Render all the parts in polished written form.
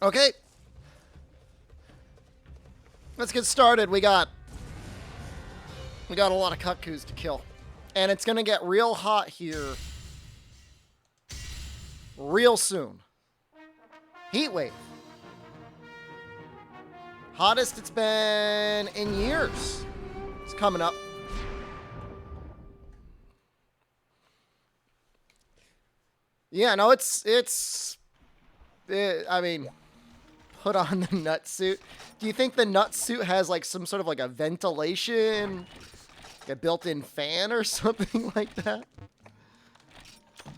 Okay. Let's get started. We got a lot of cuckoos to kill. And it's going to get real hot here real soon. Heat wave. Hottest it's been in years. It's coming up. Yeah, no, I mean, put on the nut suit. Do you think the nut suit has like some sort of like a ventilation, like a built-in fan or something like that?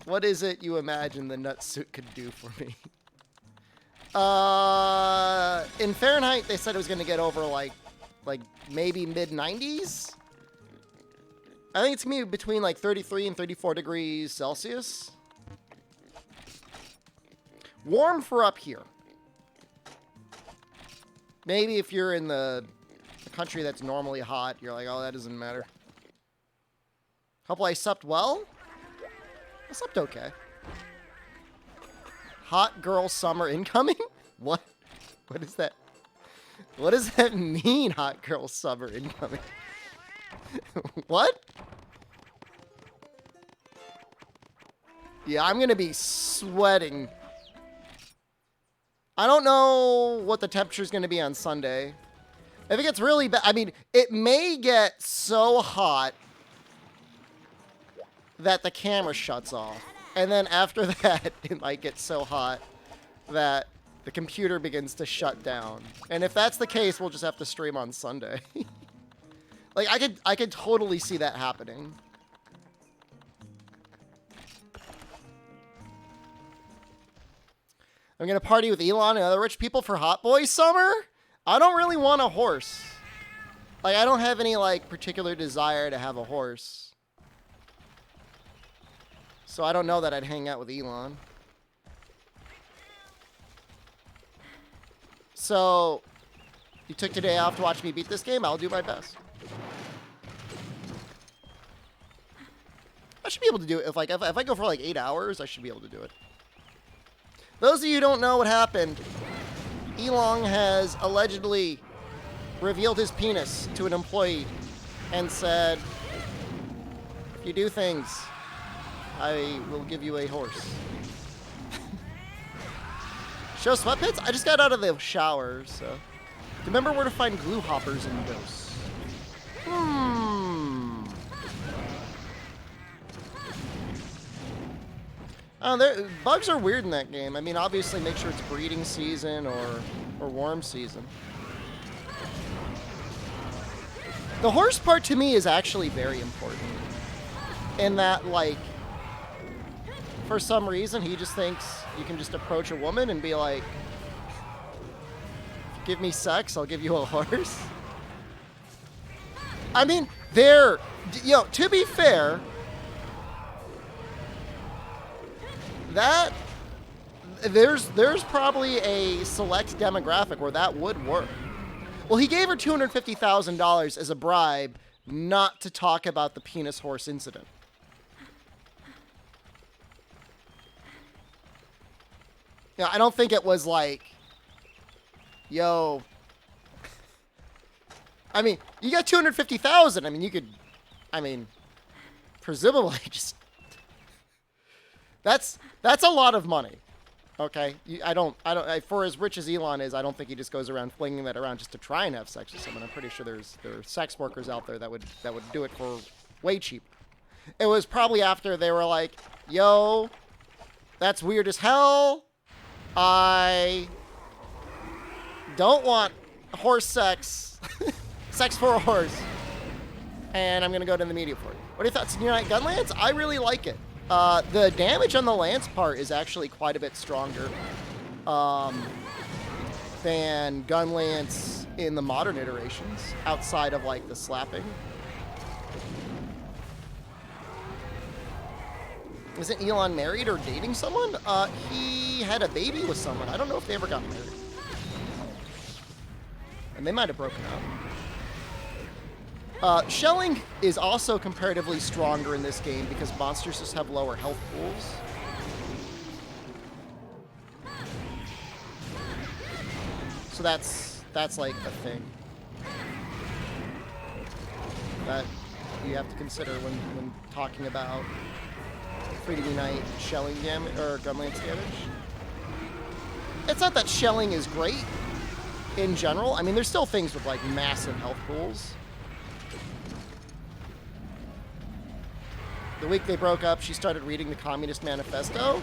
What is it you imagine the nut suit could do for me? In Fahrenheit, they said it was going to get over like maybe mid-90s. I think it's going to be between like 33 and 34 degrees Celsius. Warm for up here. Maybe if you're in the country that's normally hot, you're like, oh, that doesn't matter. Hope I slept well. I slept okay. Hot girl summer incoming? What? What is that? What does that mean, hot girl summer incoming? What? Yeah, I'm gonna be sweating. I don't know what the temperature is going to be on Sunday. If it gets really bad, I mean, it may get so hot that the camera shuts off. And then after that, it might get so hot that the computer begins to shut down. And if that's the case, we'll just have to stream on Sunday. Like, I could totally see that happening. I'm going to party with Elon and other rich people for Hot Boy Summer? I don't really want a horse. Like, I don't have any, like, particular desire to have a horse. So I don't know that I'd hang out with Elon. So, you took today off to watch me beat this game? I'll do my best. I should be able to do it. If I go for, like, 8 hours, I should be able to do it. Those of you who don't know what happened, Elon has allegedly revealed his penis to an employee and said, if you do things, I will give you a horse. Show sweatpants? I just got out of the shower, so. Remember where to find glue hoppers in Dose. Bugs are weird in that game. I mean, obviously make sure it's breeding season or warm season. The horse part to me is actually very important. In that, like, for some reason, he just thinks you can just approach a woman and be like, give me sex, I'll give you a horse. I mean, to be fair, there's probably a select demographic where that would work. Well, he gave her $250,000 as a bribe not to talk about the penis horse incident. Yeah, I don't think it was like, yo. I mean, you got $250,000. I mean, you could, presumably just. That's a lot of money. Okay, for as rich as Elon is, I don't think he just goes around flinging that around just to try and have sex with someone. I'm pretty sure there are sex workers out there that would do it for way cheap. It was probably after they were like, yo, that's weird as hell. I don't want horse sex, sex for a horse, and I'm gonna go to the media for it. What are your thoughts on Unite Gunlance? I really like it. The damage on the lance part is actually quite a bit stronger than gun lance in the modern iterations, outside of like the slapping. Isn't Elon married or dating someone? He had a baby with someone. I don't know if they ever got married. And they might have broken up. Shelling is also comparatively stronger in this game because monsters just have lower health pools. So that's like a thing that you have to consider when talking about Freedom Unite shelling damage or gunlance damage. It's not that shelling is great in general. I mean, there's still things with like massive health pools. The week they broke up, she started reading the Communist Manifesto.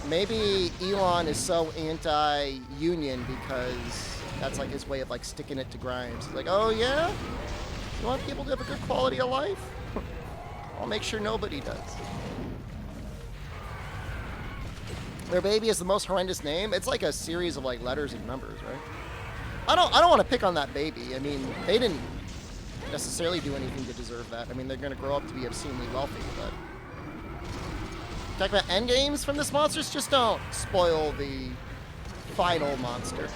Maybe Elon is so anti-union because that's like his way of like sticking it to Grimes. He's like, oh yeah? You want people to have a good quality of life? I'll make sure nobody does. Their baby is the most horrendous name. It's like a series of like letters and numbers, right? I don't want to pick on that baby. I mean, they didn't necessarily do anything to deserve that. I mean, they're going to grow up to be obscenely wealthy, but talk about end games from this monsters, just don't spoil the final monster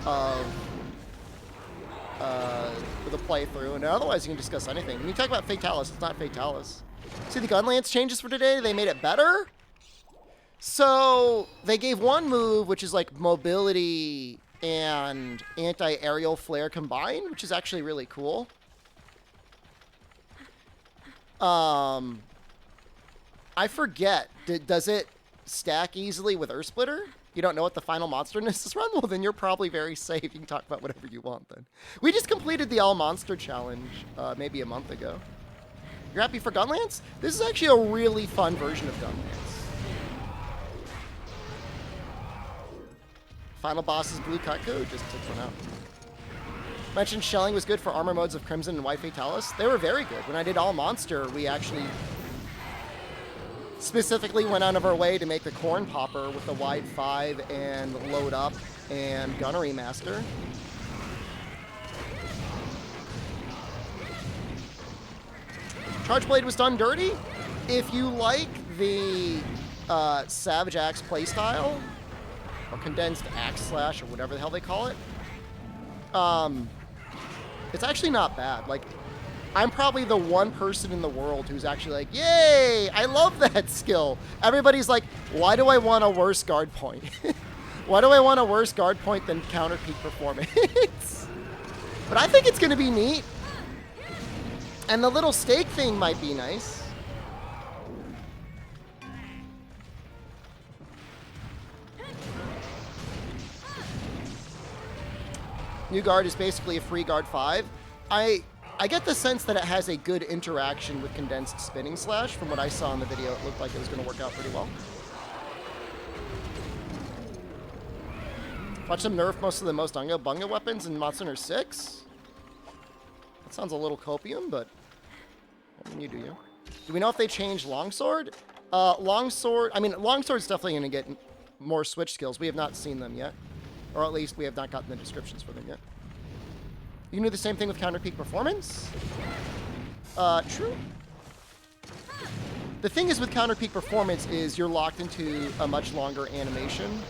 of the playthrough. And otherwise, you can discuss anything. When you talk about Fatalis, it's not Fatalis. See the Gunlance changes for today? They made it better. So they gave one move, which is like mobility and anti-aerial flare combined, which is actually really cool. I forget. Does it stack easily with Earth Splitter? You don't know what the final monsterness is run? Well, then you're probably very safe. You can talk about whatever you want then. We just completed the All Monster Challenge maybe a month ago. You're happy for Gunlance? This is actually a really fun version of Gunlance. Final boss is Blue Cutco. Just took one out. Mentioned shelling was good for armor modes of Crimson and White Fatalis. They were very good. When I did All Monster, we actually specifically went out of our way to make the Corn Popper with the Wide 5 and Load Up and Gunnery Master. Charge Blade was done dirty. If you like the Savage Axe playstyle, or Condensed Axe Slash, or whatever the hell they call it, it's actually not bad. Like, I'm probably the one person in the world who's actually like, yay, I love that skill. Everybody's like, why do I want a worse guard point? Why do I want a worse guard point than counter peak performance? But I think it's going to be neat. And the little stake thing might be nice. New guard is basically a free guard 5. I get the sense that it has a good interaction with Condensed Spinning Slash. From what I saw in the video, it looked like it was going to work out pretty well. Watch them nerf most of the most bunga weapons in Monster Hunter 6. That sounds a little copium, but I mean, you do you. Do we know if they changed Longsword? Longsword, I mean, Longsword's definitely going to get more switch skills. We have not seen them yet. Or at least we have not gotten the descriptions for them yet. You can do the same thing with counter peak performance. True. The thing is with counter peak performance is you're locked into a much longer animation.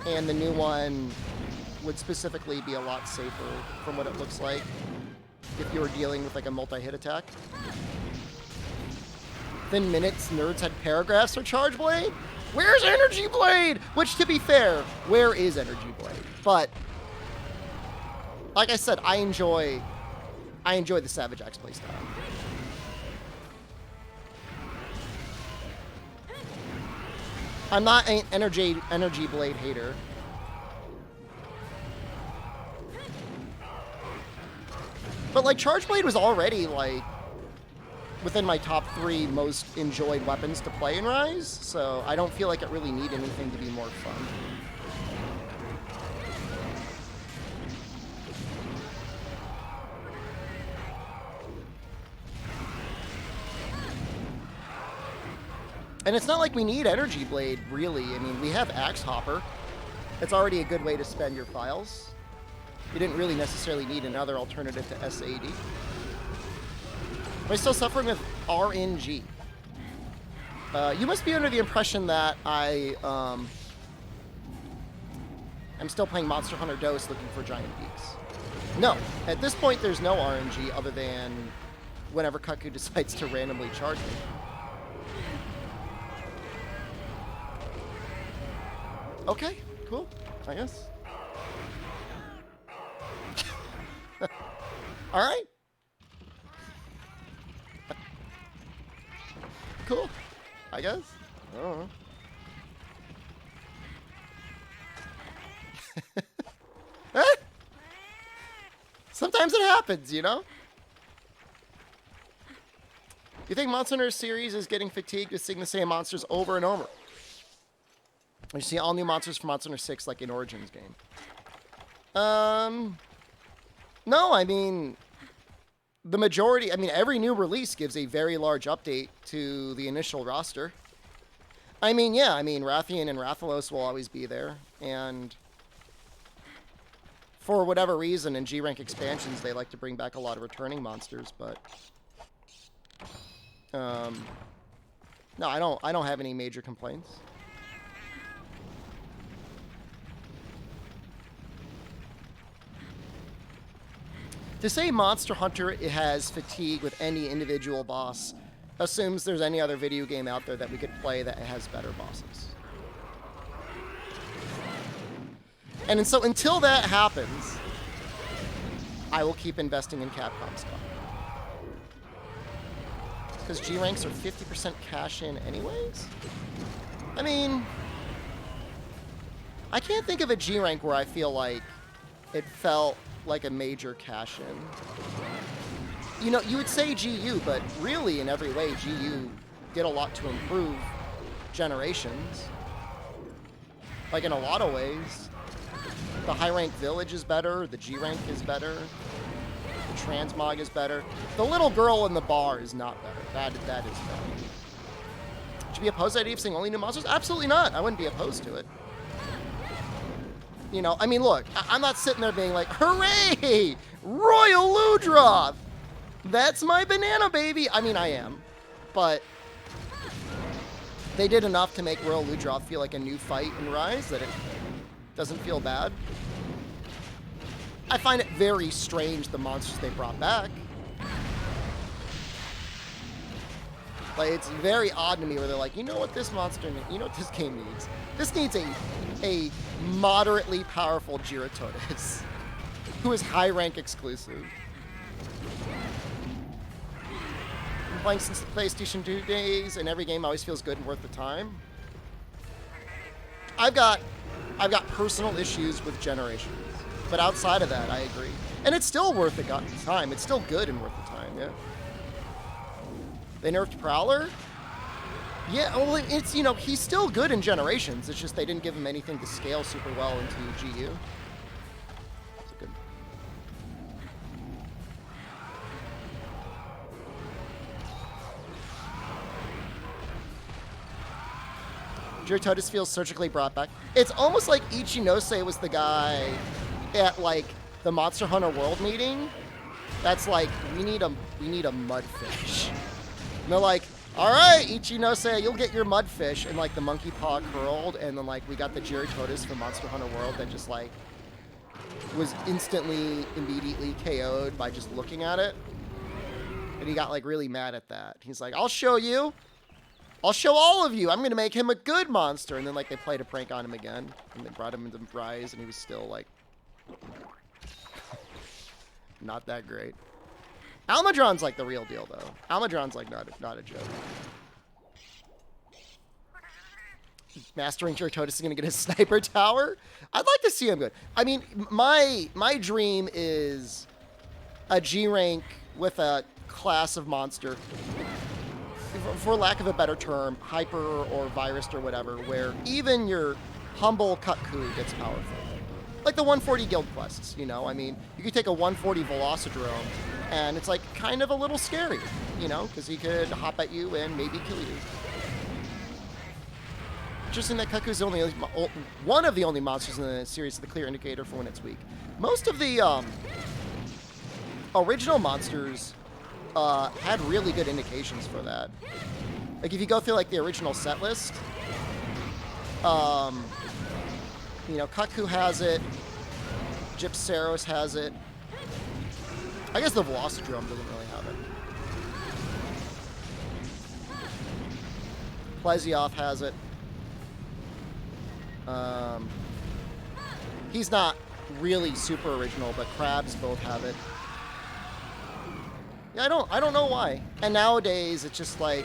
And the new one would specifically be a lot safer from what it looks like if you're dealing with like a multi-hit attack. Within minutes, nerds had paragraphs for Charge Blade. Where's Energy Blade? Which, to be fair, where is Energy Blade? But like I said, I enjoy the Savage Axe playstyle. I'm not an Energy Blade hater. But like Charge Blade was already like within my top 3 most enjoyed weapons to play in Rise, so I don't feel like it really need anything to be more fun. And it's not like we need Energy Blade, really. I mean, we have Axe Hopper. It's already a good way to spend your files. You didn't really necessarily need another alternative to SAD. Am I still suffering with RNG? You must be under the impression that I'm still playing Monster Hunter Dose looking for giant peaks. No, at this point there's no RNG other than whenever Cutco decides to randomly charge me. Okay, cool, I guess. All right. Cool. I guess. I don't know. Sometimes it happens, you know? You think Monster Hunter series is getting fatigued with seeing the same monsters over and over? You see all new monsters from Monster Hunter 6 like in Origins game. No, I mean, the majority, I mean, every new release gives a very large update to the initial roster. I mean, yeah, I mean, Rathian and Rathalos will always be there, and for whatever reason, in G-Rank expansions, they like to bring back a lot of returning monsters, but no, I don't have any major complaints. To say Monster Hunter has fatigue with any individual boss assumes there's any other video game out there that we could play that has better bosses. And so until that happens, I will keep investing in Capcom stuff. Because G-Ranks are 50% cash-in anyways? I mean, I can't think of a G-Rank where I feel like it felt like a major cash-in. You know, you would say GU, but really in every way, GU did a lot to improve Generations. Like in a lot of ways. The high-rank village is better, the G-Rank is better, the transmog is better. The little girl in the bar is not better. That is better. Should you be opposed to the idea of seeing only new monsters? Absolutely not. I wouldn't be opposed to it. You know, I mean, look, I'm not sitting there being like, hooray! Royal Ludroth! That's my banana baby! I mean, I am. But they did enough to make Royal Ludroth feel like a new fight in Rise that it doesn't feel bad. I find it very strange, the monsters they brought back. Like, it's very odd to me where they're like, you know what this monster needs? You know what this game needs? This needs a moderately powerful Giratotus, who is high rank exclusive. Been playing since the PlayStation 2 days, and every game always feels good and worth the time. I've got personal issues with Generations, but outside of that, I agree. And it's still worth the time. It's still good and worth the time, yeah. They nerfed Prowler? Yeah, well, it's, you know, he's still good in Generations. It's just they didn't give him anything to scale super well into GU. It's a good... Giratotus feels surgically brought back. It's almost like Ichinose was the guy at, like, the Monster Hunter World meeting. That's like, we need a mudfish. And they're like, all right, Ichinose, you'll get your mudfish. And, like, the monkey paw curled, and then, like, we got the Giratotus from Monster Hunter World that just, like, was immediately KO'd by just looking at it. And he got, like, really mad at that. He's like, I'll show you. I'll show all of you. I'm going to make him a good monster. And then, like, they played a prank on him again. And they brought him into Rise, and he was still, like, not that great. Almadron's like the real deal, though. Almadron's like not a joke. Mastering Giratotus is going to get his sniper tower. I'd like to see him good. I mean, my dream is a G rank with a class of monster, for lack of a better term, hyper or virus or whatever, where even your humble Kutku gets powerful. Like the 140 guild quests, you know? I mean, you could take a 140 Velocidrome, and it's like kind of a little scary, you know? Because he could hop at you and maybe kill you. Interesting that Kutku's only one of the only monsters in the series with a clear indicator for when it's weak. Most of the original monsters had really good indications for that. Like if you go through like the original set list, you know, Kutku has it, Gypceros has it. I guess the Velocidrome doesn't really have it. Plesioth has it. He's not really super original, but crabs both have it. Yeah, I don't know why. And nowadays, it's just like,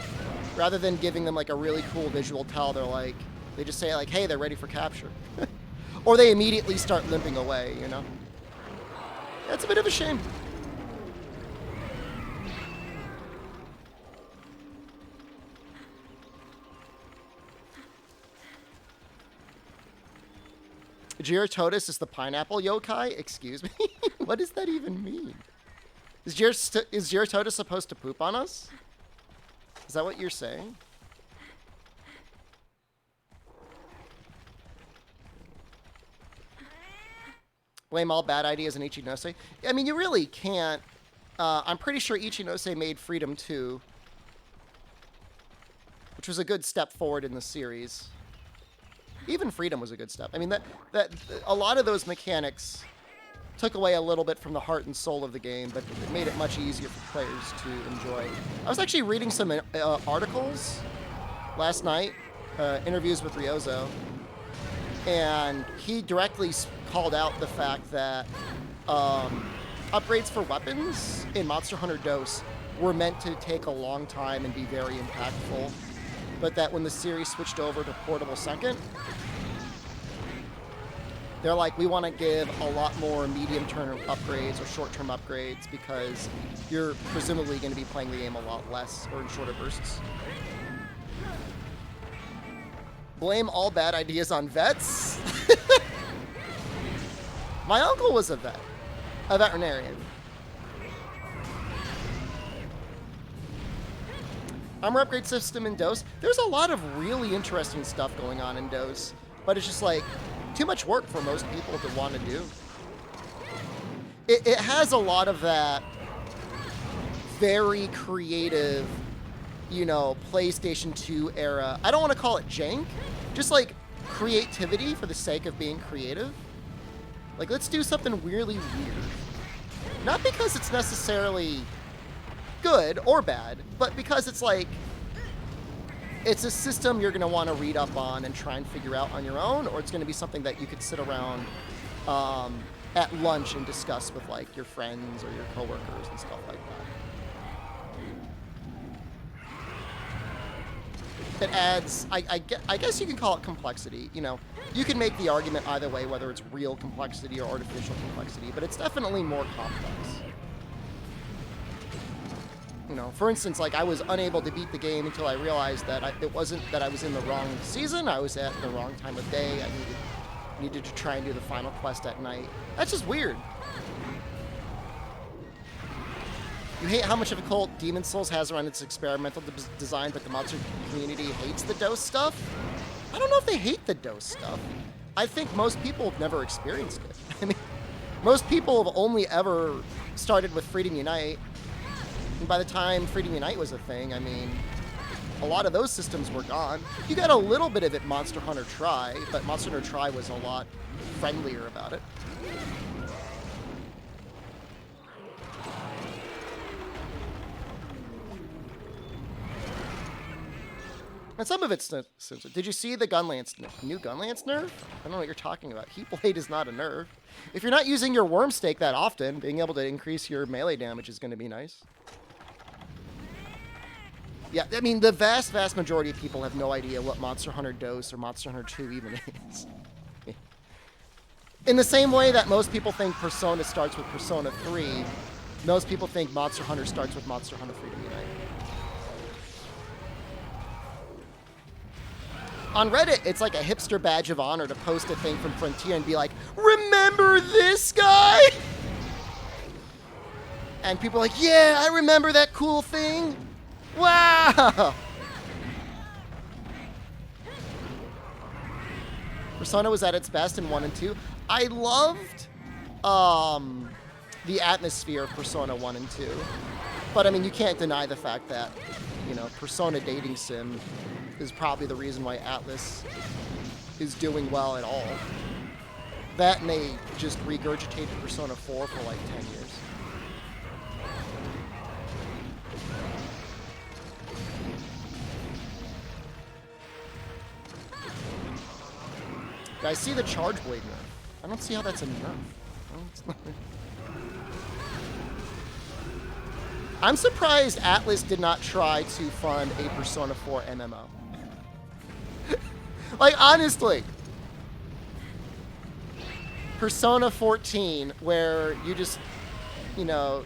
rather than giving them like a really cool visual tell, they just say like, hey, they're ready for capture. Or they immediately start limping away, you know? That's a bit of a shame. Gyrototus is the pineapple yokai? Excuse me? What does that even mean? Is Gyrototus supposed to poop on us? Is that what you're saying? Blame all bad ideas on Ichinose? I mean, you really can't. I'm pretty sure Ichinose made Freedom 2, which was a good step forward in the series. Even Freedom was a good step. I mean, that a lot of those mechanics took away a little bit from the heart and soul of the game, but it made it much easier for players to enjoy. I was actually reading some articles last night, interviews with Ryozo, and he directly called out the fact that upgrades for weapons in Monster Hunter DOS were meant to take a long time and be very impactful, but that when the series switched over to Portable Second, they're like, we want to give a lot more medium-term upgrades or short-term upgrades because you're presumably going to be playing the game a lot less or in shorter bursts. Blame all bad ideas on vets? My uncle was a veterinarian. Armor upgrade system in DOS. There's a lot of really interesting stuff going on in DOS, but it's just like too much work for most people to want to do. It has a lot of that very creative, you know, PlayStation 2 era. I don't want to call it jank, just like creativity for the sake of being creative. Like, let's do something really weird. Not because it's necessarily good or bad, but because it's like, it's a system you're going to want to read up on and try and figure out on your own, or it's going to be something that you could sit around at lunch and discuss with like your friends or your coworkers and stuff like that. It adds, I guess you can call it complexity. You know, you can make the argument either way, whether it's real complexity or artificial complexity, but it's definitely more complex. You know, for instance, like I was unable to beat the game until I realized that it wasn't that I was in the wrong season. I was at the wrong time of day. I needed to try and do the final quest at night. That's just weird. You hate how much of a cult Demon Souls has around its experimental design, but the monster community hates the DOS stuff? I don't know if they hate the DOS stuff. I think most people have never experienced it. I mean, most people have only ever started with Freedom Unite. And by the time Freedom Unite was a thing, I mean, a lot of those systems were gone. You got a little bit of it Monster Hunter Tri, but Monster Hunter Tri was a lot friendlier about it. And some of it's censored. Did you see the new Gunlance nerf? I don't know what you're talking about. Heat Blade is not a nerf. If you're not using your Worm Stake that often, being able to increase your melee damage is going to be nice. Yeah, I mean, the vast majority of people have no idea what Monster Hunter DOS or Monster Hunter 2 even is. In the same way that most people think Persona starts with Persona 3, most people think Monster Hunter starts with Monster Hunter Freedom Unite. On Reddit, it's like a hipster badge of honor to post a thing from Frontier and be like, remember this guy? And people are like, yeah, I remember that cool thing. Wow! Persona was at its best in 1 and 2. I loved the atmosphere of Persona 1 and 2. But, I mean, you can't deny the fact that, you know, Persona Dating Sim is probably the reason why Atlas is doing well at all. That and they just regurgitated Persona 4 for like 10 years. I see the Charge Blade nerf. I don't see how that's a nerf. No, it's not. I'm surprised Atlas did not try to fund a Persona 4 MMO. Like, honestly. Persona 14, where you just, you know,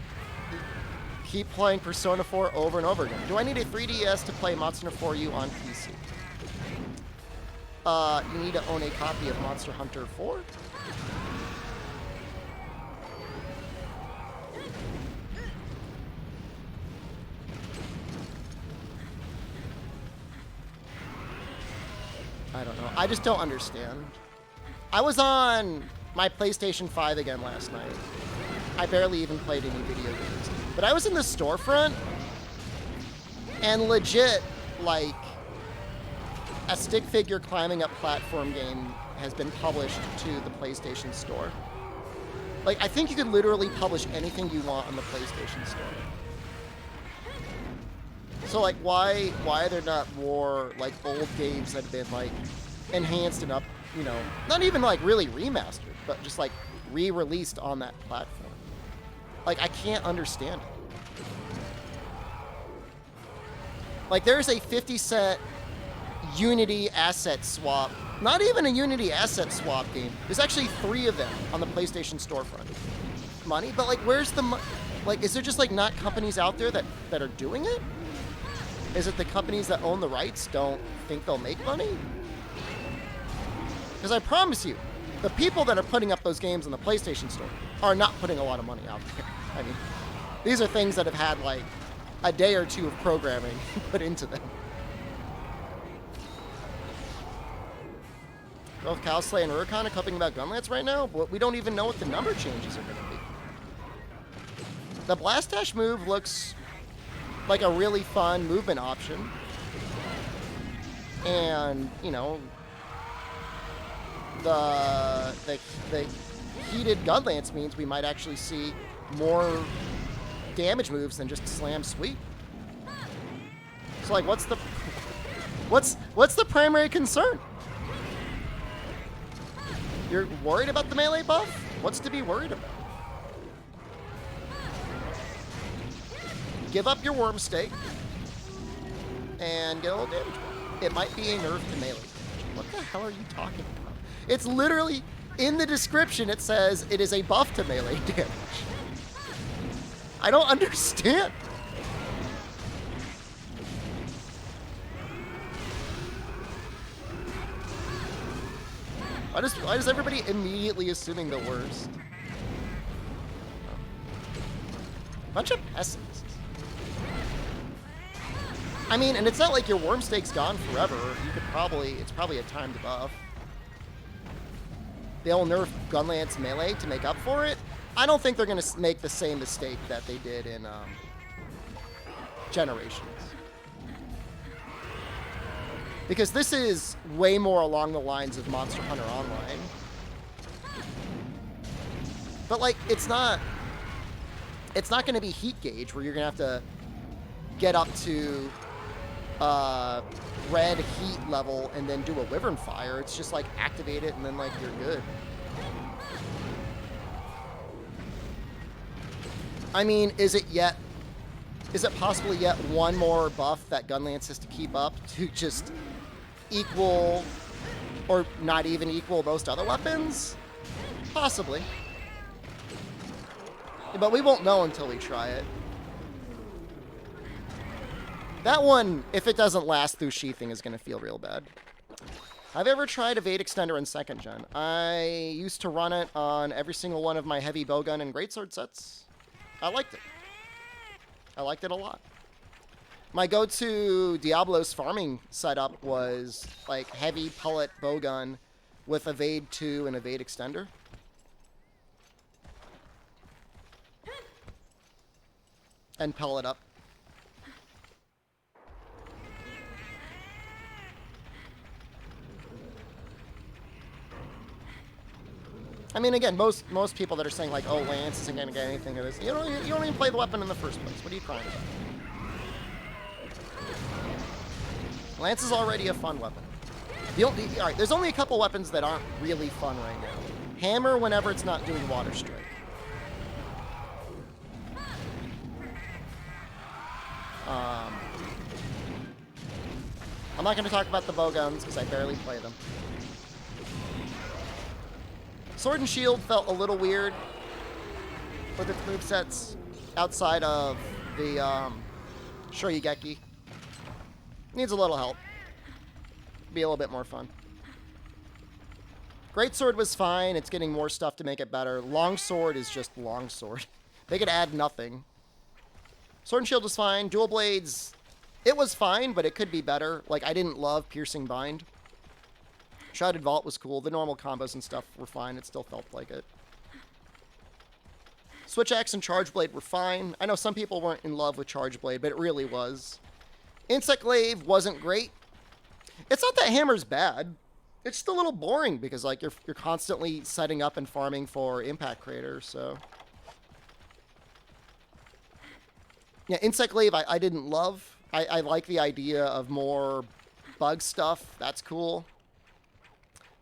keep playing Persona 4 over and over again. Do I need a 3DS to play Monster Hunter 4U on PC? You need to own a copy of Monster Hunter 4? I don't know. I just don't understand. I was on my PlayStation 5 again last night. I barely even played any video games. But I was in the storefront, and legit, like, a stick figure climbing up platform game has been published to the PlayStation Store. Like, I think you could literally publish anything you want on the PlayStation Store. So, like, why are there not more, like, old games that have been, like, enhanced and up, you know, not even, like, really remastered, but just, like, re-released on that platform? Like, I can't understand it. Like, there's a 50-cent Unity asset swap. Not even a Unity asset swap game. There's actually 3 of them on the PlayStation storefront. Money? But, like, where's the money? Like, is there just, like, not companies out there that are doing it? Is it the companies that own the rights don't think they'll make money? Because I promise you, the people that are putting up those games on the PlayStation Store are not putting a lot of money out there. I mean, these are things that have had, like, a day or two of programming put into them. Both Cowslay and Rurikon are coping about Gunlance right now, but we don't even know what the number changes are going to be. The Blast Dash move looks like a really fun movement option. And, you know, the heated Gunlance means we might actually see more damage moves than just slam sweep. So, like, what's the primary concern? You're worried about the melee buff? What's to be worried about? Give up your worm stake and get a little damage. It might be a nerf to melee damage. What the hell are you talking about? It's literally in the description. It says it is a buff to melee damage. I don't understand. Why is everybody immediately assuming the worst? Bunch of pessimists. I mean, and it's not like your worm stake's gone forever. You could it's probably a timed buff. They'll nerf Gunlance melee to make up for it. I don't think they're going to make the same mistake that they did in Generations. Because this is way more along the lines of Monster Hunter Online. But, like, it's not going to be heat gauge where you're going to have to get up to red heat level and then do a Wyvern Fire. It's just, like, activate it and then, like, you're good. I mean, is it possibly yet one more buff that Gunlance has to keep up to just equal or not even equal most other weapons? Possibly. But we won't know until we try it. That one, if it doesn't last through sheathing, is going to feel real bad. Have you ever tried Evade Extender in 2nd gen? I used to run it on every single one of my heavy bowgun and greatsword sets. I liked it. I liked it a lot. My go-to Diablos farming setup was, like, heavy pellet bowgun with Evade 2 and Evade Extender. And pellet up. I mean, again, most people that are saying, like, oh, Lance isn't going to get anything of this, you don't even play the weapon in the first place. What are you crying about? Lance is already a fun weapon. All right, there's only a couple weapons that aren't really fun right now. Hammer whenever it's not doing Water Strike. I'm not going to talk about the bow guns because I barely play them. Sword and Shield felt a little weird with its movesets outside of the Shoryugeki. Needs a little help. Be a little bit more fun. Greatsword was fine. It's getting more stuff to make it better. Longsword is just longsword. They could add nothing. Sword and Shield was fine. Dual Blades, it was fine, but it could be better. Like, I didn't love Piercing Bind. Shrouded Vault was cool. The normal combos and stuff were fine. It still felt like it. Switch Axe and Charge Blade were fine. I know some people weren't in love with Charge Blade, but it really was. Insect Glaive wasn't great. It's not that Hammer's bad. It's just a little boring because, like, you're constantly setting up and farming for Impact Crater, so... Yeah, Insect Glaive I didn't love. I like the idea of more bug stuff. That's cool.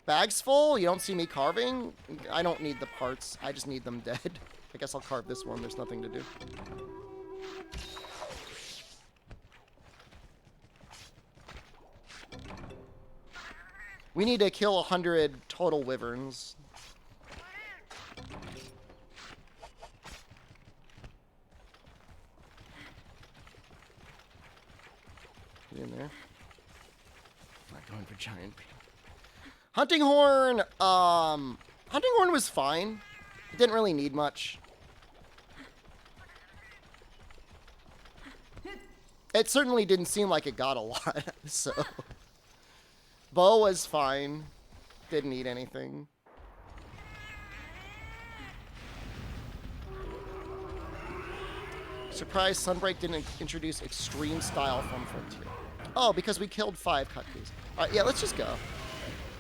Bags full? You don't see me carving? I don't need the parts. I just need them dead. I guess I'll carve this one. There's nothing to do. We need to kill 100 total wyverns. Get in there. Not going for giant people. Hunting Horn, Hunting Horn was fine. It didn't really need much. It certainly didn't seem like it got a lot, so... Bow was fine. Didn't need anything. Surprised Sunbreak didn't introduce extreme style from Frontier. Oh, because we killed 5 Kutkus. Alright, yeah, let's just go.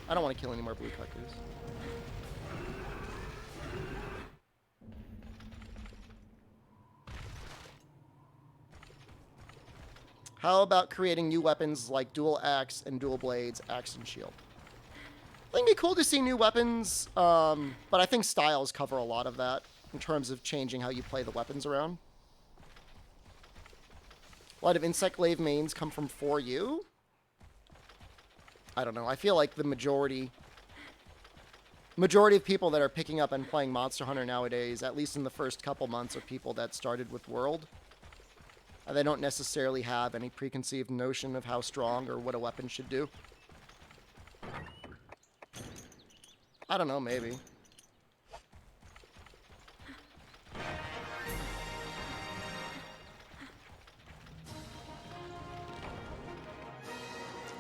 I don't want to kill any more blue Kutkus. How about creating new weapons like Dual Axe and Dual Blades, Axe and Shield? I think it'd be cool to see new weapons, but I think styles cover a lot of that in terms of changing how you play the weapons around. A lot of Insect Glaive mains come from 4U. I don't know. I feel like the majority of people that are picking up and playing Monster Hunter nowadays, at least in the first couple months, are people that started with World. They don't necessarily have any preconceived notion of how strong or what a weapon should do. I don't know, maybe.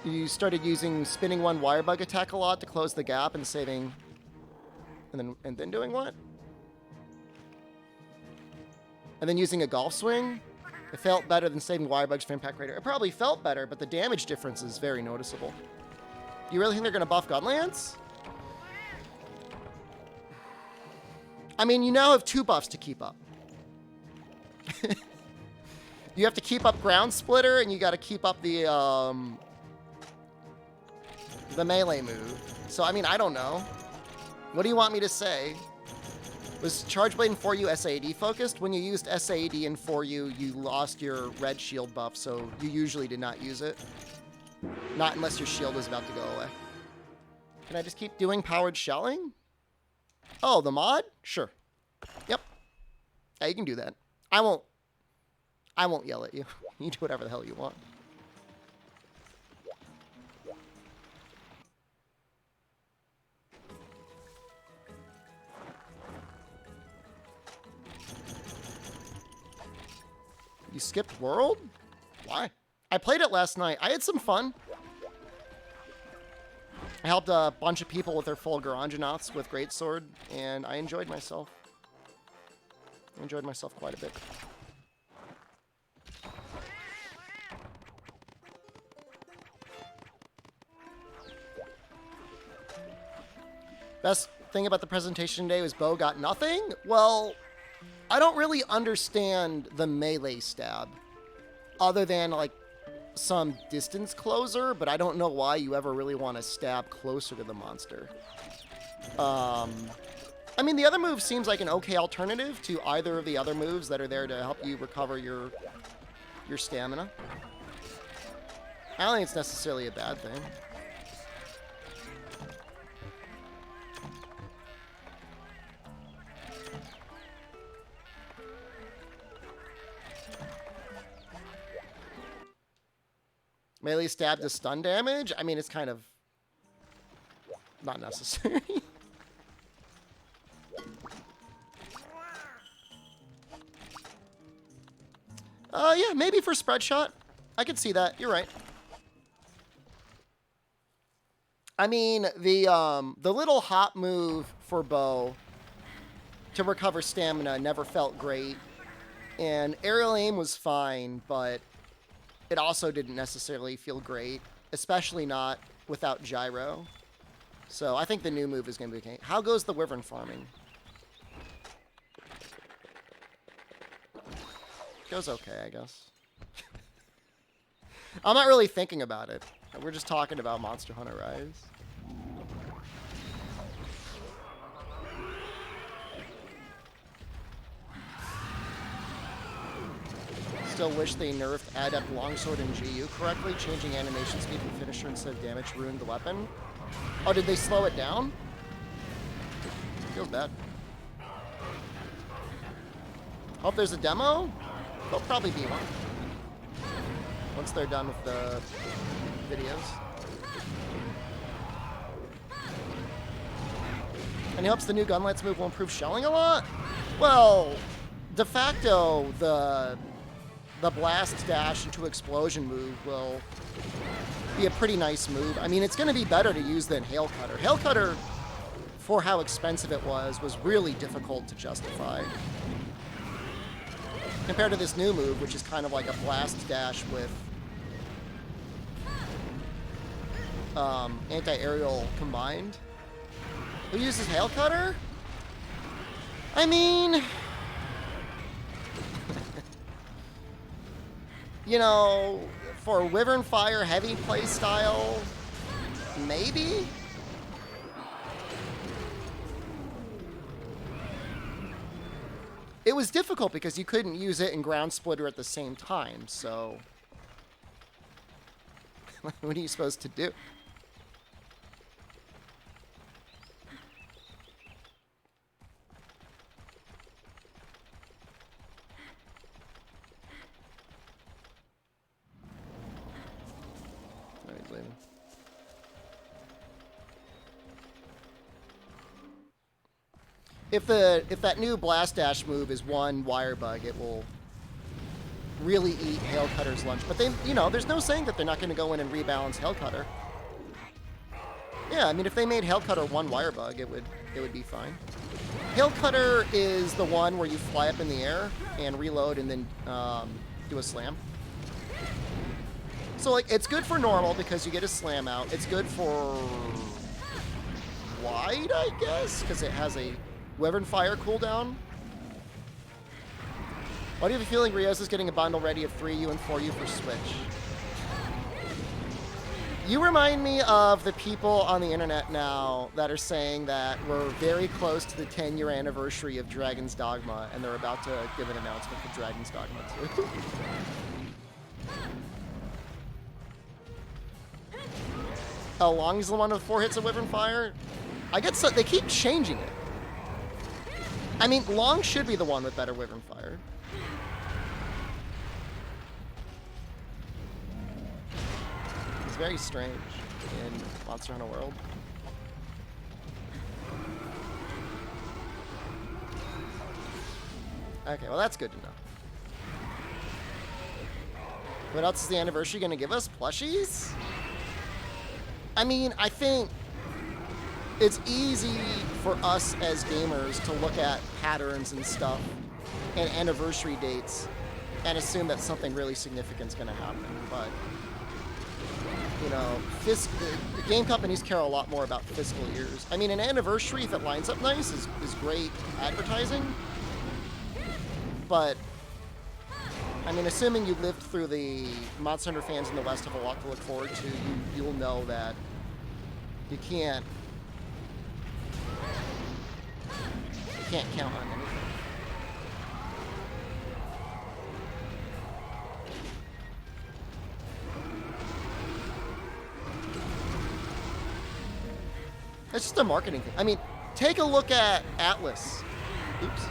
You started using spinning one wire bug attack a lot to close the gap and saving... And then doing what? And then using a golf swing? It felt better than saving wire bugs for Impact Crater. It probably felt better, but the damage difference is very noticeable. You really think they're going to buff Gunlance? I mean, you now have 2 buffs to keep up. You have to keep up Ground Splitter, and you got to keep up the melee move. So, I mean, I don't know. What do you want me to say? Was Charge Blade in 4U SAD focused? When you used SAD in 4U, you lost your red shield buff, so you usually did not use it. Not unless your shield was about to go away. Can I just keep doing powered shelling? Oh, the mod? Sure. Yep. Yeah, you can do that. I won't yell at you. You do whatever the hell you want. You skipped World? Why? I played it last night. I had some fun. I helped a bunch of people with their full Garanjanauts with Greatsword, and I enjoyed myself. I enjoyed myself quite a bit. Best thing about the presentation today was Bo got nothing? Well, I don't really understand the melee stab, other than, like, some distance closer, but I don't know why you ever really want to stab closer to the monster. I mean, the other move seems like an okay alternative to either of the other moves that are there to help you recover your stamina. I don't think it's necessarily a bad thing. Melee stab to stun damage? I mean, it's kind of not necessary. Yeah, maybe for spread shot. I could see that. You're right. I mean, the little hop move for Bo to recover stamina never felt great. And aerial aim was fine, but it also didn't necessarily feel great, especially not without gyro. So I think the new move is going to be okay. How goes the wyvern farming? Goes okay, I guess. I'm not really thinking about it. We're just talking about Monster Hunter Rise. Still wish they nerfed Adept Longsword and GU correctly. Changing animation speed and finisher instead of damage ruined the weapon. Oh, did they slow it down? Feels bad. Hope there's a demo. There'll probably be one. Once they're done with the videos. And he hopes the new Gunlights move will improve shelling a lot? Well, de facto, the blast dash into explosion move will be a pretty nice move. I mean, it's going to be better to use than Hail Cutter. Hail Cutter, for how expensive it was really difficult to justify. Compared to this new move, which is kind of like a blast dash with anti-aerial combined. Who uses Hail Cutter? I mean... you know, for Wyvern Fire heavy playstyle, maybe? It was difficult because you couldn't use it and Ground Splitter at the same time, so... what are you supposed to do? If that new Blast Dash move is one wire bug, it will really eat Hail Cutter's lunch. But they, you know, there's no saying that they're not going to go in and rebalance Hail Cutter. Yeah, I mean, if they made Hail Cutter one wire bug, it would be fine. Hail Cutter is the one where you fly up in the air and reload and then do a slam. So like, it's good for normal because you get a slam out. It's good for wide, I guess, because it has a Wyvern Fire cooldown. Why do you have a feeling Rios is getting a bundle ready of 3U and 4U for Switch? You remind me of the people on the internet now that are saying that we're very close to the 10-year anniversary of Dragon's Dogma, and they're about to give an announcement for Dragon's Dogma 2. Oh, Long's the one with 4 hits of Wyvern Fire? I get so they keep changing it. I mean, Long should be the one with better Wyvern Fire. It's very strange in Monster Hunter World. Okay, well that's good to know. What else is the anniversary going to give us? Plushies? I mean, I think it's easy for us as gamers to look at patterns and stuff and anniversary dates and assume that something really significant is going to happen. But, you know, the game companies care a lot more about fiscal years. I mean, an anniversary, if it lines up nice, is great advertising. But, I mean, assuming you've lived through the Monster Hunter fans in the West have a lot to look forward to, you'll know that you can't can't count on anything. It's just a marketing thing. I mean, take a look at Atlas. Oops.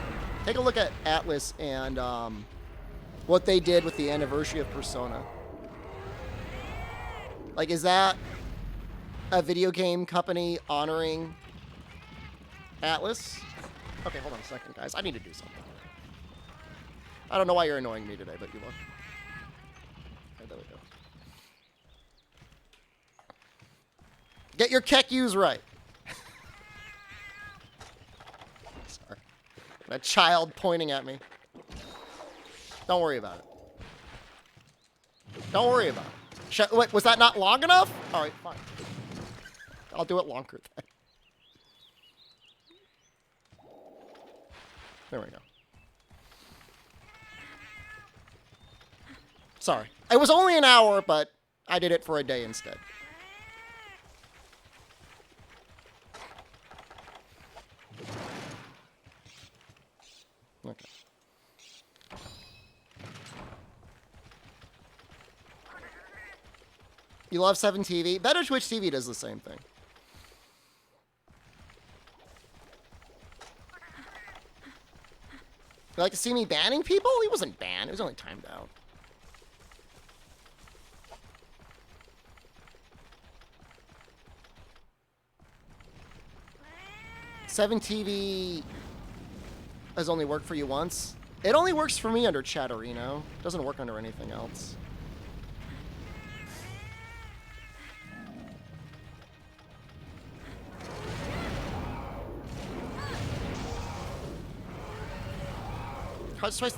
Take a look at Atlas and what they did with the anniversary of Persona. Like, is that a video game company honoring Atlas? Okay, hold on a second, guys. I need to do something. I don't know why you're annoying me today, but you will. Okay, there we go. Get your Keku's right. Sorry. A child pointing at me. Don't worry about it. Don't worry about it. Wait, was that not long enough? All right, fine. I'll do it longer then. There we go. Sorry. It was only an hour, but I did it for a day instead. Okay. You love 7 TV? Better Twitch TV does the same thing. You like to see me banning people? He wasn't banned. It was only timed out. Seven TV has only worked for you once. It only works for me under Chatterino. It doesn't work under anything else.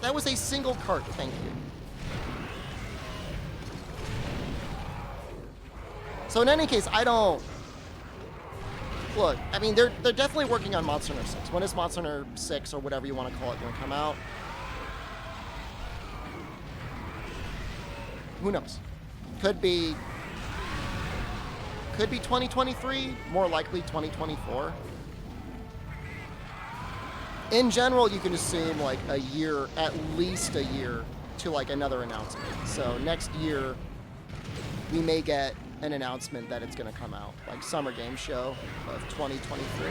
That was a single cart, thank you. So in any case, I don't... Look, I mean, they're definitely working on Monster Hunter 6. When is Monster Hunter 6, or whatever you want to call it, going to come out? Who knows? Could be 2023, more likely 2024. In general, you can assume like a year, at least a year, to like another announcement. So next year, we may get an announcement that it's going to come out, like Summer Game Show of 2023.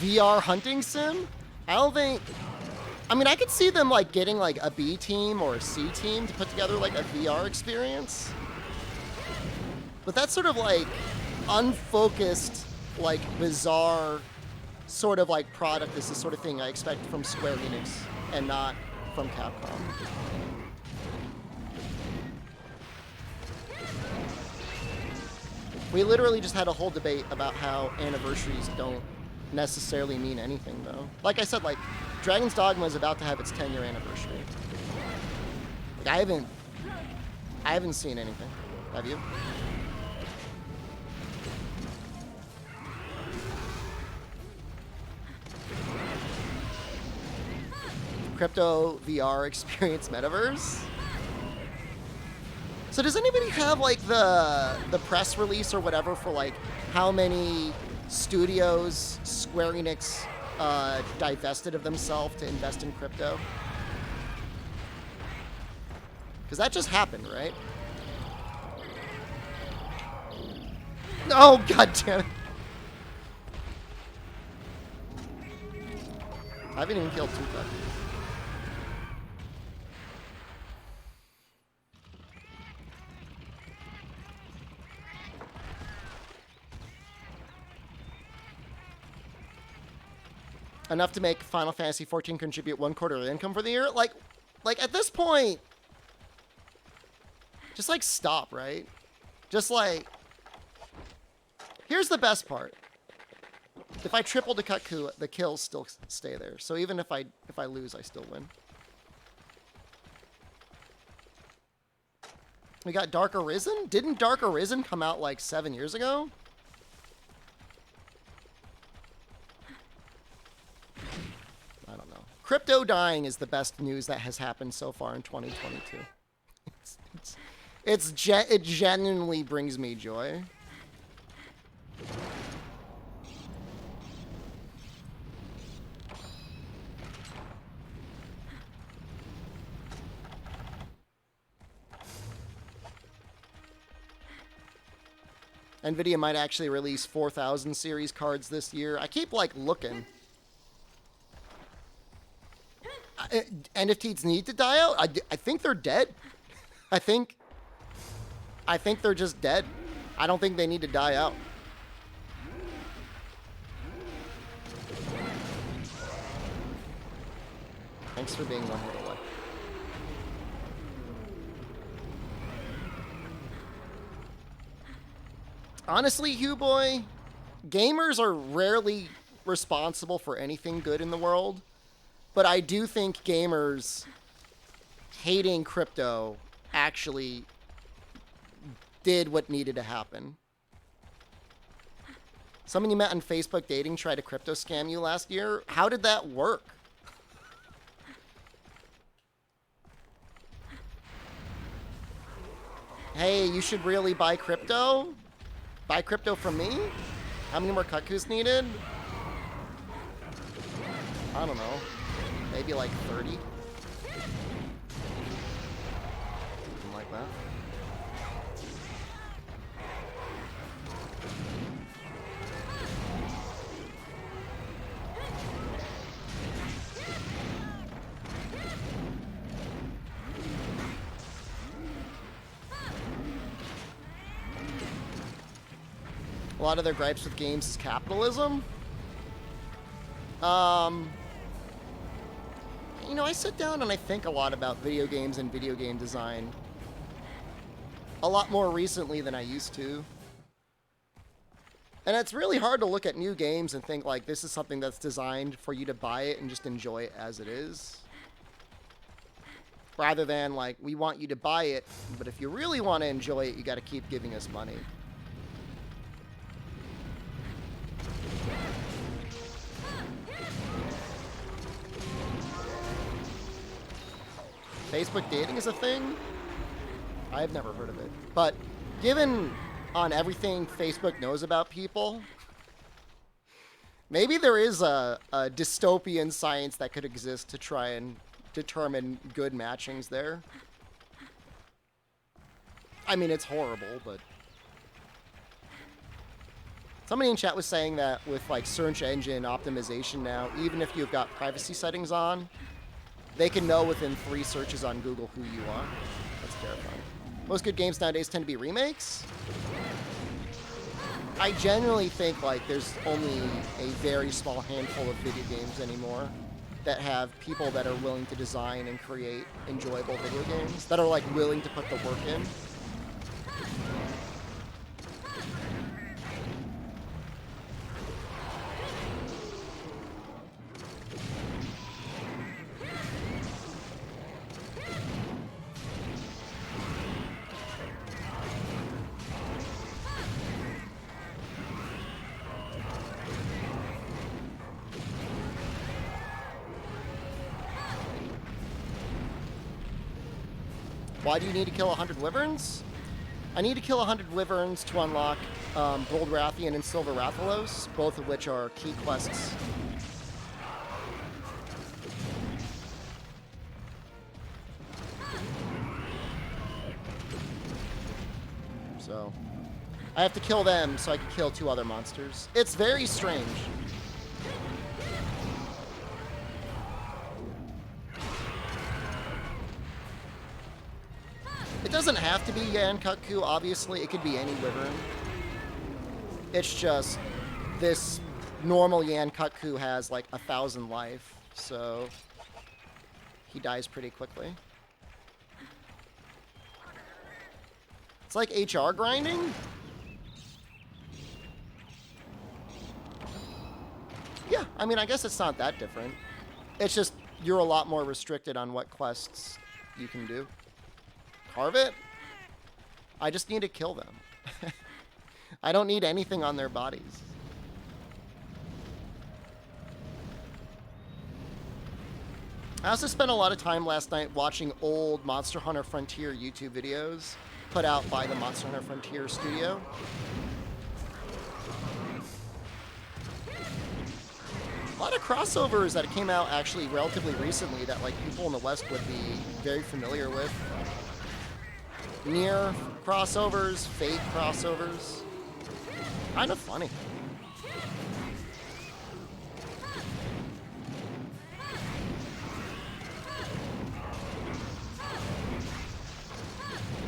VR hunting sim? I don't think... I mean, I could see them like getting like a B team or a C team to put together like a VR experience. But that's sort of like unfocused, like bizarre sort of like product. This is the sort of thing I expect from Square Enix and not from Capcom. We literally just had a whole debate about how anniversaries don't necessarily mean anything, though. Like I said, like, Dragon's Dogma is about to have its 10-year anniversary. Like, I haven't seen anything. Have you? Crypto VR experience metaverse? So does anybody have like the press release or whatever for like how many studios Square Enix divested of themselves to invest in crypto? Because that just happened, right? Oh, god damn it. I haven't even killed two puppies. Enough to make Final Fantasy XIV contribute 1/4 of the income for the year? Like at this point, just like stop, right? Just like, here's the best part. If I triple the Kutku, the kills still stay there. So even if I lose, I still win. We got Dark Arisen? Didn't Dark Arisen come out like 7 years ago? crypto dying is the best news that has happened so far in 2022. It genuinely brings me joy. NVIDIA might actually release 4000 series cards this year. I keep, like, looking. NFTs need to die out? I think they're dead. I think they're just dead. I don't think they need to die out. Thanks for being one hit away. Honestly, Hugh Boy, gamers are rarely responsible for anything good in the world, but I do think gamers hating crypto actually did what needed to happen. Someone you met on Facebook dating tried to crypto scam you last year. How did that work? Hey, you should really buy crypto? Buy crypto from me? How many more Cuckoos needed? I don't know. Maybe like 30? Something like that. A lot of their gripes with games is capitalism. You know, I sit down and I think a lot about video games and video game design. A lot more recently than I used to. And it's really hard to look at new games and think, like, this is something that's designed for you to buy it and just enjoy it as it is. Rather than, like, we want you to buy it, but if you really want to enjoy it, you got to keep giving us money. Facebook dating is a thing? I've never heard of it. But given on everything Facebook knows about people, maybe there is a dystopian science that could exist to try and determine good matchings there. I mean, it's horrible, but... Somebody in chat was saying that with, like, search engine optimization now, even if you've got privacy settings on, they can know within 3 searches on Google who you are. That's terrifying. Most good games nowadays tend to be remakes. I genuinely think, like, there's only a very small handful of video games anymore that have people that are willing to design and create enjoyable video games, that are, like, willing to put the work in. Why do you need to kill 100 Wyverns? I need to kill 100 Wyverns to unlock Gold Rathian and Silver Rathalos, both of which are key quests. So, I have to kill them so I can kill 2 other monsters. It's very strange. It doesn't have to be Yan Kutku, obviously. It could be any Wyvern. It's just this normal Yan Kutku has like 1,000 life, so he dies pretty quickly. It's like HR grinding? Yeah, I mean, I guess it's not that different. It's just you're a lot more restricted on what quests you can do. Carve it? I just need to kill them. I don't need anything on their bodies. I also spent a lot of time last night watching old Monster Hunter Frontier YouTube videos put out by the Monster Hunter Frontier studio. A lot of crossovers that came out actually relatively recently that like people in the West would be very familiar with. Near crossovers, fake crossovers. Kind of funny.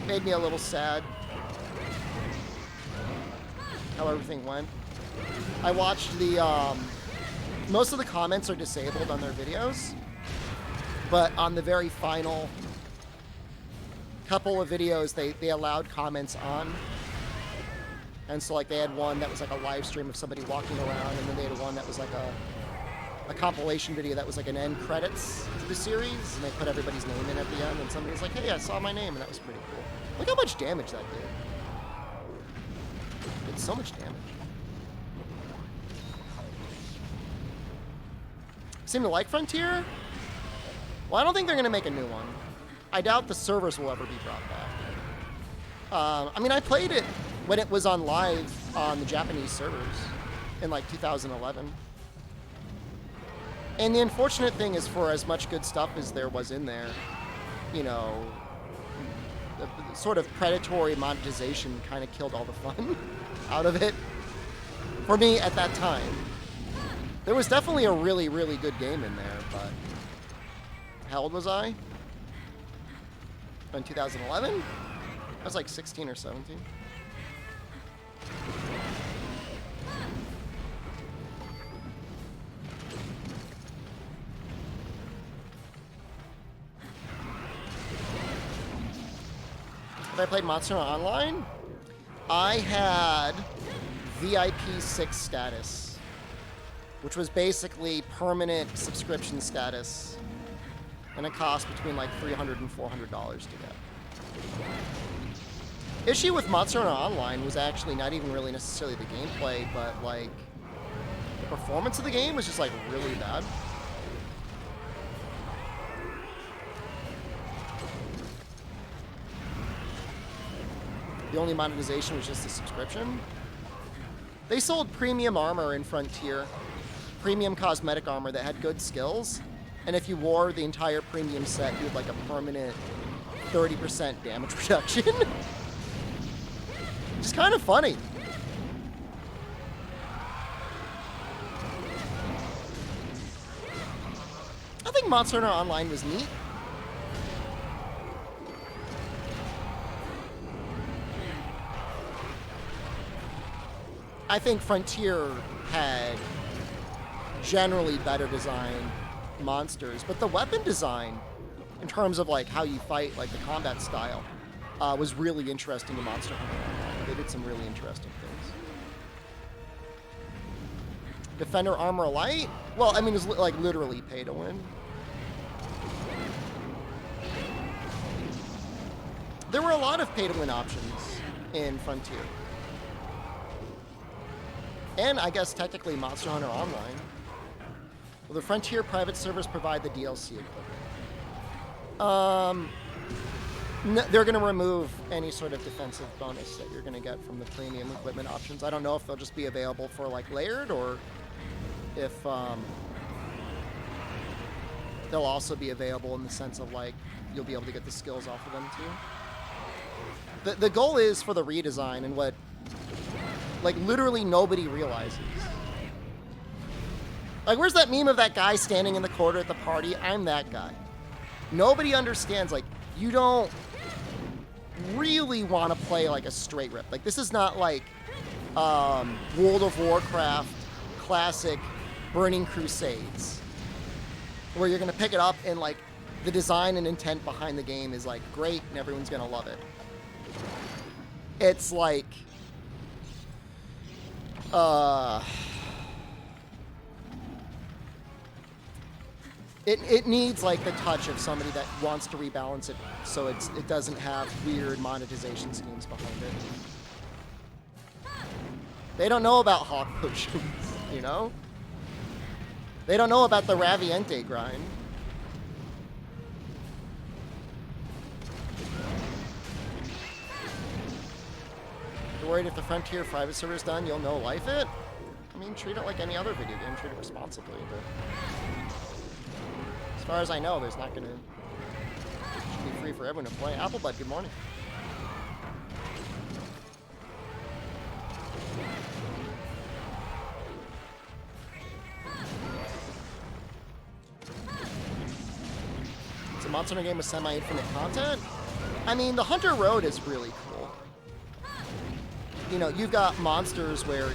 Made me a little sad how everything went. I watched the, most of the comments are disabled on their videos, but on the very final couple of videos, they allowed comments on. And so like they had one that was like a live stream of somebody walking around, and then they had one that was like a compilation video that was like an end credits to the series, and they put everybody's name in at the end, and somebody's like, hey, I saw my name, and that was pretty cool. Look how much damage that did. It did so much damage. Seem to like Frontier? Well, I don't think they're going to make a new one. I doubt the servers will ever be brought back. I mean, I played it when it was on live on the Japanese servers in like 2011. And the unfortunate thing is, for as much good stuff as there was in there, you know, the sort of predatory monetization kind of killed all the fun out of it. For me at that time. There was definitely a really, really good game in there, but how old was I? In 2011? I was like 16 or 17. Have I played Monster Hunter Online? I had VIP 6 status, which was basically permanent subscription status, and it cost between like $300 and $400 to get. Issue with Monster Hunter Online was actually not even really necessarily the gameplay, but like the performance of the game was just like really bad. The only monetization was just the subscription. They sold premium armor in Frontier, premium cosmetic armor that had good skills, and if you wore the entire premium set, you had like a permanent 30% damage reduction. Which is kind of funny. I think Monster Hunter Online was neat. I think Frontier had generally better designed monsters, but the weapon design, in terms of like how you fight, like the combat style, was really interesting in Monster Hunter Online. They did some really interesting things. Defender Armor Light? Well, I mean, it's like literally pay to win. There were a lot of pay to win options in Frontier. And I guess technically Monster Hunter Online. Will the Frontier private servers provide the DLC equipment? They're going to remove any sort of defensive bonus that you're going to get from the premium equipment options. I don't know if they'll just be available for like layered, or if they'll also be available in the sense of like you'll be able to get the skills off of them too. The goal is for the redesign, and what like literally nobody realizes. Like, where's that meme of that guy standing in the corner at the party? I'm that guy. Nobody understands, like, you don't really want to play like a straight rip. Like, this is not like World of Warcraft classic Burning Crusades, where you're gonna pick it up and like the design and intent behind the game is like great and everyone's gonna love it. It's like it needs like the touch of somebody that wants to rebalance it so it doesn't have weird monetization schemes behind it. They don't know about hawk potions, you know? They don't know about the Raviente grind. worried if the Frontier private server is done, you'll no-life it? I mean, treat it like any other video game. Treat it responsibly, but as far as I know, there's not going to be free for everyone to play. Applebud, good morning. It's a Monster Hunter game with semi-infinite content. I mean, the Hunter Road is really cool. You know, you've got monsters where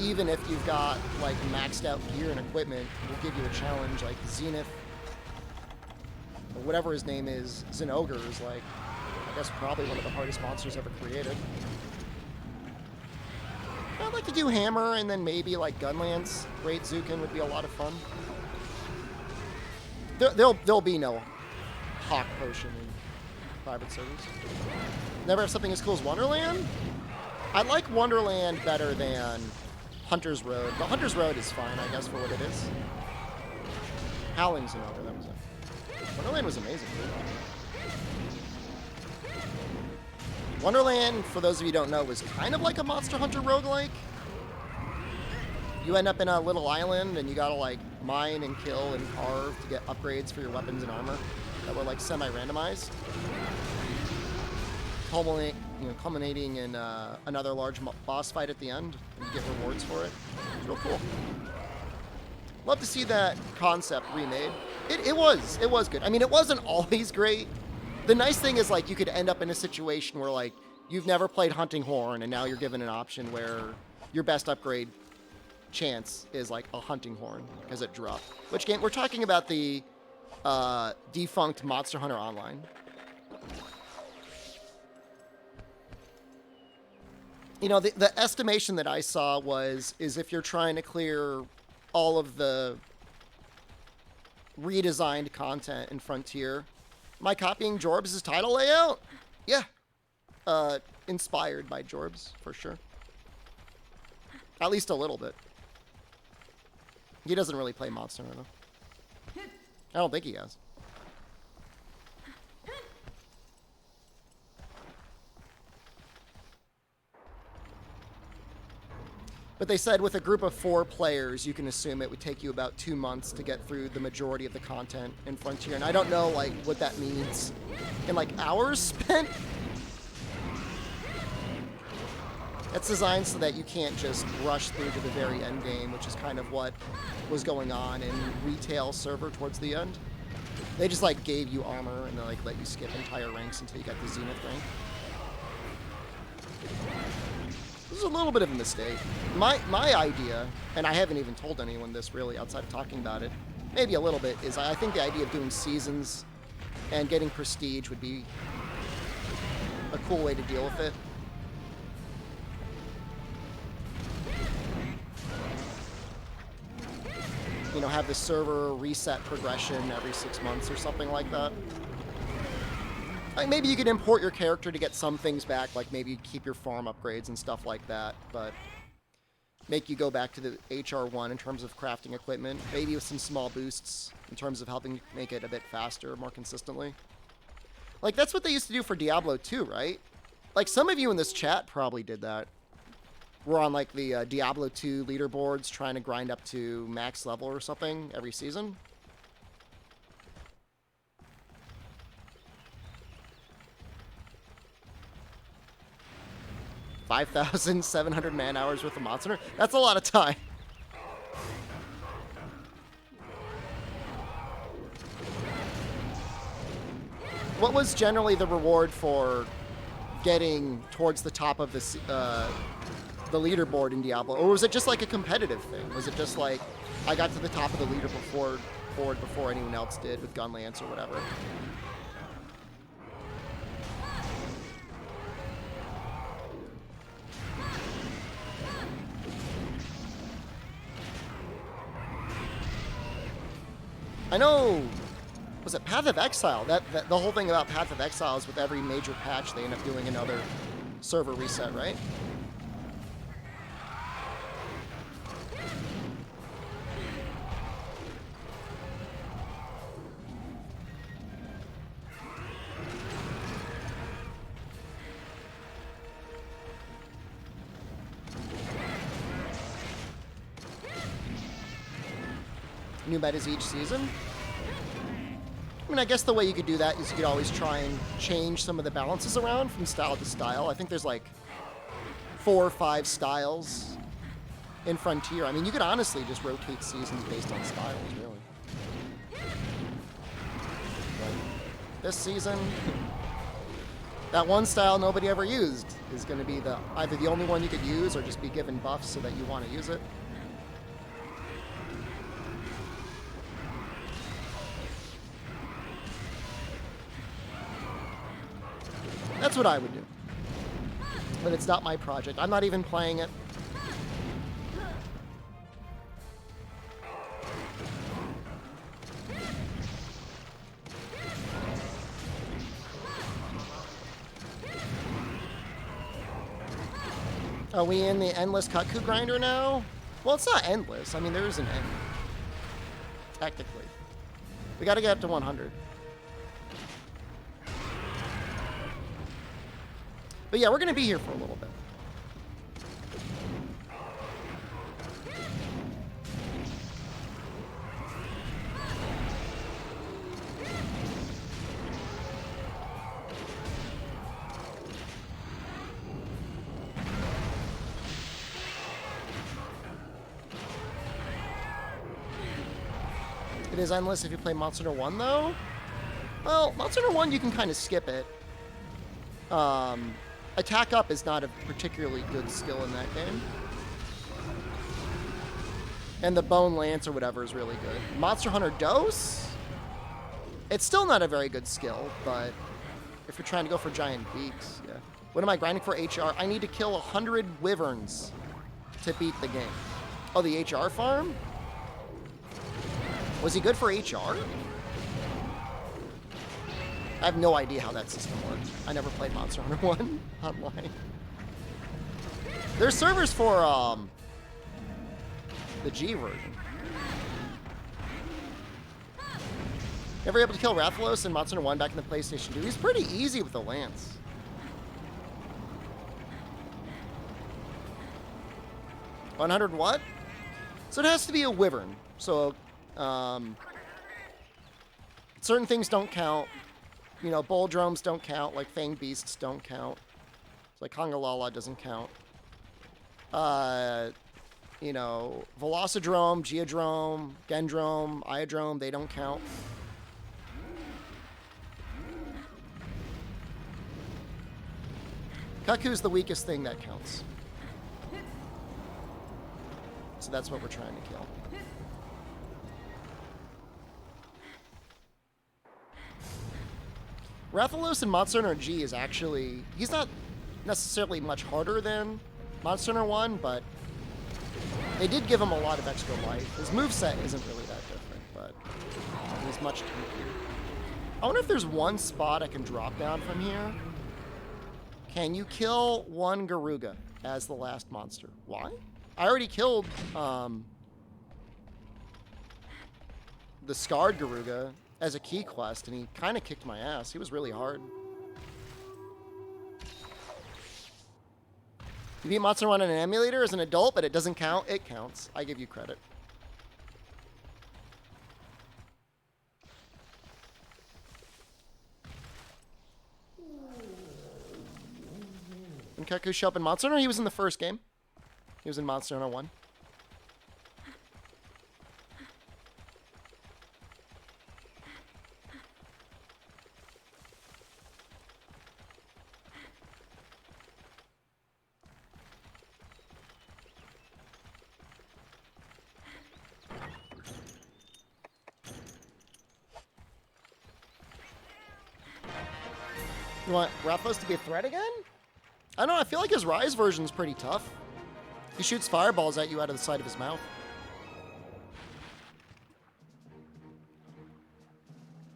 even if you've got, like, maxed out gear and equipment, we'll give you a challenge, like Zenith, or whatever his name is, Zenogre is, like, I guess probably one of the hardest monsters ever created. I'd like to do Hammer, and then maybe, like, Gunlance. Great Zukin would be a lot of fun. There'll be no Hawk Potion in private servers. Never have something as cool as Wonderland? I like Wonderland better than Hunter's Road, but Hunter's Road is fine, I guess, for what it is. Howling Zenogre, that was it. Wonderland was amazing. Wonderland, for those of you who don't know, was kind of like a Monster Hunter roguelike. You end up in a little island, and you gotta, like, mine and kill and carve to get upgrades for your weapons and armor that were, like, semi-randomized. Culminating in another large boss fight at the end, and you get rewards for it. It's real cool. Love to see that concept remade. It was good. I mean, it wasn't always great. The nice thing is, like, you could end up in a situation where, like, you've never played Hunting Horn, and now you're given an option where your best upgrade chance is, like, a Hunting Horn, because it dropped. Which game? We're talking about the defunct Monster Hunter Online. You know, the estimation that I saw is if you're trying to clear all of the redesigned content in Frontier. Am I copying Jorbs' title layout? Yeah. Inspired by Jorbs, for sure. At least a little bit. He doesn't really play Monster Hunter, though. I don't think he has. But they said with a group of 4 players, you can assume it would take you about 2 months to get through the majority of the content in Frontier. And I don't know, like, what that means in, like, hours spent. It's designed so that you can't just rush through to the very end game, which is kind of what was going on in retail server towards the end. They just, like, gave you armor and, like, let you skip entire ranks until you got the Zenith rank. This is a little bit of a mistake. My idea, and I haven't even told anyone this really outside of talking about it, maybe a little bit, is I think the idea of doing seasons and getting prestige would be a cool way to deal with it. You know, have the server reset progression every 6 months or something like that. Like, maybe you could import your character to get some things back, like maybe keep your farm upgrades and stuff like that, but make you go back to the HR1 in terms of crafting equipment, maybe with some small boosts in terms of helping make it a bit faster, more consistently. Like, that's what they used to do for Diablo 2, right? Like, some of you in this chat probably did that. We're on, like, the Diablo 2 leaderboards trying to grind up to max level or something every season. $5,700 man-hours worth of Monster Hunter? That's a lot of time. What was generally the reward for getting towards the top of the leaderboard in Diablo? Or was it just like a competitive thing? Was it just like, I got to the top of the leaderboard before anyone else did with Gunlance or whatever? I know, was it Path of Exile? That the whole thing about Path of Exile is with every major patch, they end up doing another server reset, right? new metas each season. I mean, I guess the way you could do that is you could always try and change some of the balances around from style to style. I think there's like 4 or 5 styles in Frontier. I mean, you could honestly just rotate seasons based on styles, really. But this season, that one style nobody ever used is going to be either the only one you could use or just be given buffs so that you want to use it. That's what I would do. But it's not my project. I'm not even playing it. Are we in the endless Kaku grinder now? Well, it's not endless. I mean, there is an end. Technically. We gotta get up to 100. But yeah, we're gonna be here for a little bit. It is endless if you play Monster Hunter 1, though. Well, Monster Hunter 1, you can kind of skip it. Attack up is not a particularly good skill in that game. And the Bone Lance or whatever is really good. Monster Hunter Dose? It's still not a very good skill, but if you're trying to go for giant beaks, yeah. What am I grinding for HR? I need to kill 100 wyverns to beat the game. Oh, the HR farm? Was he good for HR? I have no idea how that system works. I never played Monster Hunter 1 online. There's servers for the G version. Ever able to kill Rathalos in Monster Hunter 1 back in the PlayStation 2? He's pretty easy with the lance. $100 what? So it has to be a wyvern. So certain things don't count. You know, bull dromes don't count, like fang beasts don't count. It's like Kongalala doesn't count. You know, Velocidrome, Geodrome, Gendrome, Iodrome, they don't count. Kaku's the weakest thing that counts. So that's what we're trying to kill. Rathalos in Monster Hunter G is actually... He's not necessarily much harder than Monster Hunter 1, but they did give him a lot of extra life. His moveset isn't really that different, but he's much tankier. I wonder if there's one spot I can drop down from here. Can you kill one Garuga as the last monster? Why? I already killed the Scarred Garuga as a key quest, and he kind of kicked my ass. He was really hard. You beat Monster Hunter on an emulator as an adult, but it doesn't count. It counts. I give you credit. When Kaku show up in Monster Hunter, he was in the first game. He was in Monster Hunter 1. You want Rathalos to be a threat again? I don't know, I feel like his Rise version's pretty tough. He shoots fireballs at you out of the side of his mouth.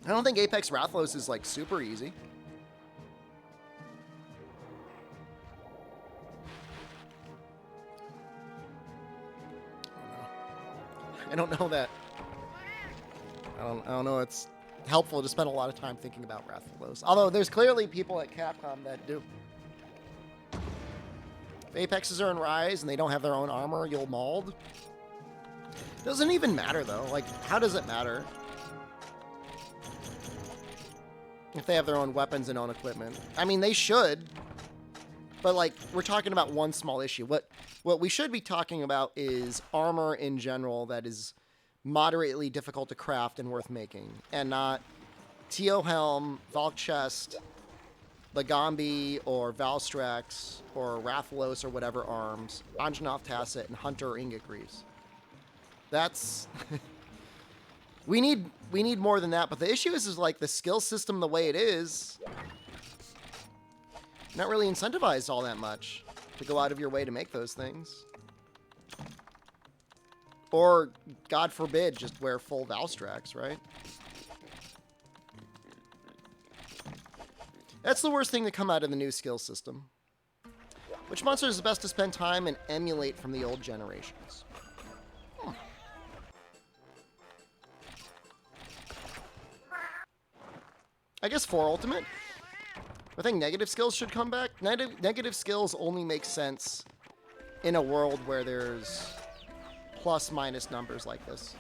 I don't think Apex Rathalos is like super easy. I don't know that. I don't know it's helpful to spend a lot of time thinking about Rathalos. Although there's clearly people at Capcom that do. If Apexes are in Rise and they don't have their own armor, you'll mauled. Doesn't even matter, though. Like, how does it matter? If they have their own weapons and own equipment. I mean, they should. But, like, we're talking about one small issue. What we should be talking about is armor in general that is moderately difficult to craft and worth making. And not Teo Helm, Valk Chest, Lagambi, or Valstrax, or Rathalos, or whatever arms, Anjanath Tacet, and Hunter or Ingot Greaves. That's... we need more than that, but the issue is like the skill system the way it is, not really incentivized all that much to go out of your way to make those things. Or, God forbid, just wear full Valstrax, right? That's the worst thing to come out of the new skill system. Which monsters is best to spend time and emulate from the old generations? I guess 4 ultimate. I think negative skills should come back. Negative skills only make sense in a world where there's plus minus numbers like this.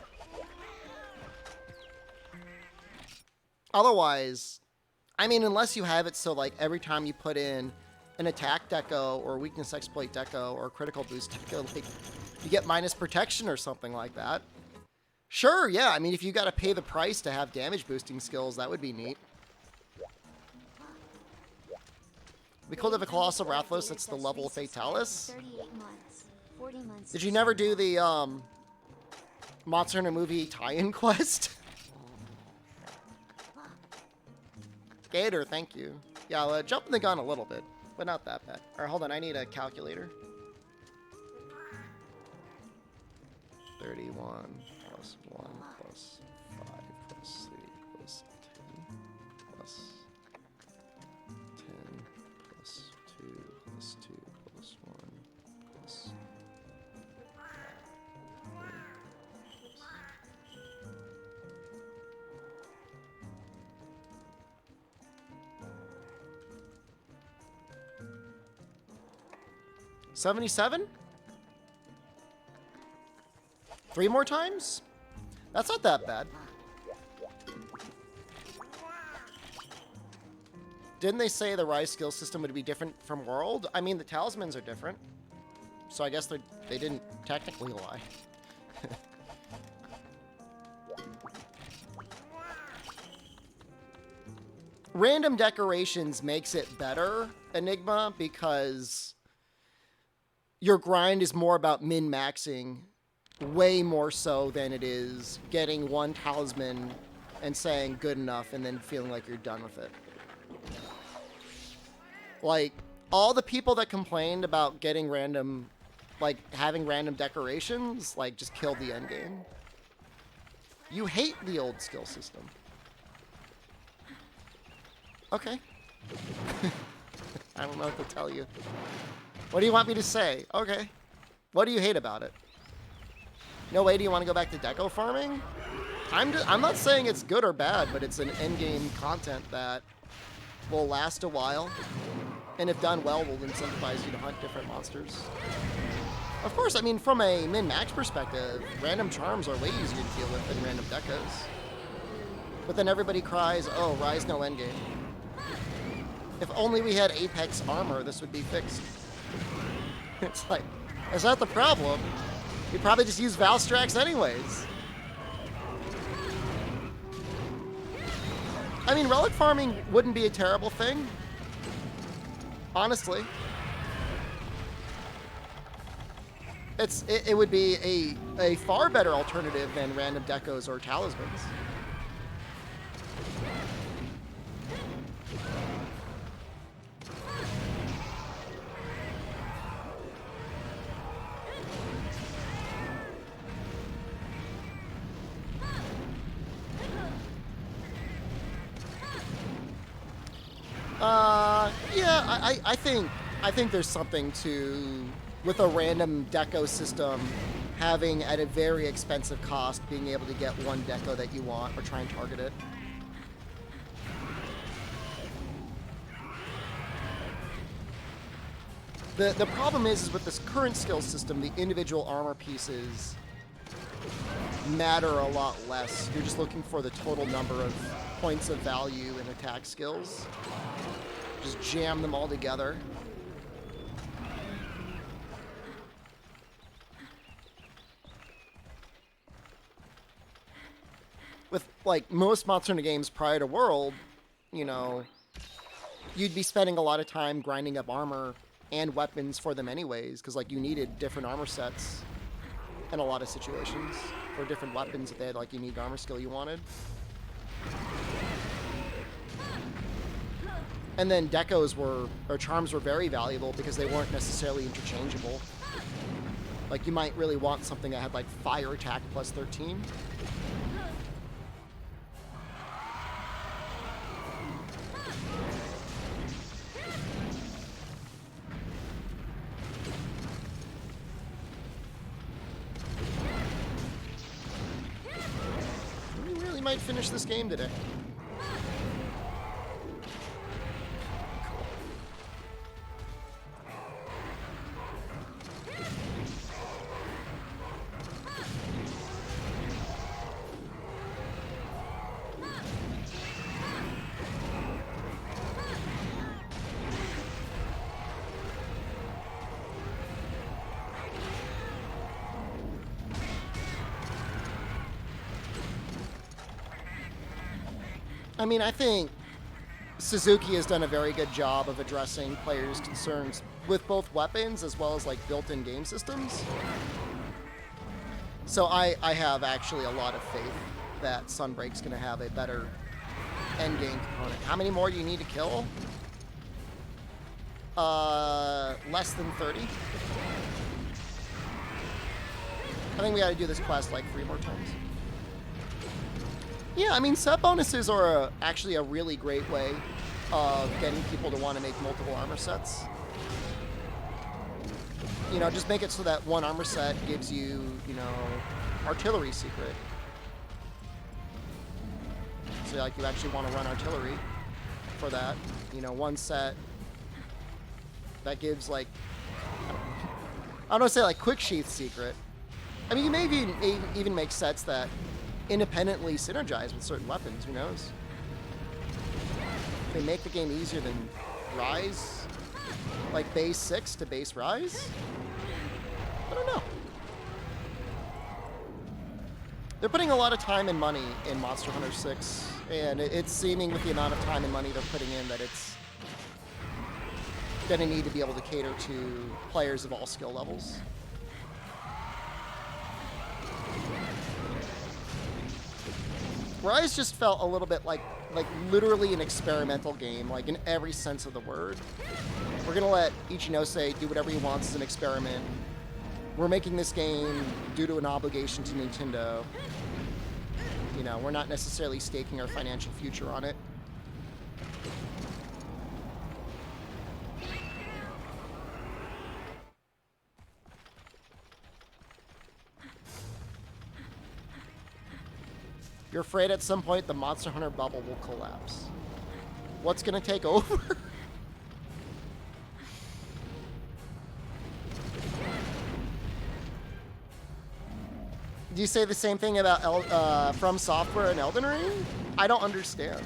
Otherwise, I mean, unless you have it so like every time you put in an attack deco or weakness exploit deco or critical boost deco, like you get minus protection or something like that. Sure, yeah. I mean, if you got to pay the price to have damage boosting skills, that would be neat. We could have a Colossal Rathalos that's the level of Fatalis. Did you never do the Monster Hunter movie tie-in quest? Gator, thank you. Yeah, jumping the gun a little bit, but not that bad. Alright, hold on, I need a calculator. 31 plus 1 plus 5 plus 3 plus 10 plus 10 plus 2 plus 2 plus 1 plus 77? 3 more times? That's not that bad. Didn't they say the Rise skill system would be different from World? I mean, the talismans are different. So I guess they didn't technically lie. Random decorations makes it better, Enigma, because your grind is more about min-maxing way more so than it is getting one talisman and saying good enough and then feeling like you're done with it. Like, all the people that complained about getting random, like, having random decorations, like, just killed the endgame. You hate the old skill system. Okay. I don't know what to tell you. What do you want me to say? Okay. What do you hate about it? No way do you want to go back to deco farming? I'm not saying it's good or bad, but it's an endgame content that will last a while. And if done well, will incentivize you to hunt different monsters. Of course, I mean, from a min-max perspective, random charms are way easier to deal with than random decos. But then everybody cries, oh, Rise no endgame. If only we had Apex armor, this would be fixed. It's like, that's not the problem. You probably just use Valstrax anyways. I mean, relic farming wouldn't be a terrible thing. Honestly. It would be a far better alternative than random decos or talismans. Yeah, I think there's something to, with a random deco system, having at a very expensive cost, being able to get one deco that you want or try and target it. The problem is with this current skill system, the individual armor pieces matter a lot less. You're just looking for the total number of points of value in attack skills. Just jam them all together. With, like, most Monster Hunter games prior to World, you know, you'd be spending a lot of time grinding up armor and weapons for them anyways, because, like, you needed different armor sets in a lot of situations, or different weapons if they had, like, unique armor skill you wanted. And then decos were, or charms were very valuable because they weren't necessarily interchangeable. Like, you might really want something that had, like, fire attack plus 13. Might finish this game today. I mean, I think Suzuki has done a very good job of addressing players' concerns with both weapons as well as, like, built-in game systems. So I have actually a lot of faith that Sunbreak's going to have a better endgame component. How many more do you need to kill? Less than 30. I think we got to do this quest like 3 more times. Yeah, I mean, set bonuses are actually a really great way of getting people to want to make multiple armor sets. You know, just make it so that one armor set gives you, you know, artillery secret. So, like, you actually want to run artillery for that. You know, one set that gives, like, I don't want to say, like, quick sheath secret. I mean, you may even make sets that independently synergize with certain weapons, who knows? They make the game easier than Rise, like base 6 to base Rise? I don't know. They're putting a lot of time and money in Monster Hunter 6, and it's seeming with the amount of time and money they're putting in that it's going to need to be able to cater to players of all skill levels. Rise just felt a little bit like literally an experimental game, like in every sense of the word. We're gonna let Ichinose do whatever he wants as an experiment. We're making this game due to an obligation to Nintendo. You know, we're not necessarily staking our financial future on it. You're afraid at some point the Monster Hunter bubble will collapse. What's going to take over? Do you say the same thing about From Software and Elden Ring? I don't understand.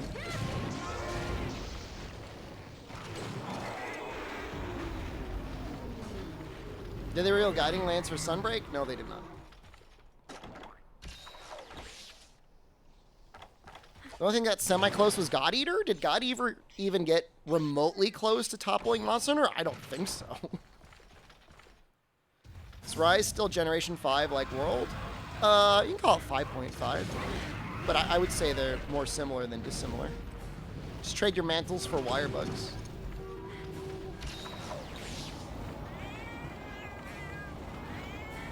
Did they reveal Guiding Lands for Sunbreak? No, they did not. The only thing that's semi-close was God Eater? Did God Eater even get remotely close to toppling Monster Hunter? I don't think so. Is Rise still Generation 5 like World? You can call it 5.5. But I would say they're more similar than dissimilar. Just trade your mantles for wire bugs.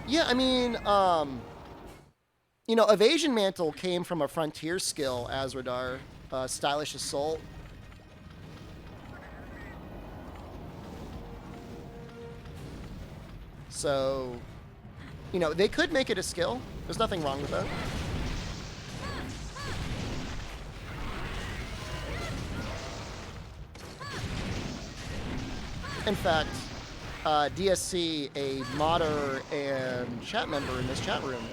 Yeah, I mean, you know, Evasion Mantle came from a Frontier skill, Azradar, Stylish Assault. So, you know, they could make it a skill. There's nothing wrong with that. In fact, DSC, a modder and chat member in this chat room,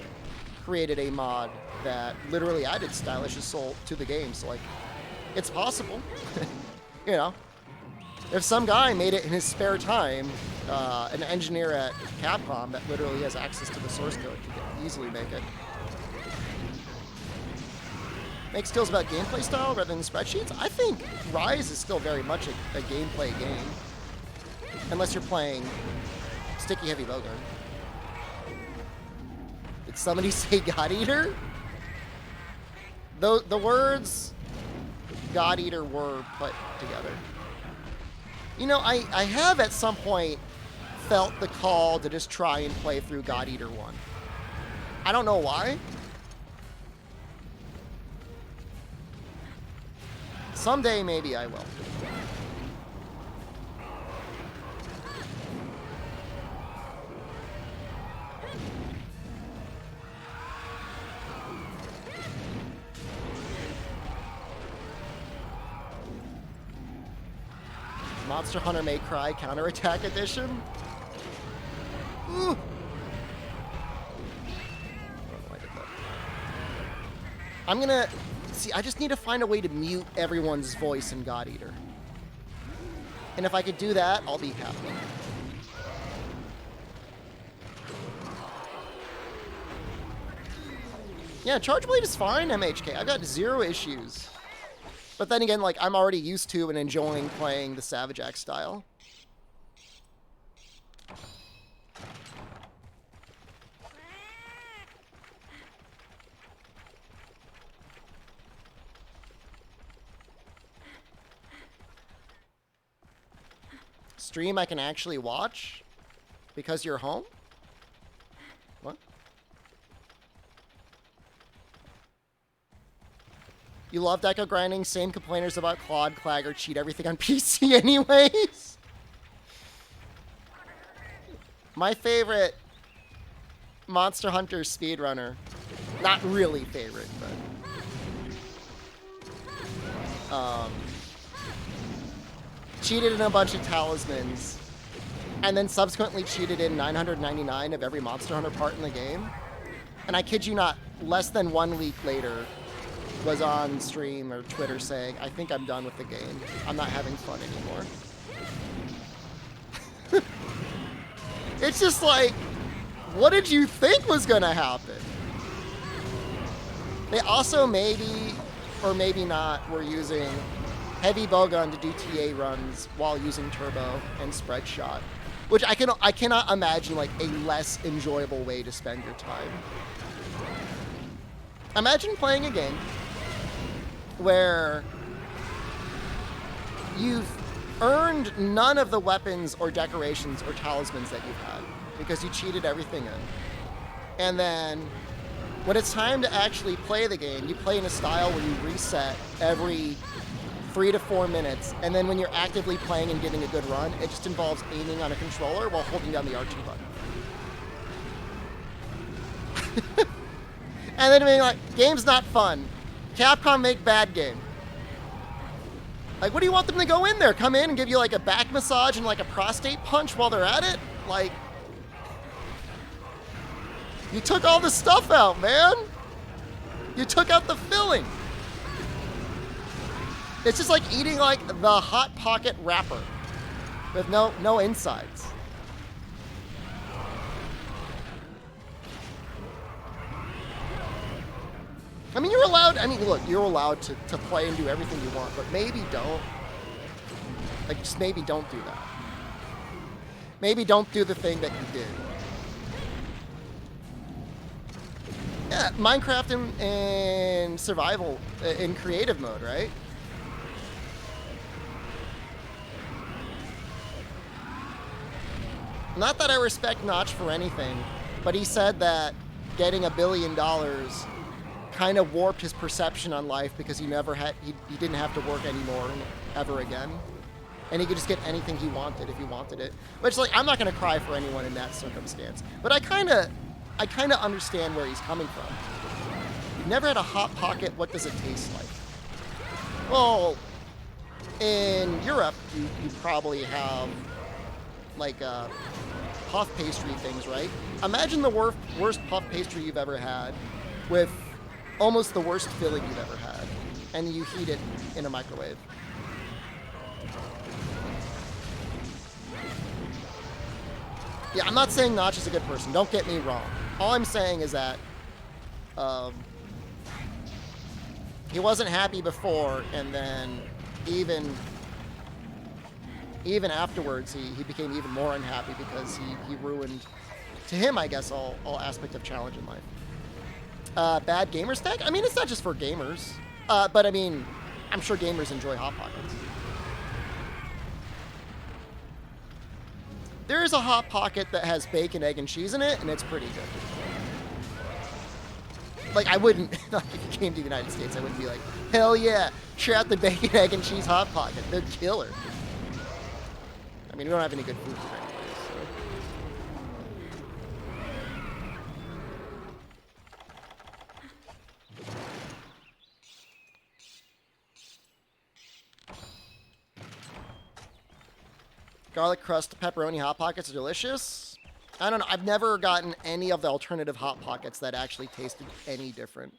created a mod that literally added stylish assault to the game. So like, it's possible. You know, if some guy made it in his spare time, an engineer at Capcom that literally has access to the source code can easily make it. Make skills about gameplay style rather than spreadsheets? I think Rise is still very much a gameplay game. Unless you're playing Sticky Heavy Bowgun. Did somebody say God Eater? The words God Eater were put together. You know, I have at some point felt the call to just try and play through God Eater 1. I don't know why. Someday, maybe I will. Monster Hunter May Cry Counterattack Edition? Ooh. I'm gonna... See, I just need to find a way to mute everyone's voice in God Eater. And if I could do that, I'll be happy. Yeah, Charge Blade is fine, MHK. I've got 0 issues. But then again, like, I'm already used to and enjoying playing the Savage Axe style. Stream I can actually watch because you're home? What? You love deco grinding, same complainers about Claude, Clagger, cheat everything on PC anyways. My favorite Monster Hunter speedrunner, not really favorite, but cheated in a bunch of talismans, and then subsequently cheated in 999 of every Monster Hunter part in the game. And I kid you not, less than 1 week later, was on stream or Twitter saying, I think I'm done with the game. I'm not having fun anymore. It's just like, what did you think was gonna happen? They also maybe, or maybe not, were using Heavy Bowgun to do TA runs while using Turbo and Spread Shot, which I cannot imagine like a less enjoyable way to spend your time. Imagine playing a game where you've earned none of the weapons or decorations or talismans that you've had because you cheated everything in. And then when it's time to actually play the game, you play in a style where you reset every 3 to 4 minutes, and then when you're actively playing and getting a good run, it just involves aiming on a controller while holding down the R2 button. And then being like, game's not fun. Capcom make bad game. Like, what do you want them to go in there? Come in and give you like a back massage and like a prostate punch while they're at it? Like, you took all the stuff out, man. You took out the filling. It's just like eating like the Hot Pocket wrapper with no insides. I mean, you're allowed, look, you're allowed to play and do everything you want, but maybe don't. Like, just maybe don't do that. Maybe don't do the thing that you did. Yeah, Minecraft in survival, in creative mode, right? Not that I respect Notch for anything, but he said that getting $1 billion kind of warped his perception on life because he didn't have to work anymore ever again. And he could just get anything he wanted if he wanted it. Which, like, I'm not going to cry for anyone in that circumstance. But I kind of understand where he's coming from. You've never had a Hot Pocket, what does it taste like? Well, in Europe, you probably have like puff pastry things, right? Imagine the worst puff pastry you've ever had with almost the worst filling you've ever had, and you heat it in a microwave. Yeah, I'm not saying Notch is a good person. Don't get me wrong. All I'm saying is that he wasn't happy before, and then even afterwards, he became even more unhappy because he ruined, to him, I guess, all aspect of challenge in life. Bad gamer stack? I mean, it's not just for gamers. But I mean, I'm sure gamers enjoy Hot Pockets. There is a Hot Pocket that has bacon, egg, and cheese in it, and it's pretty good. Like, I wouldn't, like, if you came to the United States, I wouldn't be like, hell yeah, try out the bacon, egg, and cheese Hot Pocket. They're killer. I mean, we don't have any good food here anyways, so. Garlic crust pepperoni Hot Pockets are delicious. I don't know. I've never gotten any of the alternative Hot Pockets that actually tasted any different.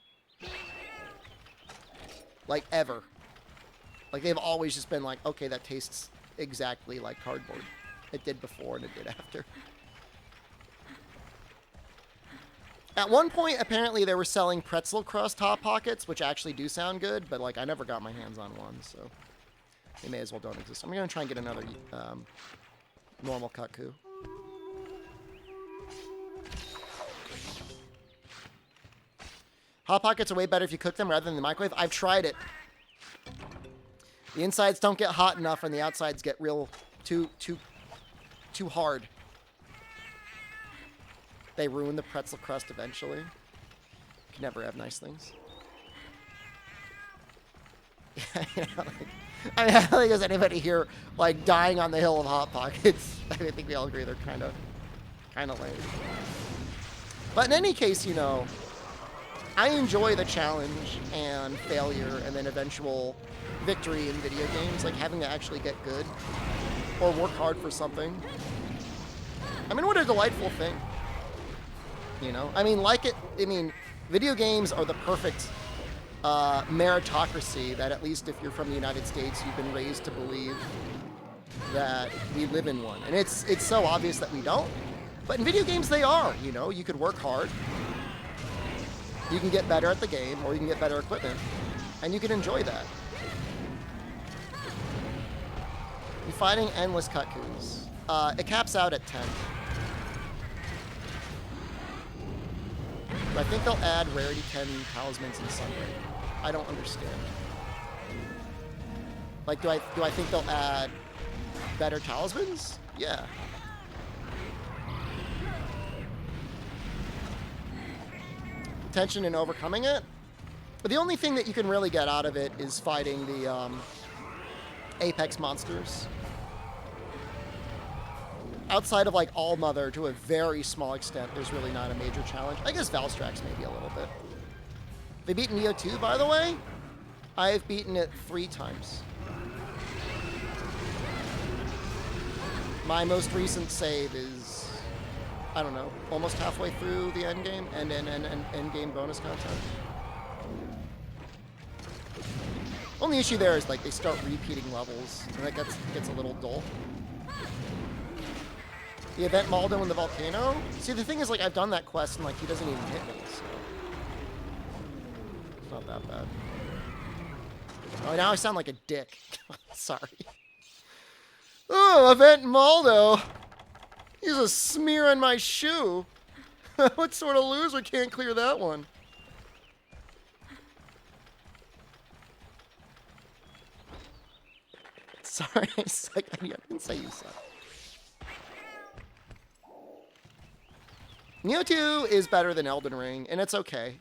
Like, ever. Like, they've always just been like, okay, that tastes exactly like cardboard. It did before and it did after. At one point, apparently, they were selling pretzel crust Hot Pockets, which actually do sound good, but, like, I never got my hands on one, so they may as well don't exist. I'm going to try and get another normal Kutku. Hot Pockets are way better if you cook them rather than the microwave. I've tried it. The insides don't get hot enough, and the outsides get real too hard. They ruin the pretzel crust eventually. You can never have nice things. Yeah, you know, like, I mean, I don't think there's anybody here like dying on the hill of Hot Pockets. I think we all agree they're kind of lame. But in any case, you know, I enjoy the challenge and failure and then eventual victory in video games, like having to actually get good or work hard for something. I mean, what a delightful thing. You know, I mean, video games are the perfect meritocracy that, at least if you're from the United States, you've been raised to believe that we live in one. And it's so obvious that we don't. But in video games, they are. You know, you could work hard. You can get better at the game, or you can get better equipment, and you can enjoy that. You're fighting endless Kutkus. It caps out at 10. But I think they'll add rarity 10 talismans in Sunbreak. I don't understand. Like, do I think they'll add better talismans? Yeah. Tension in overcoming it. But the only thing that you can really get out of it is fighting the Apex monsters. Outside of, like, All-Mother, to a very small extent, there's really not a major challenge. I guess Valstrax maybe a little bit. They beat Neo 2, by the way? I've beaten it 3 times. My most recent save is, I don't know, almost halfway through the endgame, and endgame bonus content. Only issue there is, like, they start repeating levels, and that gets a little dull. The event Maldo in the volcano? See, the thing is, like, I've done that quest, and, like, he doesn't even hit me, so it's not that bad. Oh, now I sound like a dick. Sorry. Oh, event Maldo! He's a smear on my shoe. What sort of loser can't clear that one? Sorry, I didn't say you suck. Neo 2 is better than Elden Ring, and it's okay.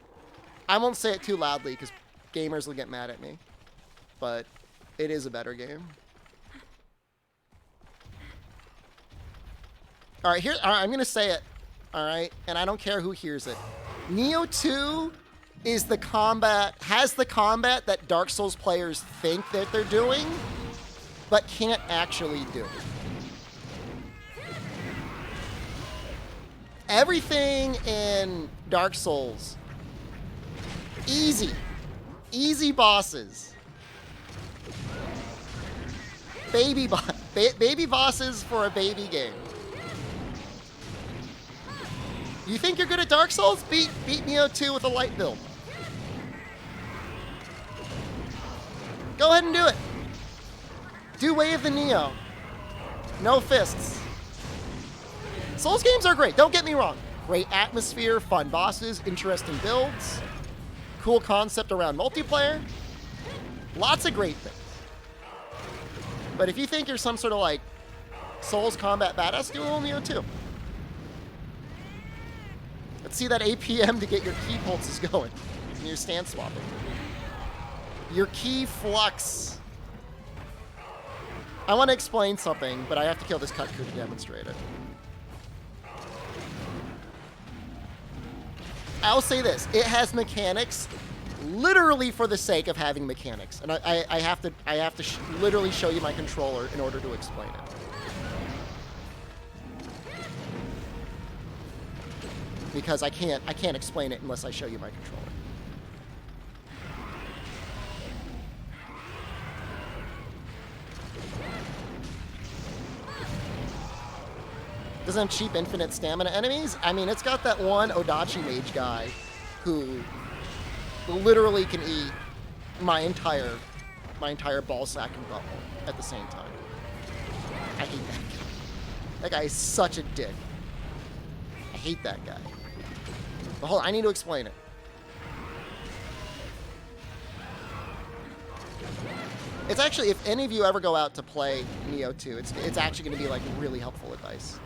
I won't say it too loudly because gamers will get mad at me. But it is a better game. Alright, I'm going to say it. Alright? And I don't care who hears it. Neo 2 is has the combat that Dark Souls players think that they're doing, but can't actually do. Everything in Dark Souls Easy. Easy bosses. Baby bosses for a baby game. You think you're good at Dark Souls? Beat Neo 2 with a light build. Go ahead and do it. Do Way of the Neo. No fists. Souls games are great, don't get me wrong. Great atmosphere, fun bosses, interesting builds, cool concept around multiplayer. Lots of great things. But if you think you're some sort of like Souls combat badass, do a little Neo 2. Let's see that APM to get your key pulses going and your stance swapping. Your key flux. I want to explain something, but I have to kill this Kutku to demonstrate it. I'll say this. It has mechanics literally for the sake of having mechanics. And I have to literally show you my controller in order to explain it. Because I can't explain it unless I show you my controller. Doesn't have cheap infinite stamina enemies? I mean, it's got that one Odachi mage guy who literally can eat my entire ball sack and butthole at the same time. I hate that guy. That guy is such a dick. I hate that guy. But hold on, I need to explain it. It's actually, if any of you ever go out to play Neo 2, it's actually going to be like really helpful advice.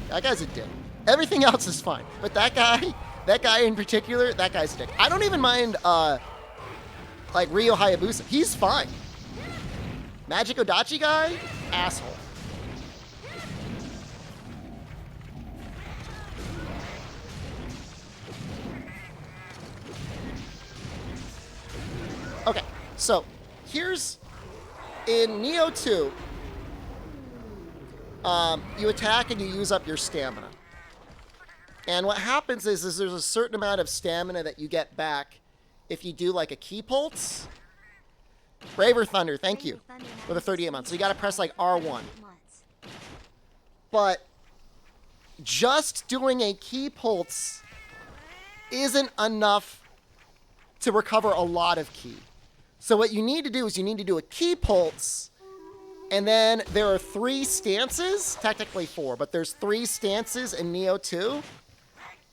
That guy's a dick. Everything else is fine. But that guy in particular, that guy's a dick. I don't even mind, like, Ryo Hayabusa. He's fine. Magic Odachi guy? Asshole. Okay, so here's, in Neo 2, you attack and you use up your stamina. And what happens is there's a certain amount of stamina that you get back if you do like a key pulse. Braver Thunder, thank you, for the 38 months. So you gotta press like R1. But just doing a key pulse isn't enough to recover a lot of ki. So what you need to do is you need to do a key pulse, and then there are 3 stances, technically 4, but there's 3 stances in Neo 2,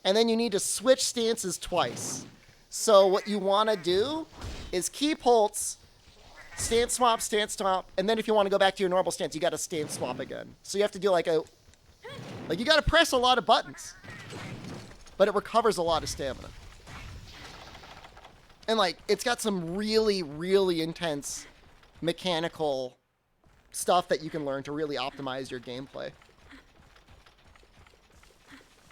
and then you need to switch stances twice. So what you want to do is key pulse, stance swap, and then if you want to go back to your normal stance, you got to stance swap again. So you have to do like you got to press a lot of buttons, but it recovers a lot of stamina. And like, it's got some really, really intense mechanical stuff that you can learn to really optimize your gameplay.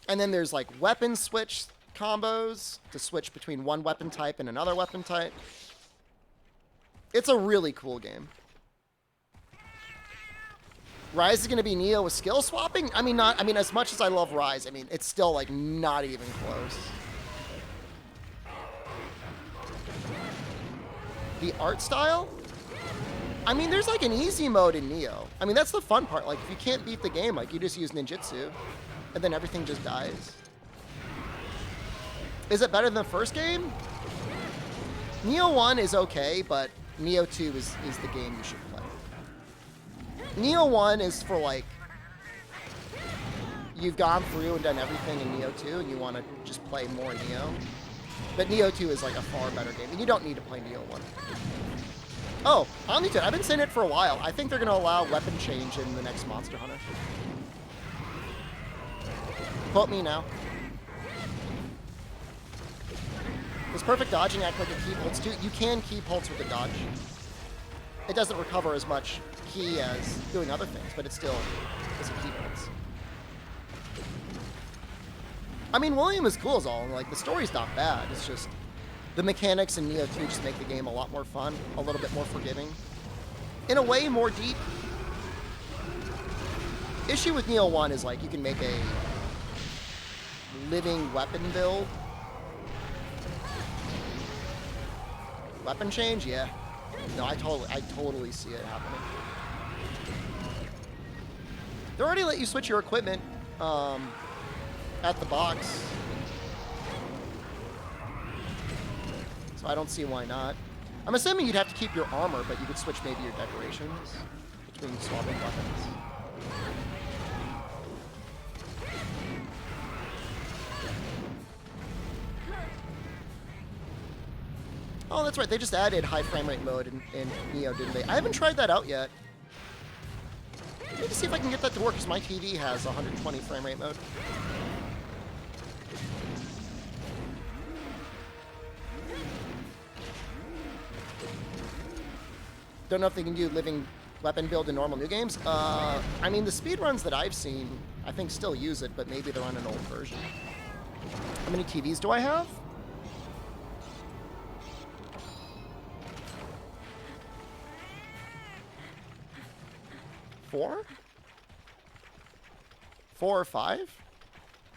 And then there's like weapon switch combos to switch between one weapon type and another weapon type. It's a really cool game. Rise is going to be Neo with skill swapping? I mean, as much as I love Rise, I mean, it's still like not even close. The art style? I mean, there's like an easy mode in Neo. I mean, that's the fun part. Like, if you can't beat the game, like, you just use ninjutsu, and then everything just dies. Is it better than the first game? Neo 1 is okay, but Neo 2 is the game you should play. Neo 1 is for, like, you've gone through and done everything in Neo 2, and you want to just play more Neo. But Neo 2 is like a far better game, and you don't need to play Neo 1. Oh, Omnitude, I've been saying it for a while. I think they're going to allow weapon change in the next Monster Hunter. Quote me now. Does perfect dodging act like a key pulse too? You can key pulse with a dodge. It doesn't recover as much ki as doing other things, but it still is a key pulse. I mean, William is cool as all, and like, the story's not bad. It's just the mechanics in Neo 2 just make the game a lot more fun, a little bit more forgiving. In a way, more deep. Issue with Neo 1 is like, you can make a living weapon build Weapon change? Yeah. No, I totally see it happening. They already let you switch your equipment at the box. So I don't see why not. I'm assuming you'd have to keep your armor, but you could switch maybe your decorations between swapping weapons. Oh, that's right. They just added high frame rate mode in Neo, didn't they? I haven't tried that out yet. I need to see if I can get that to work, because my TV has 120 frame rate mode. Don't know if they can do living weapon build in normal new games. I mean, the speedruns that I've seen, I think still use it, but maybe they're on an old version. How many TVs do I have? 4? 4 or 5?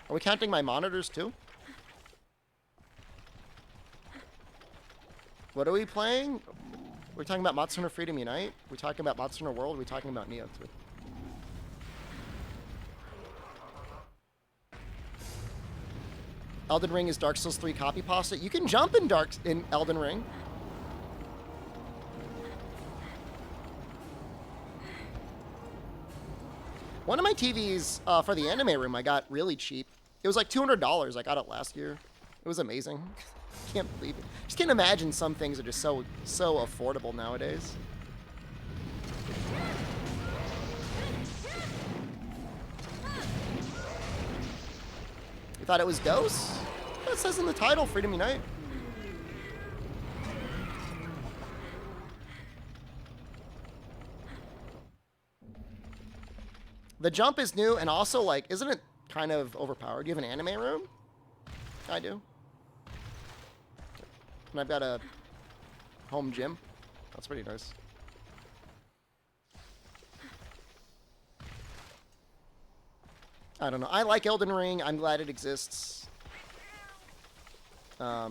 Are we counting my monitors too? What are we playing? We're talking about Monster Hunter Freedom Unite? We're talking about Monster Hunter World? We're talking about Neo 2. Elden Ring is Dark Souls 3 copy pasta. You can jump in Elden Ring. One of my TVs for the anime room I got really cheap. It was like $200. I got it last year. It was amazing. Can't believe it. Just can't imagine some things are just so affordable nowadays. You thought it was Dose? It says in the title, Freedom Unite. The jump is new, and also, like, isn't it kind of overpowered? Do you have an anime room? I do. And I've got a home gym. That's pretty nice. I don't know. I like Elden Ring. I'm glad it exists. I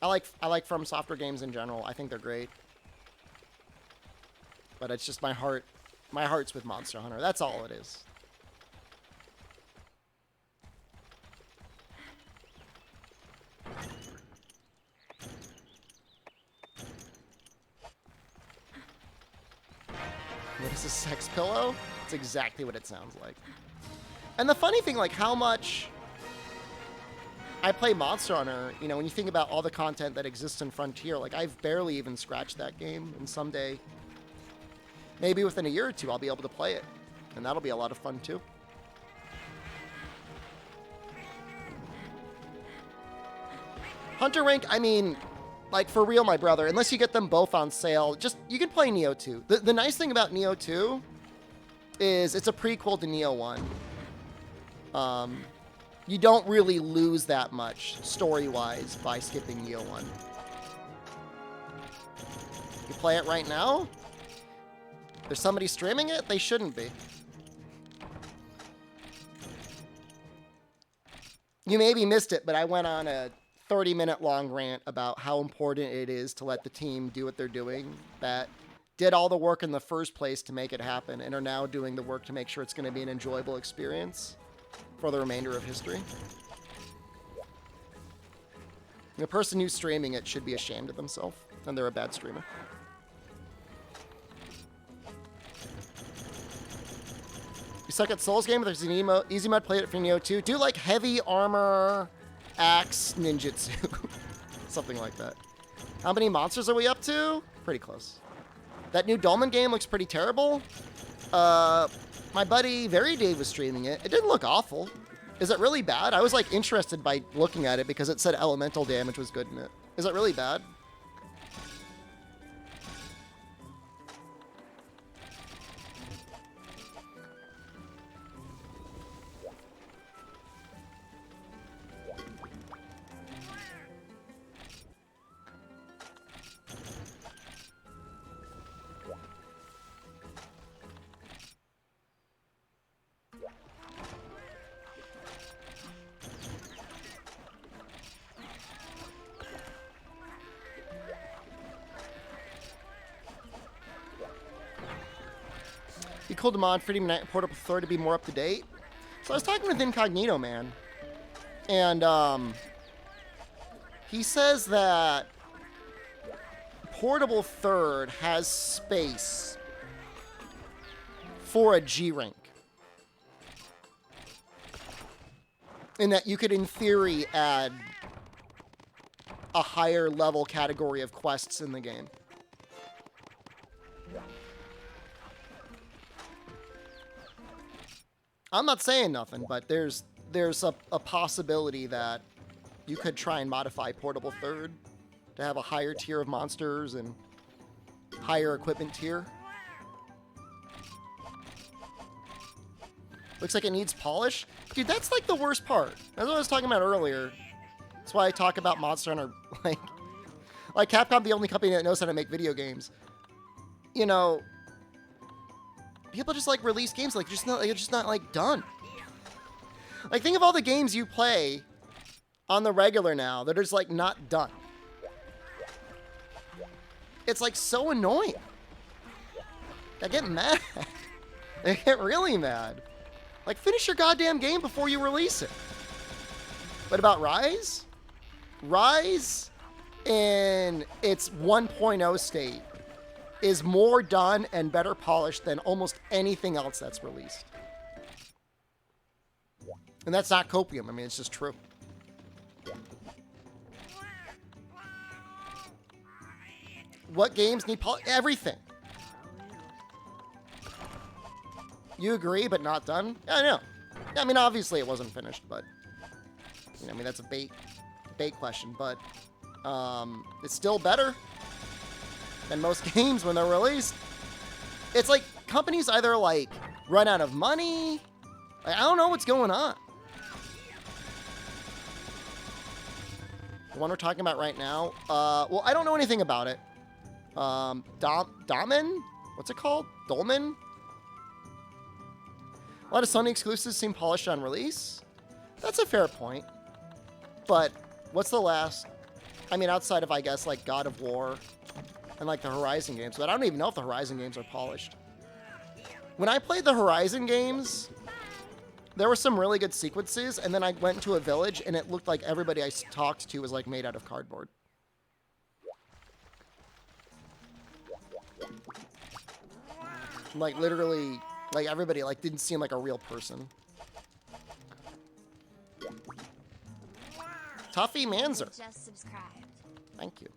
like From Software games in general. I think they're great. But it's just my heart. My heart's with Monster Hunter. That's all it is. What is a sex pillow? It's exactly what it sounds like. And the funny thing, like how much I play Monster Hunter, you know, when you think about all the content that exists in Frontier, like I've barely even scratched that game, and someday, maybe within a year or two, I'll be able to play it. And that'll be a lot of fun too. Hunter Rank, I mean, like for real, my brother, unless you get them both on sale, just, you can play Neo 2. The nice thing about Neo 2 is it's a prequel to Neo 1. You don't really lose that much story-wise by skipping Neo 1. You play it right now? There's somebody streaming it? They shouldn't be. You maybe missed it, but I went on a 30-minute long rant about how important it is to let the team do what they're doing, that did all the work in the first place to make it happen and are now doing the work to make sure it's going to be an enjoyable experience for the remainder of history. The person who's streaming it should be ashamed of themselves, and they're a bad streamer. You suck at Souls game, there's an easy mode, play it for Neo 2. Do like heavy armor, axe, ninjutsu. Something like that. How many monsters are we up to? Pretty close. That new Dolmen game looks pretty terrible. My buddy Very Dave was streaming it. It didn't look awful. Is it really bad? I was like interested by looking at it because it said elemental damage was good in it. Is it really bad? Be cool to mod Freedom Night Portable Third to be more up to date. So I was talking with Incognito Man, and he says that Portable Third has space for a G rank. In that you could, in theory, add a higher level category of quests in the game. I'm not saying nothing, but there's a possibility that you could try and modify Portable Third to have a higher tier of monsters and higher equipment tier. Looks like it needs polish. Dude, that's like the worst part. That's what I was talking about earlier. That's why I talk about Monster Hunter. Like Capcom, the only company that knows how to make video games. You know, people just like release games like it's just not like done. Like think of all the games you play on the regular now that are just like not done. It's like so annoying. I get mad. I get really mad. Like, finish your goddamn game before you release it. What about Rise? Rise, in its 1.0 state, is more done and better polished than almost anything else that's released. And that's not copium. I mean, it's just true. What games need polish? Everything. You agree, but not done? Yeah, I know. I mean, obviously it wasn't finished, but you know, I mean, that's a bait question, but it's still better than most games when they're released. It's like companies either like run out of money. Like, I don't know what's going on. The one we're talking about right now. Well, I don't know anything about it. Damen? What's it called? Dolmen? A lot of Sony exclusives seem polished on release. That's a fair point. But what's the last? I mean, outside of, I guess, like God of War and like the Horizon games. But I don't even know if the Horizon games are polished. When I played the Horizon games, there were some really good sequences. And then I went into a village and it looked like everybody I talked to was like made out of cardboard. Like literally... Like, everybody, like, didn't seem like a real person. Tuffy Manzer. Just subscribed. Thank you.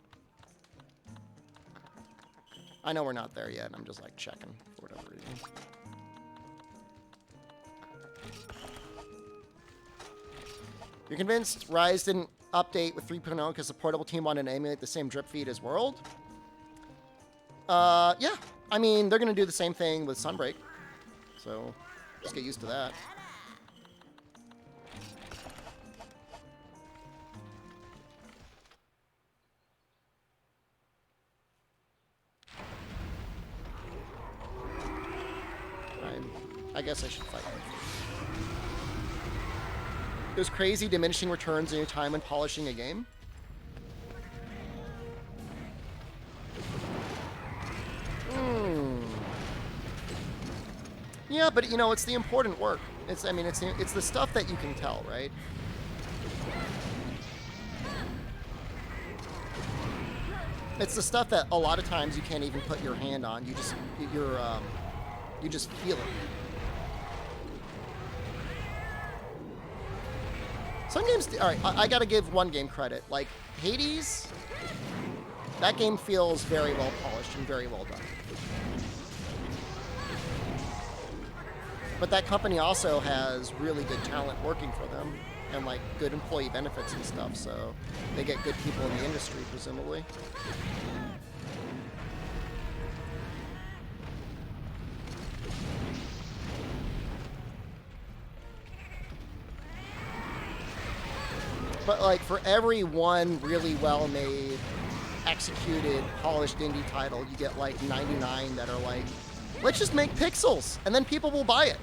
I know we're not there yet. I'm just, like, checking for whatever reason. You're convinced Rise didn't update with 3.0 because the portable team wanted to emulate the same drip feed as World? Yeah. I mean, they're going to do the same thing with Sunbreak. So, just get used to that. I guess I should fight him. There's crazy diminishing returns in your time when polishing a game. Yeah, but you know, it's the important work. It's the stuff that you can tell, right? It's the stuff that a lot of times you can't even put your hand on. You just feel it. Some games, all right, I gotta give one game credit. Like Hades, that game feels very well polished and very well done. But that company also has really good talent working for them and like good employee benefits and stuff, so they get good people in the industry, presumably. But like for every one really well-made, executed, polished indie title, you get like 99 that are like, let's just make pixels, and then people will buy it.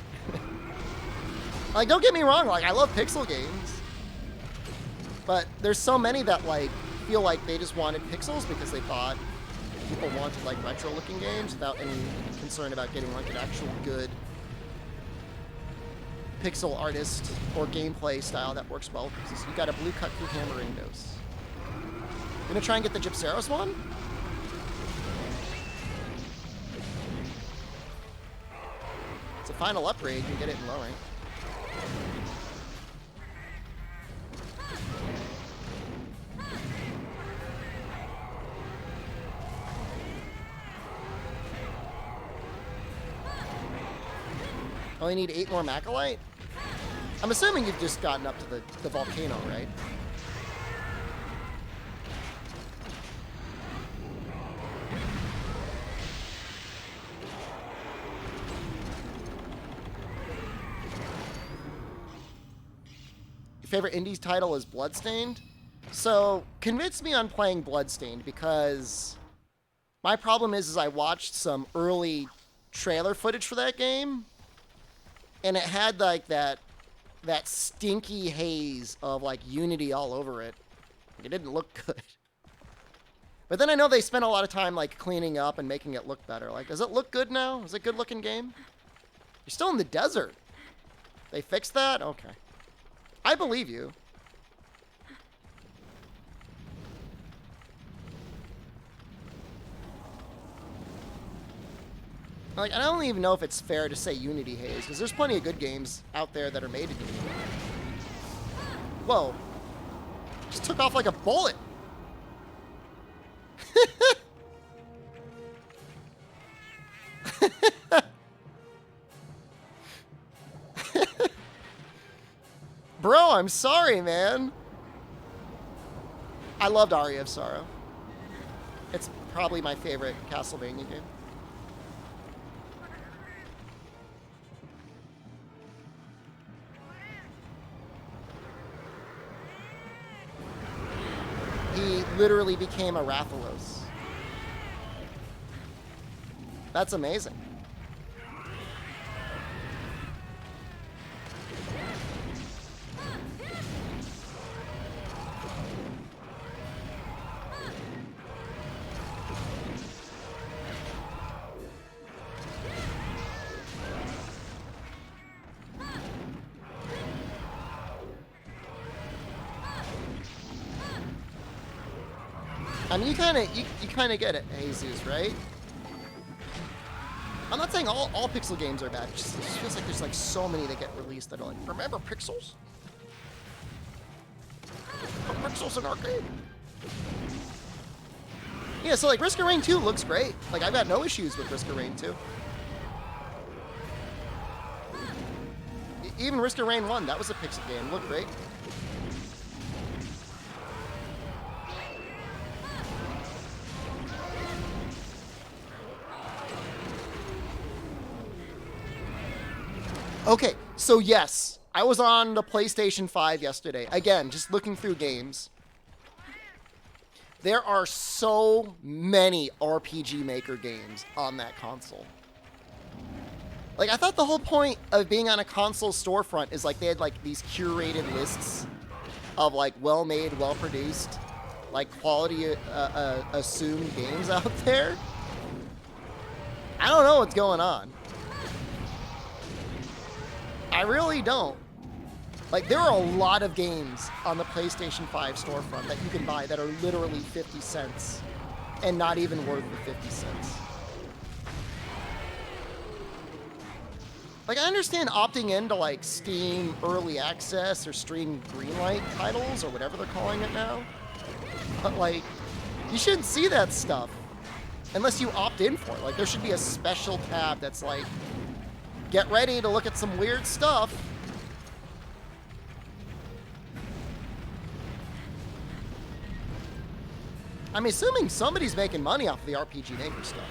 Like, don't get me wrong, like, I love pixel games. But there's so many that, like, feel like they just wanted pixels because they thought people wanted like retro-looking games without any concern about getting like an actual good pixel artist or gameplay style that works well. So you got a blue cut through hammer Indos. Gonna try and get the Gypceros one. It's a final upgrade. You can get it in low rank. Only need 8 more Macalite? I'm assuming you've just gotten up to the volcano, right? Your favorite indies title is Bloodstained? So, convince me on playing Bloodstained, because my problem is I watched some early trailer footage for that game, and it had like that stinky haze of like Unity all over it. It didn't look good. But then I know they spent a lot of time like cleaning up and making it look better. Like, does it look good now? Is it a good looking game? You're still in the desert. They fixed that? Okay. I believe you. Like, I don't even know if it's fair to say Unity haze, because there's plenty of good games out there that are made in Unity. Whoa. Just took off like a bullet. Bro, I'm sorry, man. I loved Aria of Sorrow. It's probably my favorite Castlevania game. He literally became a Rathalos. That's amazing. I mean, you kind of get it, Jesus, right? I'm not saying all pixel games are bad. It just feels like there's like so many that get released that are like, remember Pixels? Oh, Pixels in arcade. Yeah, so like Risk of Rain 2 looks great. Like, I've got no issues with Risk of Rain 2. Even Risk of Rain 1, that was a pixel game. Looked great. Okay, so yes, I was on the PlayStation 5 yesterday. Again, just looking through games. There are so many RPG Maker games on that console. Like, I thought the whole point of being on a console storefront is like they had like these curated lists of like well-made, well-produced, like quality assumed games out there. I don't know what's going on. I really don't. Like, there are a lot of games on the PlayStation 5 storefront that you can buy that are literally 50 cents and not even worth the 50 cents. Like, I understand opting into, like, Steam Early Access or Steam Greenlight titles or whatever they're calling it now. But, like, you shouldn't see that stuff unless you opt in for it. Like, there should be a special tab that's like, get ready to look at some weird stuff. I'm assuming somebody's making money off of the RPG Maker stuff.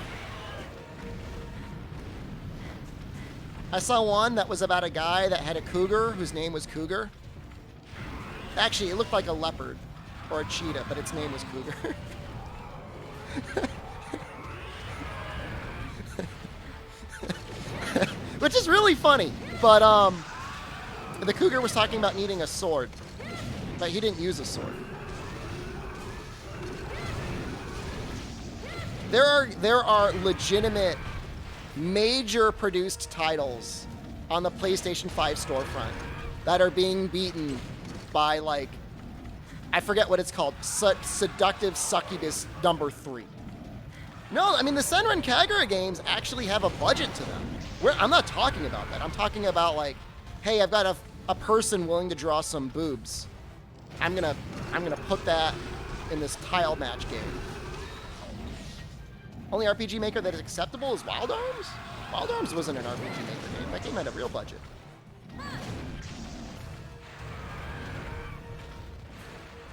I saw one that was about a guy that had a cougar whose name was Cougar. Actually, it looked like a leopard or a cheetah, but its name was Cougar. Which is really funny, but the cougar was talking about needing a sword, but he didn't use a sword. There are legitimate, major produced titles on the PlayStation 5 storefront that are being beaten by, like, I forget what it's called, Seductive Succubus number 3. No, I mean, the Senran Kagura games actually have a budget to them. I'm not talking about that. I'm talking about, like, hey, I've got a person willing to draw some boobs. I'm gonna put that in this tile match game. Only RPG Maker that is acceptable is Wild Arms? Wild Arms wasn't an RPG Maker game. That game had a real budget.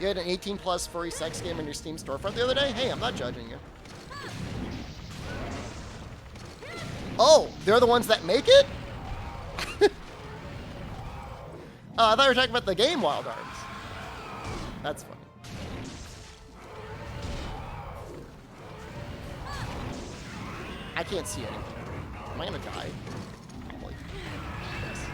You had an 18+ furry sex game on your Steam storefront the other day? Hey, I'm not judging you. Oh, they're the ones that make it? I thought you were talking about the game Wild Arms. That's funny. I can't see anything. Am I gonna die? Probably. Yes.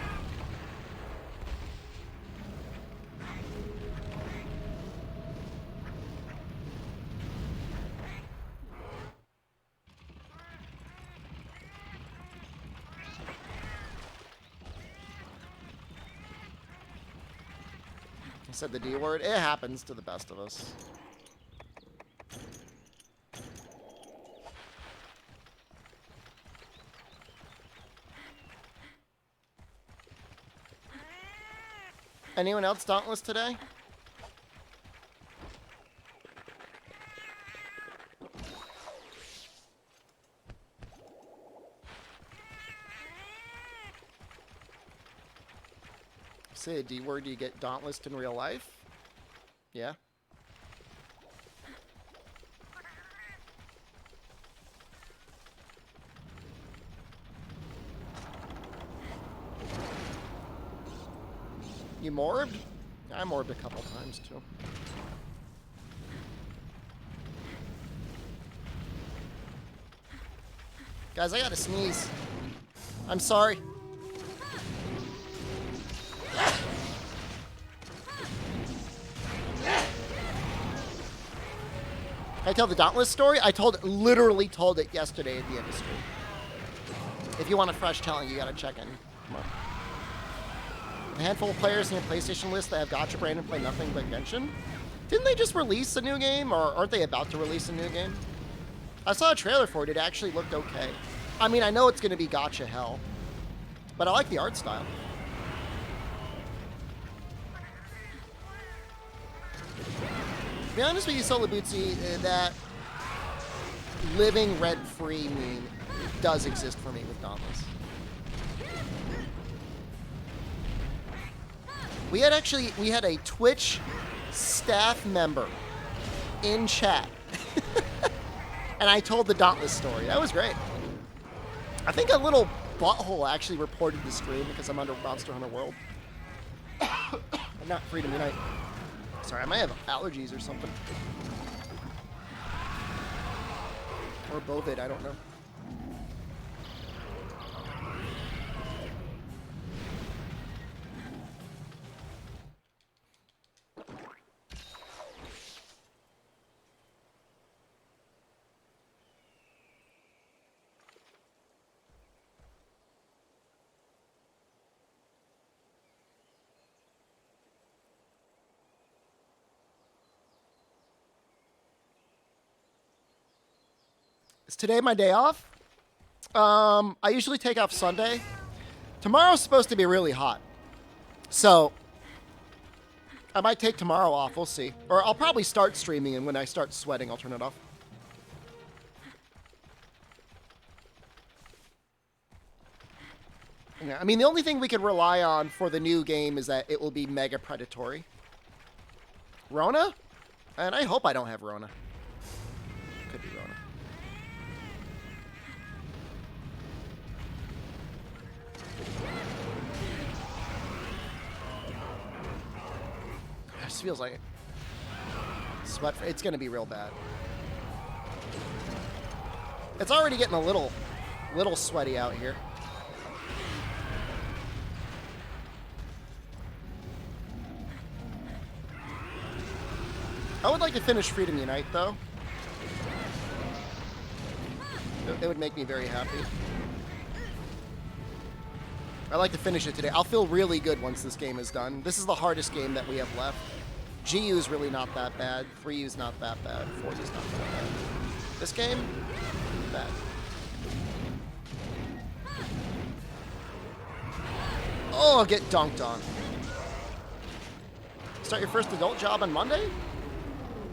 I said the D word. It happens to the best of us. Anyone else dauntless today? Say a D word, do you get dauntless in real life? Yeah. You morbed? I morbed a couple times too. Guys, I gotta sneeze. I'm sorry. Can I tell the Dauntless story? I literally told it yesterday at the industry. If you want a fresh telling, you gotta check in. Come on. A handful of players in your PlayStation list that have Gacha Brain and play nothing but Genshin? Didn't they just release a new game, or aren't they about to release a new game? I saw a trailer for it. It actually looked okay. I mean, I know it's going to be Gacha hell, but I like the art style. To be honest with you, Solo Bootsy, that living rent-free meme does exist for me with Dauntless. We had a Twitch staff member in chat. And I told the Dauntless story. That was great. I think a little butthole actually reported the stream because I'm under Monster Hunter World. I'm not Freedom Unite. Sorry, I might have allergies or something. Or bovid, I don't know. Is today my day off? I usually take off Sunday. Tomorrow's supposed to be really hot. So, I might take tomorrow off. We'll see. Or I'll probably start streaming, and when I start sweating, I'll turn it off. Yeah, I mean, the only thing we can rely on for the new game is that it will be mega predatory. Rona? And I hope I don't have Rona. Could be Rona. This feels like sweat. It's gonna be real bad. It's already getting a little sweaty out here. I would like to finish Freedom Unite though. It would make me very happy. I'd like to finish it today. I'll feel really good once this game is done. This is the hardest game that we have left. GU is really not that bad. 3U is not that bad. 4U is not that bad. This game, bad. Oh, I'll get dunked on. Start your first adult job on Monday?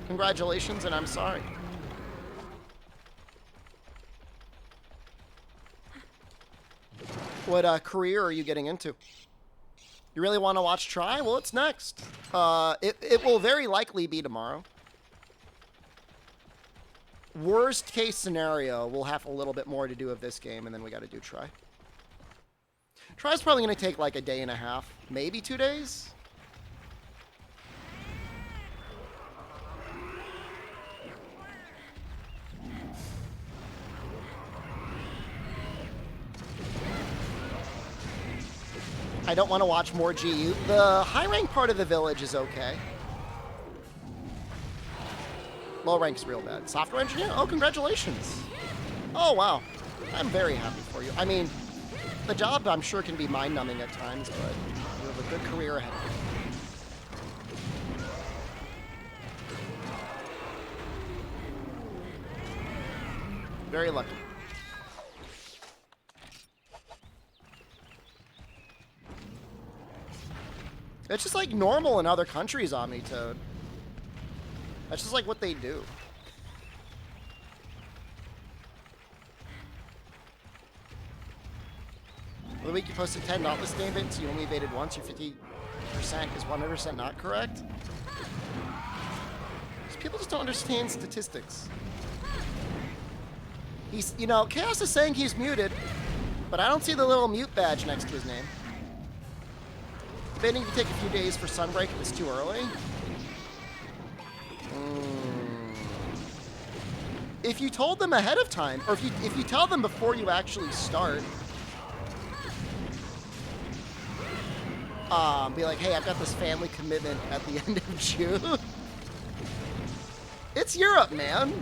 Congratulations, and I'm sorry. What career are you getting into? You really want to watch Try? Well, it's next. It will very likely be tomorrow. Worst case scenario, we'll have a little bit more to do of this game, and then we got to do Try. Try's probably going to take like a day and a half, maybe 2 days. I don't want to watch more GU. The high rank part of the village is okay. Low rank's real bad. Software engineer? Oh, congratulations. Oh, wow. I'm very happy for you. I mean, the job I'm sure can be mind-numbing at times, but you have a good career ahead of you. Very lucky. It's just like normal in other countries, Omnitoad. That's just like what they do. The week you posted 10 Nautilus events, you only evaded once, your 50% is 100% not correct. Because people just don't understand statistics. He's, you know, Chaos is saying he's muted, but I don't see the little mute badge next to his name. Debating to take a few days for sunbreak if it's too early. If you told them ahead of time, or if you tell them before you actually start, be like, hey, I've got this family commitment at the end of June. It's Europe, man.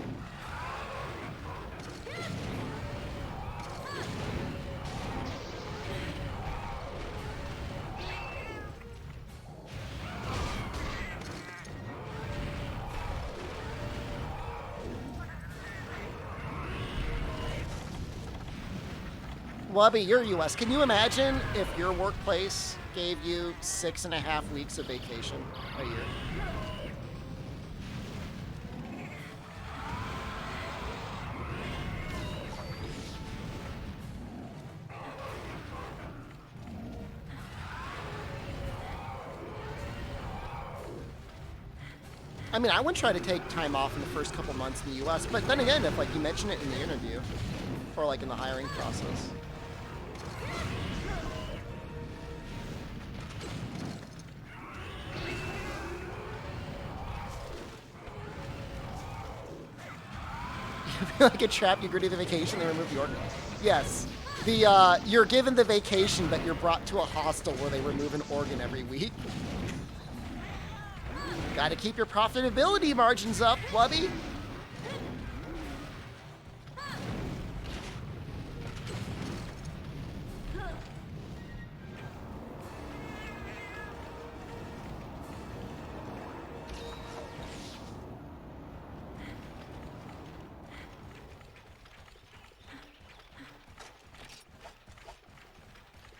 Wubby, you're US. Can you imagine if your workplace gave you 6.5 weeks of vacation a year? I mean, I would try to take time off in the first couple months in the US, but then again, if like you mention it in the interview or like in the hiring process. Like a trap, you agree to the vacation, they remove the order. Yes. You're given the vacation, but you're brought to a hostel where they remove an organ every week. Gotta keep your profitability margins up, Wubby.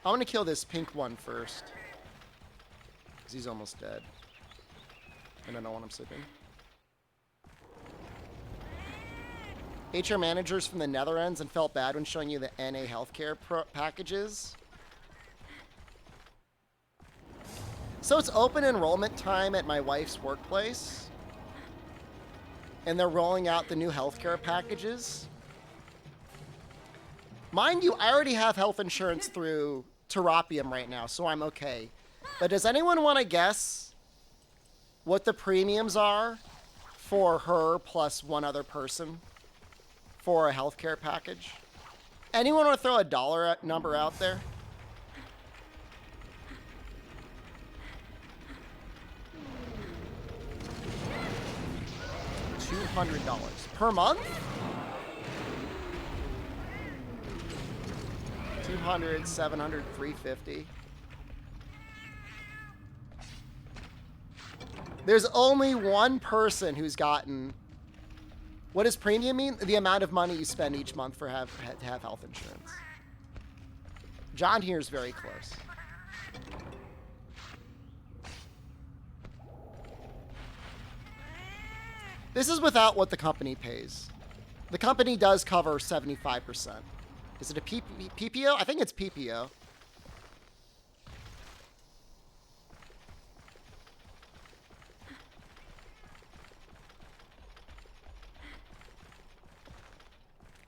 I want to kill this pink one first. Because he's almost dead. And I don't want him sleeping. HR managers from the Netherlands and felt bad when showing you the NA healthcare packages. So it's open enrollment time at my wife's workplace. And they're rolling out the new healthcare packages. Mind you, I already have health insurance through Terapium right now, so I'm okay. But does anyone want to guess what the premiums are for her plus one other person for a healthcare package? Anyone want to throw a dollar number out there? $200 per month? 200, 700, 350. There's only one person who's gotten... What does premium mean? The amount of money you spend each month to have health insurance. John here is very close. This is without what the company pays. The company does cover 75%. Is it a PPO? I think it's PPO.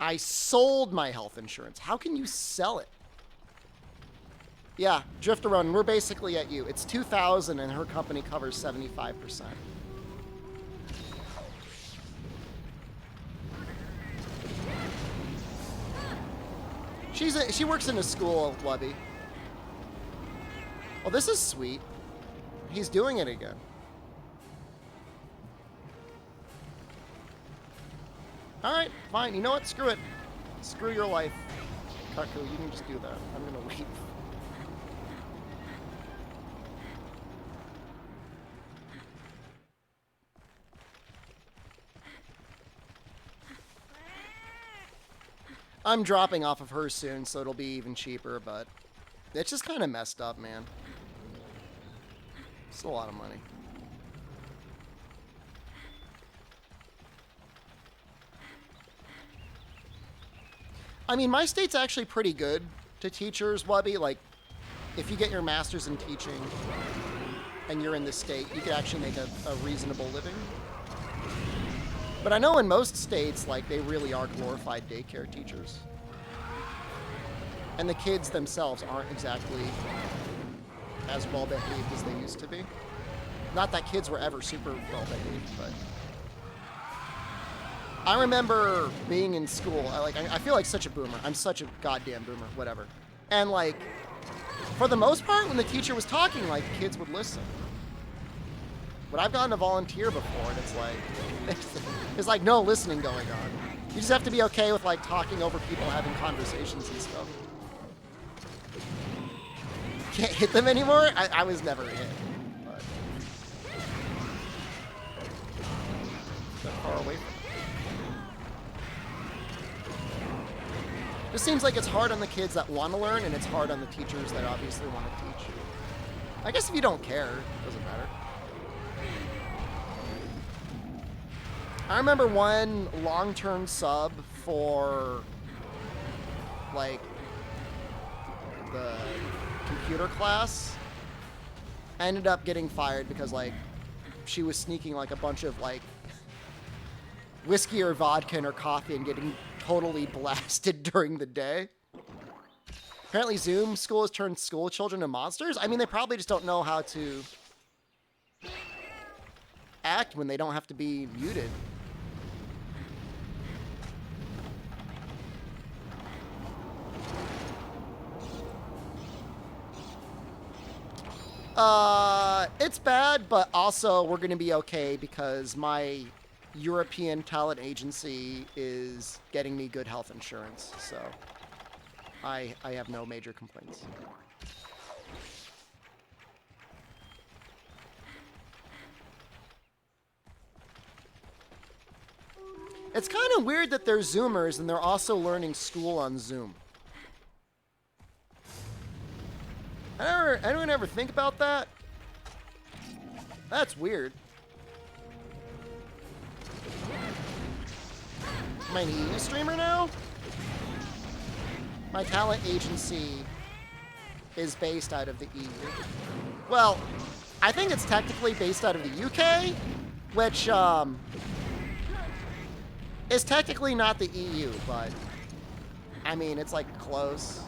I sold my health insurance. How can you sell it? Yeah, Drift Around. We're basically at you. It's 2,000 and her company covers 75%. She works in a school, Wubby. Well, this is sweet. He's doing it again. All right, fine. You know what? Screw it. Screw your life. Kaku, you can just do that. I'm gonna leave. I'm dropping off of her soon, so it'll be even cheaper, but it's just kind of messed up, man. It's a lot of money. I mean, my state's actually pretty good to teachers, Wubby. Like, if you get your master's in teaching and you're in the state, you could actually make a reasonable living. But I know in most states, like, they really are glorified daycare teachers. And the kids themselves aren't exactly as well-behaved as they used to be. Not that kids were ever super well-behaved, but... I remember being in school. I feel like such a boomer. I'm such a goddamn boomer, whatever. And, like, for the most part, when the teacher was talking, like, kids would listen. But I've gotten to volunteer before, and it's like, there's like no listening going on. You just have to be okay with like talking over people, having conversations and stuff. Can't hit them anymore? I was never hit. But far away from it. Just seems like it's hard on the kids that want to learn, and it's hard on the teachers that obviously want to teach. I guess if you don't care, it doesn't matter. I remember one long-term sub for, like, the computer class ended up getting fired because, like, she was sneaking, like, a bunch of, like, whiskey or vodka in her coffee and getting totally blasted during the day. Apparently Zoom school has turned school children into monsters. I mean, they probably just don't know how to act when they don't have to be muted. It's bad, but also we're going to be okay because my European talent agency is getting me good health insurance, so I have no major complaints. It's kind of weird that they're Zoomers and they're also learning school on Zoom. Anyone ever think about that? That's weird. Am I an EU streamer now? My talent agency is based out of the EU. Well, I think it's technically based out of the UK, which is technically not the EU, but I mean, it's like close.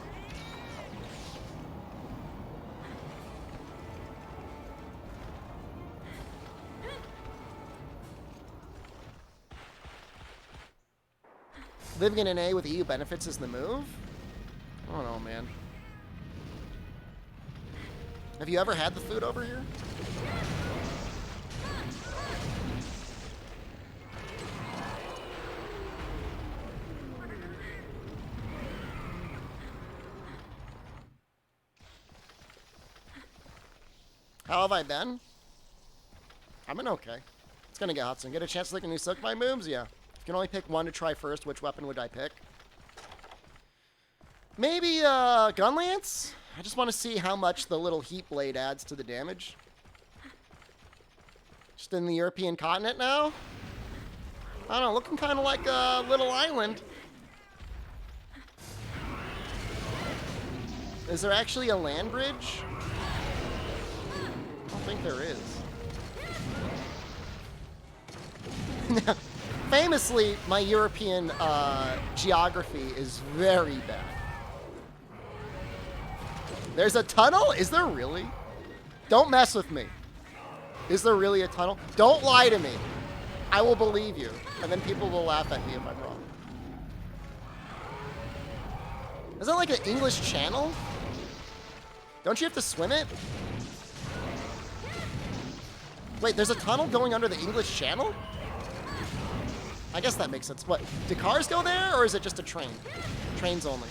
Living in an A with EU benefits is the move? I don't know, man. Have you ever had the food over here? How have I been? I've been okay. It's gonna get Hudson. Get a chance to look at new Silkbind moves? Yeah. If you can only pick one to try first, which weapon would I pick? Maybe Gun Lance? I just want to see how much the little heat blade adds to the damage. Just in the European continent now? I don't know, looking kind of like a little island. Is there actually a land bridge? I don't think there is. Famously, my European geography is very bad. There's a tunnel? Is there really? Don't mess with me. Is there really a tunnel? Don't lie to me. I will believe you. And then people will laugh at me if I'm wrong. Is that like an English channel? Don't you have to swim it? Wait, there's a tunnel going under the English Channel? I guess that makes sense. What, do cars go there, or is it just a train? Trains only.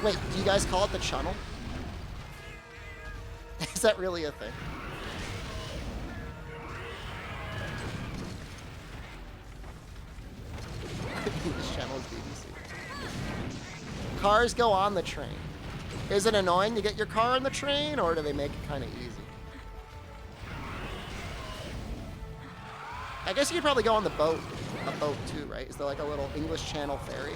Wait, do you guys call it the Channel? Is that really a thing? English Channel is BBC. Cars go on the train. Is it annoying to get your car on the train, or do they make it kind of easy? I guess you could probably go on the boat. A boat too, right? Is there like a little English Channel ferry?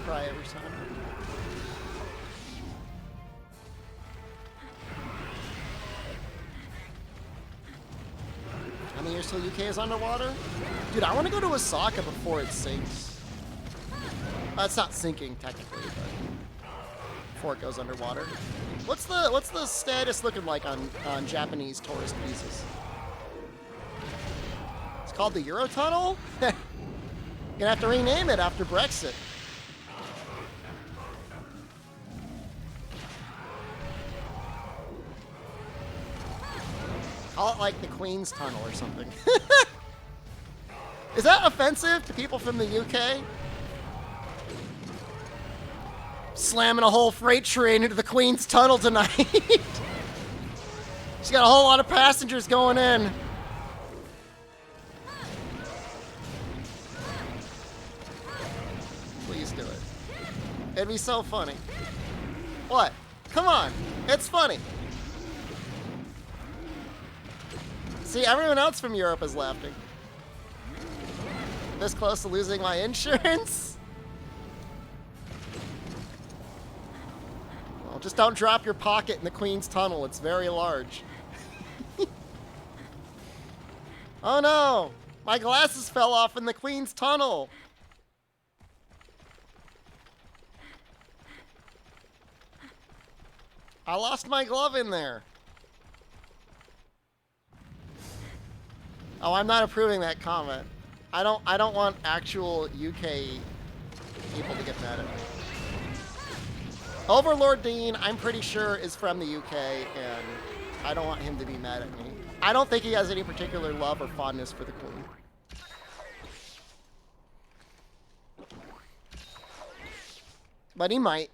Cry every time. How many years till UK is underwater? Dude, I want to go to Osaka before it sinks. It's not sinking technically, but before it goes underwater. What's the status looking like on Japanese tourist visas? It's called the Eurotunnel? You're gonna have to rename it after Brexit. Call it like the Queen's Tunnel or something. Is that offensive to people from the UK? Slamming a whole freight train into the Queen's Tunnel tonight. She's got a whole lot of passengers going in. Please do it. It'd be so funny. What? Come on. It's funny. See, everyone else from Europe is laughing. This close to losing my insurance? Well, just don't drop your pocket in the Queen's Tunnel. It's very large. Oh no! My glasses fell off in the Queen's Tunnel! I lost my glove in there. Oh, I'm not approving that comment. I don't want actual UK people to get mad at me. Overlord Dean, I'm pretty sure, is from the UK, and I don't want him to be mad at me. I don't think he has any particular love or fondness for the Queen. But he might.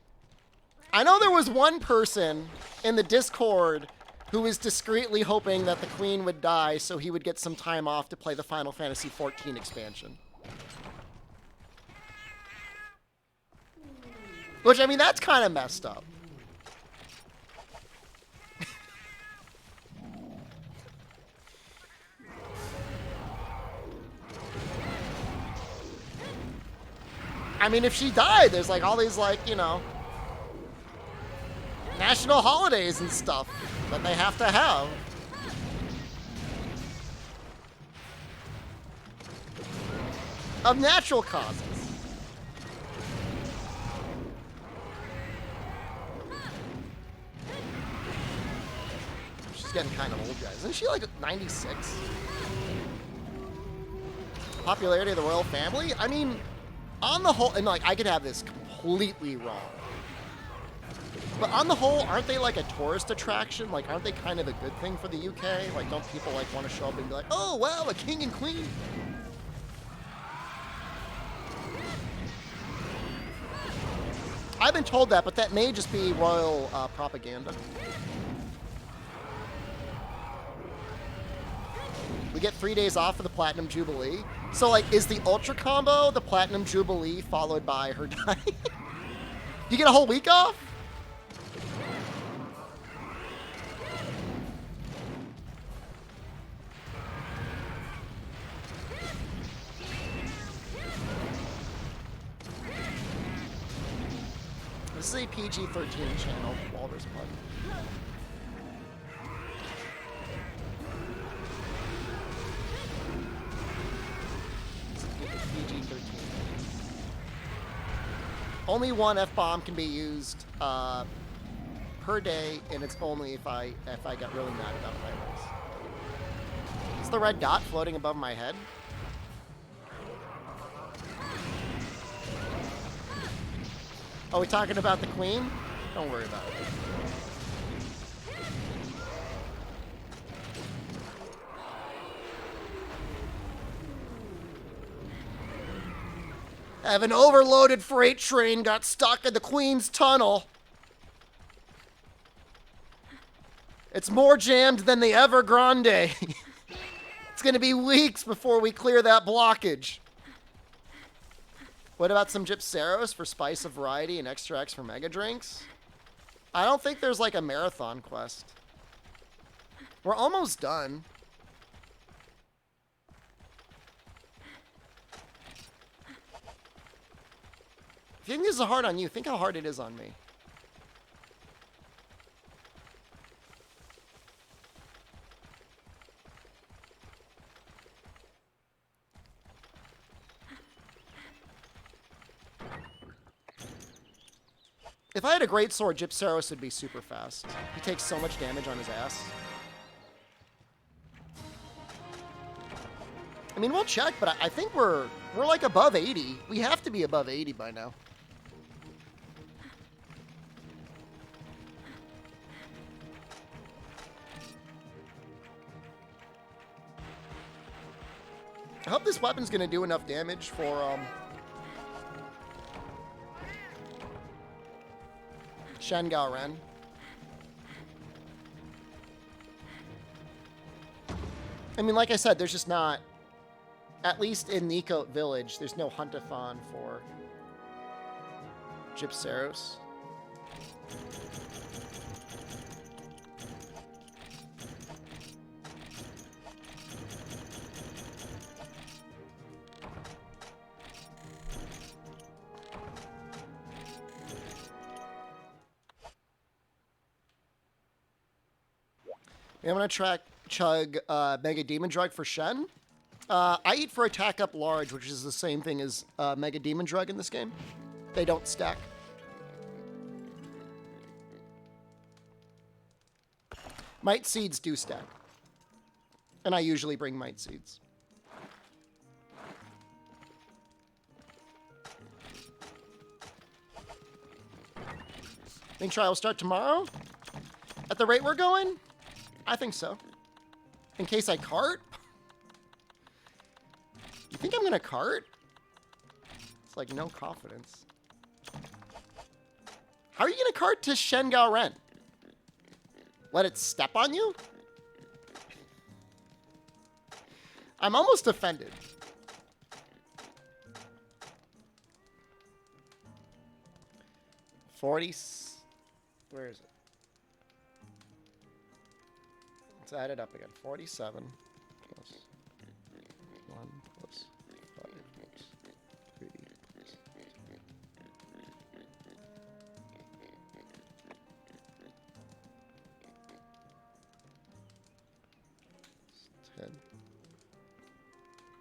I know there was one person in the Discord who was discreetly hoping that the Queen would die so he would get some time off to play the Final Fantasy XIV expansion. Which, I mean, that's kind of messed up. I mean, if she died, there's like all these, like, you know, national holidays and stuff that they have to have. Of natural causes. She's getting kind of old, guys. Isn't she like 96? Popularity of the royal family? I mean, on the whole, and like I could have this completely wrong, but on the whole, aren't they like a tourist attraction? Like, aren't they kind of a good thing for the UK? Like, don't people like want to show up and be like, oh wow, a king and queen? I've been told that, but that may just be royal propaganda. We get 3 days off for the Platinum Jubilee. So, like, is the Ultra combo the Platinum Jubilee followed by her dying? You get a whole week off? This is a PG-13 channel, Walrus Pug. PG-13. Only one F-bomb can be used per day, and it's only if I got really mad about fireworks. Is the red dot floating above my head? Are we talking about the queen? Don't worry about it. Have an overloaded freight train got stuck in the Queen's tunnel. It's more jammed than the Evergrande. It's gonna be weeks before we clear that blockage. What about some Gypseros for spice of variety and extra X for mega drinks? I don't think there's like a marathon quest. We're almost done. If you think this is hard on you, think how hard it is on me. If I had a great sword, Gypseros would be super fast. He takes so much damage on his ass. I mean, we'll check, but I think we're like above 80. We have to be above 80 by now. I hope this weapon's gonna do enough damage for Shen Gao Ren. I mean, like I said, there's just not, at least in Nico Village, there's no hunt-a-thon for Gypseros. I'm going to chug Mega Demon Drug for Shen. I eat for attack up large, which is the same thing as Mega Demon Drug in this game. They don't stack. Might Seeds do stack. And I usually bring Might Seeds. Think trial will start tomorrow? At the rate we're going? I think so. In case I cart? You think I'm gonna cart? It's like no confidence. How are you gonna cart to Shen Gao Ren? Let it step on you? I'm almost offended. Where is it? Let's add it up again. 47 plus 1 plus 5 plus 3 plus 10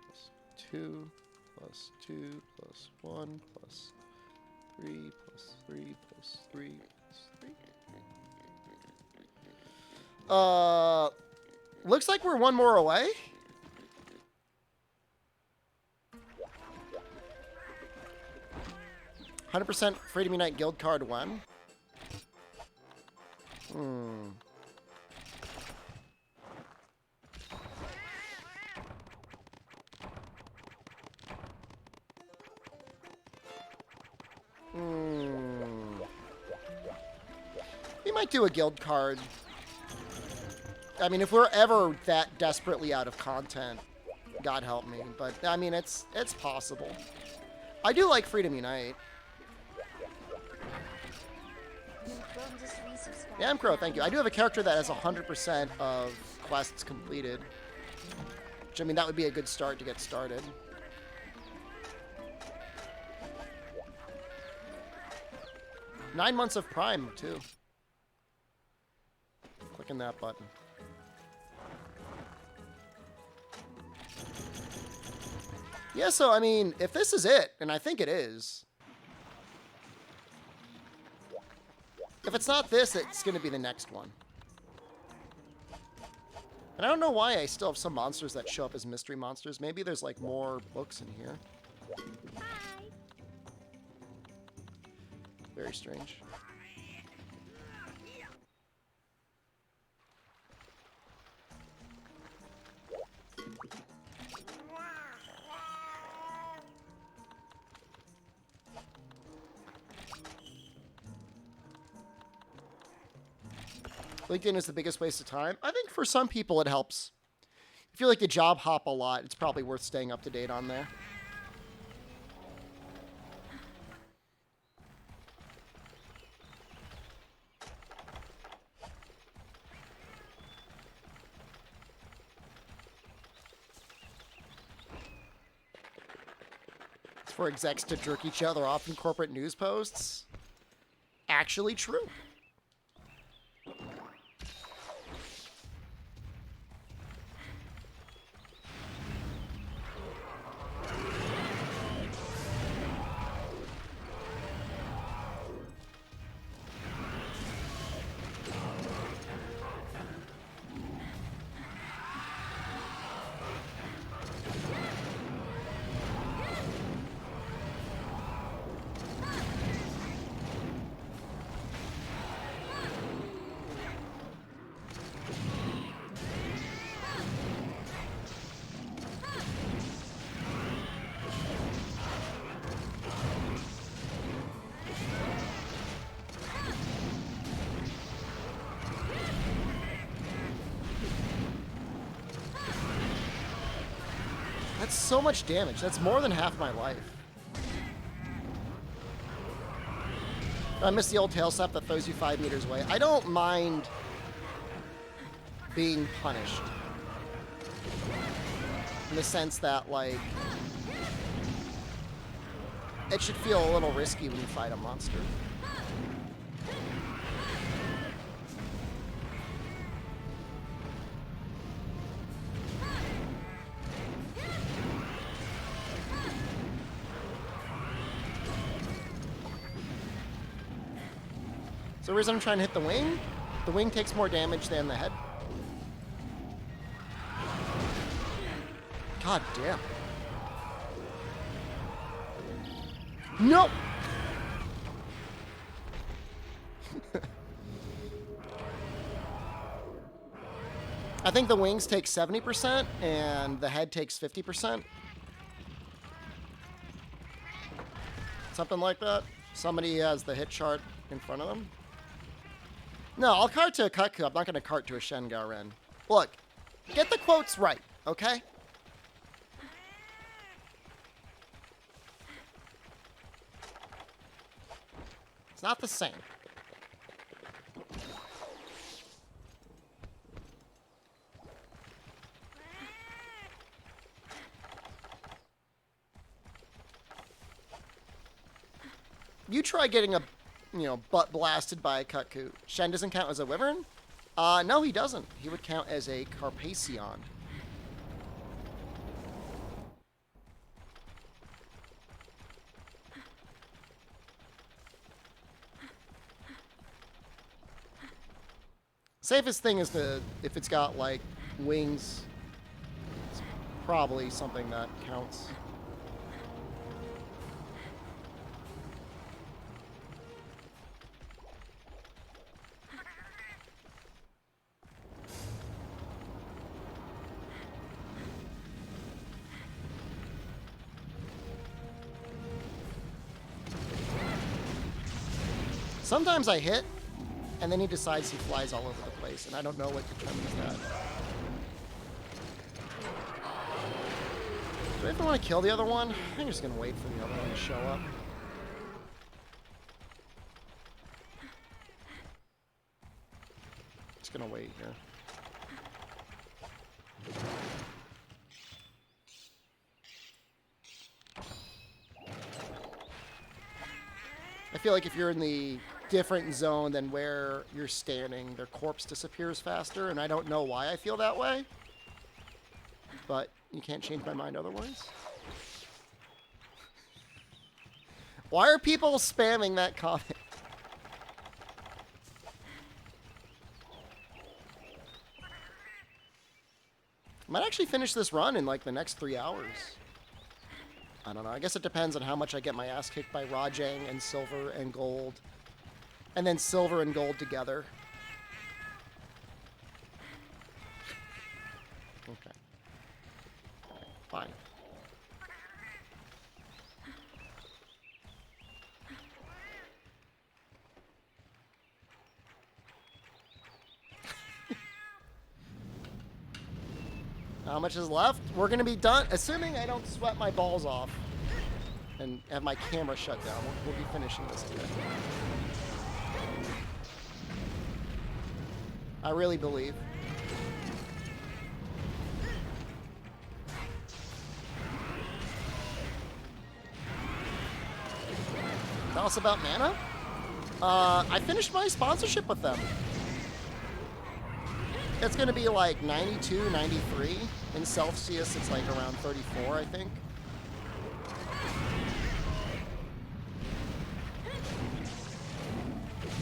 plus 2 plus 2 plus 1 plus 3 plus 3 plus 3 plus 3. Looks like we're one more away. 100% Freedom Unite guild card when? Hmm. We might do a guild card. I mean, if we're ever that desperately out of content, God help me. But, I mean, it's possible. I do like Freedom Unite. Yeah, I'm Crow, thank you. I do have a character that has 100% of quests completed. Which, I mean, that would be a good start to get started. Nine months of Prime, too. Clicking that button. Yeah, so, I mean, if this is it, and I think it is, if it's not this, it's going to be the next one. And I don't know why I still have some monsters that show up as mystery monsters. Maybe there's, like, more books in here. Hi. Very strange. LinkedIn is the biggest waste of time. I think for some people it helps. If you like to job hop a lot, it's probably worth staying up to date on there. It's for execs to jerk each other off in corporate news posts. Actually true. That's so much damage. That's more than half my life. I miss the old tail slap that throws you 5 meters away. I don't mind being punished. In the sense that, like, it should feel a little risky when you fight a monster. So the reason I'm trying to hit the wing takes more damage than the head. God damn. No! I think the wings take 70% and the head takes 50%. Something like that. Somebody has the hit chart in front of them. No, I'll cart to a Kutku. I'm not going to cart to a Shen-Garen. Look, get the quotes right, okay? It's not the same. You try getting a, butt blasted by a Kutku. Shen doesn't count as a Wyvern? No, he doesn't. He would count as a Carpathian. Safest thing is if it's got, like, wings, it's probably something that counts. Sometimes I hit, and then he decides he flies all over the place, and I don't know what determines that. Do I even want to kill the other one? I'm just going to wait for the other one to show up. Just going to wait here. I feel like if you're in the different zone than where you're standing, their corpse disappears faster, and I don't know why I feel that way. But you can't change my mind otherwise. Why are people spamming that comment? I might actually finish this run in like the next 3 hours. I don't know. I guess it depends on how much I get my ass kicked by Rajang and silver and gold. And then silver and gold together. Okay. Fine. How much is left? We're going to be done, assuming I don't sweat my balls off and have my camera shut down. We'll be finishing this today. I really believe. Tell us about Mana? I finished my sponsorship with them. It's going to be like 92, 93. In Celsius, it's like around 34, I think.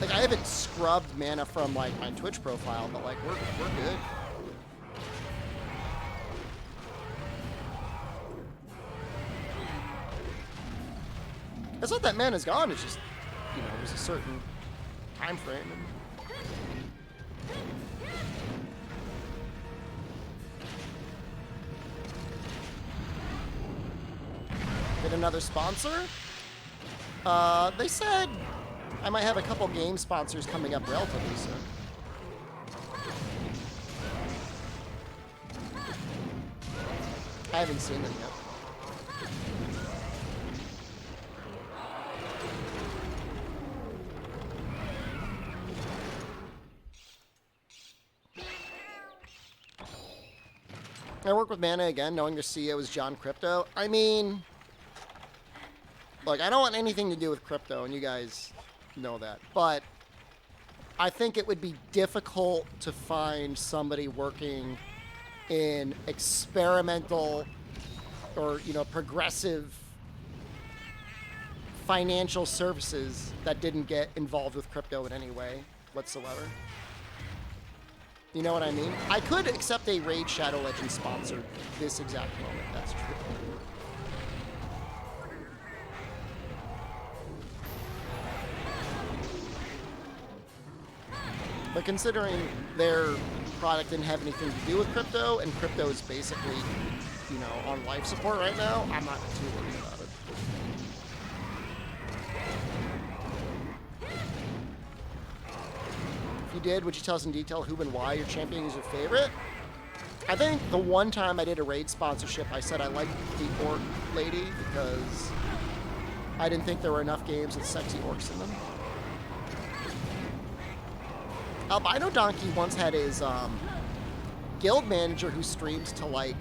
Like, I haven't scrubbed mana from, like, my Twitch profile, but, like, we're good. It's not that mana's gone, it's just, you know, there's a certain time frame. Get another sponsor? They said I might have a couple game sponsors coming up relatively soon. I haven't seen them yet. I work with Mana again, knowing their CEO is John Crypto. I mean, look, I don't want anything to do with crypto, and you guys know that. But I think it would be difficult to find somebody working in experimental or, you know, progressive financial services that didn't get involved with crypto in any way whatsoever. You know what I mean? I could accept a Raid Shadow Legends sponsor this exact moment, that's true. But considering their product didn't have anything to do with crypto, and crypto is basically, you know, on life support right now, I'm not too worried about it. If you did, would you tell us in detail who and why your champion is your favorite? I think the one time I did a raid sponsorship, I said I liked the orc lady because I didn't think there were enough games with sexy orcs in them. Albino Donkey once had his guild manager who streams to like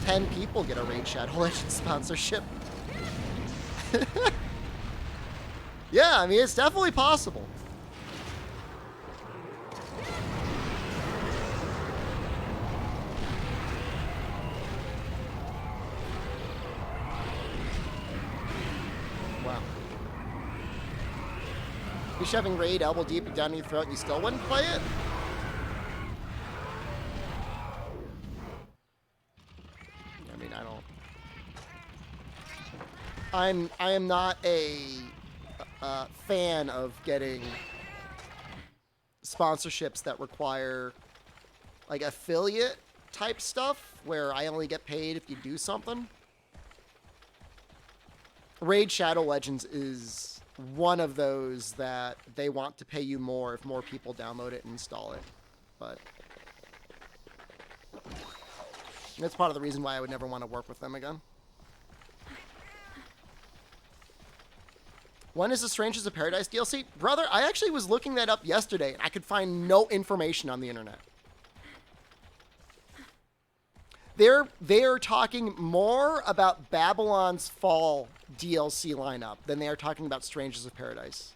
10 people get a Raid Shadow Legends sponsorship. Yeah, I mean, it's definitely possible. Wow. You're shoving Raid elbow deep down your throat and you still wouldn't play it? I mean, I am not a fan of getting sponsorships that require like affiliate type stuff where I only get paid if you do something. Raid Shadow Legends is one of those that they want to pay you more if more people download it and install it. But that's part of the reason why I would never want to work with them again. When is the Strangers of Paradise DLC? Brother, I actually was looking that up yesterday, and I could find no information on the internet. They're talking more about Babylon's Fall DLC lineup than they are talking about Strangers of Paradise.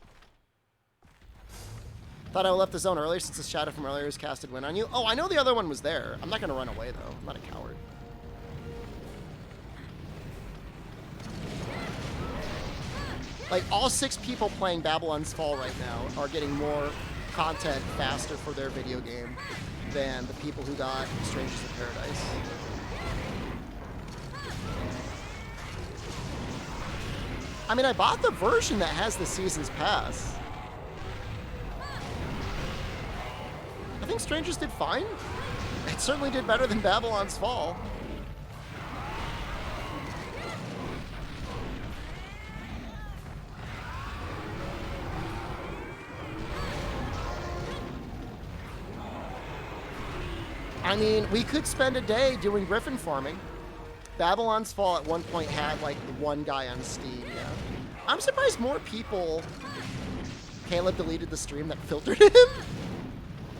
Thought I would left the zone earlier since the shadow from earlier is casted win on you. Oh, I know the other one was there. I'm not going to run away, though. I'm not a coward. Like, all 6 people playing Babylon's Fall right now are getting more content faster for their video game than the people who got Strangers of Paradise. I mean, I bought the version that has the Season's Pass. I think Strangers did fine. It certainly did better than Babylon's Fall. I mean, we could spend a day doing Griffin farming. Babylon's Fall at one point had, like, one guy on Steam, yeah. I'm surprised more people... Caleb deleted the stream that filtered him.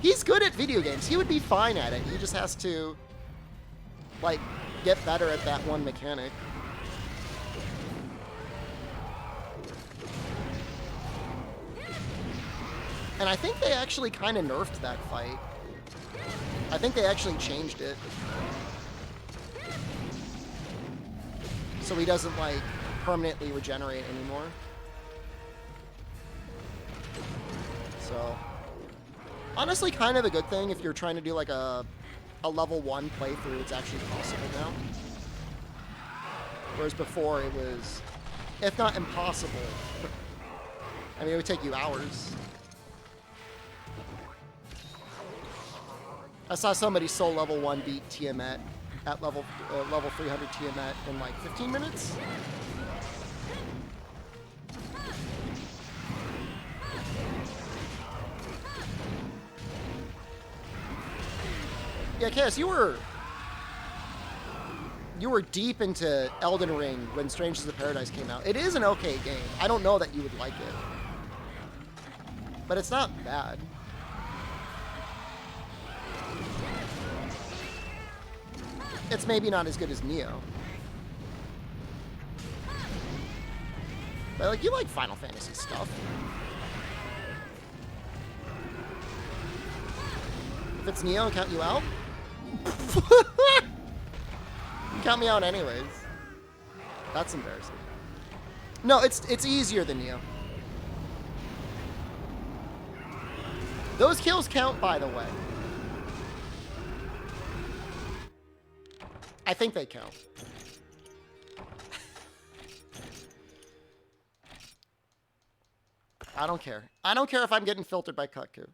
He's good at video games. He would be fine at it. He just has to, like, get better at that one mechanic. And I think they actually kind of nerfed that fight. I think they actually changed it. So he doesn't, like, permanently regenerate anymore. So, honestly, kind of a good thing if you're trying to do, like, a level 1 playthrough. It's actually possible now. Whereas before it was, if not impossible, I mean, it would take you hours. I saw somebody soul level 1 beat Tiamat at level 300 Tiamat in like 15 minutes. Yeah, Cass, you were deep into Elden Ring when Strangers of Paradise came out. It is an okay game. I don't know that you would like it, but it's not bad. It's maybe not as good as Neo. But, like, you like Final Fantasy stuff. If it's Neo, count you out? Count me out anyways. That's embarrassing. No, it's easier than Neo. Those kills count, by the way. I think they count. I don't care. I don't care if I'm getting filtered by Kutku.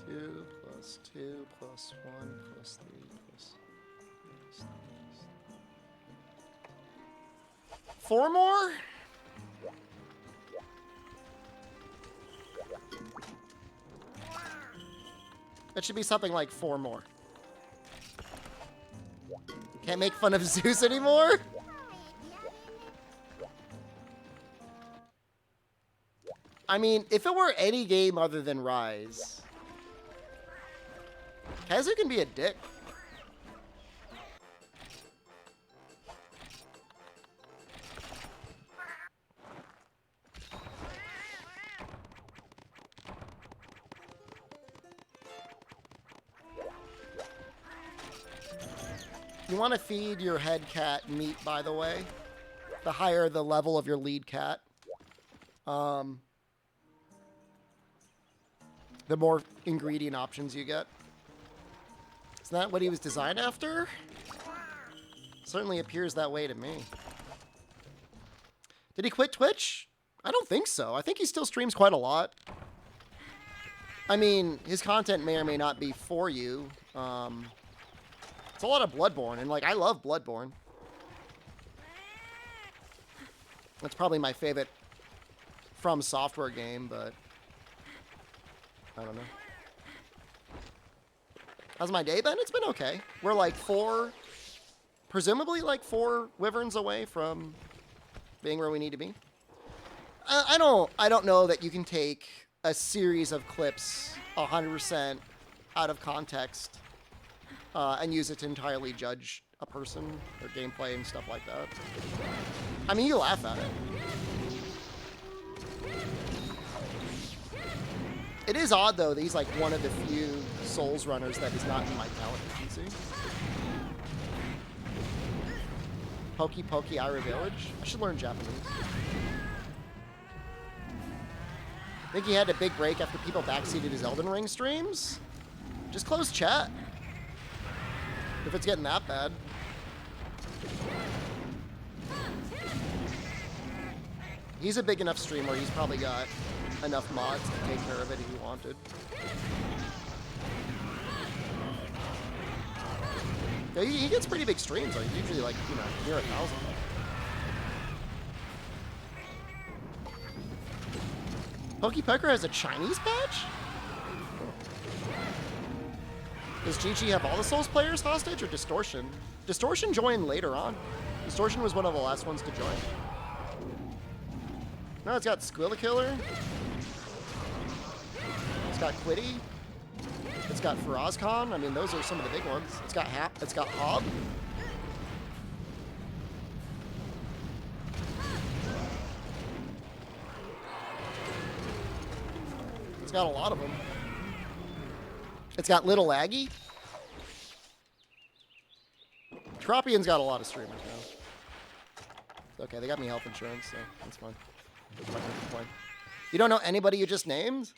Two plus 2 plus 1 plus 3 plus 4 more? That should be something like 4 more. Can't make fun of Zeus anymore? I mean, if it were any game other than Rise, Kazu can be a dick. You want to feed your head cat meat, by the way. The higher the level of your lead cat, the more ingredient options you get. Isn't that what he was designed after? Certainly appears that way to me. Did he quit Twitch? I don't think so. I think he still streams quite a lot. I mean, his content may or may not be for you. It's a lot of Bloodborne, and, like, I love Bloodborne. That's probably my favorite From Software game, but I don't know. How's my day been? It's been okay. We're like presumably like 4 wyverns away from being where we need to be. I don't know that you can take a series of clips 100% out of context and use it to entirely judge a person or gameplay and stuff like that. I mean, you laugh at it. It is odd, though, that he's like one of the few Souls runners that is not in my talent agency. Pokey Pokey Ira Village? I should learn Japanese. Think he had a big break after people backseated his Elden Ring streams? Just close chat. If it's getting that bad. He's a big enough streamer, he's probably got enough mods to take care of it if he wanted. Yeah, he gets pretty big streams, like usually like, you know, near 1,000. Pokepoker has a Chinese patch? Does GG have all the Souls players hostage or Distortion? Distortion joined later on. Distortion was one of the last ones to join. No, it's got Squillakiller. It's got Quiddy. It's got Farazkhan. I mean, those are some of the big ones. It's got It's got Hob. It's got a lot of them. It's got Little Aggie. Tropian's got a lot of streamers now. Okay, they got me health insurance, so that's fine. I'm not gonna complain. You don't know anybody you just named?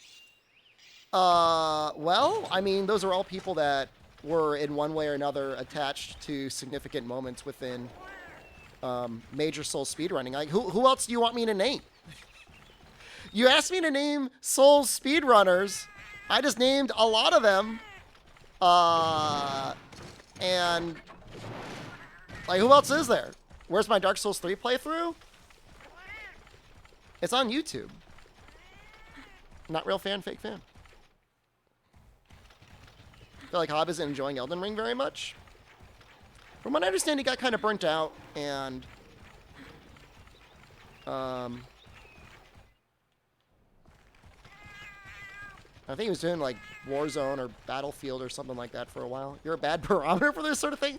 Well, I mean, those are all people that were in one way or another attached to significant moments within major Souls speedrunning. Like, who else do you want me to name? You asked me to name Souls speedrunners. I just named a lot of them. And, like, who else is there? Where's my Dark Souls 3 playthrough? It's on YouTube. Not real fan, fake fan. I feel like Hob isn't enjoying Elden Ring very much. From what I understand, he got kind of burnt out, and I think he was doing like Warzone or Battlefield or something like that for a while. You're a bad barometer for this sort of thing?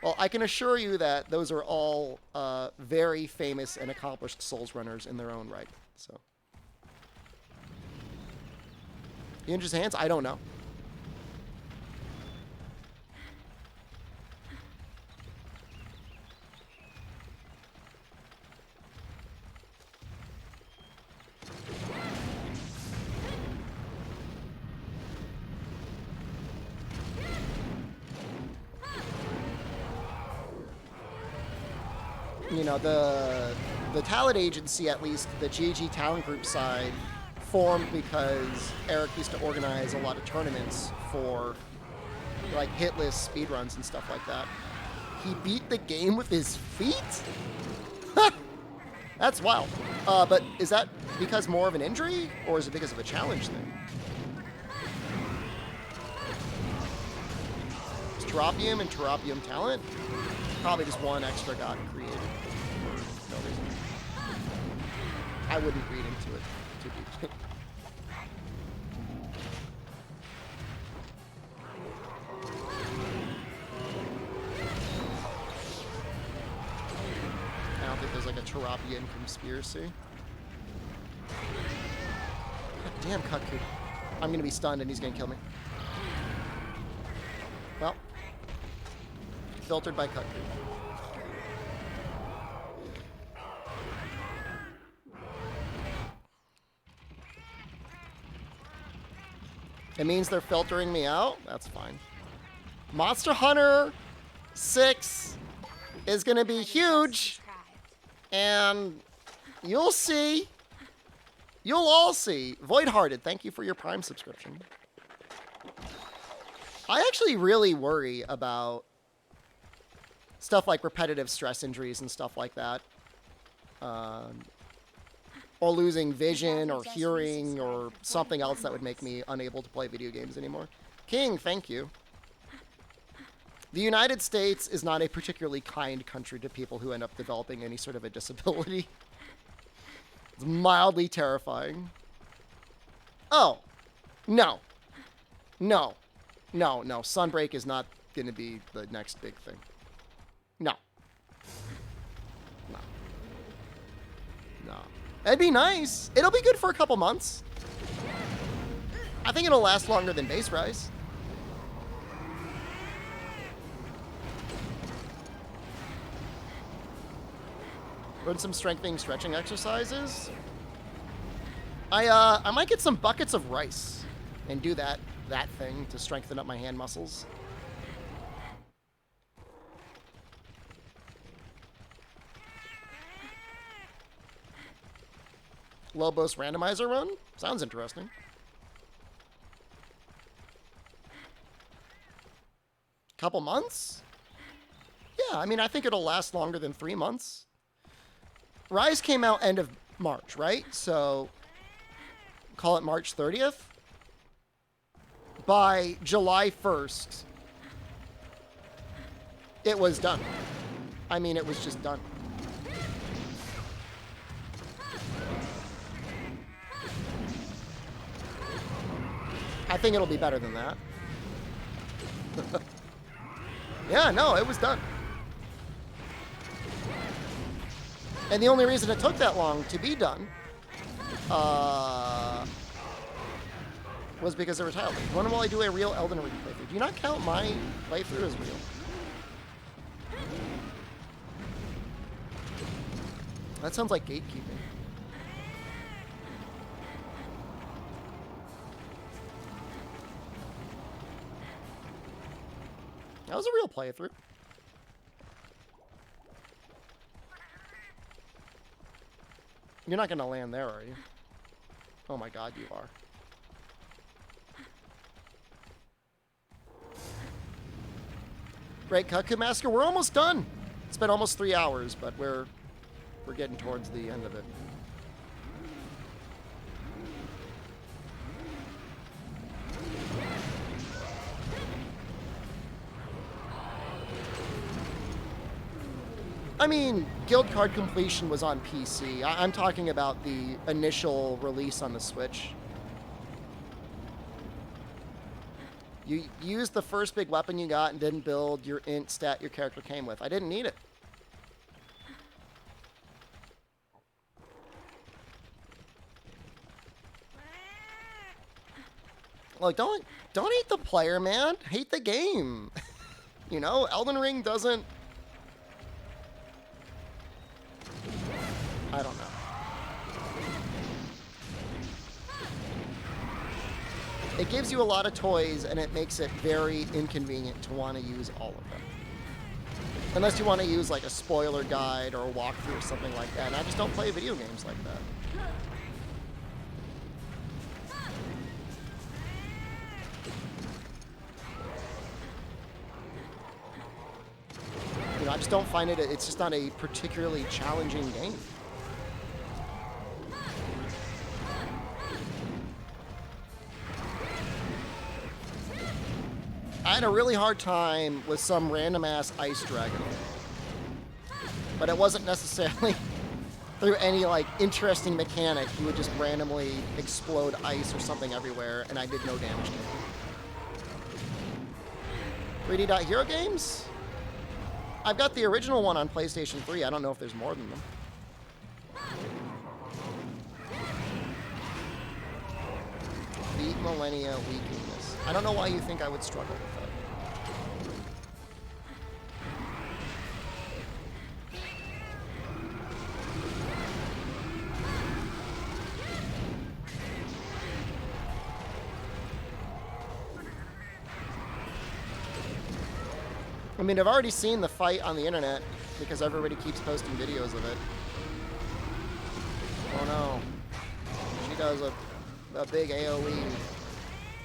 Well, I can assure you that those are all very famous and accomplished Souls runners in their own right. So, he injures hands? I don't know. You know, the talent agency, at least the GG talent group side, formed because Eric used to organize a lot of tournaments for like hit list speedruns and stuff like that. He beat the game with his feet? That's wild. But is that because more of an injury, or is it because of a challenge thing? Is Terrapium and Terrapium talent? Probably just one extra got created for no reason. I wouldn't read into it too deeply. I don't think there's like a Terrapian conspiracy. God damn, Kutku. I'm gonna be stunned and he's gonna kill me. Well. Filtered by cut creep. It means they're filtering me out? That's fine. Monster Hunter 6 is going to be huge. And you'll see. You'll all see. Voidhearted, thank you for your Prime subscription. I actually really worry about stuff like repetitive stress injuries and stuff like that. Or losing vision or hearing or something else that would make me unable to play video games anymore. King, thank you. The United States is not a particularly kind country to people who end up developing any sort of a disability. It's mildly terrifying. Oh, no. No. No, no. Sunbreak is not going to be the next big thing. No. No. No. It'd be nice. It'll be good for a couple months. I think it'll last longer than Base Rise. Run some strengthening stretching exercises. I might get some buckets of rice and do that thing to strengthen up my hand muscles. Lobos randomizer run? Sounds interesting. Couple months? Yeah, I mean, I think it'll last longer than 3 months. Rise came out end of March, right? So, call it March 30th. By July 1st, it was done. I mean, it was just done. I think it'll be better than that. Yeah, no, it was done. And the only reason it took that long to be done was because there were tile leaks. When will I do a real Elden Ring playthrough? Do you not count my playthrough as real? That sounds like gatekeeping. That was a real playthrough. You're not going to land there, are you? Oh my god, you are. Great Cuckoo Masker. We're almost done. It's been almost 3 hours, but we're getting towards the end of it. I mean, Guild Card Completion was on PC. I'm talking about the initial release on the Switch. You used the first big weapon you got and didn't build your int stat your character came with. I didn't need it. Look, don't hate the player, man. Hate the game. You know, Elden Ring doesn't... I don't know. It gives you a lot of toys, and it makes it very inconvenient to want to use all of them. Unless you want to use like a spoiler guide or a walkthrough or something like that. And I just don't play video games like that. You know, I just don't find it, it's just not a particularly challenging game. I had a really hard time with some random-ass ice dragon. But it wasn't necessarily through any, like, interesting mechanic. He would just randomly explode ice or something everywhere, and I did no damage to him. 3D.Hero games? I've got the original one on PlayStation 3. I don't know if there's more than them. Beat Millennia weakness. I don't know why you think I would struggle with that. mean, I've already seen the fight on the internet because everybody keeps posting videos of it. Oh no. She does a big AoE.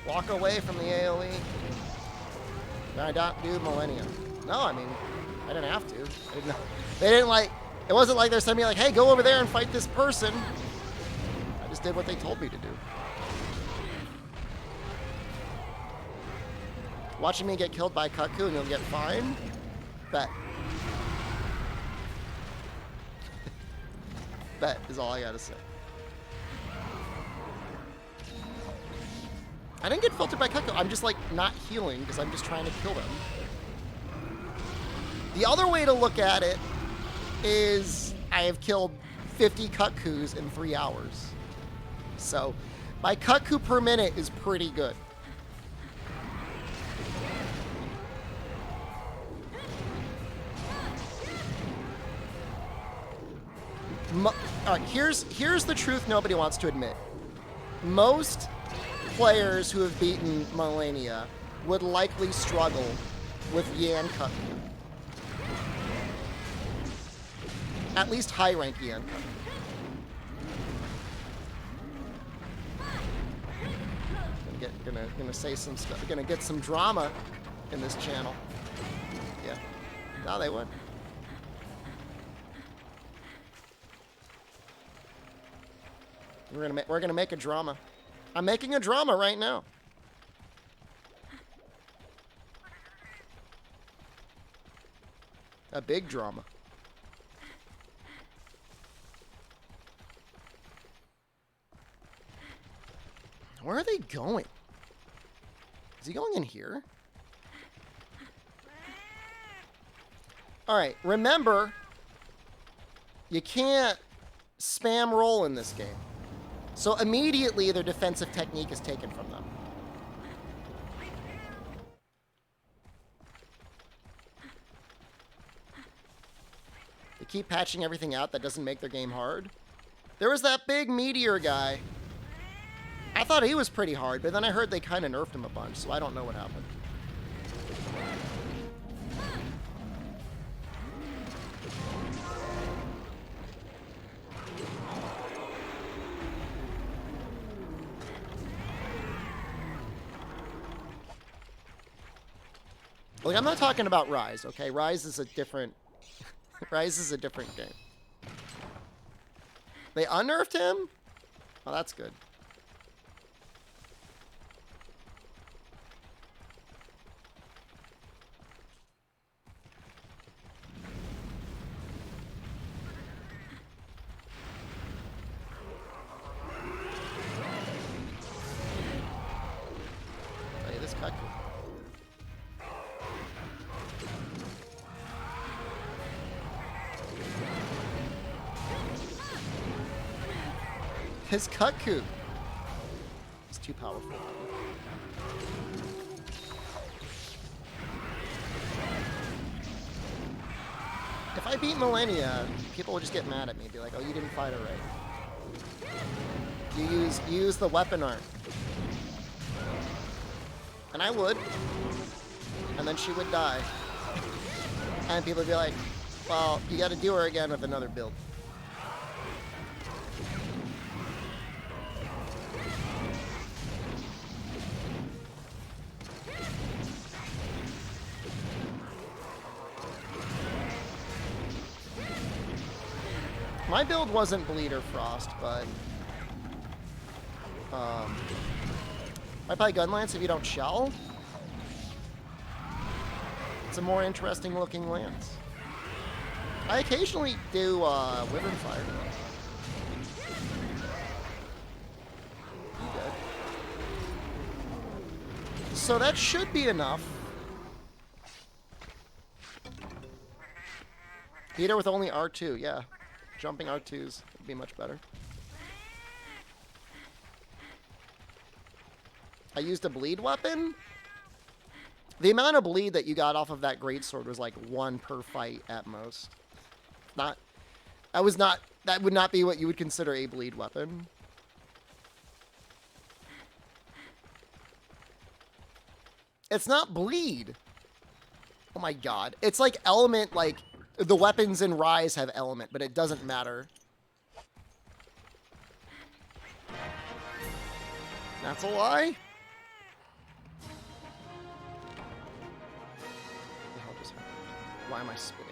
Walk away from the AoE. I don't do Millennium. No, I mean, I didn't have to. I didn't know. They didn't like, it wasn't like they're sending me like, hey, go over there and fight this person. I just did what they told me to do. Watching me get killed by Kaku and you'll get fined? Bet. Bet is all I gotta say. I didn't get filtered by Kaku. I'm just like not healing because I'm just trying to kill them. The other way to look at it is I have killed 50 Kakus in 3 hours. So my Kaku per minute is pretty good. All right, here's the truth nobody wants to admit. Most players who have beaten Millennia would likely struggle with Yan Kaku. At least high-rank Yan Kaku. Gonna say some stuff. Gonna get some drama in this channel. Yeah, no, they would. We're gonna make a drama. I'm making a drama right now. A big drama. Where are they going? Is he going in here? All right, remember, you can't spam roll in this game. So immediately their defensive technique is taken from them. They keep patching everything out that doesn't make their game hard. There was that big meteor guy. I thought he was pretty hard, but then I heard they kind of nerfed him a bunch, so I don't know what happened. Like, I'm not talking about Rise, okay? Rise is a different... Rise is a different game. They unnerfed him? Oh, that's good. Hey, this Kaku. His Kaku. It's too powerful. If I beat Millennia, people will just get mad at me. Be like, oh, you didn't fight her right. You use the weapon art. And I would. And then she would die. And people would be like, well, you gotta do her again with another build. My build wasn't Bleed or Frost, but I play Gunlance if you don't shell. It's a more interesting looking lance. I occasionally do Wyvern Fire. Okay. So that should be enough. Beat her with only R2, yeah. Jumping R2s would be much better. I used a bleed weapon. The amount of bleed that you got off of that greatsword was like 1 per fight at most. That would not be what you would consider a bleed weapon. It's not bleed. Oh my god. It's like element, like, the weapons in Rise have element, but it doesn't matter. That's a lie? What the hell just happened? Why am I spinning?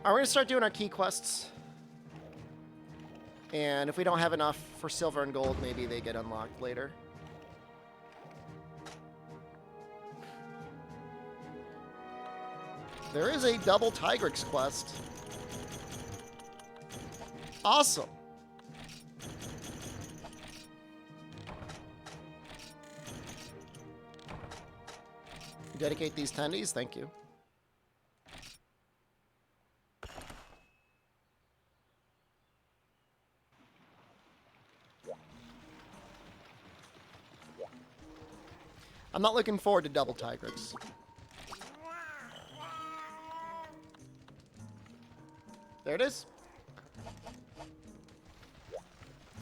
Alright, we're going to start doing our key quests. And if we don't have enough for silver and gold, maybe they get unlocked later. There is a double Tigrix quest. Awesome. Dedicate these tendies, thank you. I'm not looking forward to double Tigrix. There it is.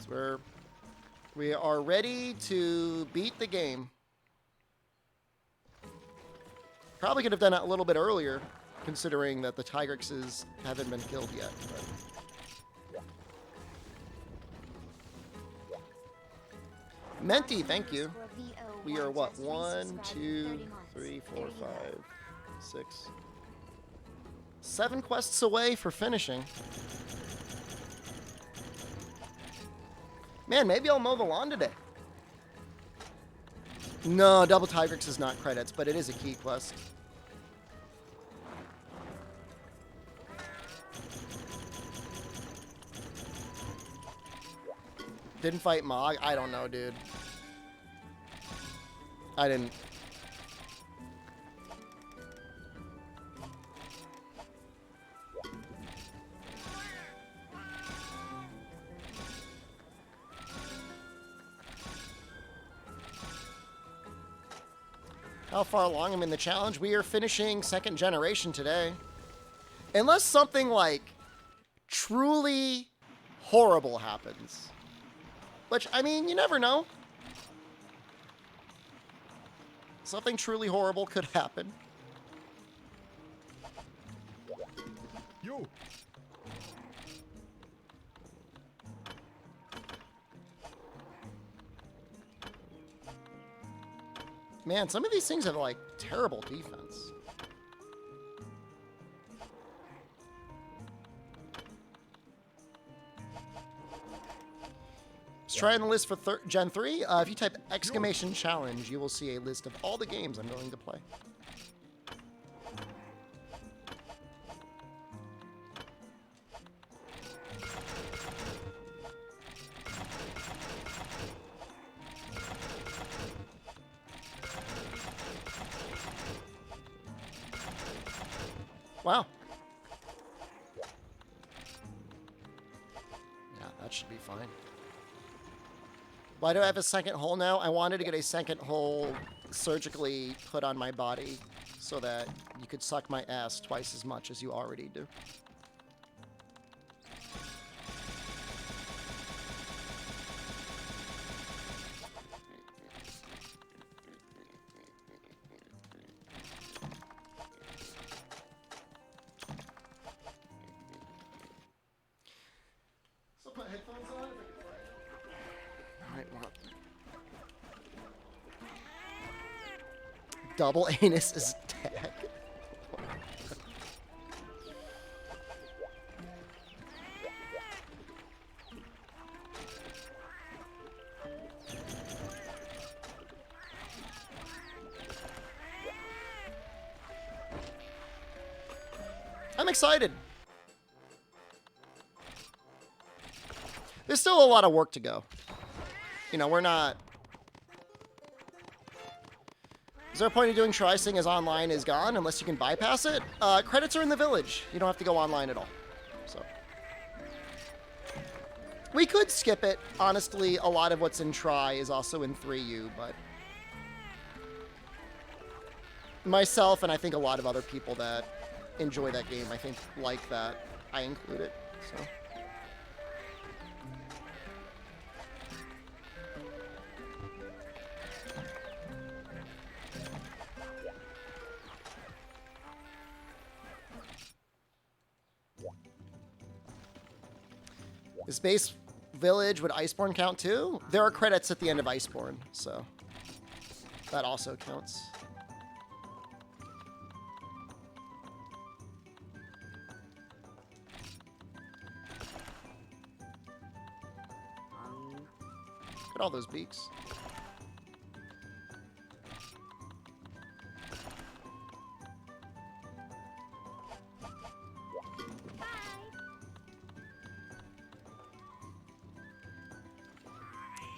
So we are ready to beat the game. Probably could have done it a little bit earlier, considering that the Tigrixes haven't been killed yet. But. Menti, thank you. We are what? 1, 2, 3, 4, 5, 6, 7 quests away for finishing. Man, maybe I'll mow the lawn today. No, double Tigrix is not credits, but it is a key quest. Didn't fight Mog? I don't know, dude. I didn't. How far along I'm in the challenge? We are finishing 2nd generation today. Unless something like truly horrible happens. Which, I mean, you never know. Something truly horrible could happen. Yo. Man, some of these things have, like, terrible defense. Let's try on the list for Gen 3. If you type exclamation challenge, you will see a list of all the games I'm going to play. Wow. Yeah, that should be fine. Why do I have a second hole now? I wanted to get a second hole surgically put on my body so that you could suck my ass twice as much as you already do. So put headphones on if I can find it. Alright, what? Double anus is tag. I'm excited. There's still a lot of work to go. You know, we're not... Is there a point of doing Tri-Sing as online is gone unless you can bypass it? Credits are in the village. You don't have to go online at all. So we could skip it. Honestly, a lot of what's in Tri is also in 3U, but myself and I think a lot of other people that enjoy that game, I think, like that I include it. So. Is base village, would Iceborne count too? There are credits at the end of Iceborne, so that also counts. Look at all those beaks.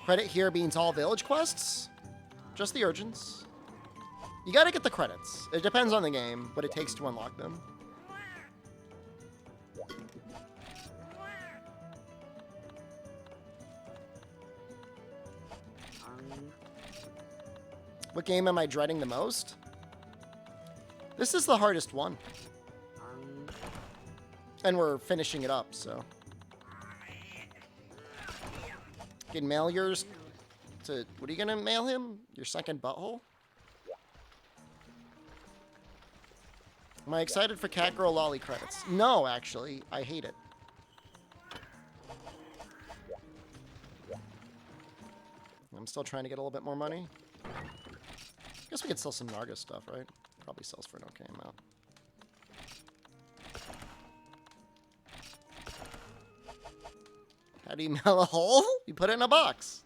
Credit here means all village quests? Just the urchins. You gotta get the credits. It depends on the game, what it takes to unlock them. What game am I dreading the most? This is the hardest one. And we're finishing it up, so. You can mail yours to... What are you gonna mail him? Your second butthole? Am I excited for Catgirl Lolly credits? No, actually. I hate it. I'm still trying to get a little bit more money. Guess we could sell some Narga stuff, right? Probably sells for an okay amount. How do you mail a hole? You put it in a box.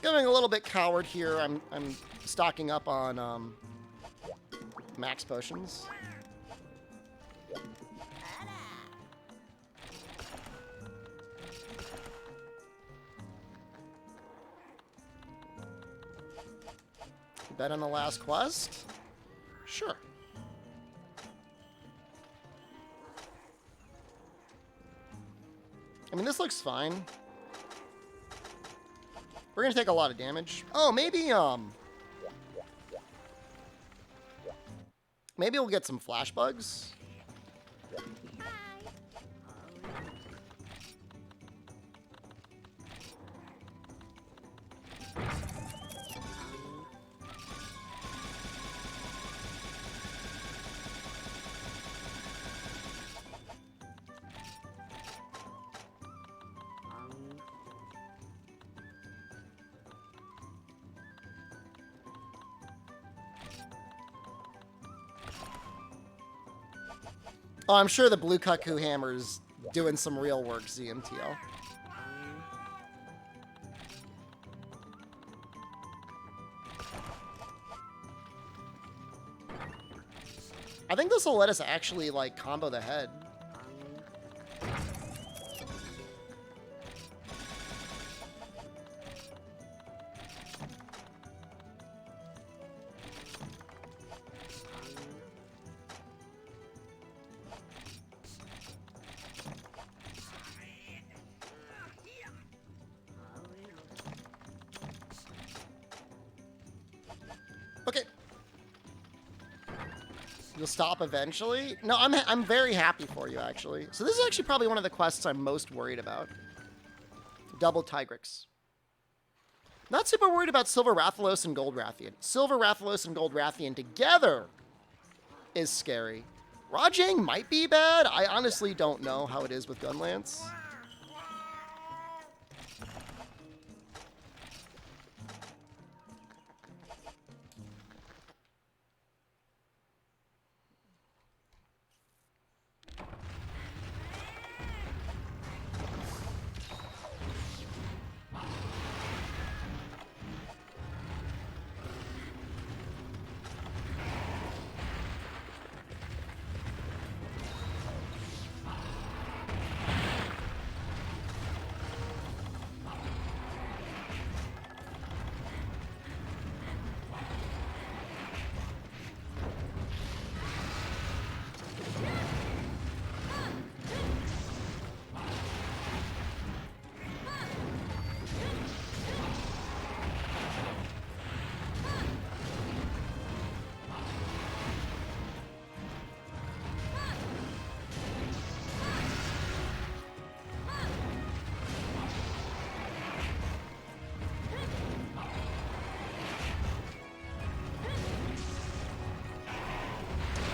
Going a little bit coward here. I'm stocking up on max potions. Bet on the last quest? Sure. I mean, this looks fine. We're gonna take a lot of damage. Oh, maybe we'll get some flash bugs. Oh, I'm sure the Blue Cuckoo Hammer's doing some real work, ZMTL. I think this will let us actually, like, combo the head. Okay. You'll stop eventually? No, I'm very happy for you, actually. So this is actually probably one of the quests I'm most worried about. Double Tigrex. Not super worried about Silver Rathalos and Gold Rathian. Silver Rathalos and Gold Rathian together is scary. Rajang might be bad. I honestly don't know how it is with Gunlance.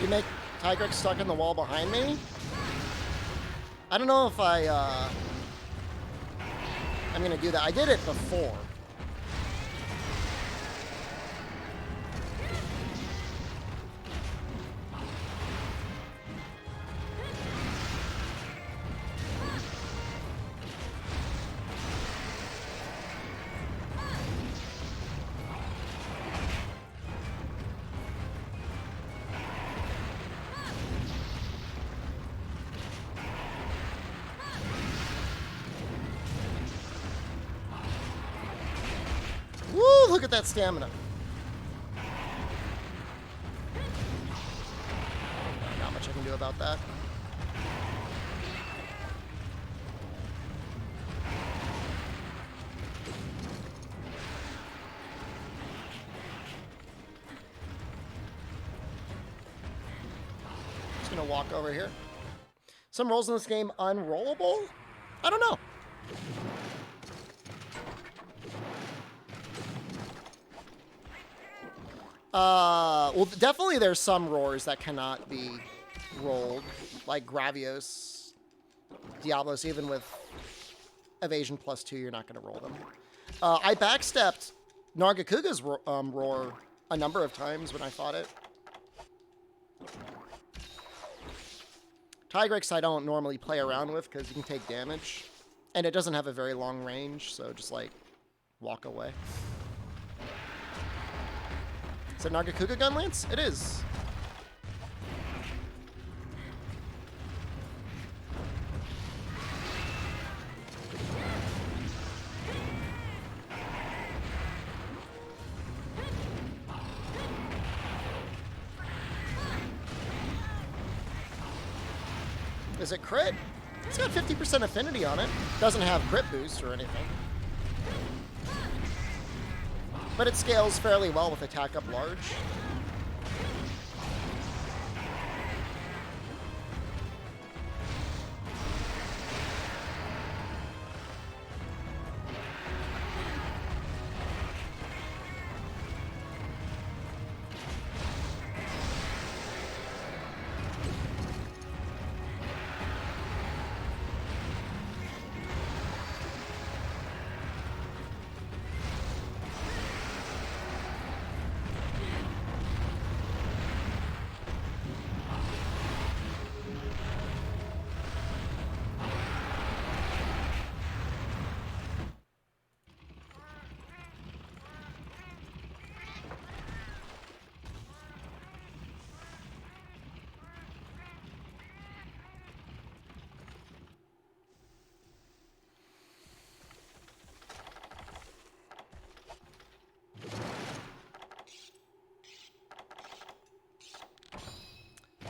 You make Tigrex stuck in the wall behind me? I don't know if I'm gonna do that. I did it before. Woo, look at that stamina. Not much I can do about that. Just gonna walk over here. Some rolls in this game unrollable? I don't know. Well, definitely there's some roars that cannot be rolled, like Gravios, Diablos, even with evasion +2, you're not going to roll them. I backstepped Nargacuga's roar a number of times when I fought it. Tigrex I don't normally play around with because you can take damage, and it doesn't have a very long range, so just like walk away. Is it Nargacuga gun lance? It is. Is it crit? It's got 50% affinity on it. Doesn't have crit boost or anything. But it scales fairly well with attack up large.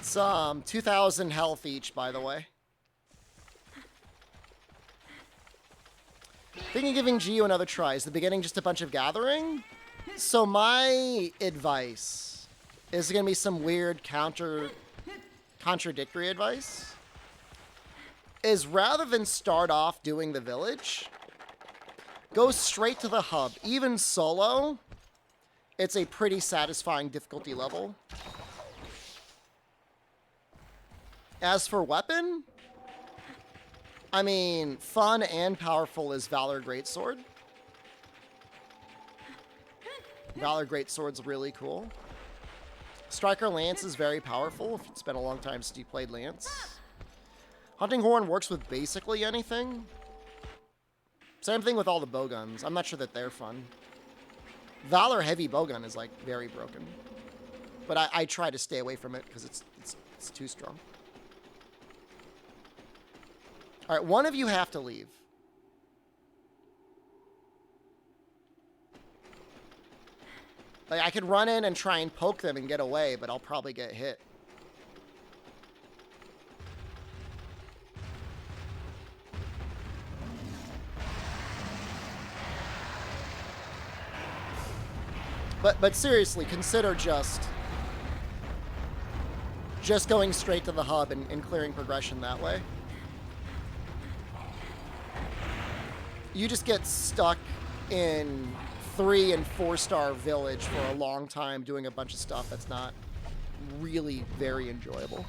It's 2,000 health each, by the way. Thinking of giving GU another try. Is the beginning just a bunch of gathering? So my advice is going to be some weird contradictory advice. Is rather than start off doing the village, go straight to the hub. Even solo, it's a pretty satisfying difficulty level. As for weapon, I mean, fun and powerful is Valor Greatsword. Valor Greatsword's really cool. Striker Lance is very powerful if it's been a long time since you played Lance. Hunting Horn works with basically anything. Same thing with all the bowguns. I'm not sure that they're fun. Valor Heavy Bowgun is like very broken. But I try to stay away from it because it's too strong. All right, one of you have to leave. Like, I could run in and try and poke them and get away, but I'll probably get hit. But seriously, consider just going straight to the hub and clearing progression that way. You just get stuck in 3- and 4-star village for a long time doing a bunch of stuff that's not really very enjoyable.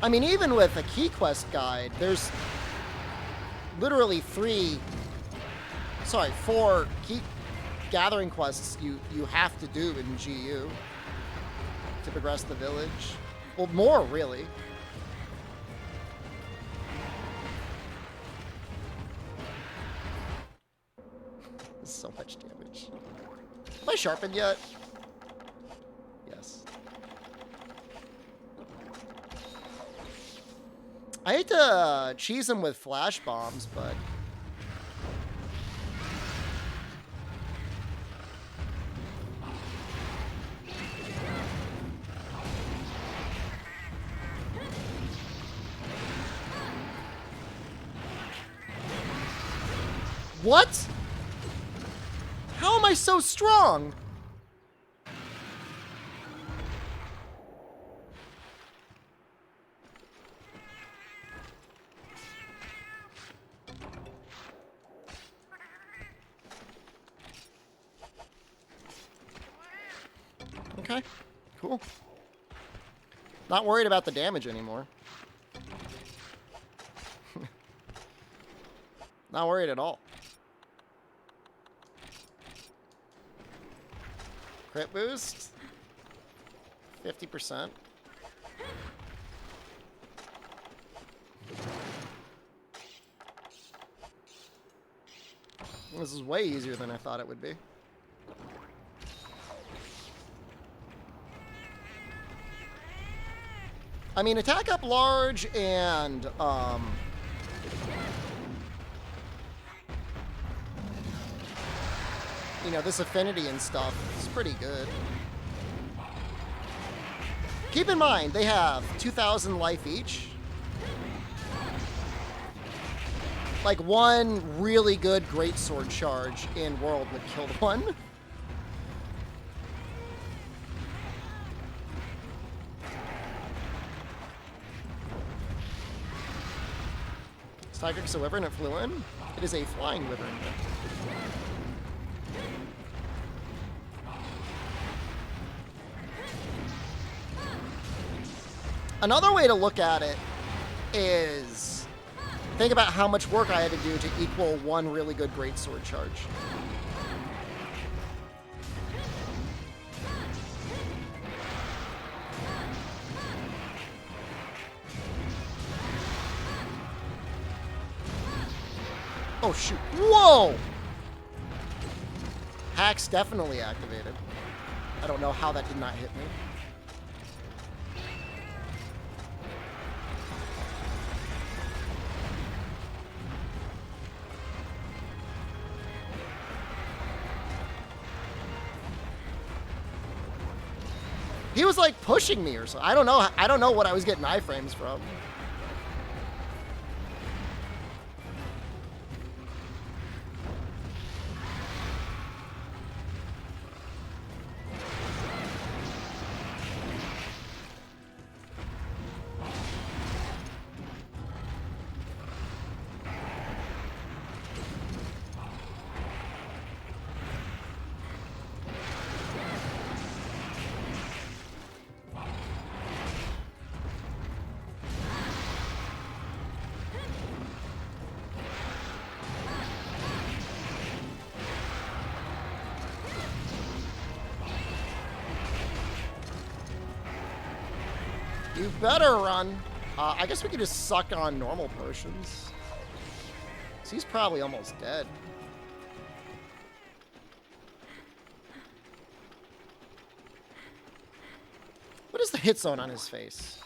I mean, even with a key quest guide, there's literally 4 key gathering quests you have to do in GU to progress the village. Well, more, really. So much damage. Have I sharpened yet? Yes. I hate to cheese him with flash bombs, but... What? How am I so strong? Okay, cool. Not worried about the damage anymore. Not worried at all. Crit boost. 50%. This is way easier than I thought it would be. I mean, attack up large and, you know, this affinity and stuff is pretty good. Keep in mind, they have 2,000 life each. Like, one really good greatsword charge in World would kill one. Tigrex a wyvern, it flew in. It is a flying wyvern. Another way to look at it is think about how much work I had to do to equal one really good greatsword charge. Oh, shoot. Whoa! Hacks definitely activated. I don't know how that did not hit me. He was like pushing me or something. I don't know. I don't know what I was getting iframes from. You better run. I guess we could just suck on normal potions. So he's probably almost dead. What is the hit zone on his face?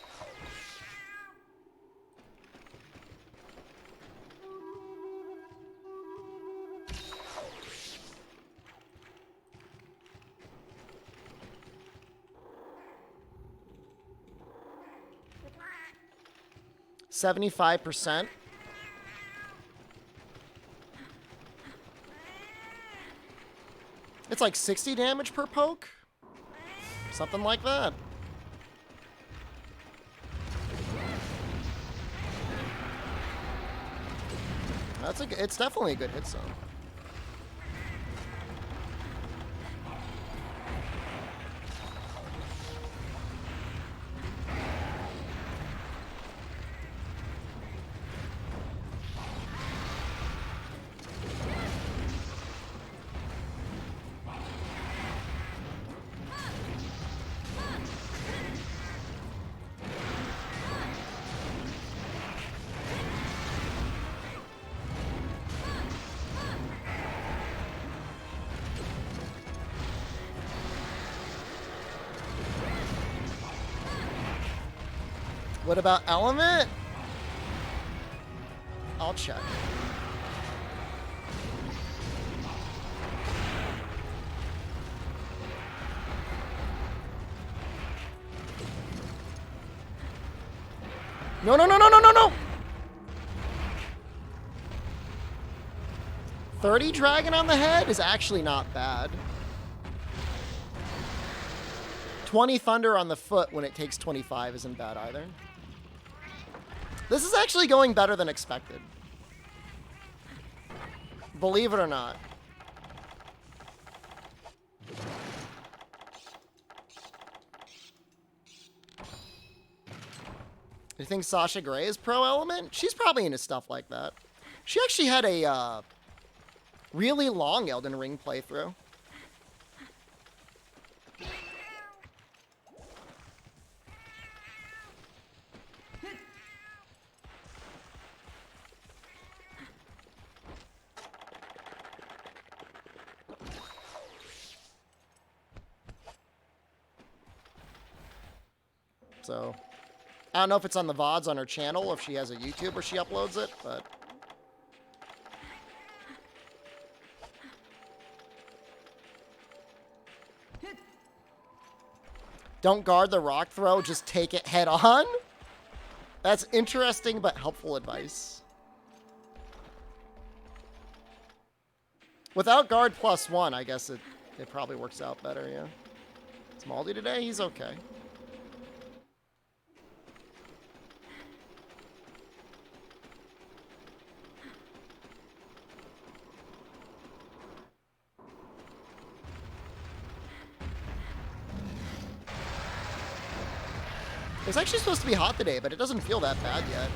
%75%. It's like 60 damage per poke? Something like that. It's definitely a good hit zone. What about Element? I'll check. No, no, no, no, no, no, no! 30 dragon on the head is actually not bad. 20 thunder on the foot when it takes 25 isn't bad either. This is actually going better than expected. Believe it or not. You think Sasha Grey is pro element? She's probably into stuff like that. She actually had a really long Elden Ring playthrough. So, I don't know if it's on the VODs on her channel, if she has a YouTube where she uploads it, but... Don't guard the rock throw, just take it head on? That's interesting but helpful advice. Without guard +1, I guess it probably works out better, yeah. Is Maldi today? He's okay. It's actually supposed to be hot today, but it doesn't feel that bad yet.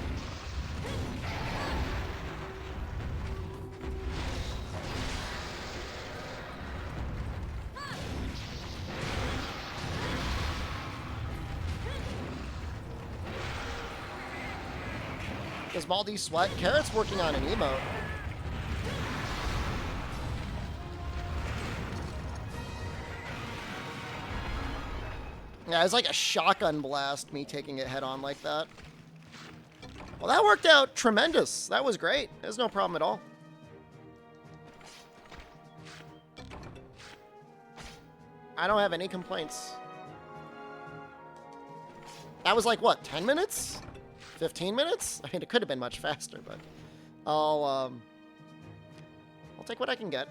Does Maldi sweat? Carrot's working on an emote. Yeah, it's like a shotgun blast, me taking it head on like that. Well, that worked out tremendous. That was great. There's no problem at all. I don't have any complaints. That was like, what, 10 minutes? 15 minutes? I mean, it could have been much faster, but I'll take what I can get.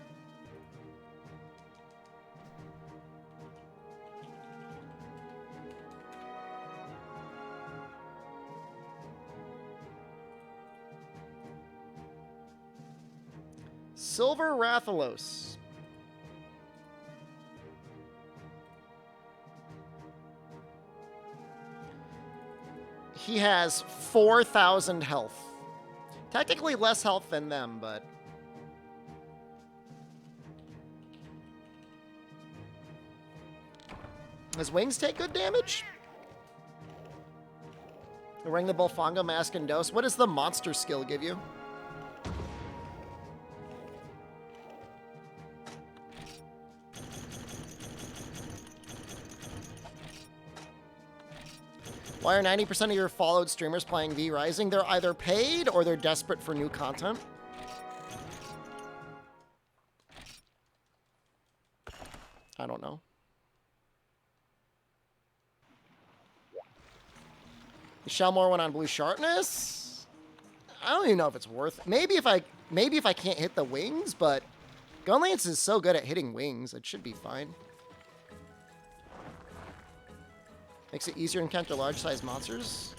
Silver Rathalos. He has 4,000 health. Technically less health than them, but... His wings take good damage? Ring the Bullfongo, Mask and Dose. What does the monster skill give you? Why are 90% of your followed streamers playing V Rising? They're either paid or they're desperate for new content. I don't know. The Shelmore went on Blue Sharpness? I don't even know if it's worth it. Maybe if I can't hit the wings, but Gunlance is so good at hitting wings, it should be fine. Makes it easier to encounter large-sized monsters.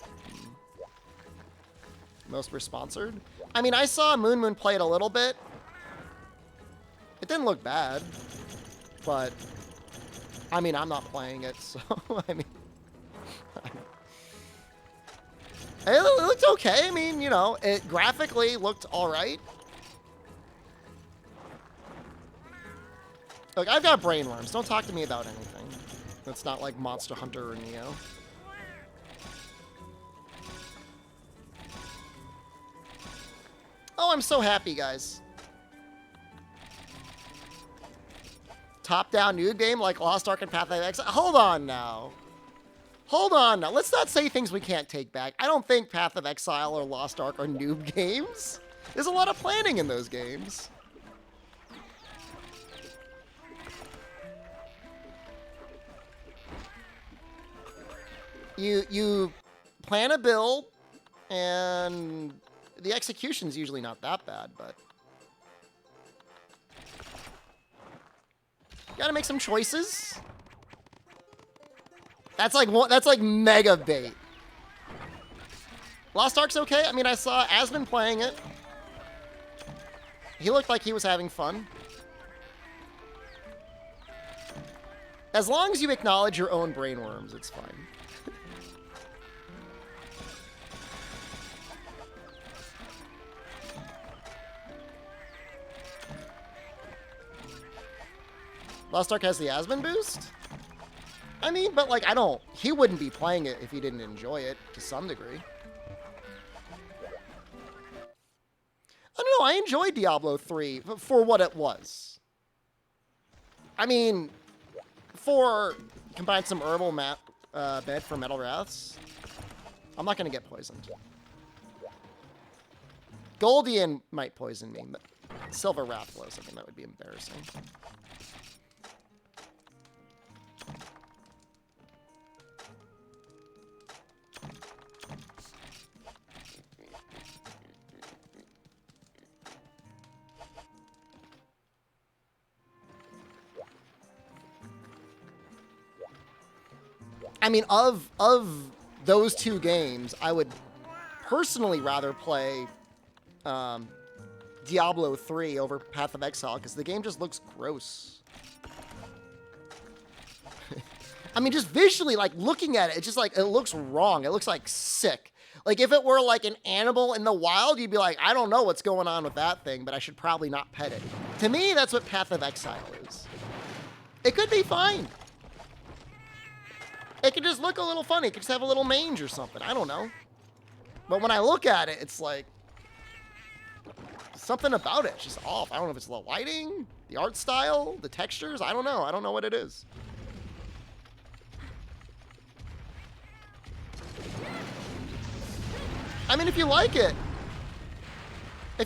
Most were sponsored. I mean, I saw Moon play it a little bit. It didn't look bad, but I mean, I'm not playing it, so I mean, it looked okay. I mean, you know, it graphically looked all right. Look, I've got brainworms. Don't talk to me about anything that's not like Monster Hunter or Neo. Oh, I'm so happy, guys. Top-down new game like Lost Ark and Path of Exile. Hold on now. Hold on now. Let's not say things we can't take back. I don't think Path of Exile or Lost Ark are noob games. There's a lot of planning in those games. You plan a build, and the execution's usually not that bad, but you gotta make some choices. That's like mega bait. Lost Ark's okay. I mean, I saw Asmon playing it. He looked like he was having fun. As long as you acknowledge your own brainworms, it's fine. Lost Ark has the Asmon boost? I mean, but like, he wouldn't be playing it if he didn't enjoy it to some degree. I don't know, I enjoyed Diablo 3 for what it was. I mean, combine some herbal bed for Metal Wraths. I'm not gonna get poisoned. Goldian might poison me, but Silver Rathalos, I think that would be embarrassing. I mean, of those two games, I would personally rather play Diablo 3 over Path of Exile, because the game just looks gross. I mean, just visually, like, looking at it, it's just like, it looks wrong. It looks, like, sick. Like, if it were, like, an animal in the wild, you'd be like, I don't know what's going on with that thing, but I should probably not pet it. To me, that's what Path of Exile is. It could be fine. It could just look a little funny. It could just have a little mange or something. I don't know. But when I look at it, it's like, something about it. It's just off. I don't know if it's the lighting, the art style, the textures. I don't know. I don't know what it is. I mean, if you like it,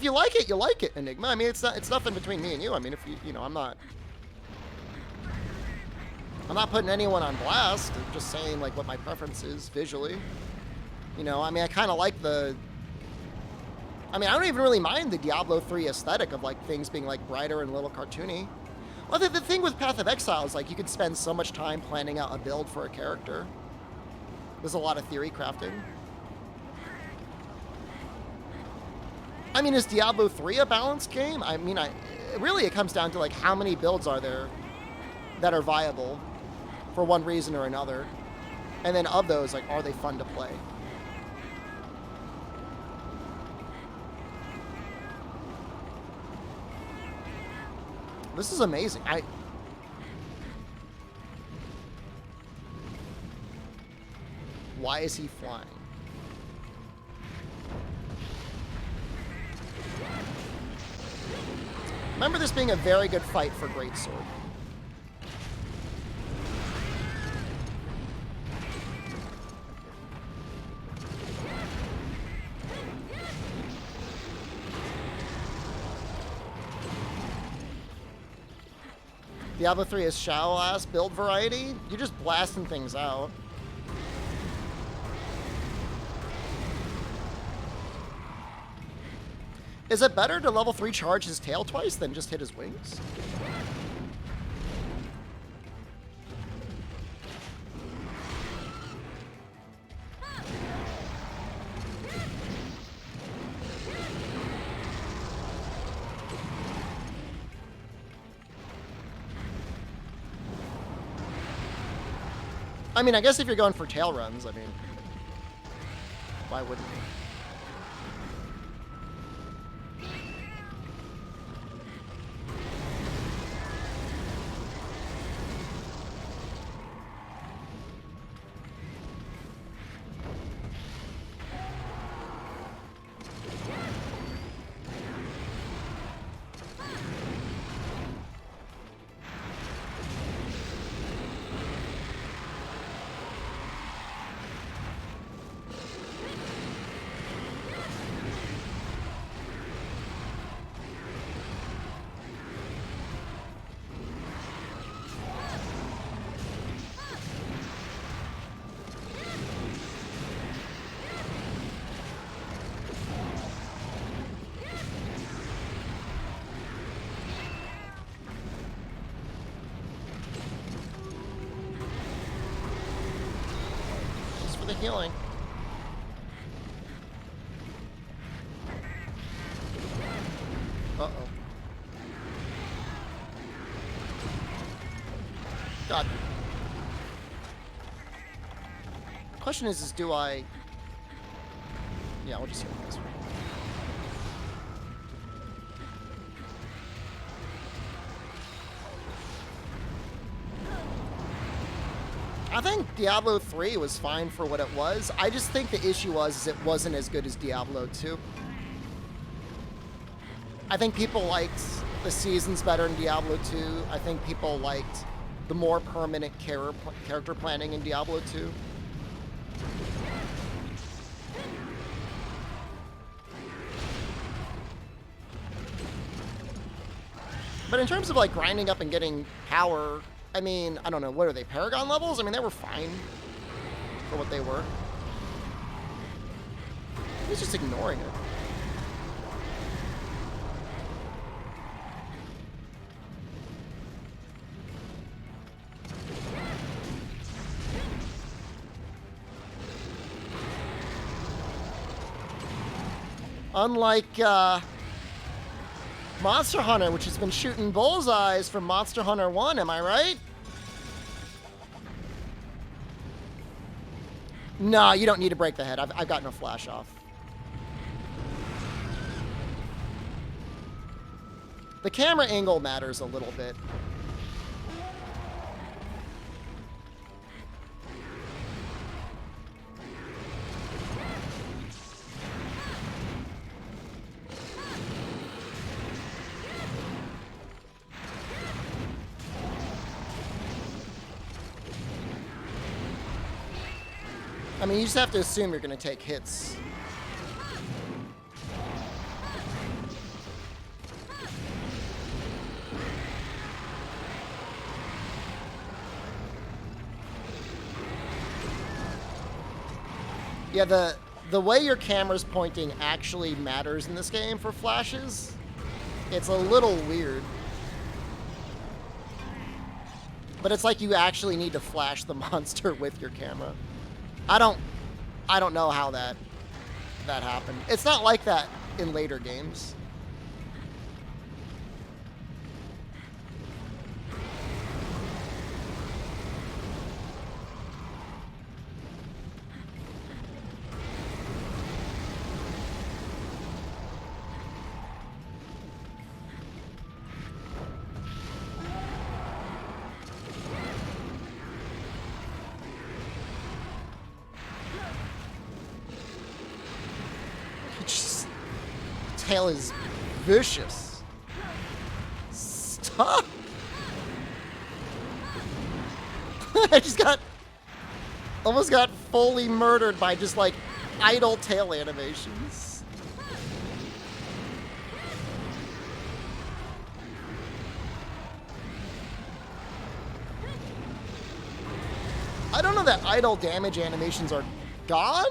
you like it, Enigma. I mean, it's nothing between me and you. I mean, if you know, I'm not putting anyone on blast. I'm just saying, like, what my preference is visually. You know, I mean, I kind of like I don't even really mind the Diablo 3 aesthetic of, like, things being, like, brighter and a little cartoony. Well, the thing with Path of Exile is, like, you could spend so much time planning out a build for a character. There's a lot of theory crafting. I mean, is Diablo 3 a balanced game? I mean, really, it comes down to, like, how many builds are there that are viable for one reason or another, and then of those, like, are they fun to play? This is amazing. Why is he flying? Remember this being a very good fight for Greatsword. Diablo 3 is shallow ass build variety. You're just blasting things out. Is it better to level 3 charge his tail twice than just hit his wings? I mean, I guess if you're going for tail runs, I mean, why wouldn't you? The healing. Uh-oh. God. Question is do I... Yeah, we'll just heal this one. I think Diablo 3 was fine for what it was. I just think the issue was it wasn't as good as Diablo 2. I think people liked the seasons better in Diablo 2. I think people liked the more permanent character planning in Diablo 2. But in terms of like grinding up and getting power, I mean, I don't know, what are they, Paragon levels? I mean, they were fine for what they were. He's just ignoring it. Unlike Monster Hunter, which has been shooting bullseyes from Monster Hunter 1, am I right? No, you don't need to break the head. I've got no flash off. The camera angle matters a little bit. I mean, you just have to assume you're going to take hits. Yeah, the way your camera's pointing actually matters in this game for flashes. It's a little weird. But it's like you actually need to flash the monster with your camera. I don't know how that happened. It's not like that in later games. Tail is vicious. Stop! I just almost got fully murdered by just like idle tail animations. know that idle damage animations are gone,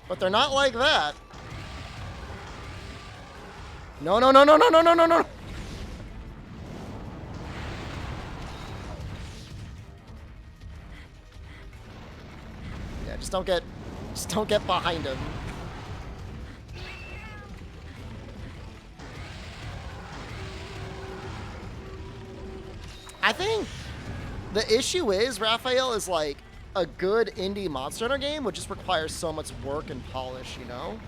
but they're not like that. No, no, no, no, no, no, no, no, no. Yeah, just don't get behind him. I think the issue is Raphael is like a good indie Monster Hunter game would just require so much work and polish, you know?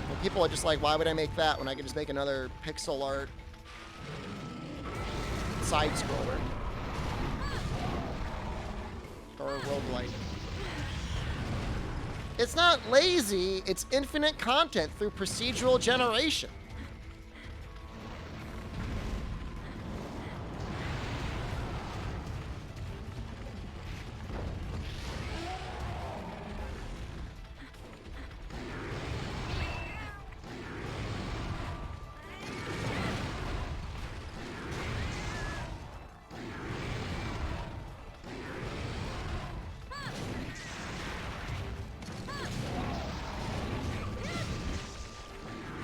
And people are just like, why would I make that when I could just make another pixel art side scroller? Or a roguelike. It's not lazy, it's infinite content through procedural generation.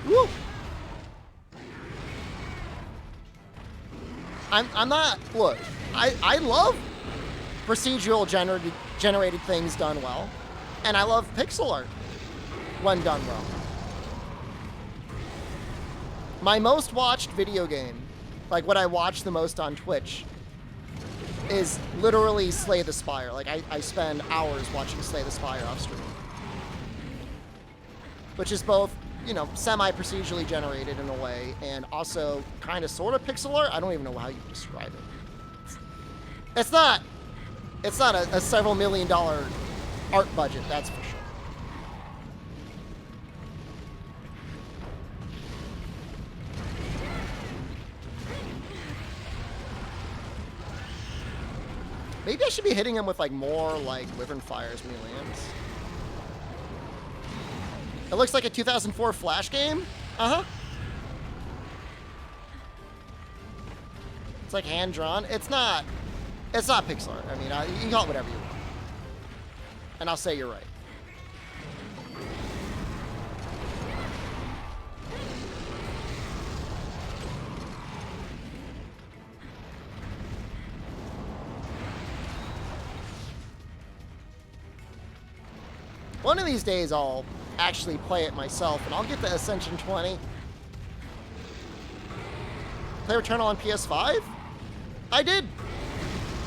Woo! I'm not, look, I love procedural generated things done well, and I love pixel art when done well. My most watched video game, like what I watch the most on Twitch, is literally Slay the Spire. Like I spend hours watching Slay the Spire off stream. Which is both, you know, semi-procedurally generated in a way, and also kind of sort of pixel art. I don't even know how you describe it. It's not a several $1 million art budget, that's for sure. Maybe I should be hitting him with like more like Wyvern Fires when he lands. It looks like a 2004 Flash game. Uh-huh. It's like hand-drawn. It's not pixel art. I mean, you can call it whatever you want. And I'll say you're right. One of these days I'll actually play it myself, and I'll get the Ascension 20. Play Returnal on PS5? I did.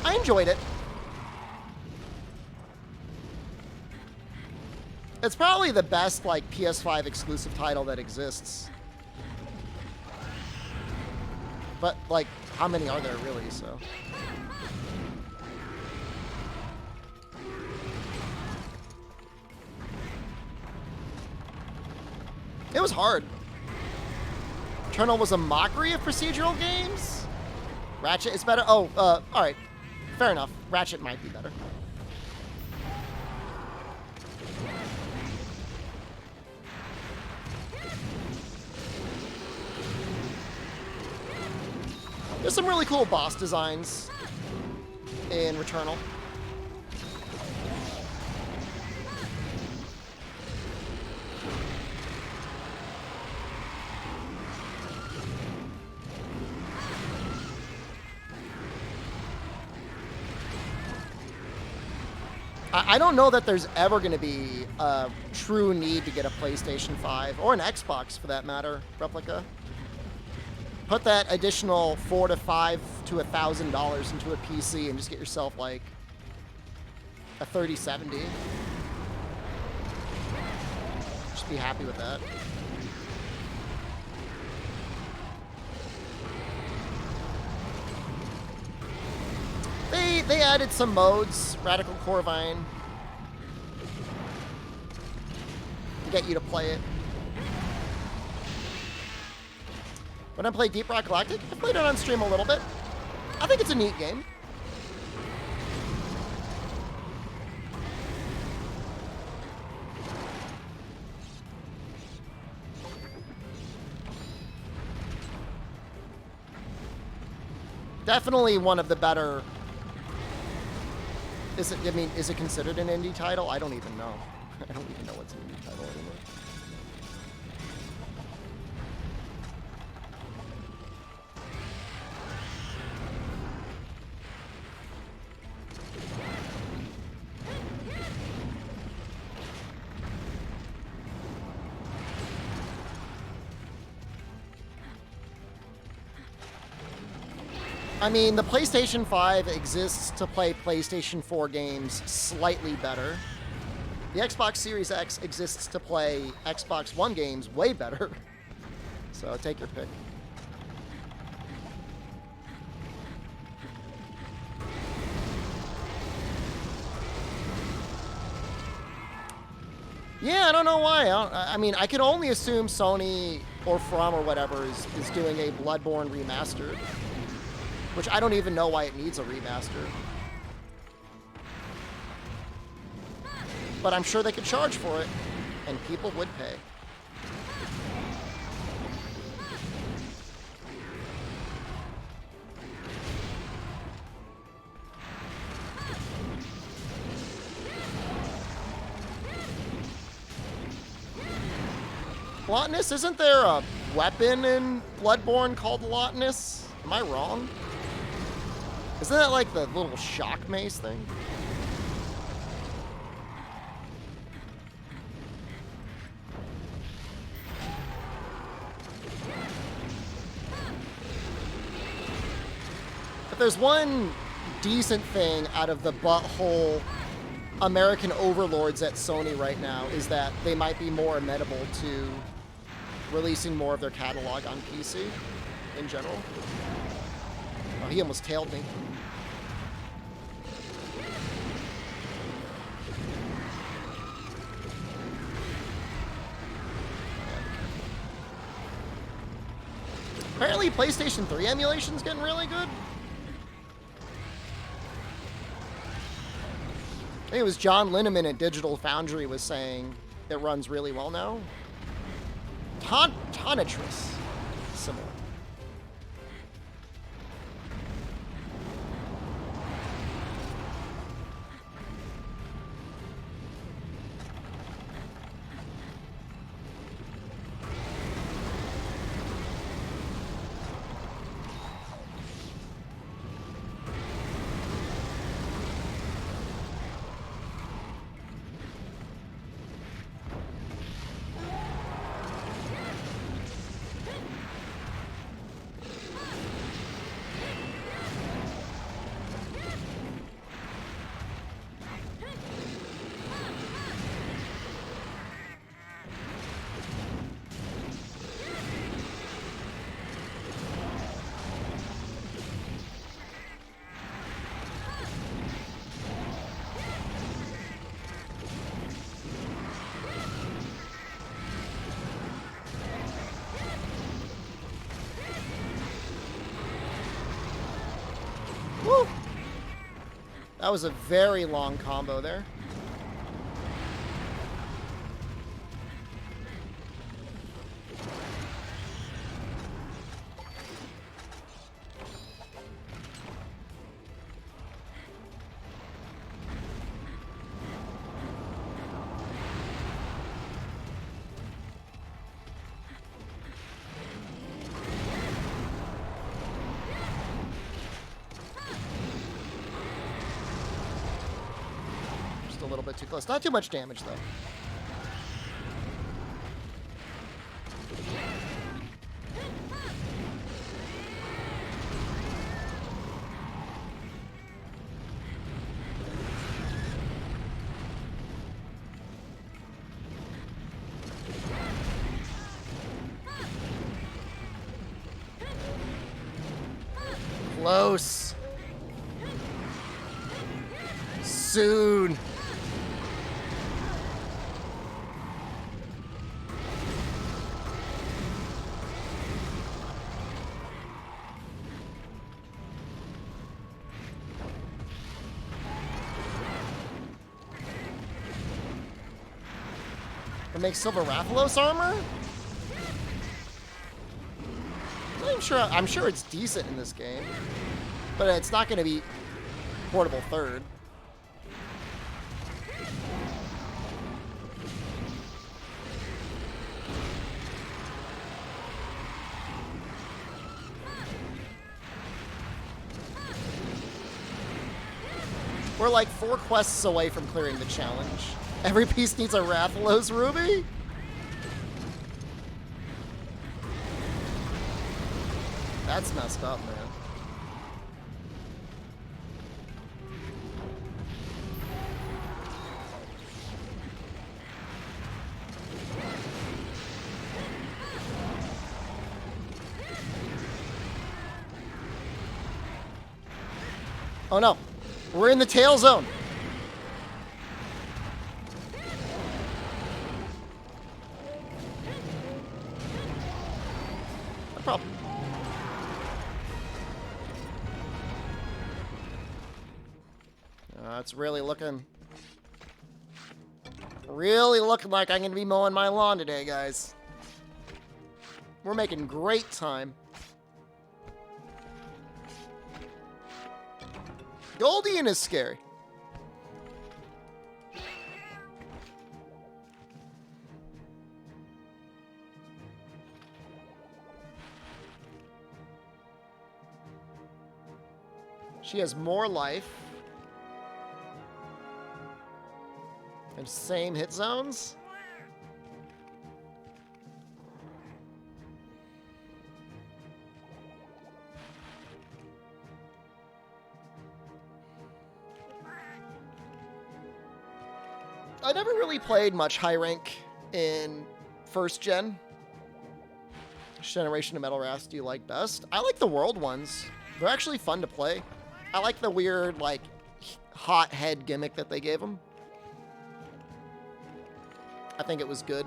I enjoyed it. It's probably the best, like, PS5 exclusive title that exists. But, like, how many are there really, so... It was hard. Returnal was a mockery of procedural games? Ratchet is better? Oh, alright. Fair enough. Ratchet might be better. There's some really cool boss designs in Returnal. I don't know that there's ever going to be a true need to get a PlayStation 5, or an Xbox for that matter, replica. Put that additional $400 to $500 to $1,000 into a PC and just get yourself like a 3070. Just be happy with that. They added some modes, Radical Corvine, to get you to play it. When I play Deep Rock Galactic, I played it on stream a little bit. I think it's a neat game. Definitely one of the better Is it? I mean, is it considered an indie title? I don't even know. I don't even know what's an indie title anymore. I mean, the PlayStation 5 exists to play PlayStation 4 games slightly better. The Xbox Series X exists to play Xbox One games way better. So take your pick. Yeah, I don't know why. I mean, I could only assume Sony or From or whatever is doing a Bloodborne remastered. Which I don't even know why it needs a remaster. But I'm sure they could charge for it, and people would pay. Gluttonous? Isn't there a weapon in Bloodborne called Gluttonous? Am I wrong? Isn't that like the little shock mace thing? If there's one decent thing out of the butthole American overlords at Sony right now, is that they might be more amenable to releasing more of their catalog on PC in general. Oh, he almost tailed me. Apparently PlayStation 3 emulation's getting really good. I think it was John Linneman at Digital Foundry was saying it runs really well now. Tonitris. Similar. Woo! That was a very long combo there. A little bit too close. Not too much damage, though. Close. Soon. It makes Silver Rathalos armor? I'm sure it's decent in this game, but it's not going to be portable third. We're like 4 quests away from clearing the challenge. Every piece needs a Rathalos ruby? That's messed up, man. Oh no, we're in the tail zone. No problem. It's really looking like I'm gonna be mowing my lawn today, guys. We're making great time. Goldian is scary. She has more life. And same hit zones. I never really played much high rank in first gen. Which generation of Metal Wrath do you like best? I like the world ones. They're actually fun to play. I like the weird, like, hot head gimmick that they gave them. I think it was good.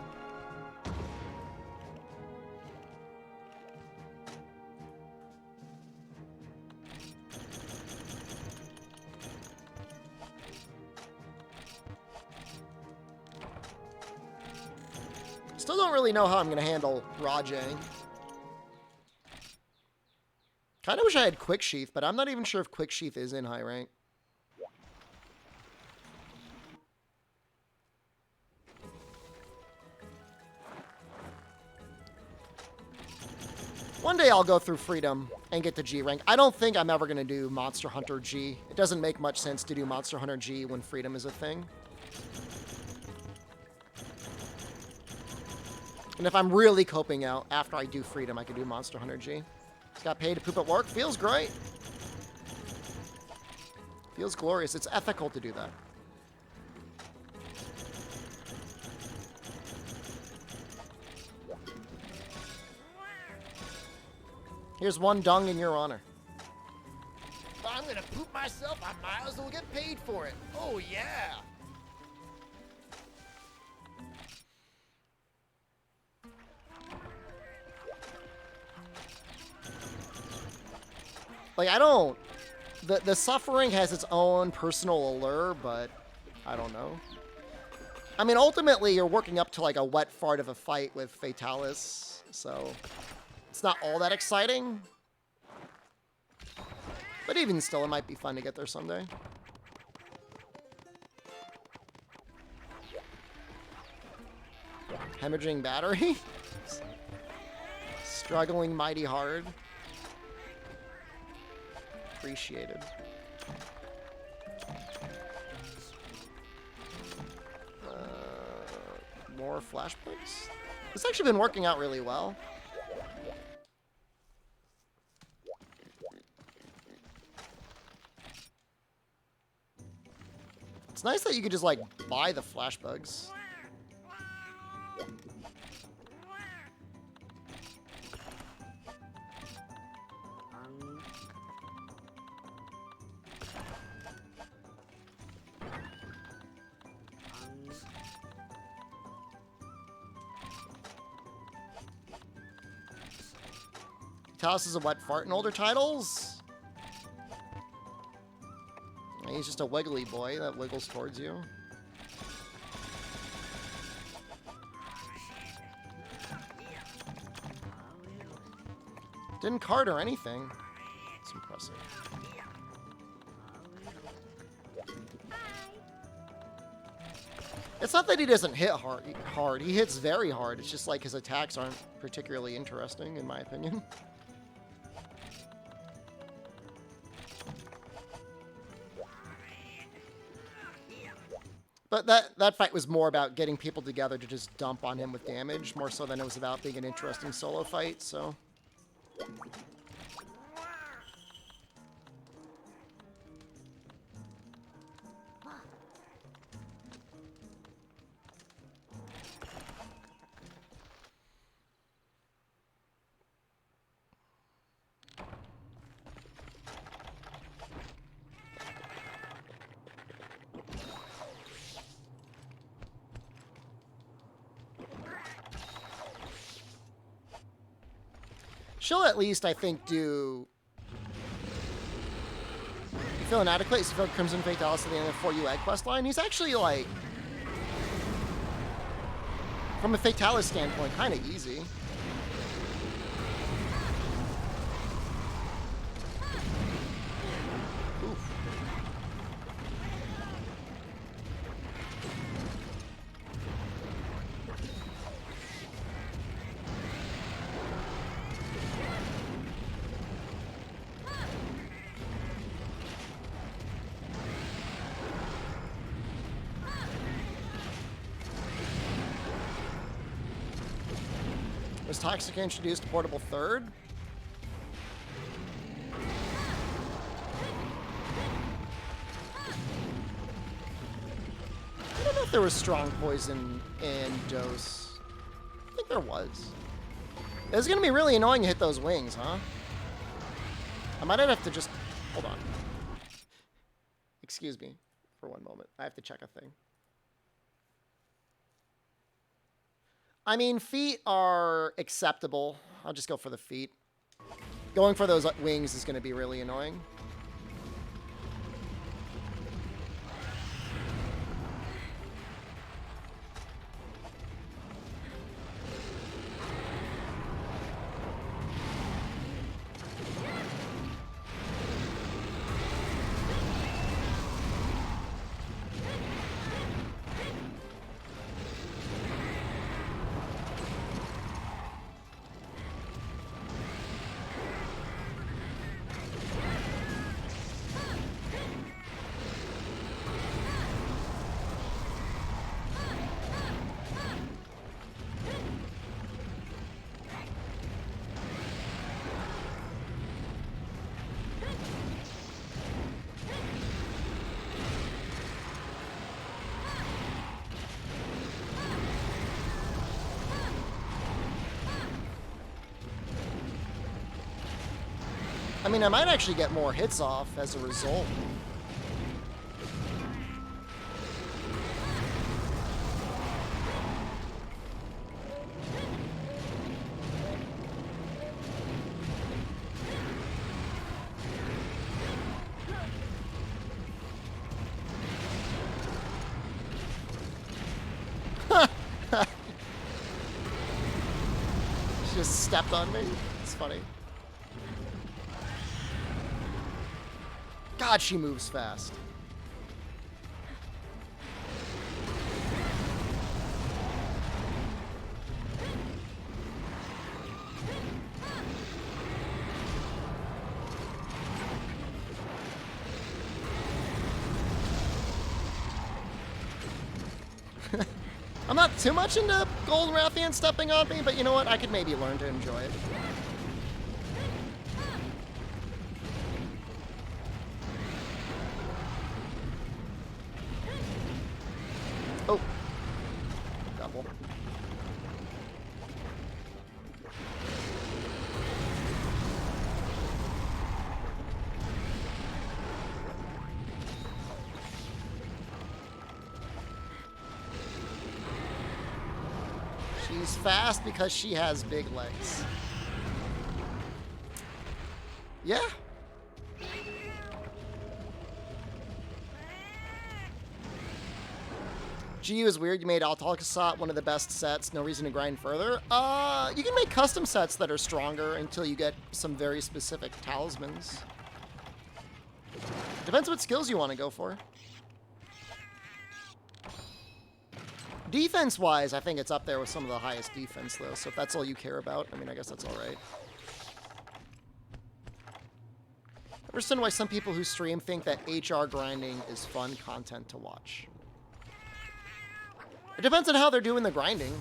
Still don't really know how I'm going to handle Rajang. Kind of wish I had Quick Sheath, but I'm not even sure if Quick Sheath is in high rank. One day I'll go through Freedom and get to G rank. I don't think I'm ever going to do Monster Hunter G. It doesn't make much sense to do Monster Hunter G when Freedom is a thing. And if I'm really coping out after I do Freedom, I could do Monster Hunter G. Just got paid to poop at work. Feels great. Feels glorious. It's ethical to do that. Here's one dung in your honor. If I'm gonna poop myself, I might as well get paid for it. Oh, yeah. Like, I don't... The suffering has its own personal allure, but I don't know. I mean, ultimately, you're working up to, like, a wet fart of a fight with Fatalis, so... It's not all that exciting. But even still, it might be fun to get there someday. Hemorrhaging battery. Struggling mighty hard. Appreciated. More flashpoints. It's actually been working out really well. It's nice that you could just, like, buy the flash bugs. Talos is a wet fart in older titles. He's just a wiggly boy that wiggles towards you. Didn't card or anything. It's impressive. It's not that he doesn't hit hard. He hits very hard. It's just like his attacks aren't particularly interesting, in my opinion. But that fight was more about getting people together to just dump on him with damage, more so than it was about being an interesting solo fight, so... She'll at least, I think, do... You feel inadequate? So you feel Crimson Fatalis at the end of the For You Egg quest line? He's actually, like... From a Fatalis standpoint, kind of easy. Oof. Was Toxic introduced portable third? I don't know if there was strong poison in Dose. I think there was. It's gonna be really annoying to hit those wings, huh? I might have to just... Hold on. Excuse me for one moment. I have to check a thing. I mean, feet are acceptable. I'll just go for the feet. Going for those wings is going to be really annoying. I mean, I might actually get more hits off as a result. She just stepped on me. It's funny. God, she moves fast. I'm not too much into Gold Rathian stepping on me, but you know what? I could maybe learn to enjoy it. Oh. Double. She's fast because she has big legs. Yeah. GU is weird. You made Altalcasat one of the best sets. No reason to grind further. You can make custom sets that are stronger until you get some very specific talismans. Depends what skills you want to go for. Defense-wise, I think it's up there with some of the highest defense, though. So if that's all you care about, I mean, I guess that's all right. I understand why some people who stream think that HR grinding is fun content to watch. It depends on how they're doing the grinding.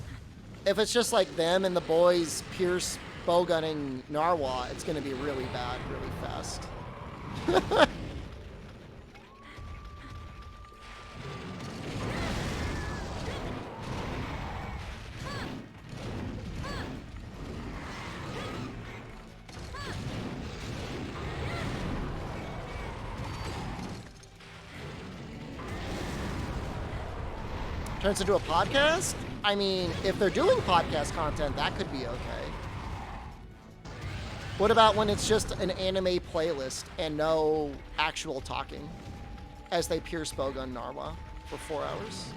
If it's just like them and the boys Pierce bowgunning Narwa, it's going to be really bad, really fast. Turns into a podcast? I mean, if they're doing podcast content, that could be okay. What about when it's just an anime playlist and no actual talking as they pierce bowgun Narwa for 4 hours?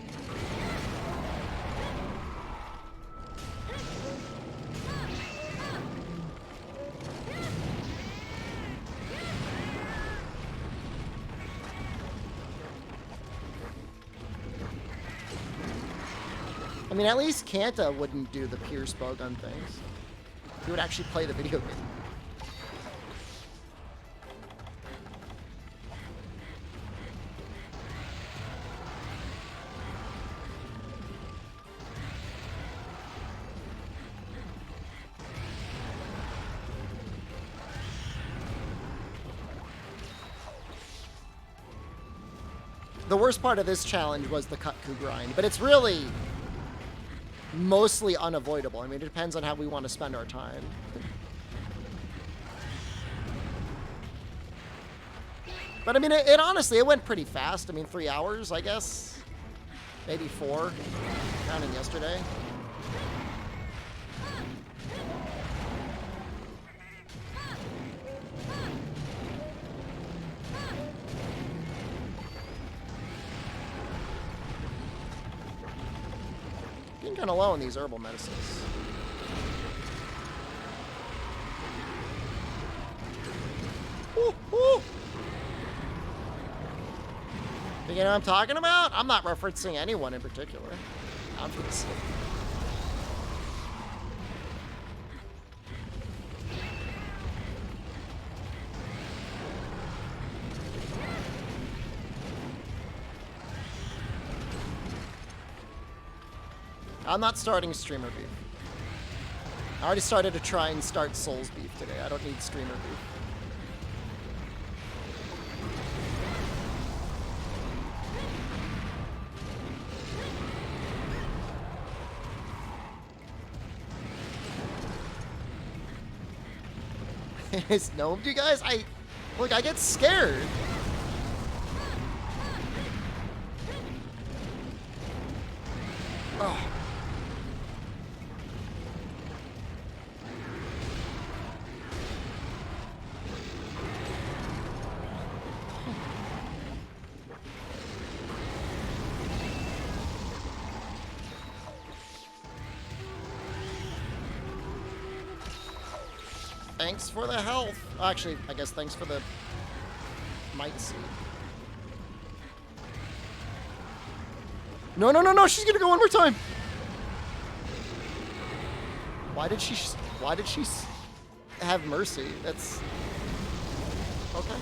I mean, at least Kanta wouldn't do the pierce bowgun things. He would actually play the video game. The worst part of this challenge was the Kutku grind, but it's really mostly unavoidable. I mean, it depends on how we want to spend our time. But I mean, it honestly, it went pretty fast. I mean, 3 hours, I guess. Maybe 4, counting yesterday. Getting kind of low on these herbal medicines. Ooh, ooh. You know what I'm talking about? I'm not referencing anyone in particular. Obviously. I'm not starting streamer beef. I already started to try and start Souls beef today. I don't need streamer beef. It's gnomed, you guys? Look, I get scared. Oh. Thanks for the health. Actually, I guess thanks for the might seed. No, no, no, no, she's gonna go one more time. Why did she have mercy? That's okay.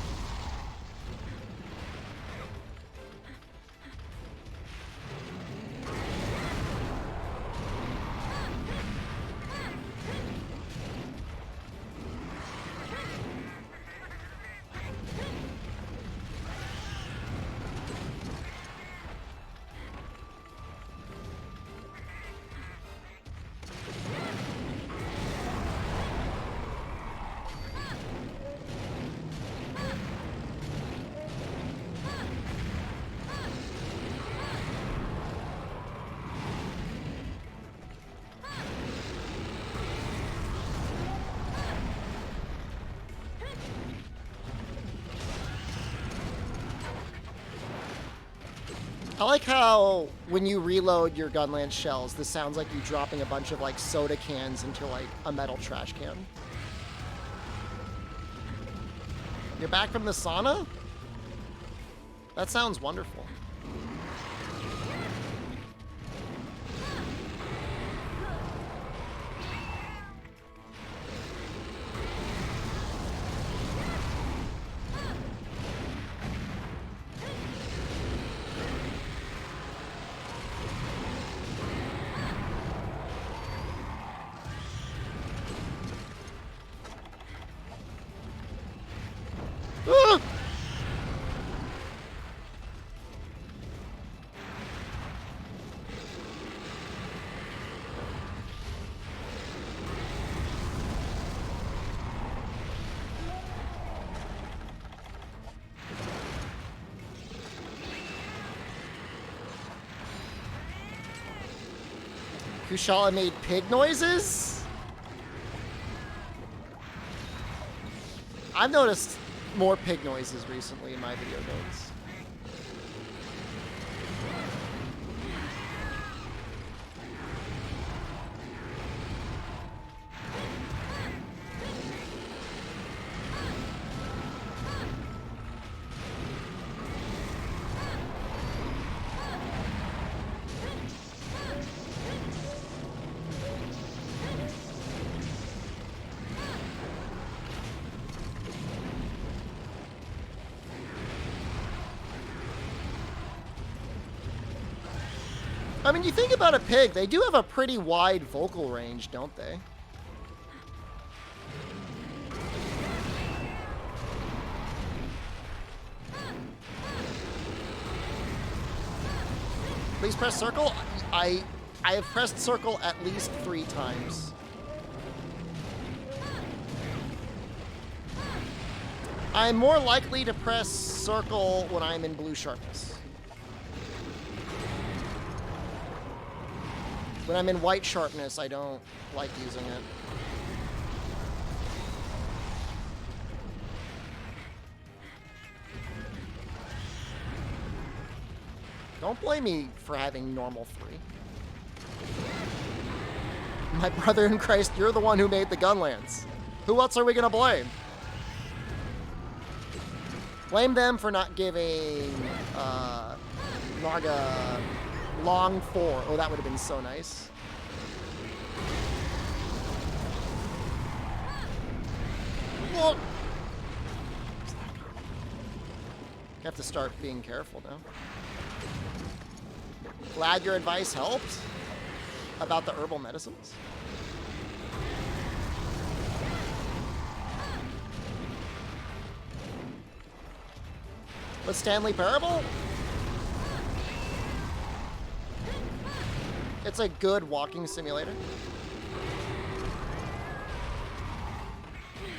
I like how when you reload your Gunland shells, this sounds like you dropping a bunch of like soda cans into like a metal trash can. You're back from the sauna? That sounds wonderful. Kushala made pig noises? I've noticed more pig noises recently in my video games. I mean, you think about a pig, they do have a pretty wide vocal range, don't they? Please press circle. I have pressed circle at least 3 times. I'm more likely to press circle when I'm in blue sharpness. When I'm in white sharpness, I don't like using it. Don't blame me for having normal 3. My brother in Christ, you're the one who made the Gunlands. Who else are we gonna blame? Blame them for not giving Naga long 4. Oh, that would have been so nice. Whoa. You have to start being careful now. Glad your advice helped about the herbal medicines. With Stanley Parable? It's a good walking simulator.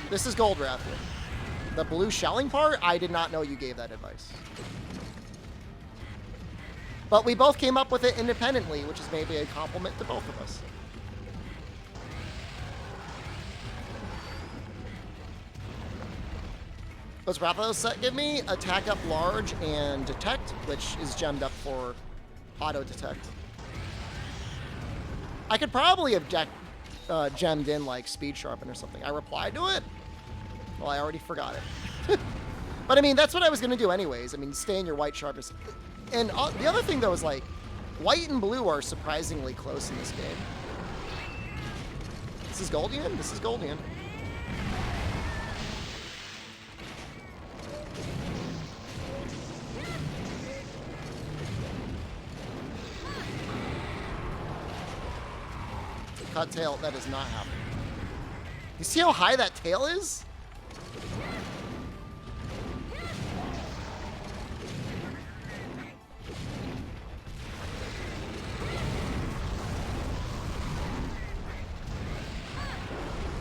This is Gold Wrath. The blue shelling part, I did not know you gave that advice. But we both came up with it independently, which is maybe a compliment to both of us. What's Rathalos set give me? Attack up large and detect, which is gemmed up for auto detect. I could probably have gemmed in like speed sharpen or something. I replied to it? Well, I already forgot it. But I mean, that's what I was going to do anyways. I mean, stay in your white sharpness. And the other thing though is like, white and blue are surprisingly close in this game. This is Goldian? This is Goldian. Cut tail, that is not happening. You see how high that tail is?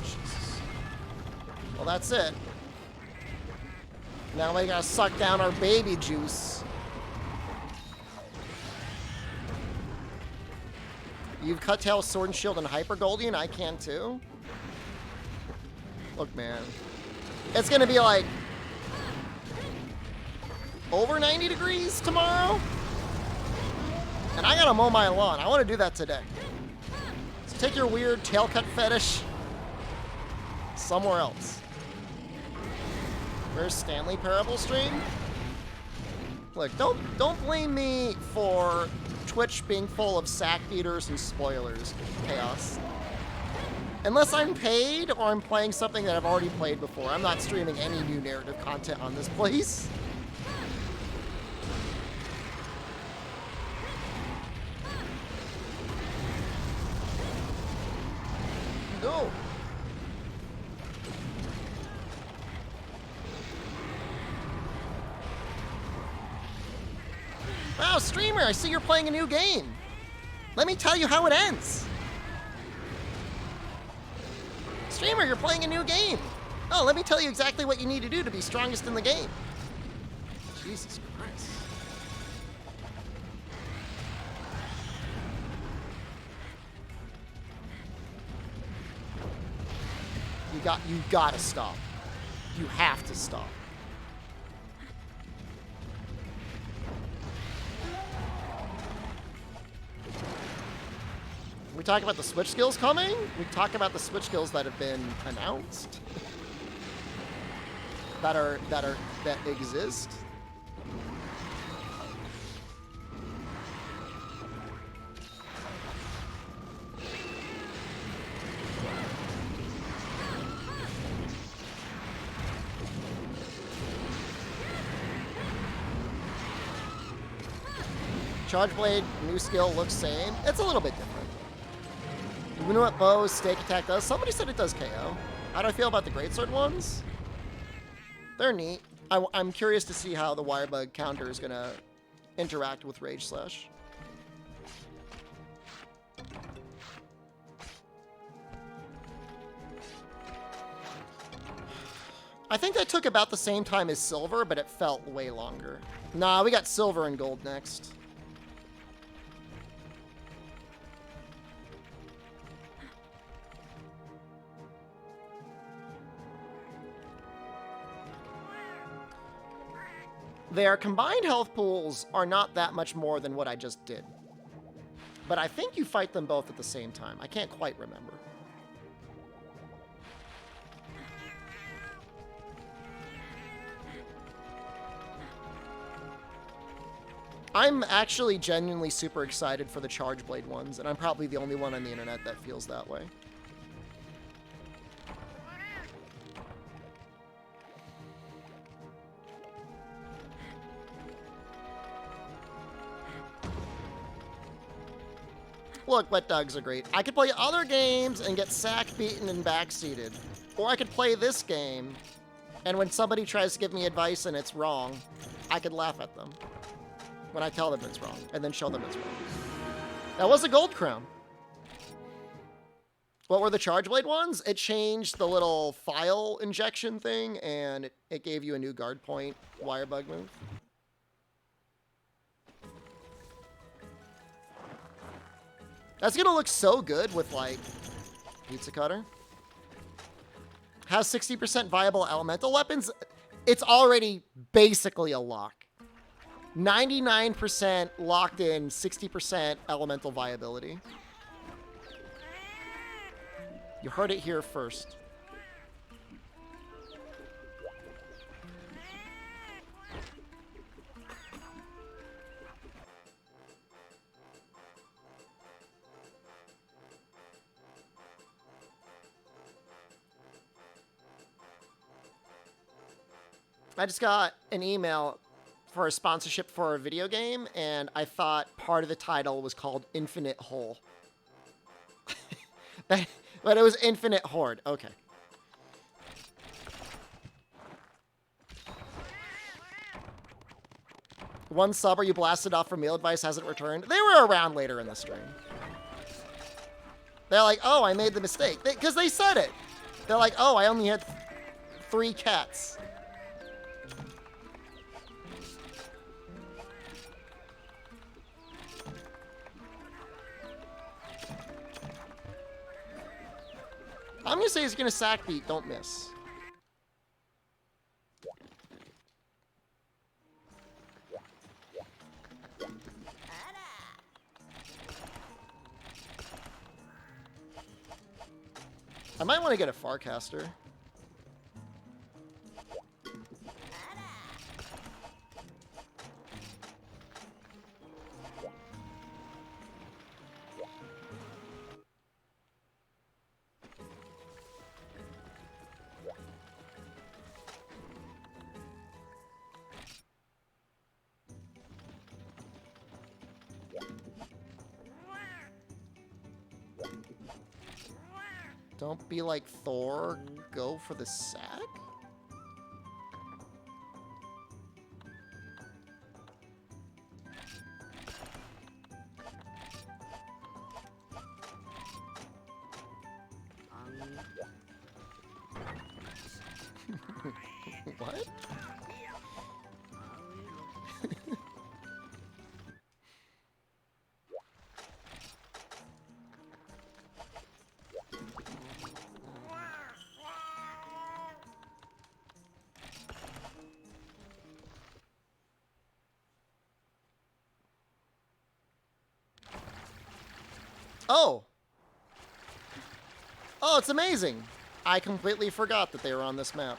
Jesus. Well, that's it. Now we gotta suck down our baby juice. You've cut tail, sword and shield, and hyper Goldian. I can too. Look, man. It's gonna be like over 90 degrees tomorrow. And I gotta mow my lawn. I wanna do that today. So take your weird tail cut fetish somewhere else. Where's Stanley Parable stream? Look, don't blame me for Twitch being full of sack beaters and spoilers. Chaos. Unless I'm paid or I'm playing something that I've already played before, I'm not streaming any new narrative content on this place. No. Wow, streamer, I see you're playing a new game. Let me tell you how it ends. Streamer, you're playing a new game. Oh, let me tell you exactly what you need to do to be strongest in the game. Jesus Christ. You gotta stop. You have to stop. We talk about the switch skills coming. We talk about the switch skills that have been announced. That exist. Charge Blade, new skill, looks same. It's a little bit different. You know what bows, stake attack does? Somebody said it does KO. How do I feel about the Greatsword ones? They're neat. I'm curious to see how the Wirebug counter is going to interact with Rage Slash. I think that took about the same time as Silver, but it felt way longer. Nah, we got Silver and Gold next. Their combined health pools are not that much more than what I just did. But I think you fight them both at the same time. I can't quite remember. I'm actually genuinely super excited for the Charge Blade ones, and I'm probably the only one on the internet that feels that way. Look, wet dogs are great. I could play other games and get sack beaten and backseated. Or I could play this game, and when somebody tries to give me advice and it's wrong, I could laugh at them when I tell them it's wrong, and then show them it's wrong. That was a gold crown. What were the Charge Blade ones? It changed the little file injection thing, and it gave you a new guard point Wirebug move. That's gonna look so good with, like, Pizza Cutter. Has 60% viable elemental weapons. It's already basically a lock. 99% locked in, 60% elemental viability. You heard it here first. I just got an email for a sponsorship for a video game, and I thought part of the title was called Infinite Hole. But it was Infinite Horde. Okay. One subber you blasted off for meal advice hasn't returned. They were around later in the stream. They're like, oh, I made the mistake. Because they said it. They're like, oh, I only had 3 cats. I'm going to say he's going to sack beat. Don't miss. I might want to get a Farcaster. Don't be like Thor. Go for the sack? What? Oh. Oh, it's amazing. I completely forgot that they were on this map.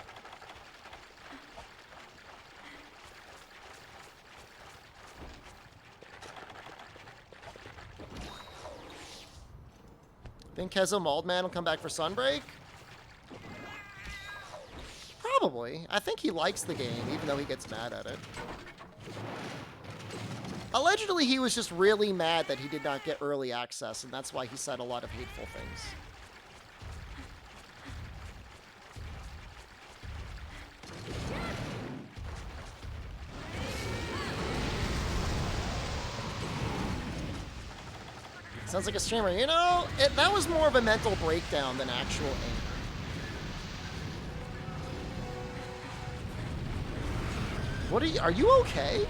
Think Kezo Maldman will come back for Sunbreak? Probably. I think he likes the game, even though he gets mad at it. Allegedly, he was just really mad that he did not get early access, and that's why he said a lot of hateful things. Sounds like a streamer. You know, that was more of a mental breakdown than actual anger. What are you okay?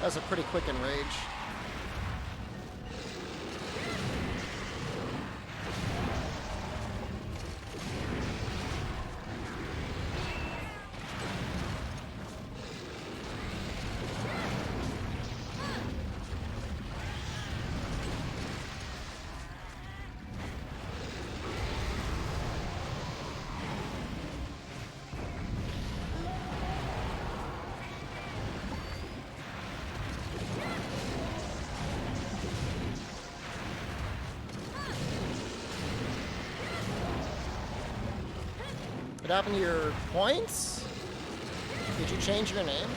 That was a pretty quick enrage. What happened to your points? Did you change your name?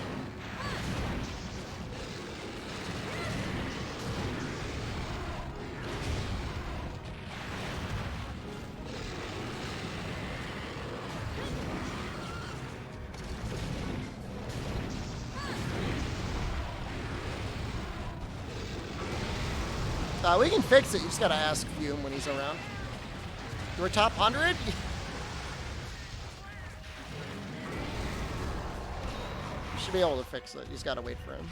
We can fix it. You just gotta ask Fume when he's around. You were top 100? Should be able to fix it. You just gotta wait for him.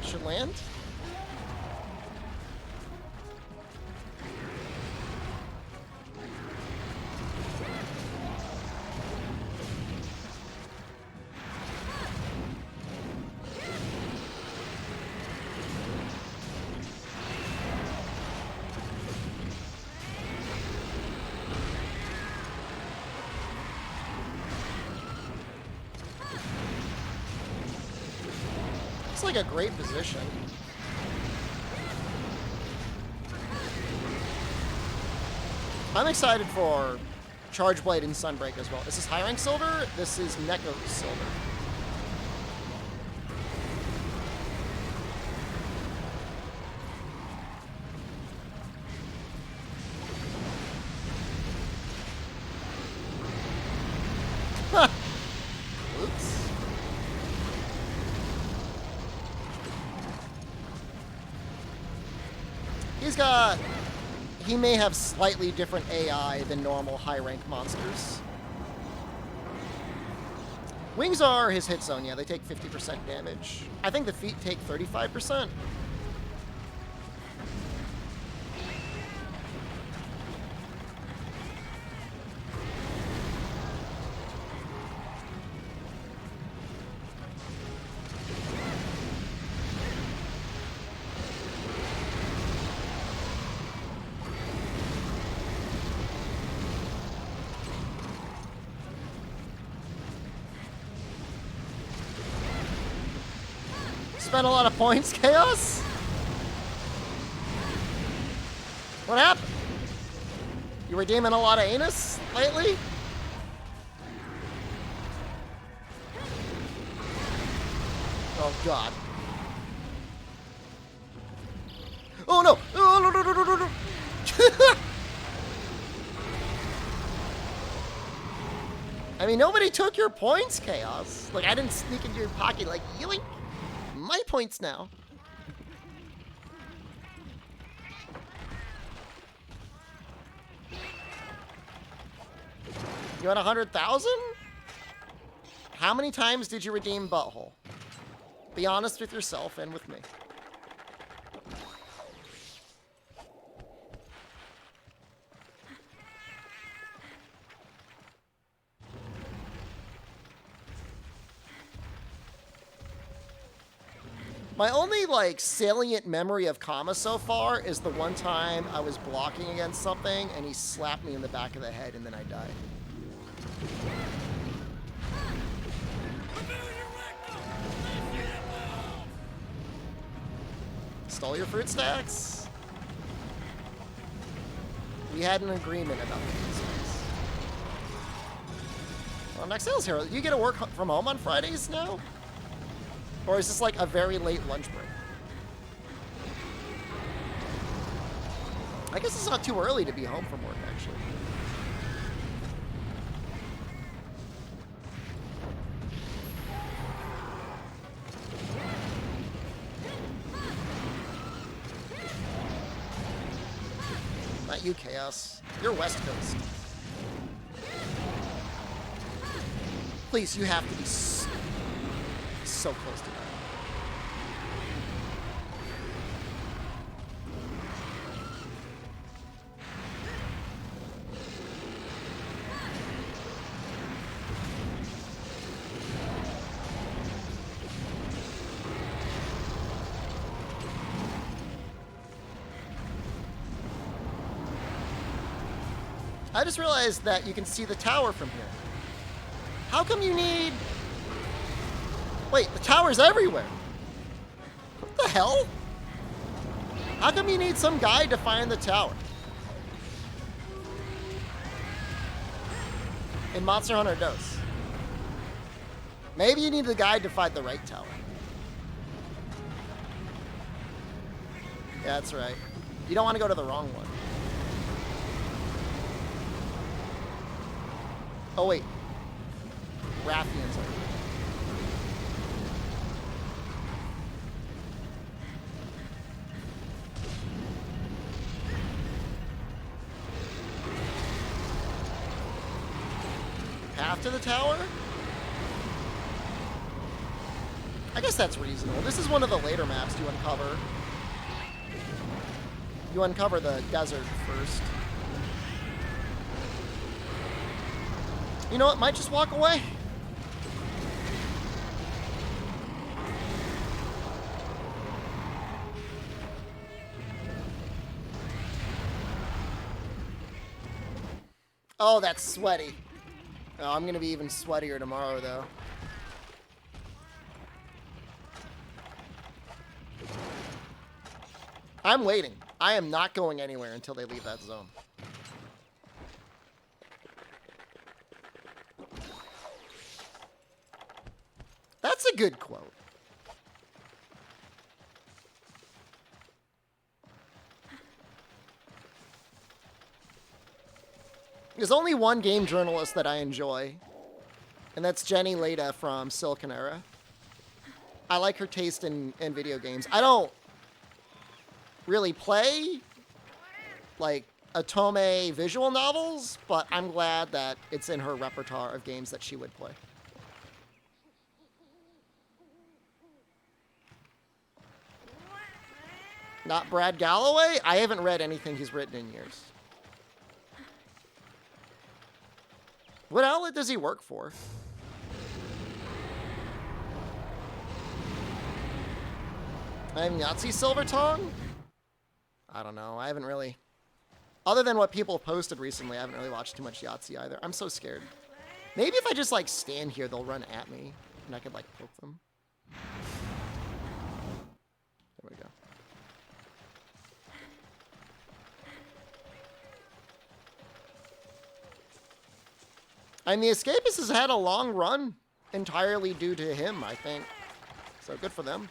Should land. It's like a great position. I'm excited for Charge Blade and Sunbreak as well. This is high rank silver. This is Neko silver. Oops. He may have slightly different AI than normal high-rank monsters. Wings are his hit zone, yeah, they take 50% damage. I think the feet take 35%. Spent a lot of points, Chaos? What happened? You redeeming a lot of anus lately? Oh, God. Oh, no! Oh, no, no, no, no, no, no! I mean, nobody took your points, Chaos. Like, I didn't sneak into your pocket like, yoink! My points now. You want 100,000? How many times did you redeem Butthole? Be honest with yourself and with me. My only, like, salient memory of Kama so far is the one time I was blocking against something and he slapped me in the back of the head and then I died. Stole your fruit stacks? We had an agreement about the fruit stacks. Well, next sales hero, you get to work from home on Fridays now? Or is this like a very late lunch break? I guess it's not too early to be home from work, actually. Not you, Chaos. You're West Coast. Please, you have to be so close to that. I just realized that you can see the tower from here. How come you need... Wait, the tower's everywhere. What the hell? How come you need some guide to find the tower? In Monster Hunter DOS. Maybe you need the guide to find the right tower. Yeah, that's right. You don't want to go to the wrong one. Oh, wait. Rathians are... Path to the tower? I guess that's reasonable. This is one of the later maps you uncover. You uncover the desert first. You know what? Might just walk away. Oh, that's sweaty. Oh, I'm gonna be even sweatier tomorrow, though. I'm waiting. I am not going anywhere until they leave that zone. That's a good quote. There's only one game journalist that I enjoy, and that's Jenny Leda from Silicon Era. I like her taste in video games. I don't really play, like, Otome visual novels, but I'm glad that it's in her repertoire of games that she would play. Not Brad Galloway? I haven't read anything he's written in years. What outlet does he work for? I'm Yahtzee Silver Tongue? I don't know. I haven't really... Other than what people have posted recently, I haven't really watched too much Yahtzee either. I'm so scared. Maybe if I just, like, stand here, they'll run at me, and I could, like, poke them. There we go. And the Escapist has had a long run entirely due to him, I think. So good for them.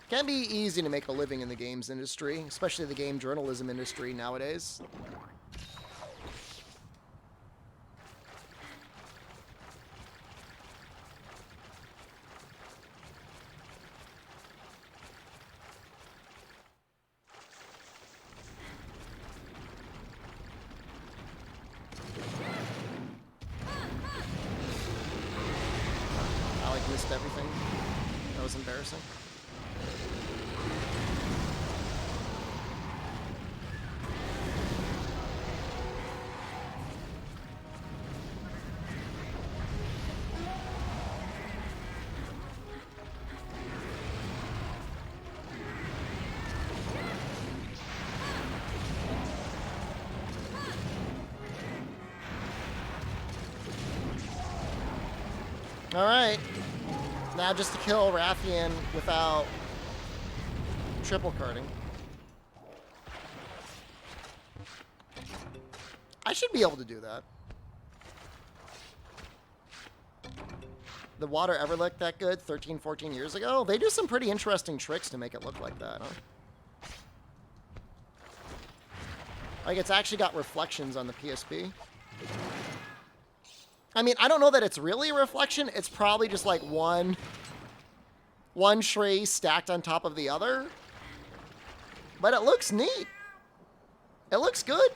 Can be easy to make a living in the games industry, especially the game journalism industry nowadays. I missed everything. That was embarrassing. Alright. Now just to kill Rathian without triple carding. I should be able to do that. The water ever looked that good 13, 14 years ago? They do some pretty interesting tricks to make it look like that, huh? Like, it's actually got reflections on the PSP. I mean, I don't know that it's really a reflection. It's probably just like one tree stacked on top of the other. But it looks neat. It looks good.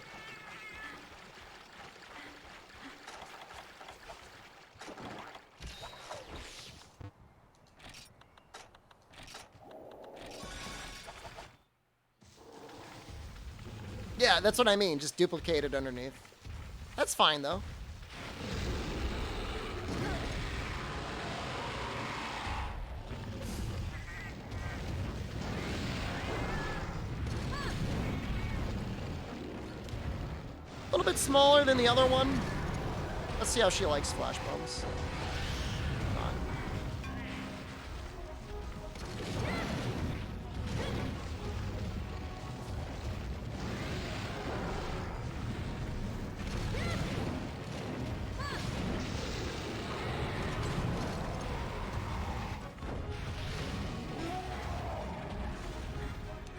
Yeah, that's what I mean. Just duplicate it underneath. That's fine, though. A little bit smaller than the other one. Let's see how she likes flash bombs.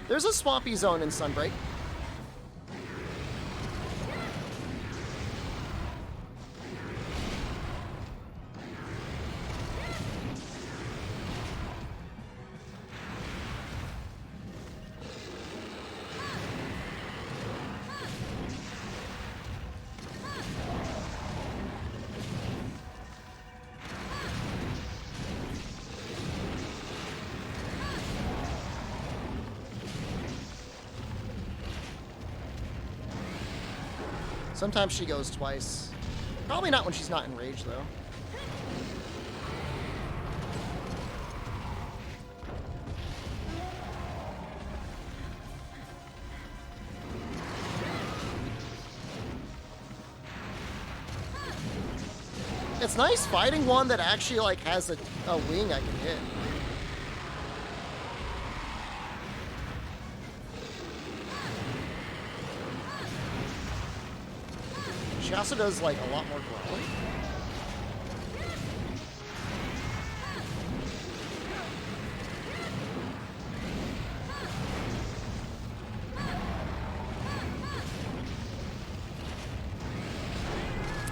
There's a swampy zone in Sunbreak. Sometimes she goes twice. Probably not when she's not in rage, though. It's nice fighting one that actually like has a wing I can hit. She also does like a lot more growling.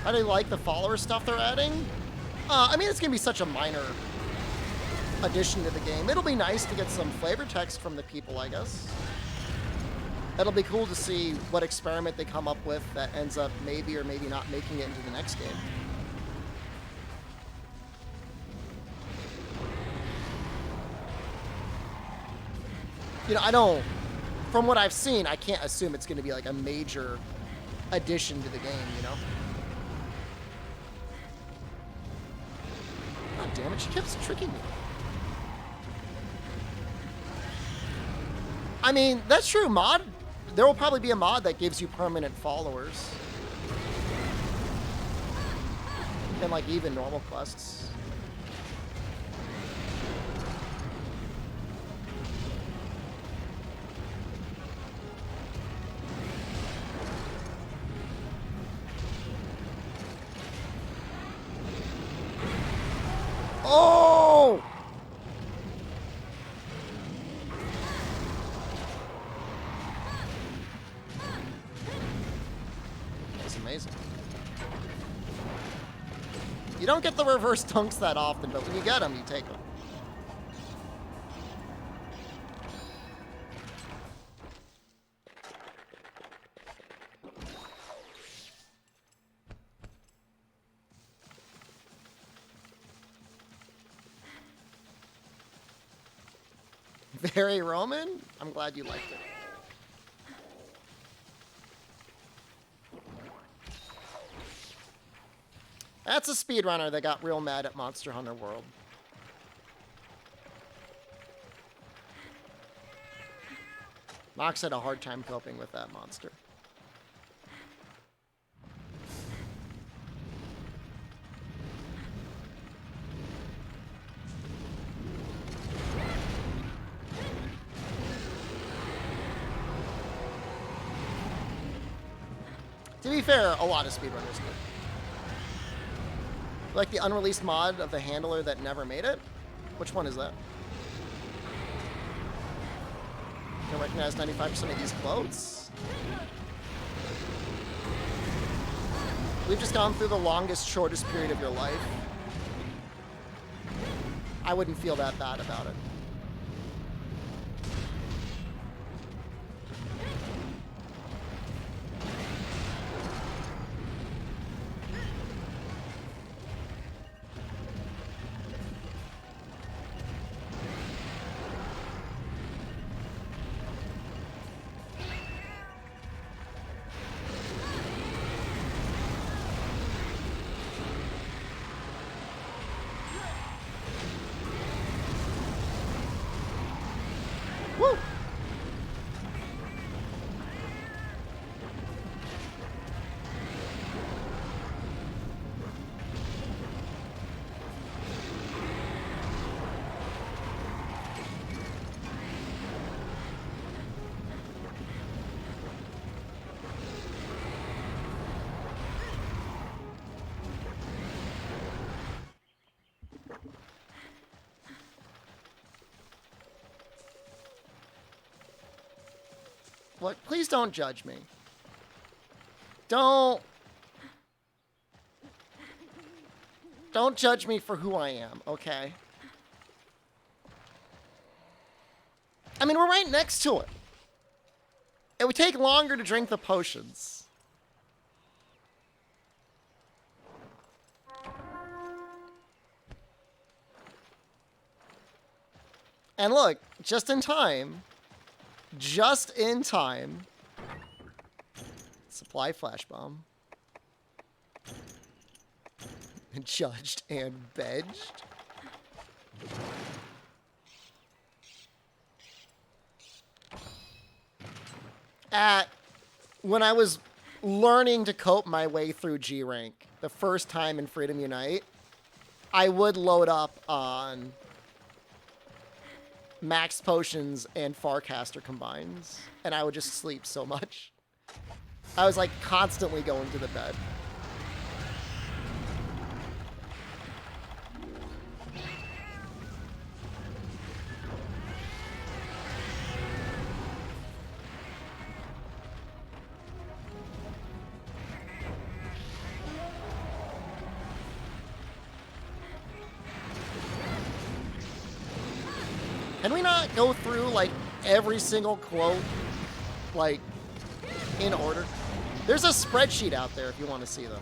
I do like the follower stuff they're adding. I mean, it's gonna be such a minor addition to the game. It'll be nice to get some flavor text from the people, I guess. It'll be cool to see what experiment they come up with that ends up maybe or maybe not making it into the next game. You know, I don't, from what I've seen, I can't assume it's going to be like a major addition to the game, you know? God damn it, she keeps tricking me. I mean, that's true, mod. There will probably be a mod that gives you permanent followers. And like even normal quests. amazing. You don't get the reverse dunks that often, but when you get them, you take them. Very Roman? I'm glad you liked it. That's a speedrunner that got real mad at Monster Hunter World. Mox had a hard time coping with that monster. To be fair, a lot of speedrunners do. Like the unreleased mod of the handler that never made it? Which one is that? You can recognize 95% of these quotes. We've just gone through the longest, shortest period of your life. I wouldn't feel that bad about it. Woo! Look, please don't judge me. Don't judge me for who I am, okay? I mean, we're right next to it. It would take longer to drink the potions. And look, just in time. Just in time. Supply flash bomb. Judged and bedged. When I was learning to cope my way through G rank, the first time in Freedom Unite, I would load up on max potions and Farcaster combines, and I would just sleep so much. I was like constantly going to the bed. Can we not go through, like, every single quote, like, in order? There's a spreadsheet out there if you want to see them.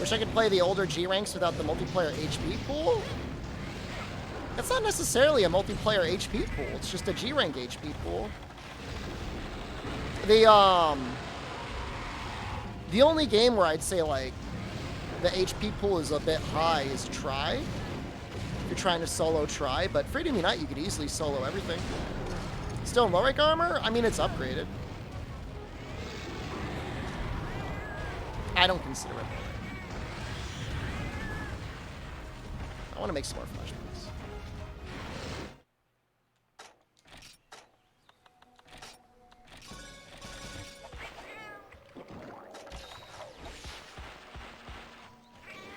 Wish I could play the older G ranks without the multiplayer HP pool. It's not necessarily a multiplayer HP pool. It's just a G rank HP pool. The only game where I'd say like the HP pool is a bit high is Try. If you're trying to solo Try, but Freedom Unite you could easily solo everything. Still in low rank armor? I mean, it's upgraded. I don't consider it. I want to make some more flashbacks.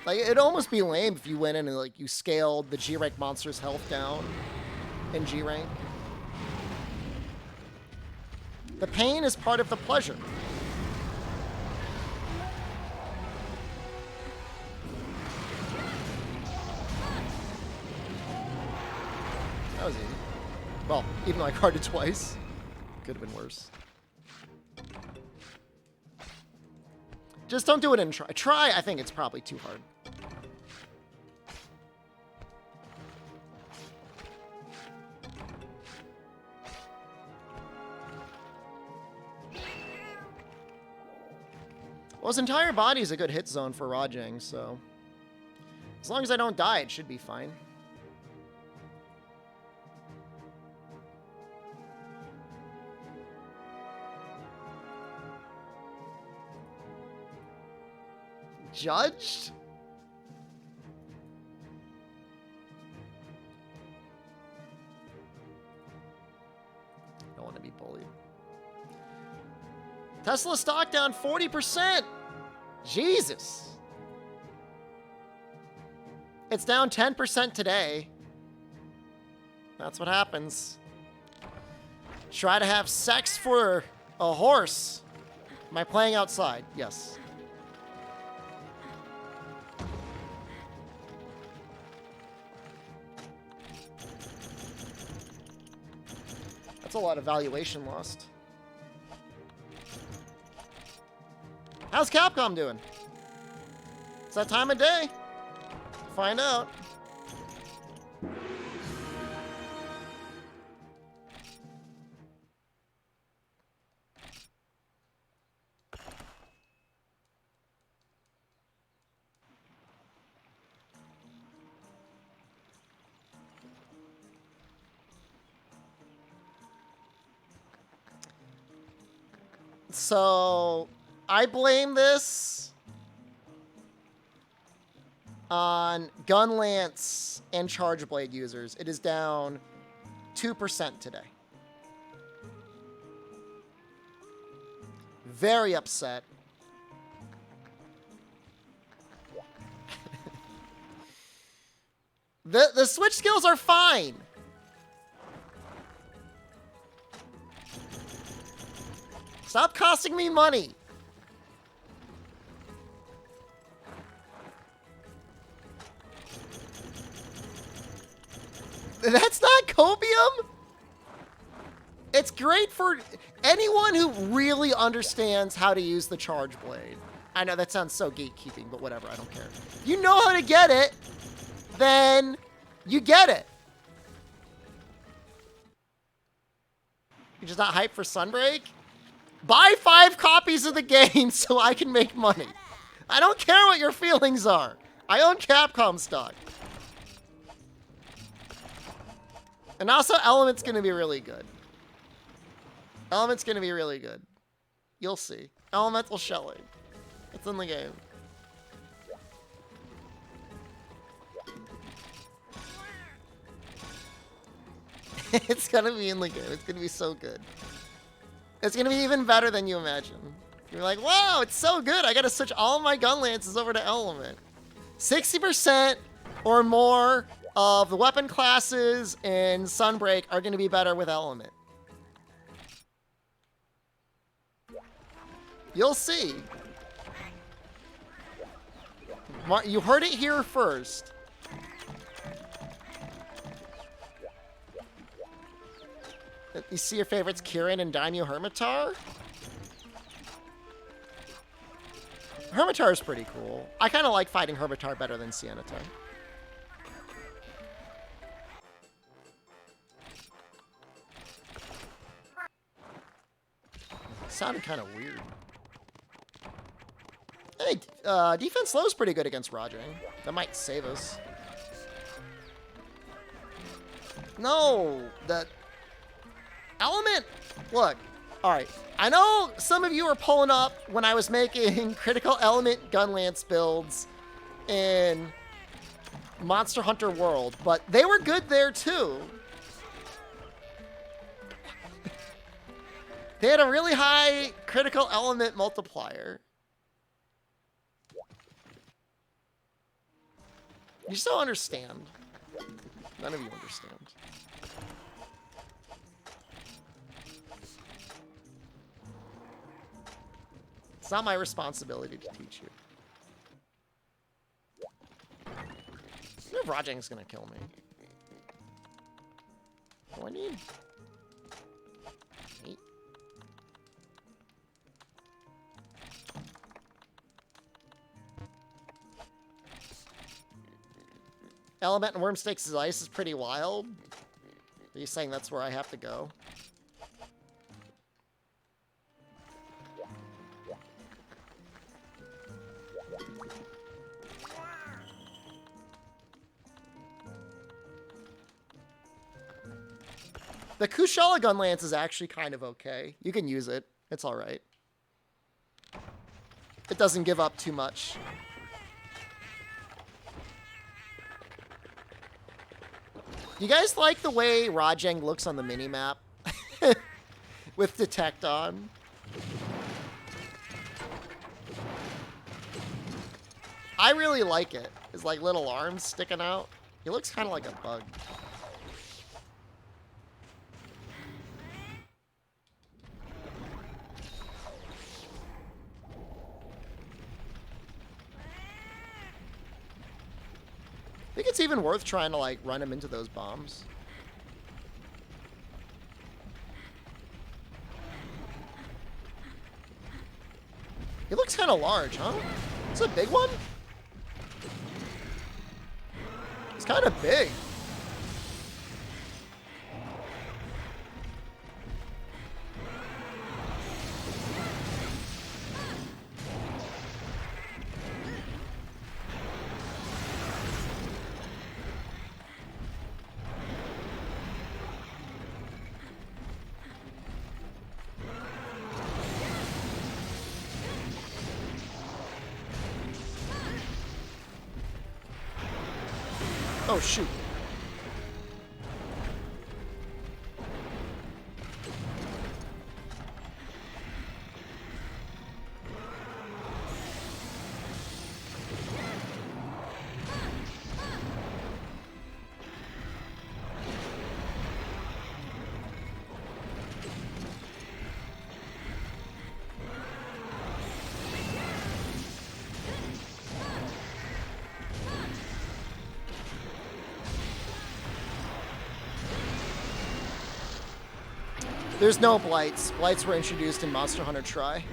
Like, it'd almost be lame if you went in and, like, you scaled the G-rank monster's health down in G-rank. The pain is part of the pleasure. That was easy. Well, even though I carded twice, could have been worse. Just don't do it in try. Try, I think it's probably too hard. Well, his entire body is a good hit zone for Rajang, so as long as I don't die, it should be fine. Judged? Don't want to be bullied. Tesla stock down 40%. Jesus. It's down 10% today. That's what happens. Try to have sex for a horse. Am I playing outside? Yes. That's a lot of valuation lost. How's Capcom doing? It's that time of day. Find out. So, I blame this on Gunlance and Charge Blade users. It is down 2% today. Very upset. The switch skills are fine. Stop costing me money. That's not copium? It's great for anyone who really understands how to use the Charge Blade. I know that sounds so gatekeeping, but whatever, I don't care. If you know how to get it, then you get it. You're just not hyped for Sunbreak? Buy 5 copies of the game so I can make money. I don't care what your feelings are. I own Capcom stock. And also, Element's going to be really good. Element's going to be really good. You'll see. Elemental Shelling. It's in the game. It's going to be in the game. It's going to be so good. It's going to be even better than you imagine. You're like, wow, it's so good. I got to switch all my gun lances over to Element. 60% or more of the weapon classes in Sunbreak are going to be better with Element. You'll see. You heard it here first. You see your favorites, Kirin and Daimyo Hermitar? Hermitar is pretty cool. I kind of like fighting Hermitar better than Siennatar. Sounded kind of weird. Hey, defense low is pretty good against Rajang. That might save us. No, that Element. Look, All right. I know some of you were pulling up when I was making critical element gun lance builds in Monster Hunter World, but they were good there too. They had a really high critical element multiplier. You just don't understand. None of you understand. It's not my responsibility to teach you. I know Rajang's gonna kill me. What do I need? 8. Element and Wormstakes' ice is pretty wild. Are you saying that's where I have to go? The Kushala gun lance is actually kind of okay. You can use it. It's all right. It doesn't give up too much. You guys like the way Rajang looks on the minimap? With Detect on? I really like it. His like little arms sticking out. He looks kind of like a bug. I think it's even worth trying to like run him into those bombs. He looks kind of large, huh? It's a big one? It's kind of big. Oh, shoot. There's no blights. Blights were introduced in Monster Hunter Tri.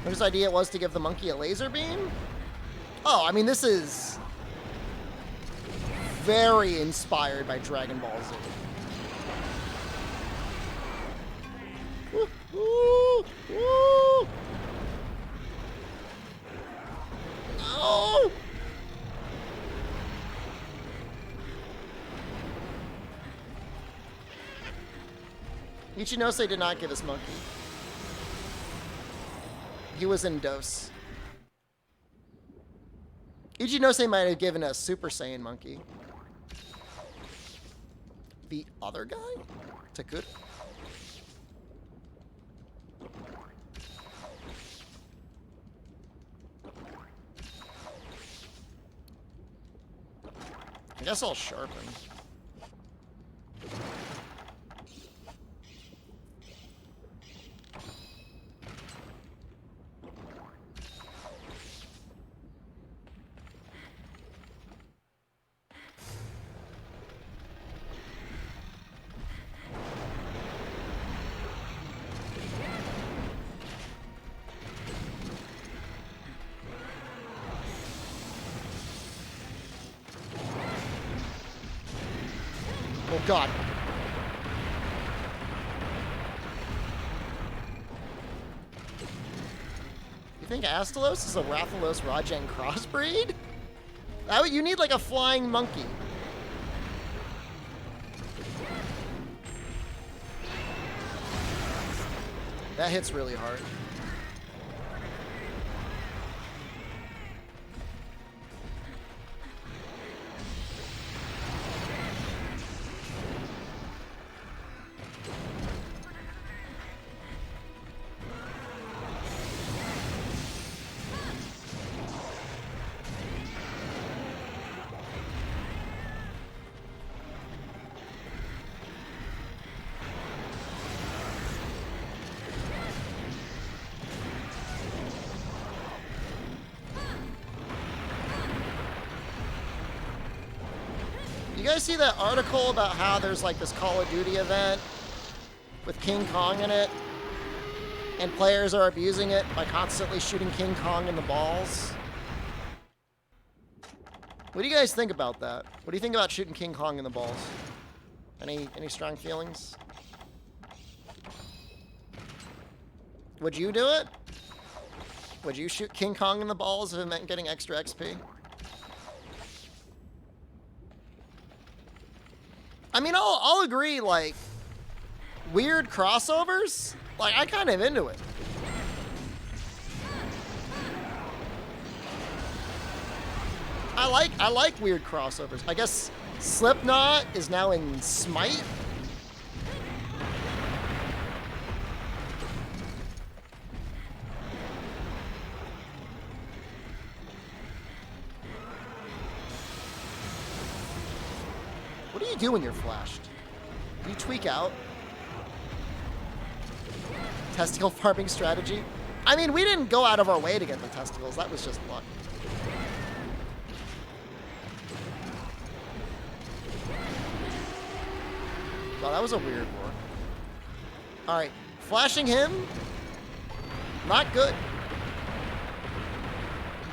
Whose idea it was to give the monkey a laser beam? Oh, I mean, this is very inspired by Dragon Ball Z. Woo, woo, woo. No! Ichinose did not give us monkey. He was in dose. Ichinose might have given us Super Saiyan monkey. The other guy? Takura? I guess I'll sharpen. Oh, God. You think Astalos is a Rathalos Rajan crossbreed? You need like a flying monkey. That hits really hard. You guys see that article about how there's like this Call of Duty event with King Kong in it, and players are abusing it by constantly shooting King Kong in the balls? What do you guys think about that? What do you think about shooting King Kong in the balls? Any strong feelings? Would you do it? Would you shoot King Kong in the balls if it meant getting extra XP? I mean, I'll agree, like, weird crossovers, like, I kind of into it. I like weird crossovers. I guess Slipknot is now in Smite. What do you do when you're flashed? Do you tweak out? Testicle farming strategy? I mean, we didn't go out of our way to get the testicles. That was just luck. Wow, that was a weird war. All right, flashing him, not good.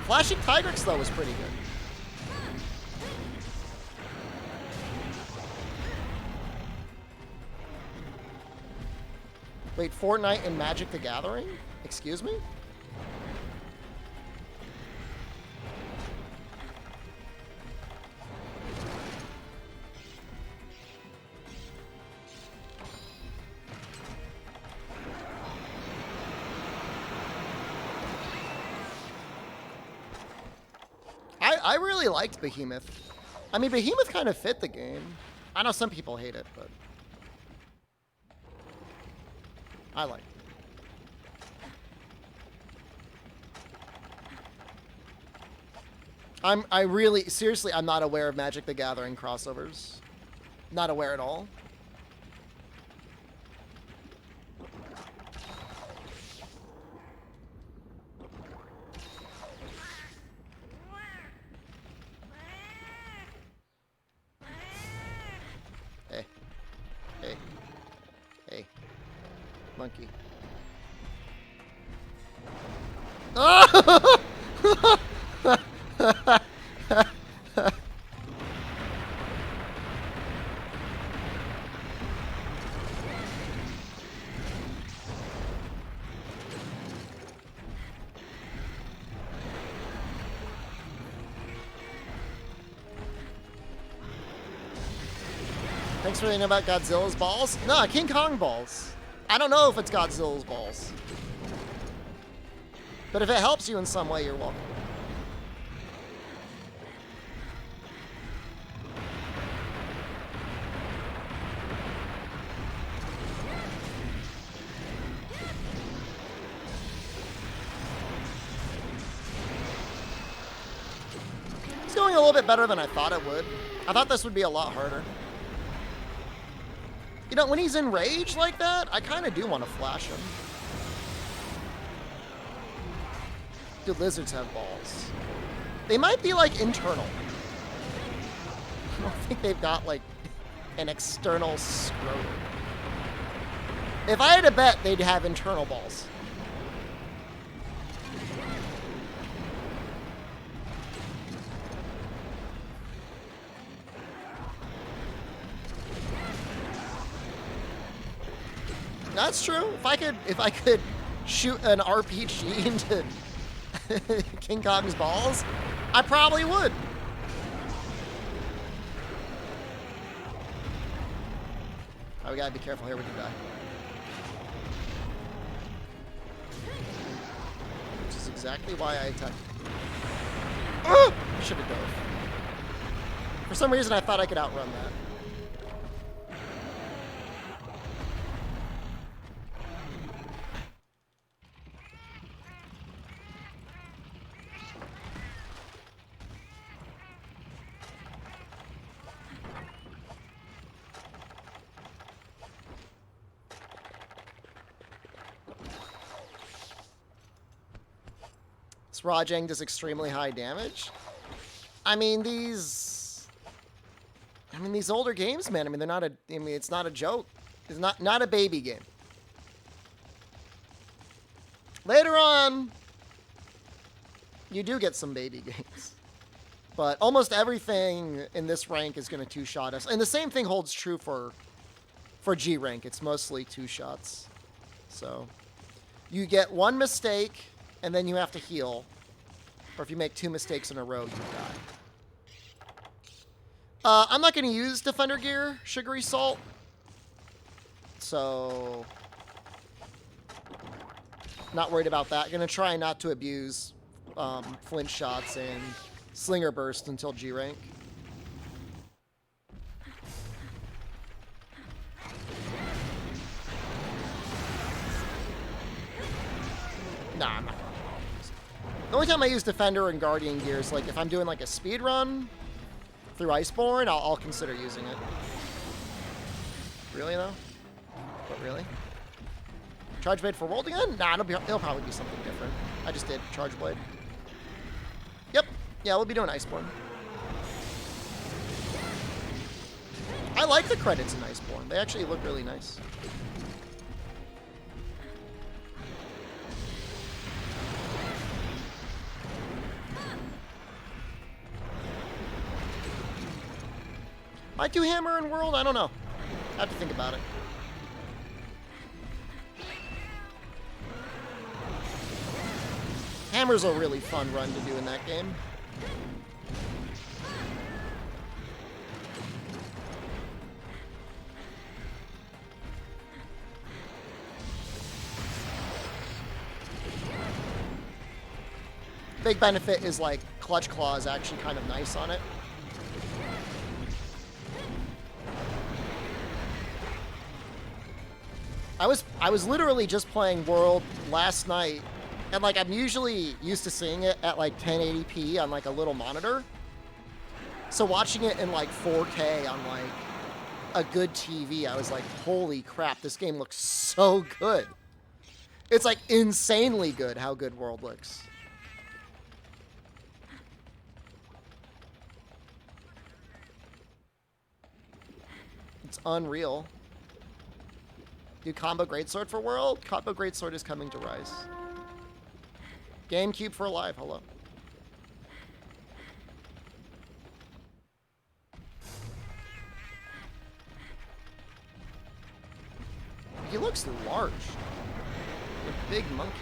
Flashing Tigrex, though, was pretty good. Wait, Fortnite and Magic the Gathering? Excuse me? I really liked Behemoth. I mean, Behemoth kind of fit the game. I know some people hate it, but I like it. Seriously, I'm not aware of Magic the Gathering crossovers. Not aware at all. Hey. Hey. Hey. Monkey. Oh! Thanks for thinking about Godzilla's balls. No, King Kong balls. I don't know if it's Godzilla's balls. But if it helps you in some way, you're welcome. It's going a little bit better than I thought it would. I thought this would be a lot harder. You know, when he's in rage like that, I kind of do want to flash him. Do lizards have balls? They might be, like, internal. I don't think they've got, like, an external scrotum. If I had to bet, they'd have internal balls. That's true. If I could shoot an RPG into King Kong's balls? I probably would. Oh, we gotta be careful here. We can die. Which is exactly why I attacked. I should have dove. For some reason, I thought I could outrun that. Rajang does extremely high damage. I mean, these older games, man. I mean, they're not a. I mean, it's not a joke. It's not a baby game. Later on, you do get some baby games, but almost everything in this rank is going to two-shot us. And the same thing holds true for G rank. It's mostly two shots. So you get one mistake, and then you have to heal. Or if you make two mistakes in a row, you die. I'm not going to use Defender Gear, Sugary Salt. So, not worried about that. Going to try not to abuse Flint Shots and Slinger Burst until G rank. Nah, I'm not. The only time I use Defender and Guardian Gear is like if I'm doing like a speed run through Iceborne, I'll consider using it. Really though? But really? Charge Blade for World again? Nah, it'll probably be something different. I just did Charge Blade. Yep. Yeah, we'll be doing Iceborne. I like the credits in Iceborne. They actually look really nice. Might do Hammer in World? I don't know. I have to think about it. Hammer's a really fun run to do in that game. Big benefit is like Clutch Claw is actually kind of nice on it. I was literally just playing World last night, and like I'm usually used to seeing it at like 1080p on like a little monitor. So watching it in like 4K on like a good TV, I was like, holy crap, this game looks so good. It's like insanely good how good World looks. It's unreal. Do Combo Greatsword for World? Combo Greatsword is coming to Rise. GameCube for Alive, hello. He looks large. A big monkey.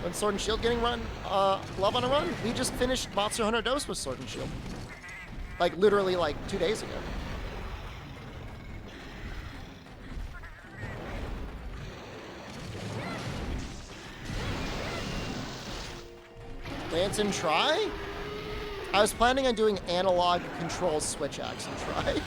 When Sword and Shield getting love on a run? We just finished Monster Hunter Dose with Sword and Shield. Like, literally, like, 2 days ago. Dance and Try? I was planning on doing analog control switch axe and try.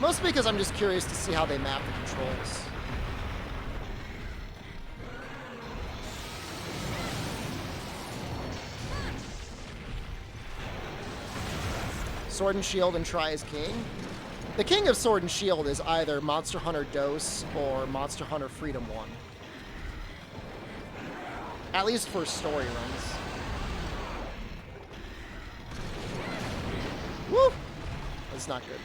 Mostly because I'm just curious to see how they map the controls. Sword and Shield and Try as King. The king of Sword and Shield is either Monster Hunter Dose or Monster Hunter Freedom 1. At least for story runs. It's not good.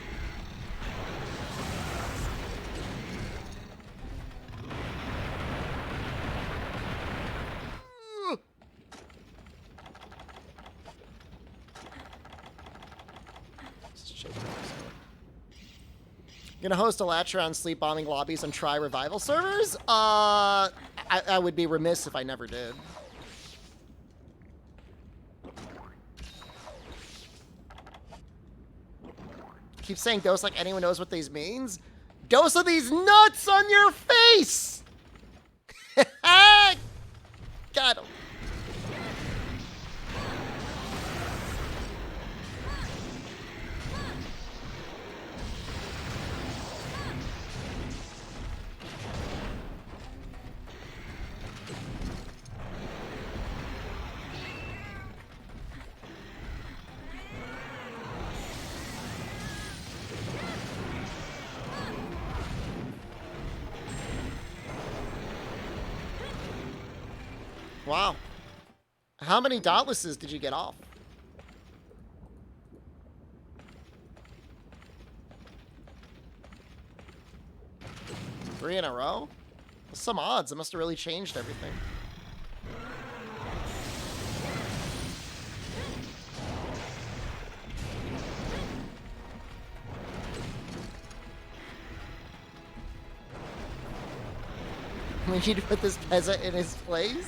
Gonna host a latcher on sleep bombing lobbies and try revival servers? I would be remiss if I never did. Keep saying dose like anyone knows what these means. Dose of these nuts on your face! Got him. Wow. How many Dauntlesses did you get off? 3 in a row? That's some odds. It must have really changed everything. We need to put this peasant in his place?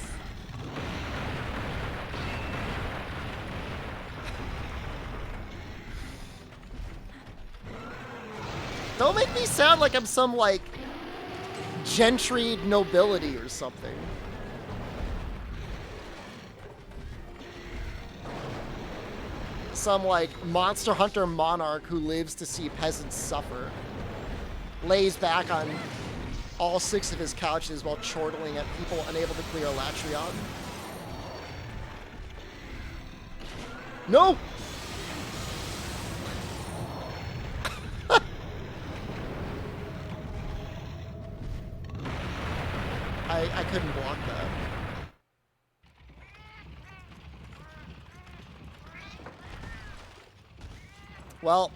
Don't make me sound like I'm some, like, gentry nobility or something. Some, like, monster hunter monarch who lives to see peasants suffer. Lays back on all 6 of his couches while chortling at people unable to clear a Latrion. No! I couldn't block that. Well,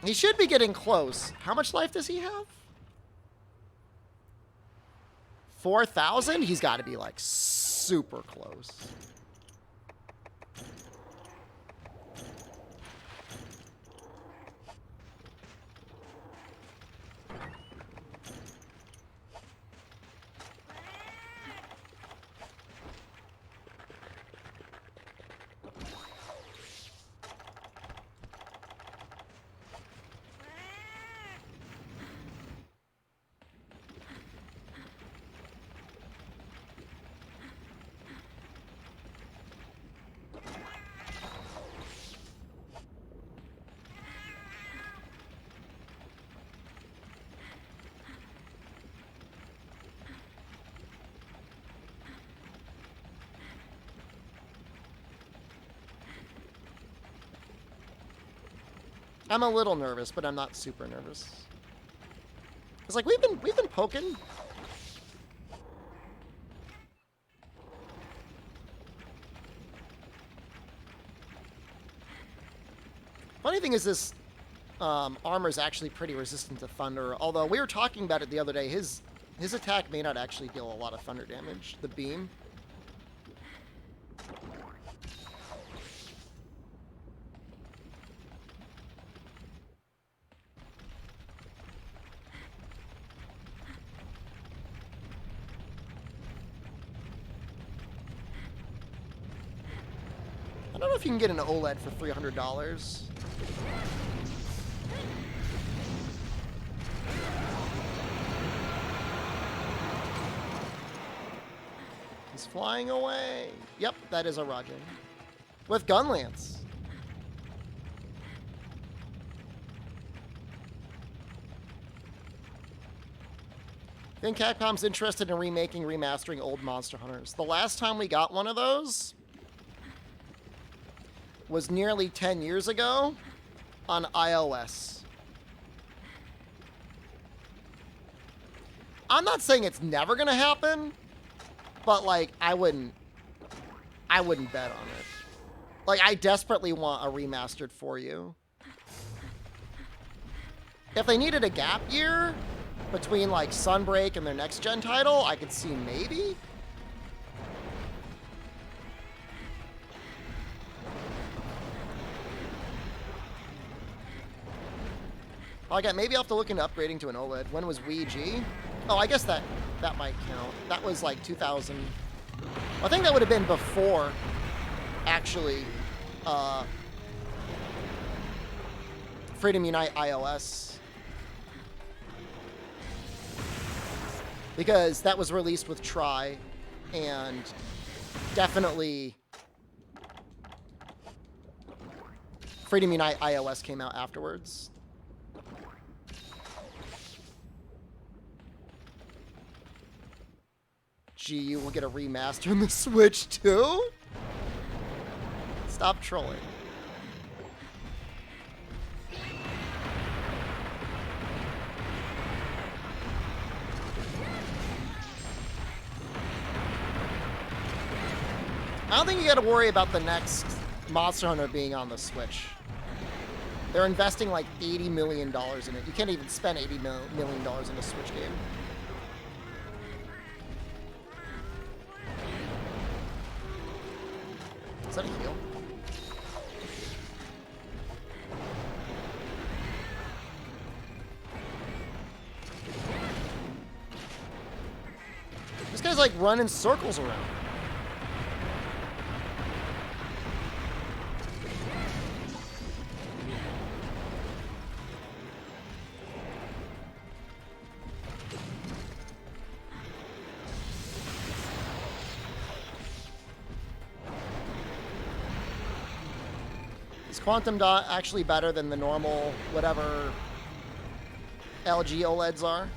he should be getting close. How much life does he have? 4,000? He's got to be, like, super close. I'm a little nervous, but I'm not super nervous. It's like we've been poking. Funny thing is this armor is actually pretty resistant to thunder, although we were talking about it the other day. His attack may not actually deal a lot of thunder damage, the beam. I don't know if you can get an OLED for $300. He's flying away. Yep, that is a Rajang. With Gunlance. I think Capcom's interested in remaking, remastering old Monster Hunters. The last time we got one of those was nearly 10 years ago on iOS. I'm not saying it's never gonna happen, but like I wouldn't bet on it. Like, I desperately want a remastered for you. If they needed a gap year between, like, Sunbreak and their next-gen title, I could see maybe. Maybe I'll have to look into upgrading to an OLED. When was Wii G? Oh, I guess that might count. That was like 2000. I think that would have been before, actually, Freedom Unite iOS. Because that was released with Tri, and definitely Freedom Unite iOS came out afterwards. Gee, you will get a remaster on the Switch too? Stop trolling. I don't think you gotta worry about the next Monster Hunter being on the Switch. They're investing like $80 million in it. You can't even spend $80 million in a Switch game. Is that a heal? This guy's like running circles around. Is Quantum Dot actually better than the normal, whatever LG OLEDs are?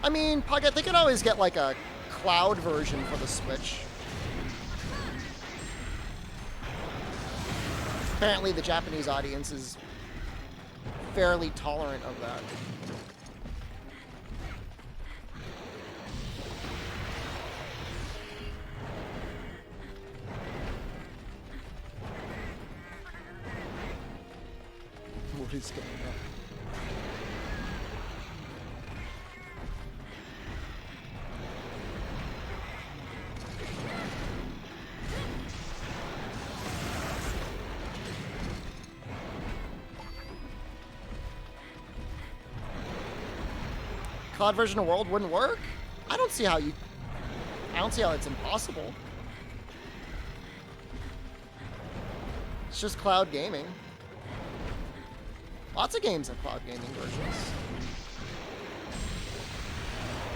I mean, Pocket, they could always get like a cloud version for the Switch. Apparently the Japanese audience is fairly tolerant of that. What is going on? Cloud version of World wouldn't work? I don't see how it's impossible. It's just cloud gaming. Lots of games have cloud gaming versions.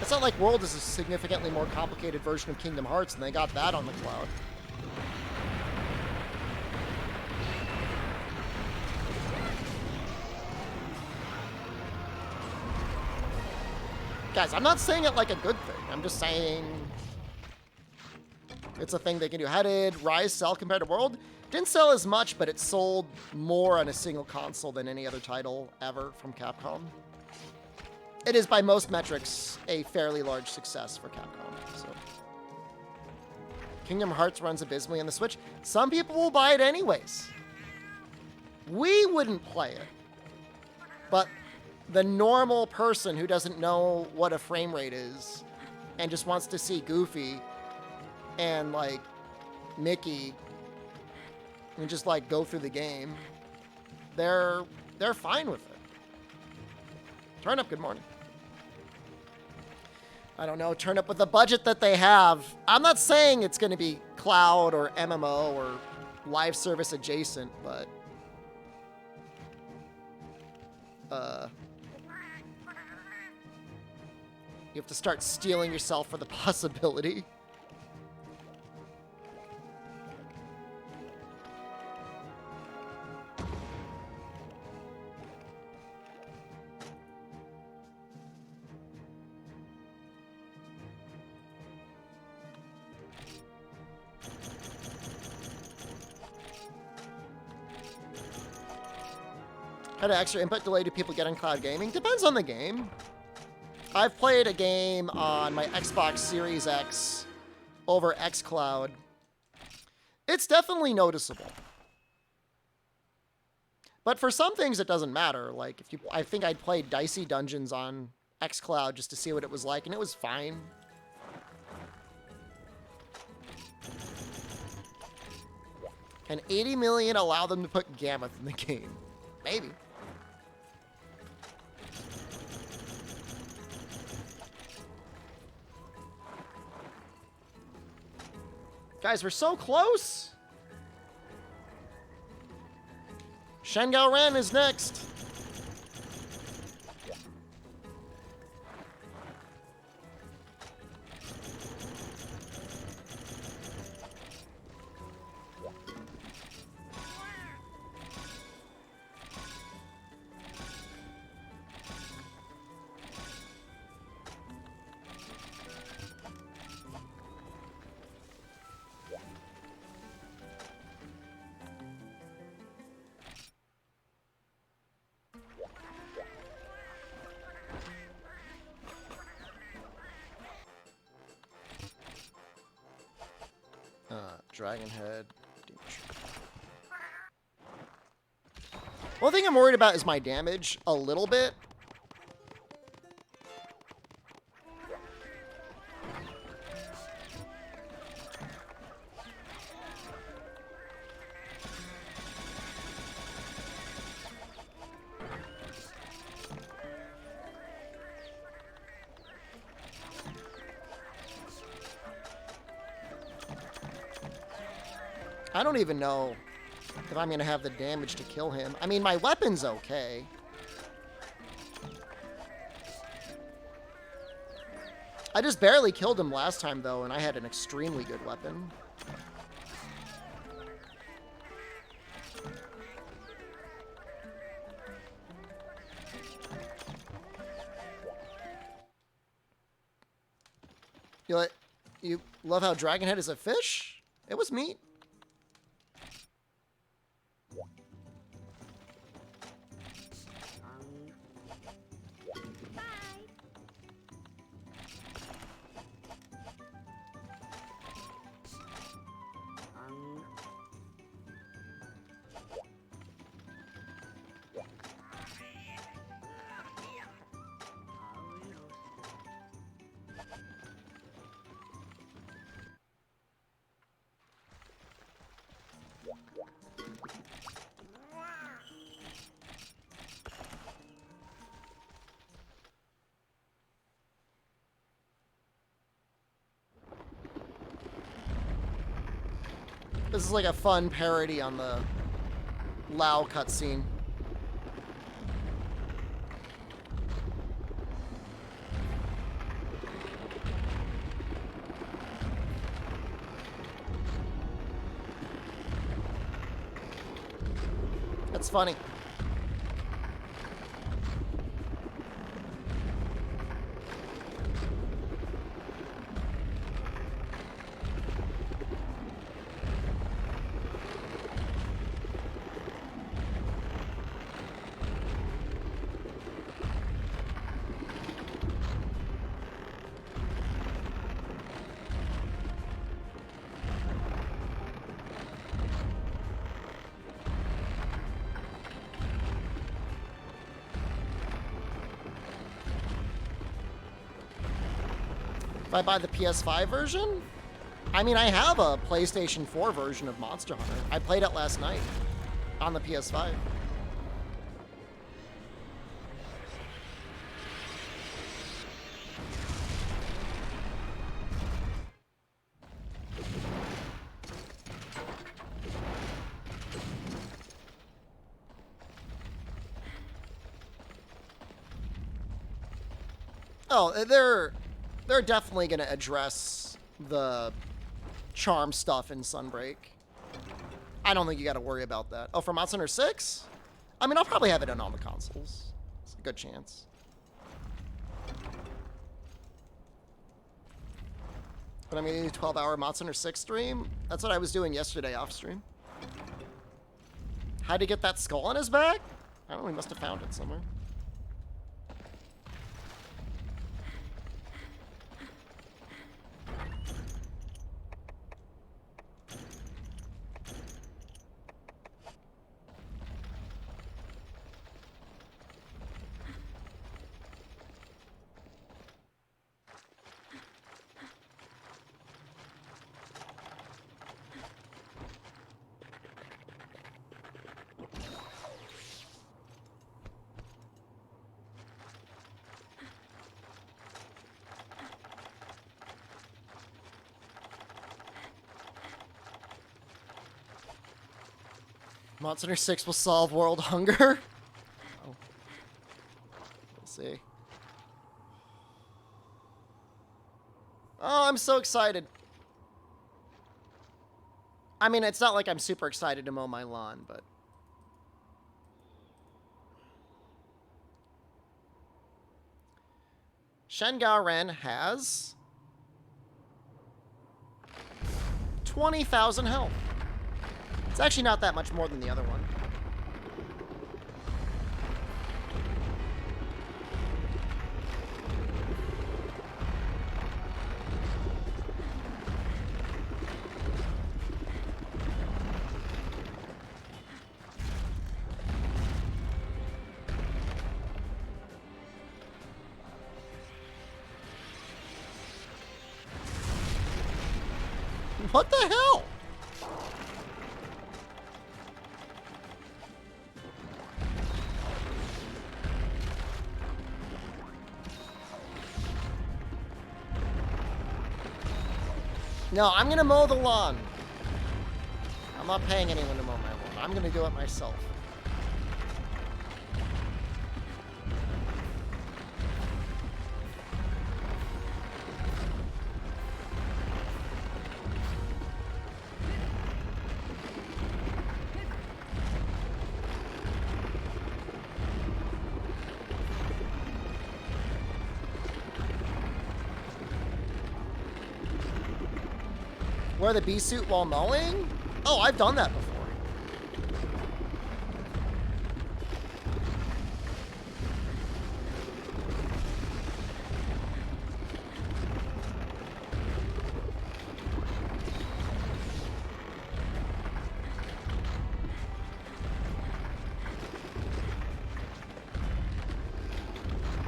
It's not like World is a significantly more complicated version of Kingdom Hearts, and they got that on the cloud. Guys, I'm not saying it like a good thing. I'm just saying it's a thing they can do. How did Rise sell compared to World? Didn't sell as much, but it sold more on a single console than any other title ever from Capcom. It is, by most metrics, a fairly large success for Capcom. So, Kingdom Hearts runs abysmally on the Switch. Some people will buy it anyways. We wouldn't play it. But the normal person who doesn't know what a frame rate is and just wants to see Goofy and, like, Mickey and just, like, go through the game, they're fine with it. Turn Up, good morning. I don't know, Turn Up with the budget that they have. I'm not saying it's going to be cloud or MMO or live service adjacent, but you have to start steeling yourself for the possibility. Kind of extra input delay do people get in cloud gaming? Depends on the game. I've played a game on my Xbox Series X over xCloud. It's definitely noticeable. But for some things, it doesn't matter. Like, I think I'd played Dicey Dungeons on xCloud just to see what it was like, and it was fine. Can 80 million allow them to put Gammoth in the game? Maybe. Guys, we're so close. Shengao Ran is next. Dragon Head. One thing I'm worried about is my damage a little bit. I don't even know if I'm going to have the damage to kill him. I mean, my weapon's okay. I just barely killed him last time, though, and I had an extremely good weapon. You love how Dragonhead is a fish? It was meat. This is like a fun parody on the Lao cutscene. That's funny. If I buy the PS5 version? I mean, I have a PlayStation 4 version of Monster Hunter. I played it last night on the PS5. Oh, they're definitely going to address the charm stuff in Sunbreak. I don't think you got to worry about that. Oh, for Monster Hunter 6? I mean, I'll probably have it on all the consoles. It's a good chance. But I'm going to do a 12-hour Monster Hunter 6 stream. That's what I was doing yesterday off stream. Had to get that skull on his back? I don't know, he must have found it somewhere. Monster Hunter 6 will solve world hunger. Oh. We'll see. Oh, I'm so excited. I mean, it's not like I'm super excited to mow my lawn, but... Shengao Ren has 20,000 health. It's actually not that much more than the other one. What the hell? No, I'm gonna mow the lawn. I'm not paying anyone to mow my lawn. I'm gonna do it myself. Wear the bee suit while mowing? Oh, I've done that before.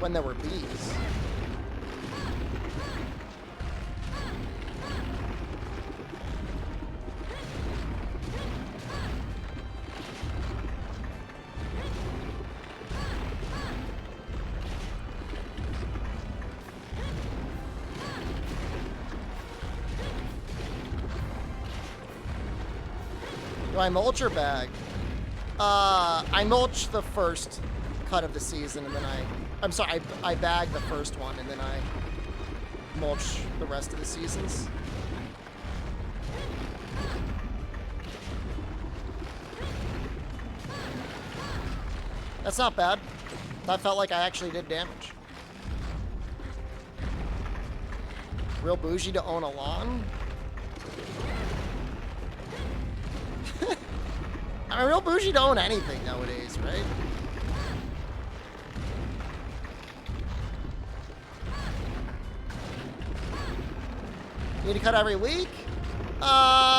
When there were bees. Do I mulch or bag? I mulch the first cut of the season, and then I'm sorry, I bag the first one, and then I mulch the rest of the seasons. That's not bad. That felt like I actually did damage. Real bougie to own a lawn? I'm real bougie to own anything nowadays, right? Need to cut every week?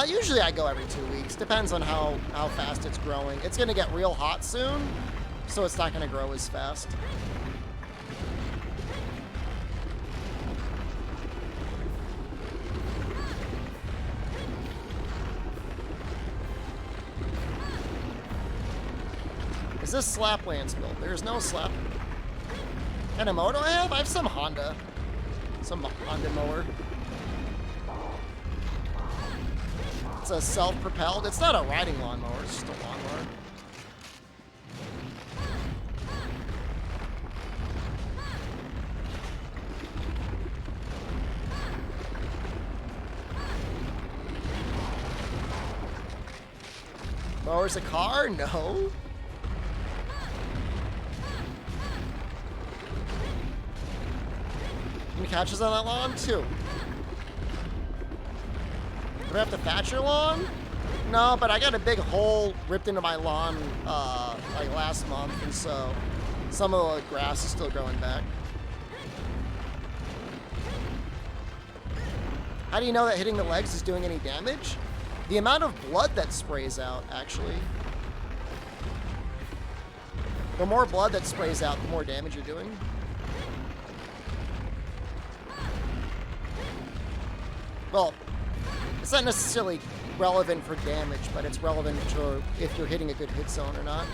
Usually I go every 2 weeks. Depends on how fast it's growing. It's gonna get real hot soon, so it's not gonna grow as fast. Is this Slaplands built? There's no slap. What kind of mower do I have? I have some Honda. Some Honda mower. It's a self-propelled. It's not a riding lawnmower. It's just a lawnmower. Mower's a car? No. How many couches on that lawn? 2. Do I have to thatch your lawn? No, but I got a big hole ripped into my lawn like last month, and so some of the grass is still growing back. How do you know that hitting the legs is doing any damage? The amount of blood that sprays out, actually. The more blood that sprays out, the more damage you're doing. Well, it's not necessarily relevant for damage, but it's relevant to if you're hitting a good hit zone or not.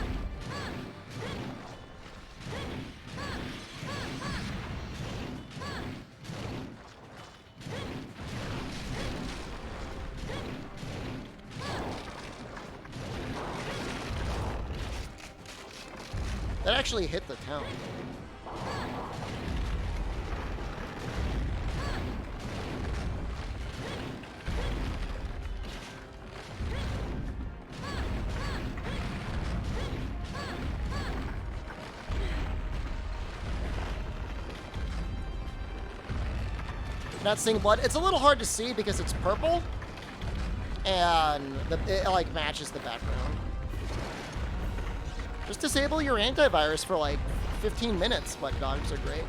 That actually hit the town. Not seeing blood. It's a little hard to see because it's purple, and it like matches the background. Just disable your antivirus for like 15 minutes, but dogs are great.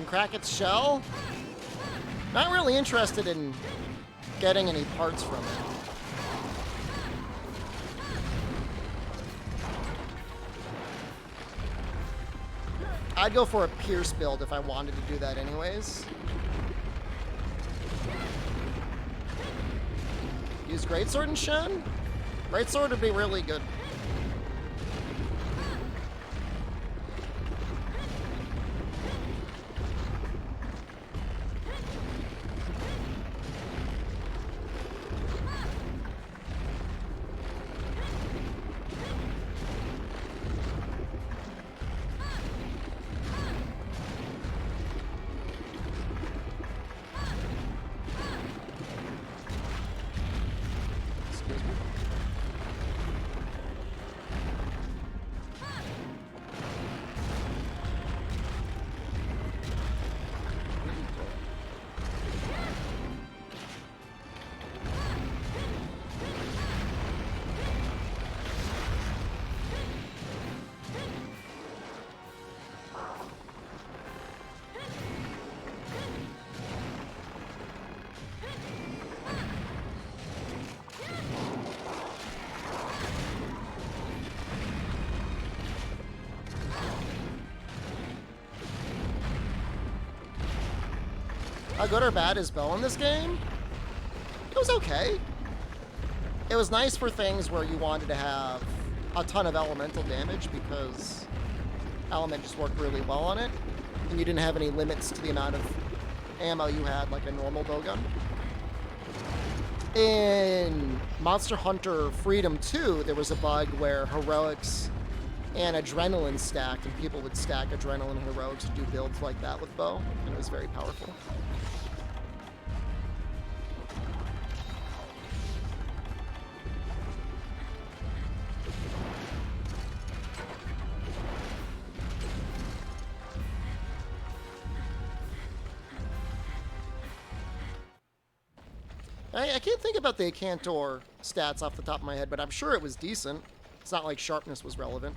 Crack its shell. Not really interested in getting any parts from it. I'd go for a Pierce build if I wanted to do that anyways. Use Greatsword and Shen? Greatsword would be really good. How good or bad is Bow in this game? It was okay. It was nice for things where you wanted to have a ton of elemental damage because element just worked really well on it, and you didn't have any limits to the amount of ammo you had like a normal bowgun. In Monster Hunter Freedom 2, there was a bug where heroics and adrenaline stacked, and people would stack adrenaline and heroics to do builds like that with bow, and it was very powerful. I can't think about the Cantor stats off the top of my head, but I'm sure it was decent. It's not like sharpness was relevant.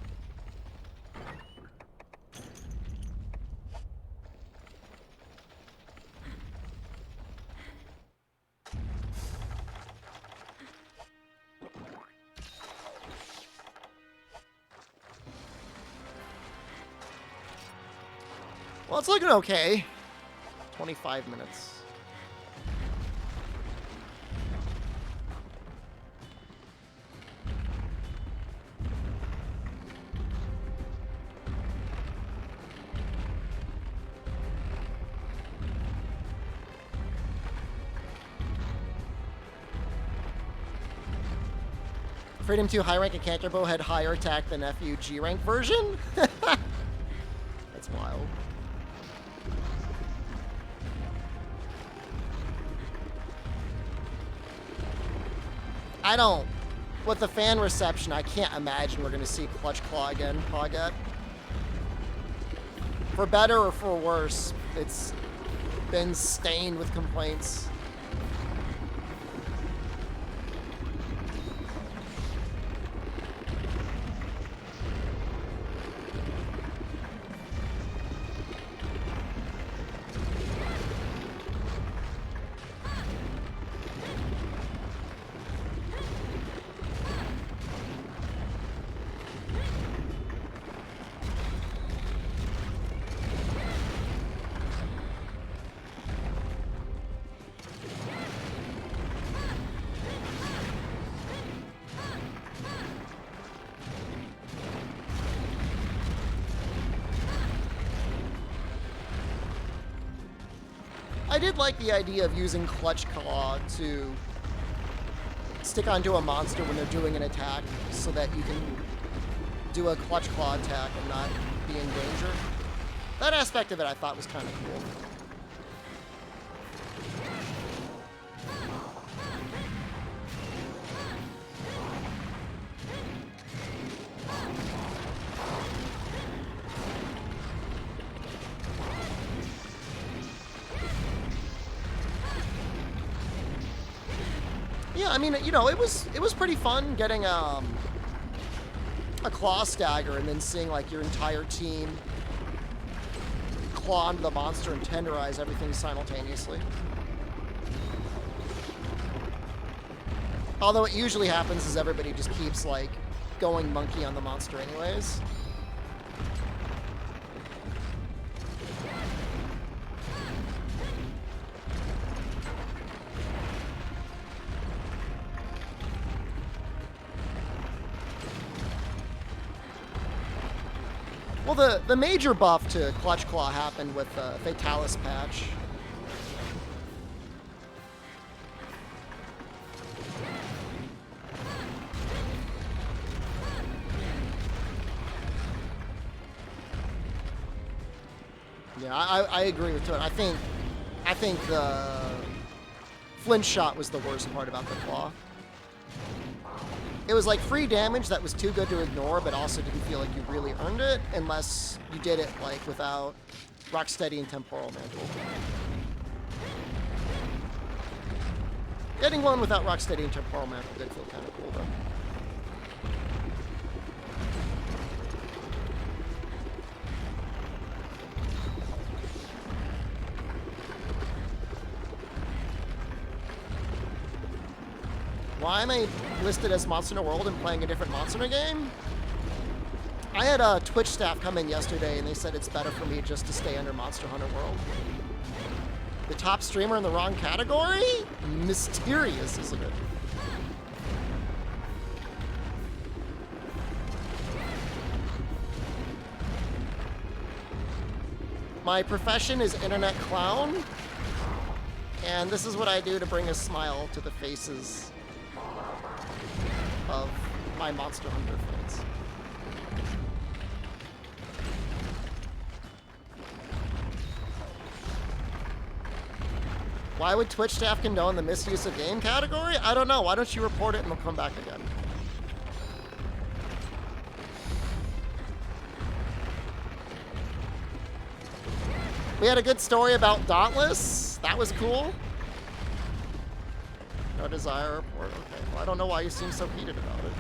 Well, it's looking okay. 25 minutes. Freedom 2 high rank and Cankerbo had higher attack than FUG rank version? That's wild. I don't. With the fan reception, I can't imagine we're going to see Clutch Claw again, Poggett. For better or for worse, it's been stained with complaints. I did like the idea of using Clutch Claw to stick onto a monster when they're doing an attack so that you can do a Clutch Claw attack and not be in danger. That aspect of it I thought was kind of cool. Yeah, I mean, you know, it was pretty fun getting a claw stagger and then seeing like your entire team claw onto the monster and tenderize everything simultaneously. Although what usually happens is everybody just keeps like going monkey on the monster anyways. Well, the major buff to Clutch Claw happened with the Fatalis patch. Yeah, I agree with it. I think the flinch shot was the worst part about the claw. It was like free damage that was too good to ignore, but also didn't feel like you really earned it unless you did it like without Rocksteady and Temporal Mantle. Getting one without Rocksteady and Temporal Mantle did feel kind of cool though. Why am I listed as Monster Hunter World and playing a different Monster Hunter game? I had a Twitch staff come in yesterday and they said it's better for me just to stay under Monster Hunter World. The top streamer in the wrong category? Mysterious, isn't it? My profession is internet clown, and this is what I do to bring a smile to the faces of my Monster Hunter fans. Why would Twitch staff condone the misuse of game category? I don't know. Why don't you report it and we'll come back again? We had a good story about Dauntless. That was cool. No desire report. Okay. Well, I don't know why you seem so heated about it.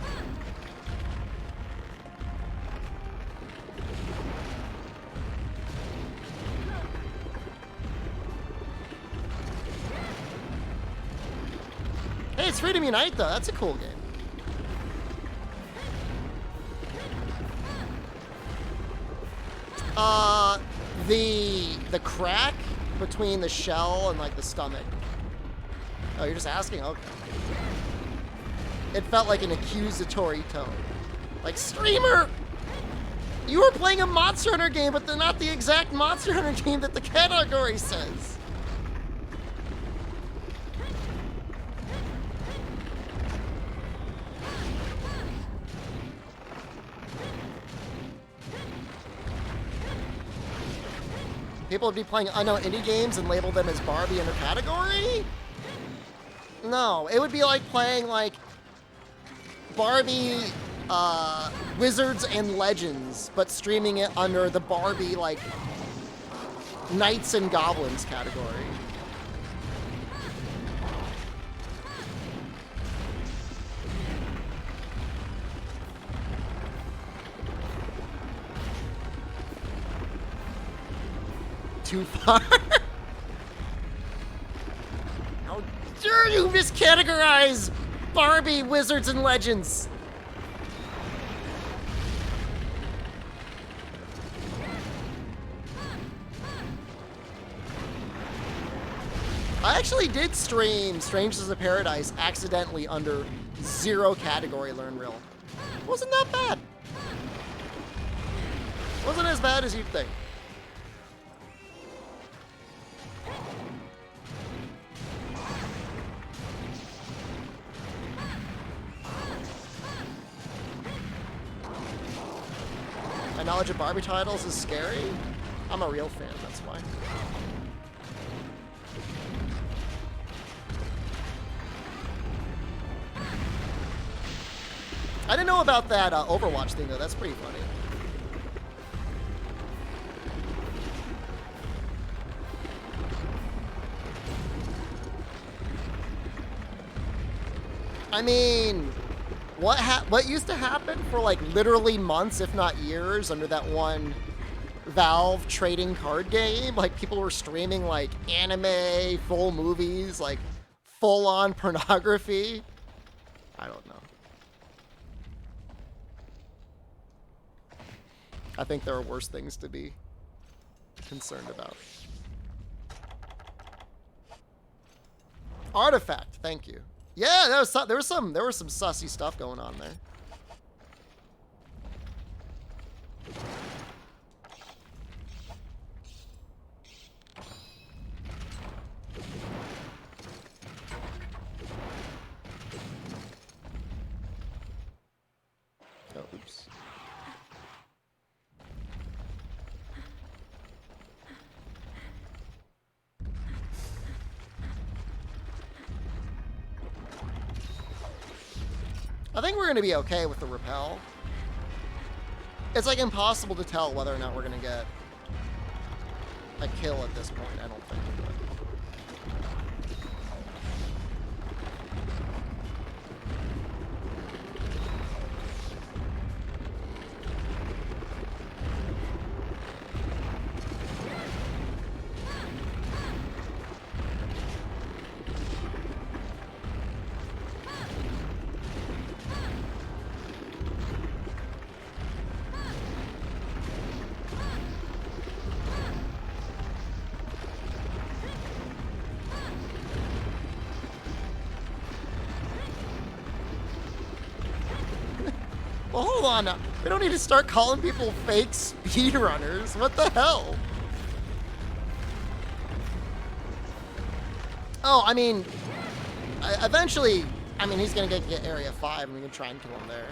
Hey, it's Freedom Unite though. That's a cool game. The crack between the shell and like the stomach. Oh, you're just asking? Okay. It felt like an accusatory tone. Like, streamer! You were playing a Monster Hunter game, but they're not the exact Monster Hunter game that the category says. People would be playing unknown indie games and label them as Barbie in their category? No, it would be like playing like Barbie Wizards and Legends, but streaming it under the Barbie like Knights and Goblins category. Too far? How dare you miscategorize Barbie Wizards and Legends? I actually did stream Strangers of Paradise accidentally under 0 category learn real. Wasn't that bad. Wasn't as bad as you'd think. My knowledge of Barbie titles is scary. I'm a real fan, that's why. I didn't know about that Overwatch thing, though. That's pretty funny. I mean, what used to happen for like literally months, if not years, under that one Valve trading card game? Like people were streaming like anime, full movies, like full-on pornography. I don't know. I think there are worse things to be concerned about. Artifact, thank you. Yeah, there was some sussy stuff going on there. Oh, oops. I think we're going to be okay with the repel. It's like impossible to tell whether or not we're going to get a kill at this point, I don't think. Well, hold on now. We don't need to start calling people fake speedrunners. What the hell? Oh, I mean, eventually, I mean, he's going to get Area 5, and we can try and kill him there.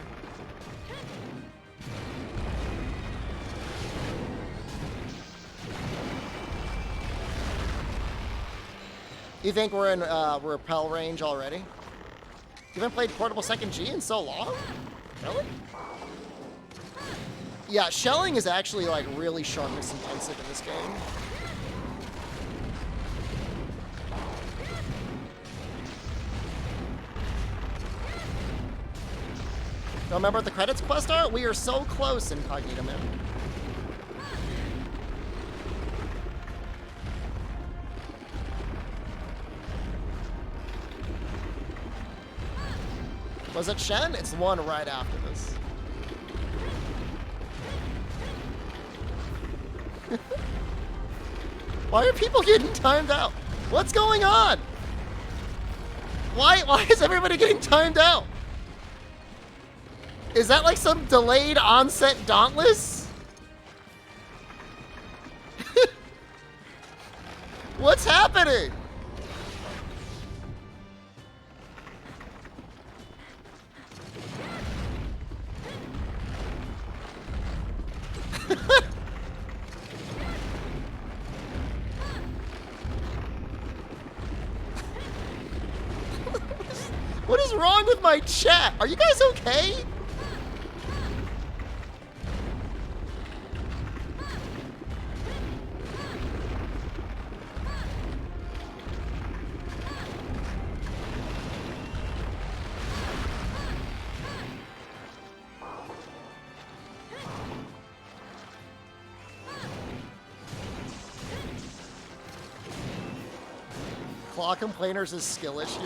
You think we're in repel range already? You haven't played Portable 2nd G in so long? Really? Yeah, shelling is actually like really sharpness intensive in this game. Remember what the credits quest are? We are so close, Incognito Man. Was it Shen? It's the one right after this. Why are people getting timed out? What's going on? Why is everybody getting timed out? Is that like some delayed onset Dauntless? What's happening? my chat. Are you guys okay? Claw Complainers is skill issue.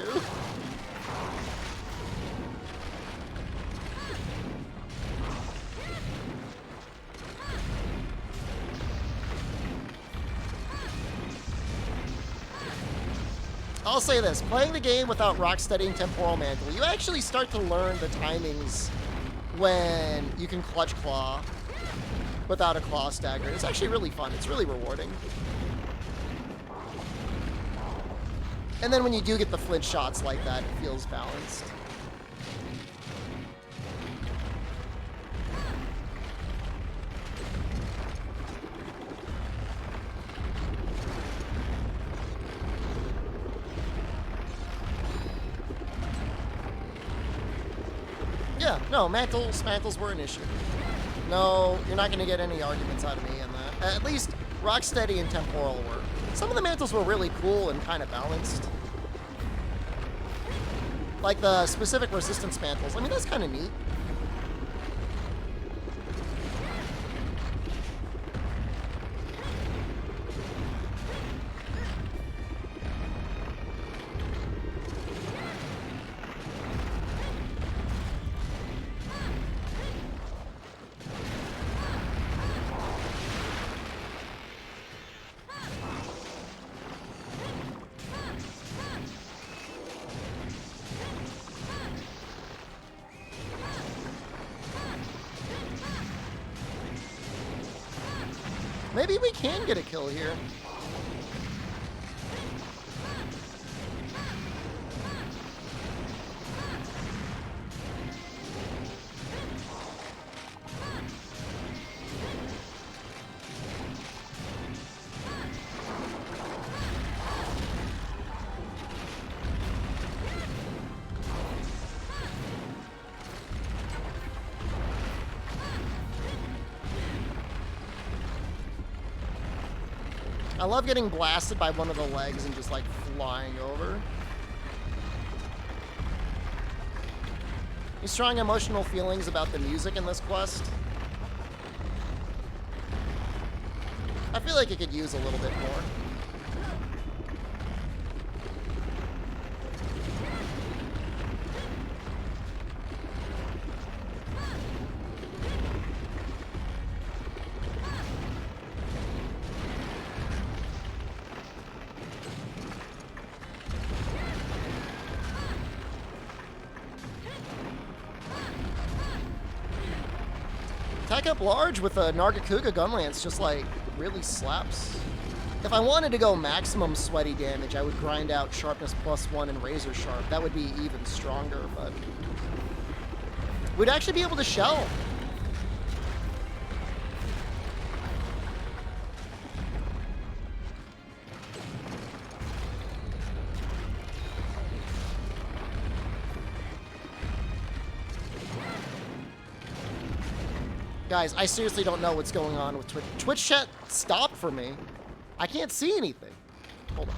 I'll say this, playing the game without Rocksteady and Temporal Mantle, you actually start to learn the timings when you can clutch Claw without a Claw stagger. It's actually really fun. It's really rewarding. And then when you do get the flinch shots like that, it feels balanced. Yeah, no, mantles were an issue. No, you're not going to get any arguments out of me in that. At least Rocksteady and Temporal were. Some of the mantles were really cool and kind of balanced. Like the specific resistance mantles. I mean, that's kind of neat. Maybe we can get a kill here. I love getting blasted by one of the legs and just like flying over. Any strong emotional feelings about the music in this quest? I feel like it could use a little bit more. Attack up large with a Nargacuga Gunlance just like really slaps. If I wanted to go maximum sweaty damage, I would grind out Sharpness +1 and Razor Sharp. That would be even stronger, but we'd actually be able to shell. Guys, I seriously don't know what's going on with Twitch. Twitch chat stopped for me. I can't see anything. Hold on.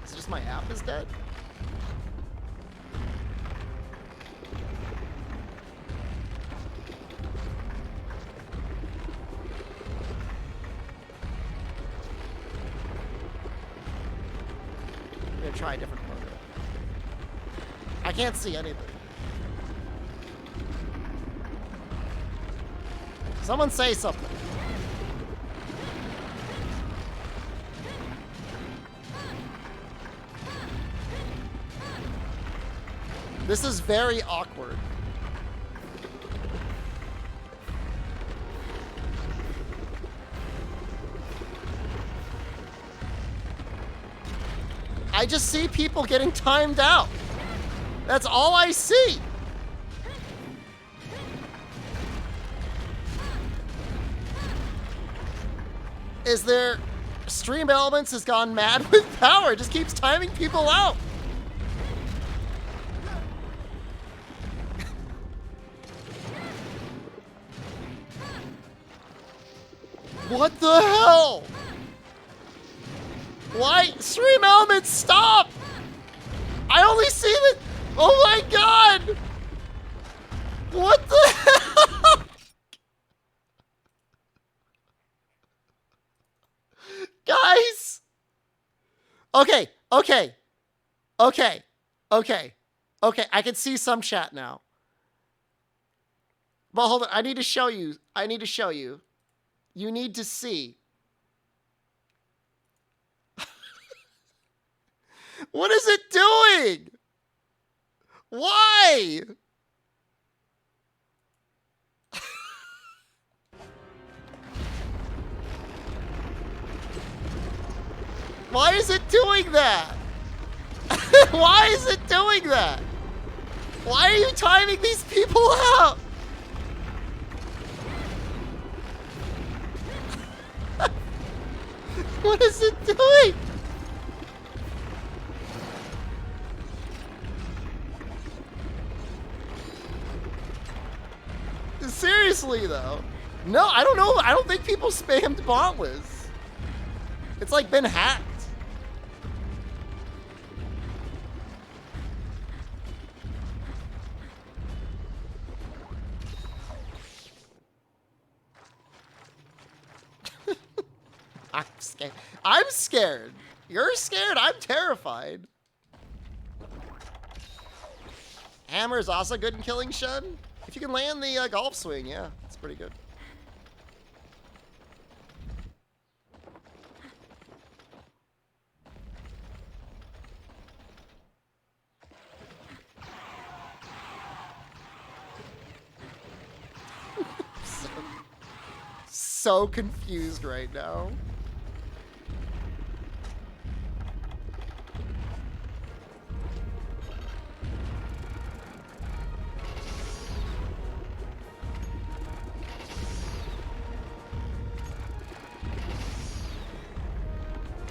Is it just my app is dead? I'm gonna try a different mode. I can't see anything. Someone say something. This is very awkward. I just see people getting timed out. That's all I see. Is there Stream Elements has gone mad with power, just keeps timing people out. What the hell? Why? Stream Elements, stop! I only see the... Oh my god! What the hell? Guys! Okay, okay. Okay. Okay. Okay, I can see some chat now. But hold on, I need to show you. I need to show you. You need to see. What is it doing? Why? Why is it doing that? Why is it doing that? Why are you timing these people out? What is it doing? Seriously, though. No, I don't know. I don't think people spammed Dauntless. It's like been hacked. I'm scared. I'm scared. You're scared. I'm terrified. Hammer is also good in killing Shun. If you can land the golf swing, yeah, it's pretty good. So confused right now.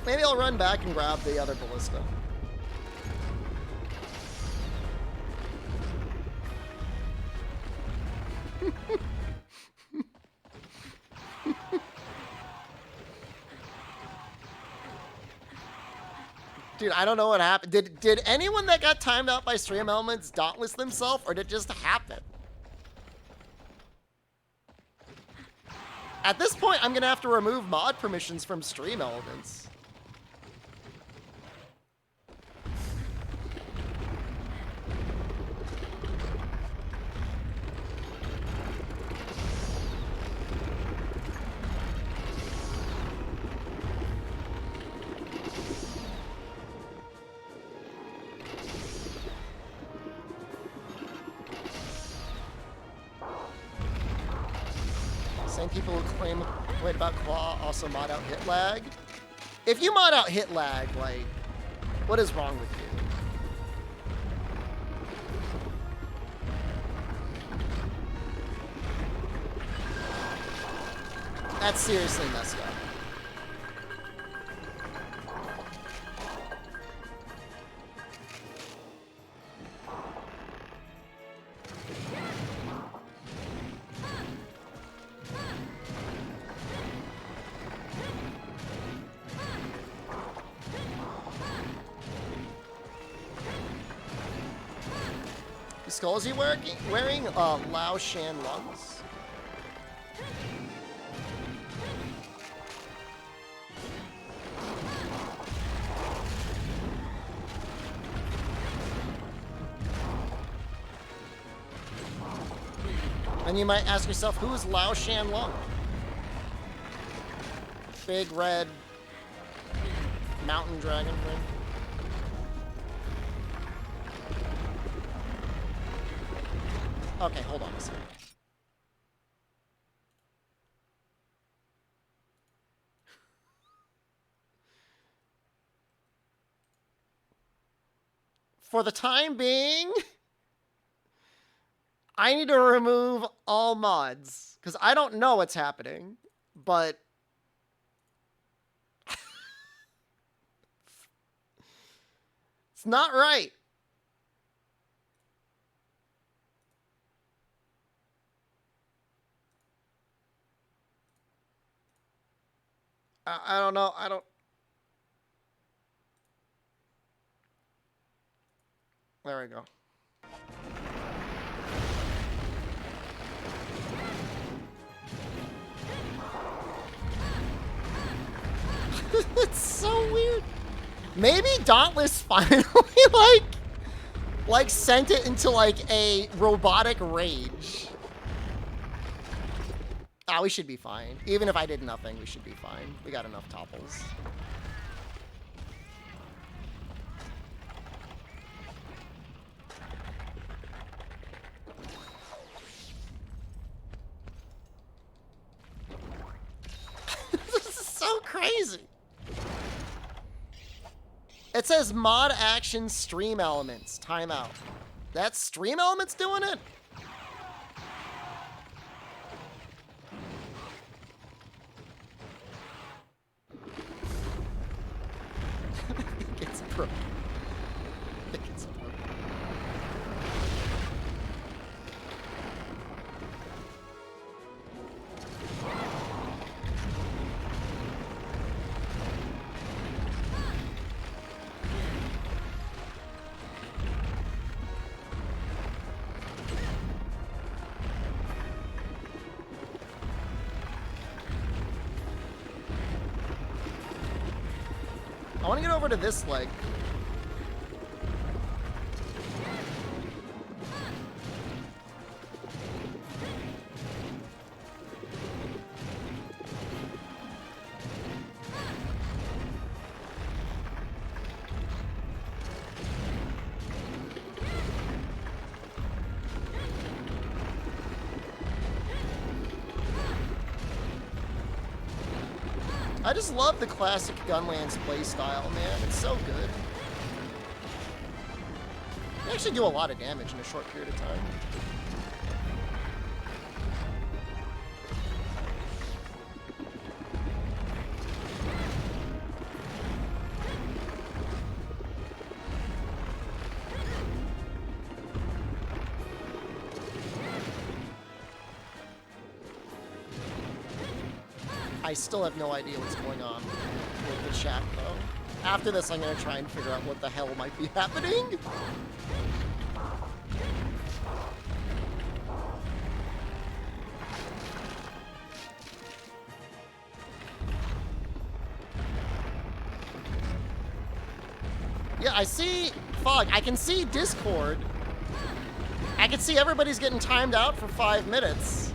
Maybe I'll run back and grab the other ballista. Dude, I don't know what happened. Did anyone that got timed out by Stream Elements dauntless themselves, or did it just happen? At this point, I'm gonna have to remove mod permissions from Stream Elements. Same people who complain about Claw also mod out hit lag. If you mod out hit lag, like, what is wrong with you? That's seriously messed up. Skull, is he wearing Lao Shan lungs? And you might ask yourself, who is Lao Shan Lung? Big red mountain dragon thing. Okay, hold on a second. For the time being, I need to remove all mods, because I don't know what's happening, but it's not right. I don't know. I don't. There we go. It's so weird. Maybe Dauntless finally like sent it into like a robotic rage. Ah, we should be fine. Even if I did nothing, we should be fine. We got enough topples. This is so crazy. It says mod action stream elements. Timeout. That's stream elements doing it? It's broke. It's broke. I want to get over to this leg. I just love the classic Gunlands playstyle, man. It's so good. They actually do a lot of damage in a short period of time. I still have no idea what's going on with the shack, though. After this, I'm going to try and figure out what the hell might be happening. Yeah, I see Fog. I can see Discord. I can see everybody's getting timed out for 5 minutes.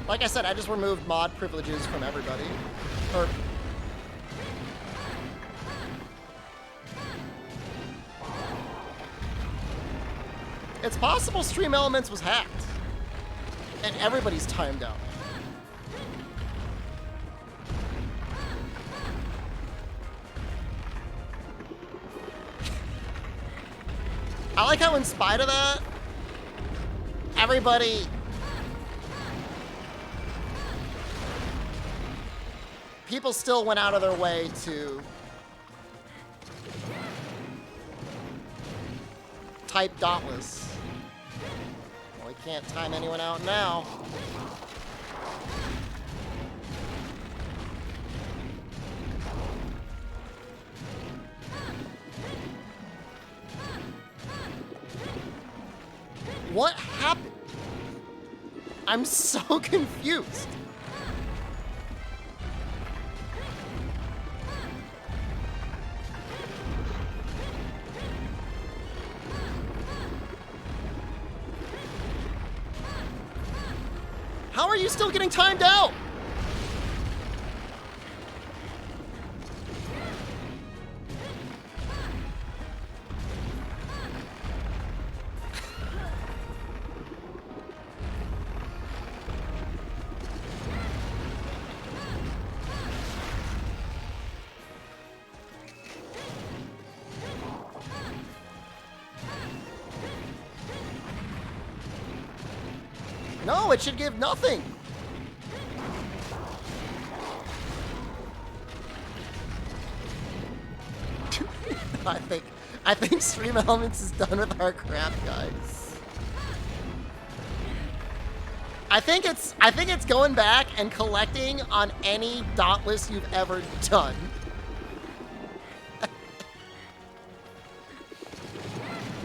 Like I said, I just removed mod privileges from everybody. Or... It's possible Stream Elements was hacked. And everybody's timed out. I like how in spite of that, everybody... People still went out of their way to type Dauntless. Well, we can't time anyone out now. What happened? I'm so confused. How are you still getting timed out? No, it should give nothing. I think Stream Elements is done with our crap, guys. I think it's going back and collecting on any Dauntless you've ever done.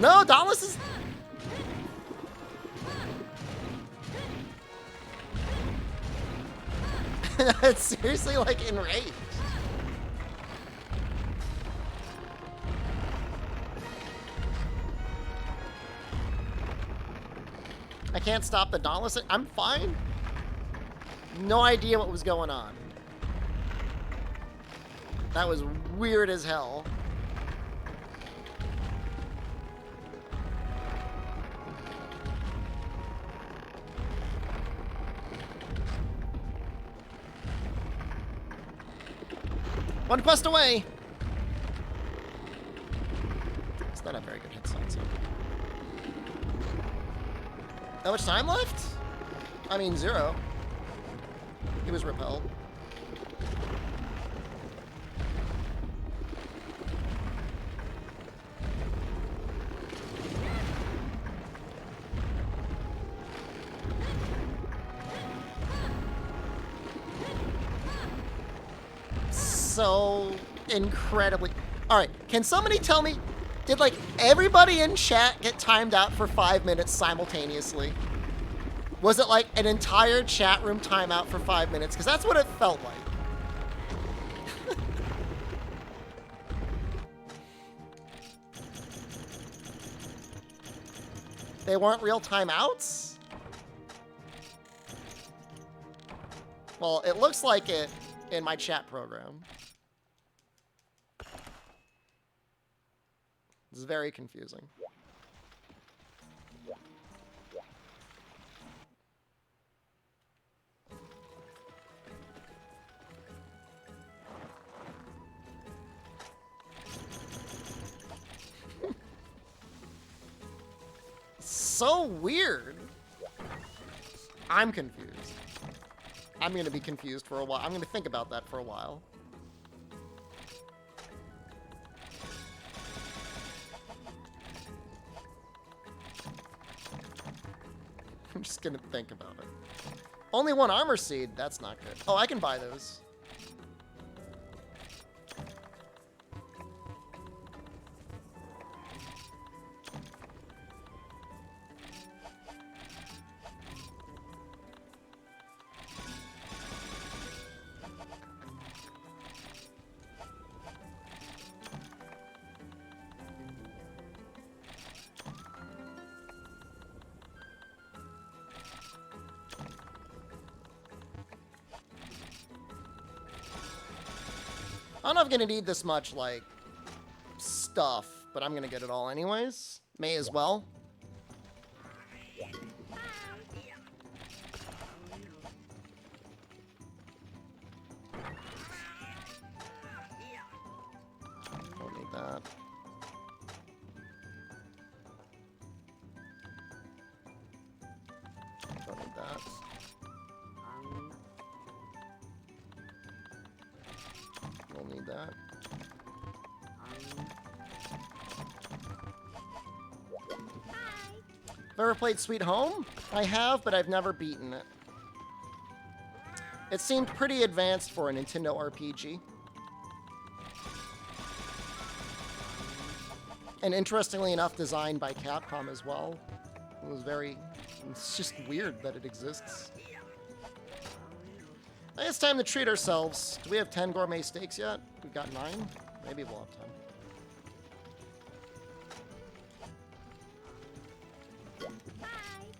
No, Dauntless is... It's seriously, like, enraged. I can't stop the Dauntless. I'm fine. No idea what was going on. That was weird as hell. One quest away. It's not a very good hit size. How much time left? I mean, 0. He was repelled. So incredibly... Alright, can somebody tell me, did like everybody in chat get timed out for 5 minutes simultaneously? Was it like an entire chat room timeout for 5 minutes? Because that's what it felt like. They weren't real timeouts? Well, it looks like it in my chat program. It's very confusing. So weird. I'm confused. I'm going to be confused for a while. I'm going to think about that for a while. I'm just going to think about it. Only 1 armor seed? That's not good. Oh, I can buy those. I don't know if I'm gonna need this much, like, stuff, but I'm gonna get it all anyways. May as well. Don't need that. Don't need that. We'll need that. Have ever played Sweet Home? I have, but I've never beaten it. It seemed pretty advanced for a Nintendo RPG. And interestingly enough, designed by Capcom as well. It was very... It's just weird that it exists. I think it's time to treat ourselves. Do we have 10 gourmet steaks yet? We've got 9? Maybe we'll have 10.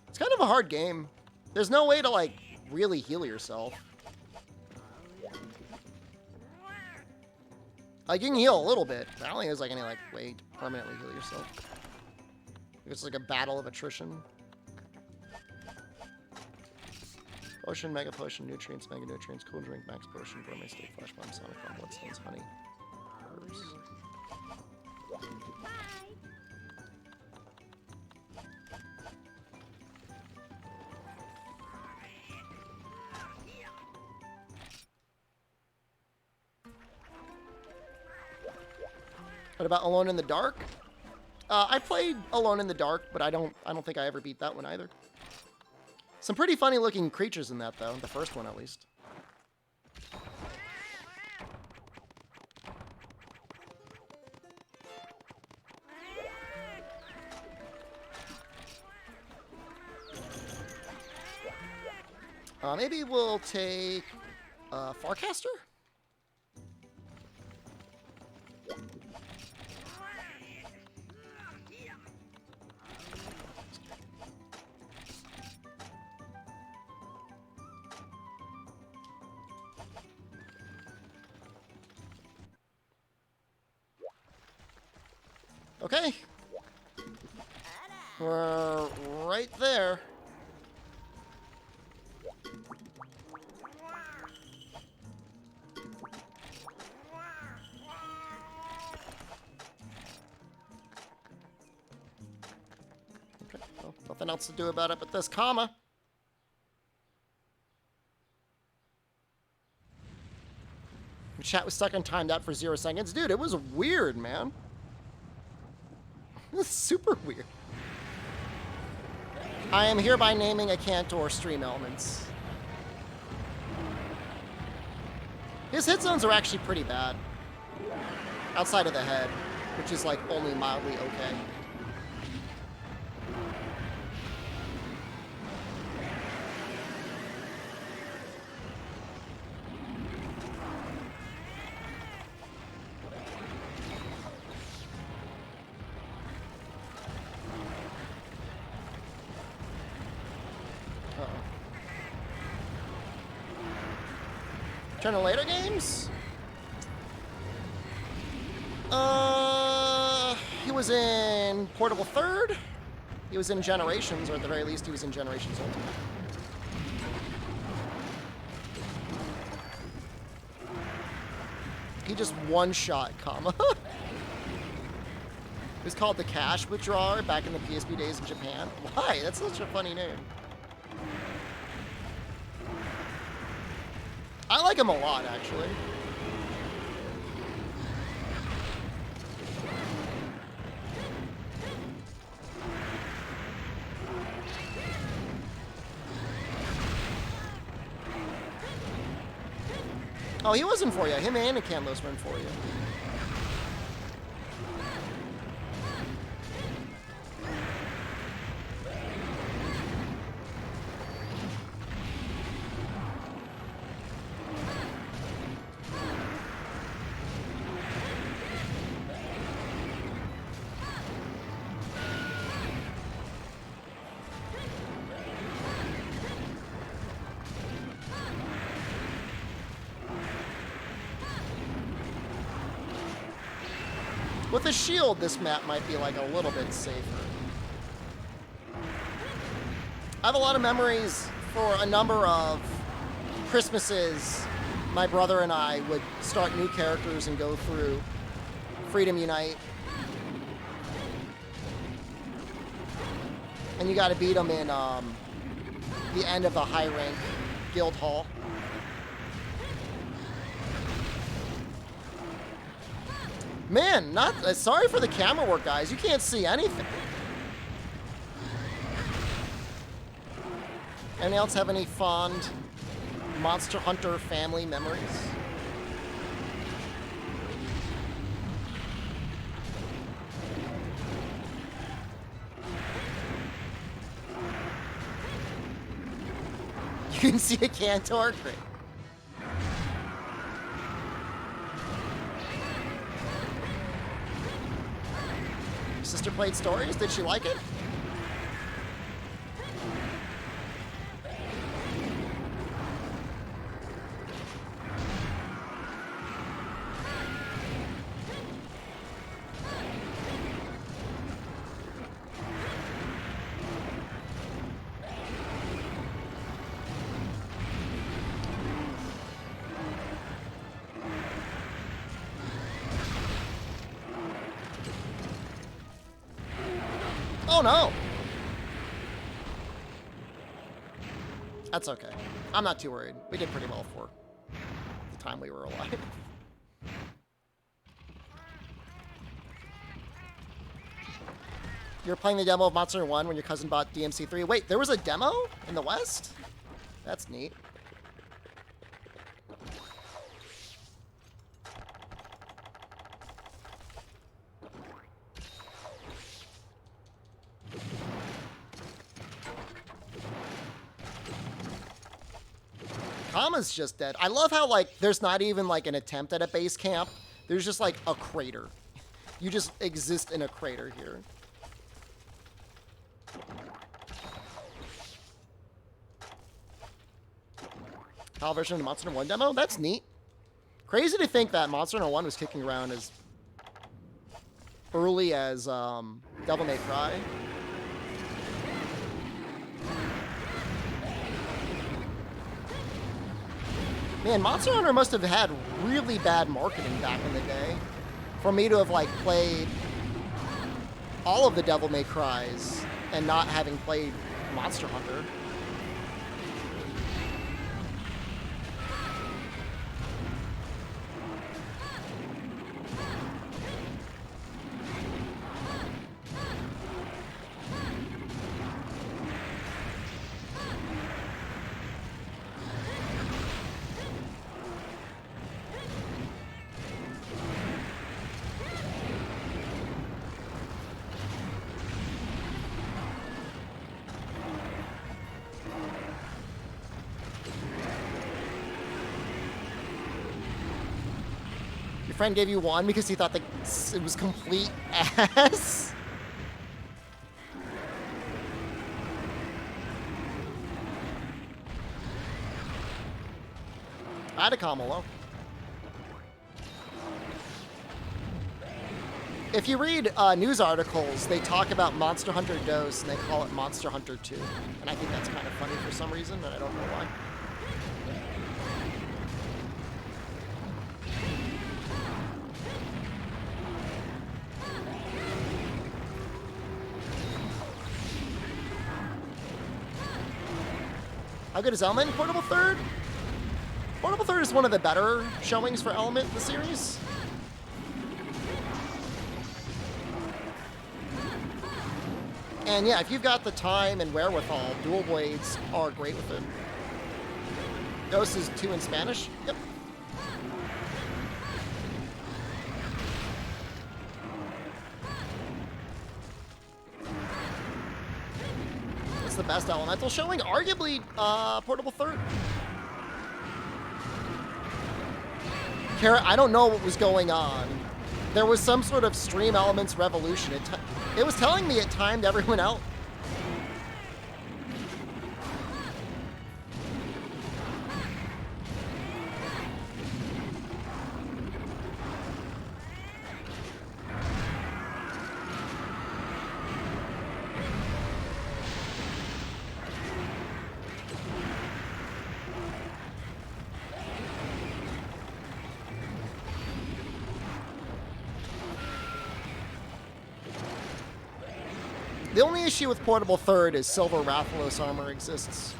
It's kind of a hard game. There's no way to, like, really heal yourself. Like, you can heal a little bit. I don't think there's, like, any, like, way to permanently heal yourself. It's like a battle of attrition. Potion, Mega Potion, Nutrients, Mega Nutrients, Cool Drink, Max Potion, Gourmet Steak, Flash Bomb, Sonic Bomb, Bloodstones, Honey, Herbs. What about Alone in the Dark? I played Alone in the Dark, but I don't think I ever beat that one either. Some pretty funny looking creatures in that, though. The first one, at least. Maybe we'll take Farcaster? Okay. We're right there. Okay, well, nothing else to do about it but this comma. The chat was stuck on timed out for 0 seconds. Dude, it was weird, man. It was super weird. I am hereby naming a Cantor stream elements. His hit zones are actually pretty bad. Outside of the head, which is like only mildly okay. Turn to later games? He was in Portable Third. He was in Generations, or at the very least, he was in Generations Ultimate. He just one-shot comma. It was called the Cash Withdrawer back in the PSP days in Japan. Why? That's such a funny name. I like him a lot, actually. Oh, he wasn't for you. Him and Canlos weren't for you. With a shield, this map might be like a little bit safer. I have a lot of memories for a number of Christmases. My brother and I would start new characters and go through Freedom Unite. And you gotta beat them in the end of the high rank guild hall. Man, sorry for the camera work, guys. You can't see anything. Anyone else have any fond Monster Hunter family memories? You can see a Cantor. Great. Sister played Stories. Did she like it? Oh no! That's okay. I'm not too worried. We did pretty well for the time we were alive. You're playing the demo of Monster Hunter 1 when your cousin bought DMC3. Wait, there was a demo in the West? That's neat. Kama's just dead. I love how, like, there's not even, like, an attempt at a base camp. There's just, like, a crater. You just exist in a crater here. HAL version of the Monster Hunter 1 demo? That's neat. Crazy to think that Monster Hunter 1 was kicking around as early as Devil May Cry. Man, Monster Hunter must have had really bad marketing back in the day for me to have, like, played all of the Devil May Cries and not having played Monster Hunter. Friend gave you 1 because he thought that it was complete ass. I had a Kamalo. If you read news articles, they talk about Monster Hunter DOS and they call it Monster Hunter 2. And I think that's kind of funny for some reason, but I don't know why. How good is Element in Portable Third? Portable Third is one of the better showings for Element in the series. And yeah, if you've got the time and wherewithal, dual blades are great with it. Dos is 2 in Spanish. Yep. The best elemental showing, arguably Portable Third. Kara, I don't know what was going on. There was some sort of Stream Elements revolution. It was telling me it timed everyone out. The only issue with Portable Third is Silver Rathalos armor exists.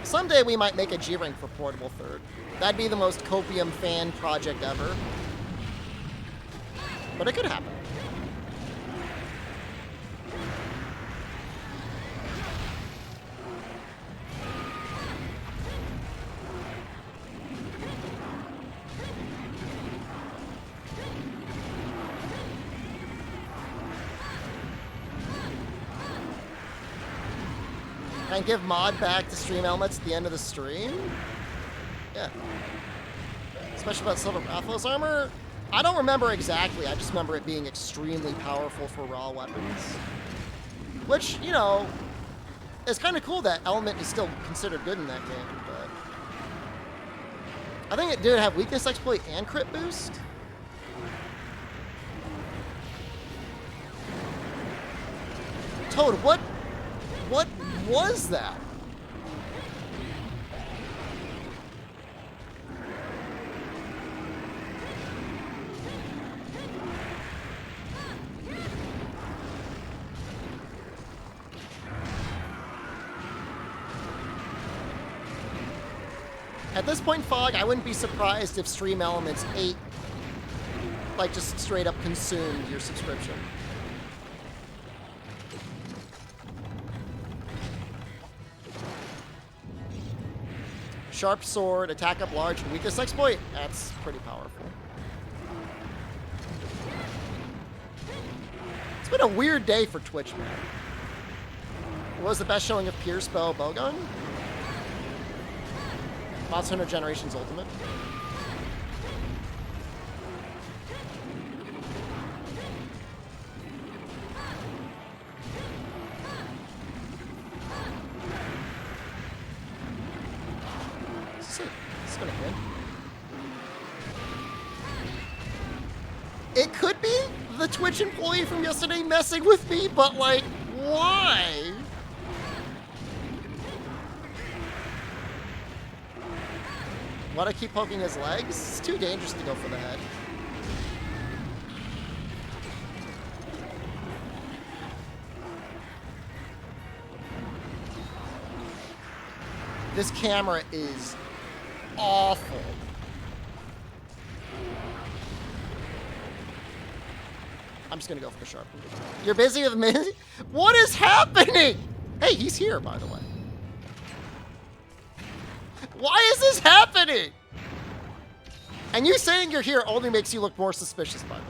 Someday we might make a G-Rank for Portable Third. That'd be the most copium fan project ever. But it could happen. And give mod back to Stream Elements at the end of the stream? Yeah. Especially about Silver Rathalos armor? I don't remember exactly, I just remember it being extremely powerful for raw weapons. Which, you know, it's kind of cool that Element is still considered good in that game, but... I think it did have weakness exploit and crit boost. Toad, what was that? At this point, Fog, I wouldn't be surprised if Stream Elements ate, like, just straight up consumed your subscription. Sharp sword, attack up large, and weakness exploit. That's pretty powerful. It's been a weird day for Twitch, man. What was the best showing of Pierce Bow Bowgun? Monster Hunter Generations Ultimate. This is gonna hit. It could be the Twitch employee from yesterday messing with me, but like, why? Why'd I keep poking his legs? It's too dangerous to go for the head. This camera is awful. I'm just gonna go for the sharp. You're busy with me? What is happening? Hey, he's here, by the way. Why is this happening? And you saying you're here only makes you look more suspicious, by the way.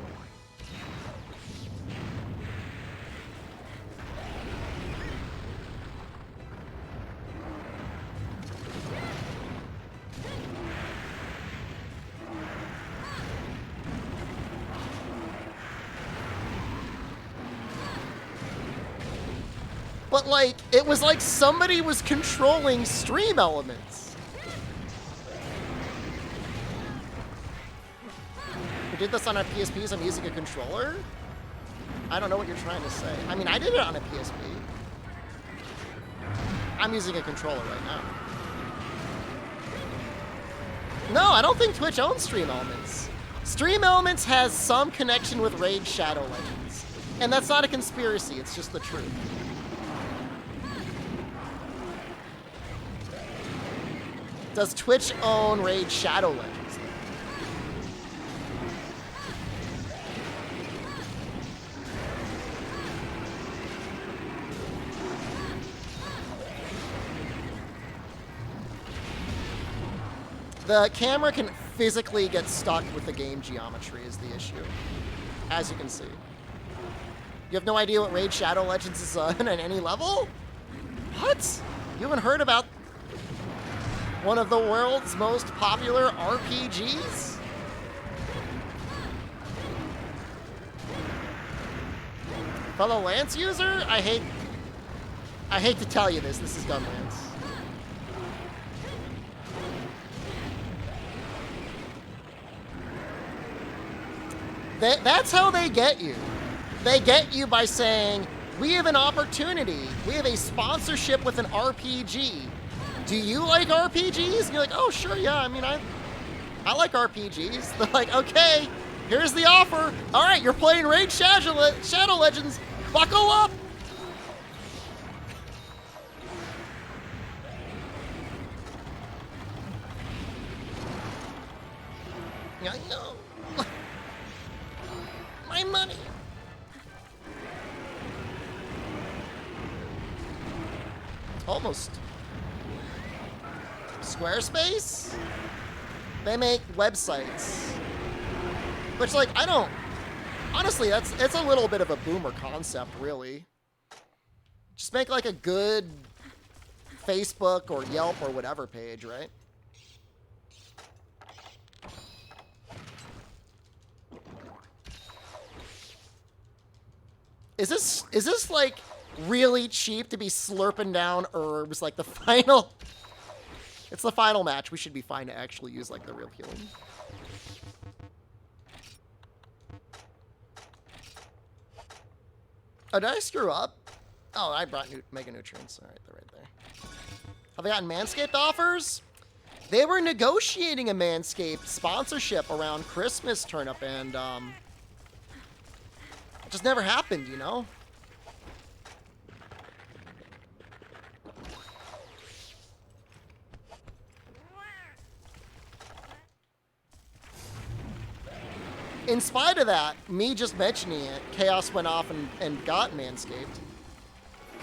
But like, it was like somebody was controlling Stream Elements. We did this on our PSPs, I'm using a controller? I don't know what you're trying to say. I mean, I did it on a PSP. I'm using a controller right now. No, I don't think Twitch owns Stream Elements. Stream Elements has some connection with Raid Shadow Legends. And that's not a conspiracy, it's just the truth. Does Twitch own Raid Shadow Legends? The camera can physically get stuck with the game geometry is the issue, as you can see. You have no idea what Raid Shadow Legends is on at any level? What? You haven't heard about one of the world's most popular RPGs? Fellow Lance user, I hate to tell you this is Gunlance. That's how they get you. They get you by saying, we have an opportunity. We have a sponsorship with an RPG. Do you like RPGs? And you're like, oh, sure, yeah, I mean, I like RPGs. They're like, okay, here's the offer. All right, you're playing Raid Shadow Legends. Buckle up. I know. My money. Almost. Squarespace? They make websites. Which, like, I don't... Honestly, it's a little bit of a boomer concept, really. Just make, like, a good Facebook or Yelp or whatever page, right? Is this like really cheap to be slurping down herbs like the final? It's the final match. We should be fine to actually use like the real healing. Oh, did I screw up? Oh, I brought Mega Nutrients. All right, they're right there. Have they gotten Manscaped offers? They were negotiating a Manscaped sponsorship around Christmas turnip, and it just never happened, you know? in spite of that, me just mentioning it, Chaos went off and got Manscaped.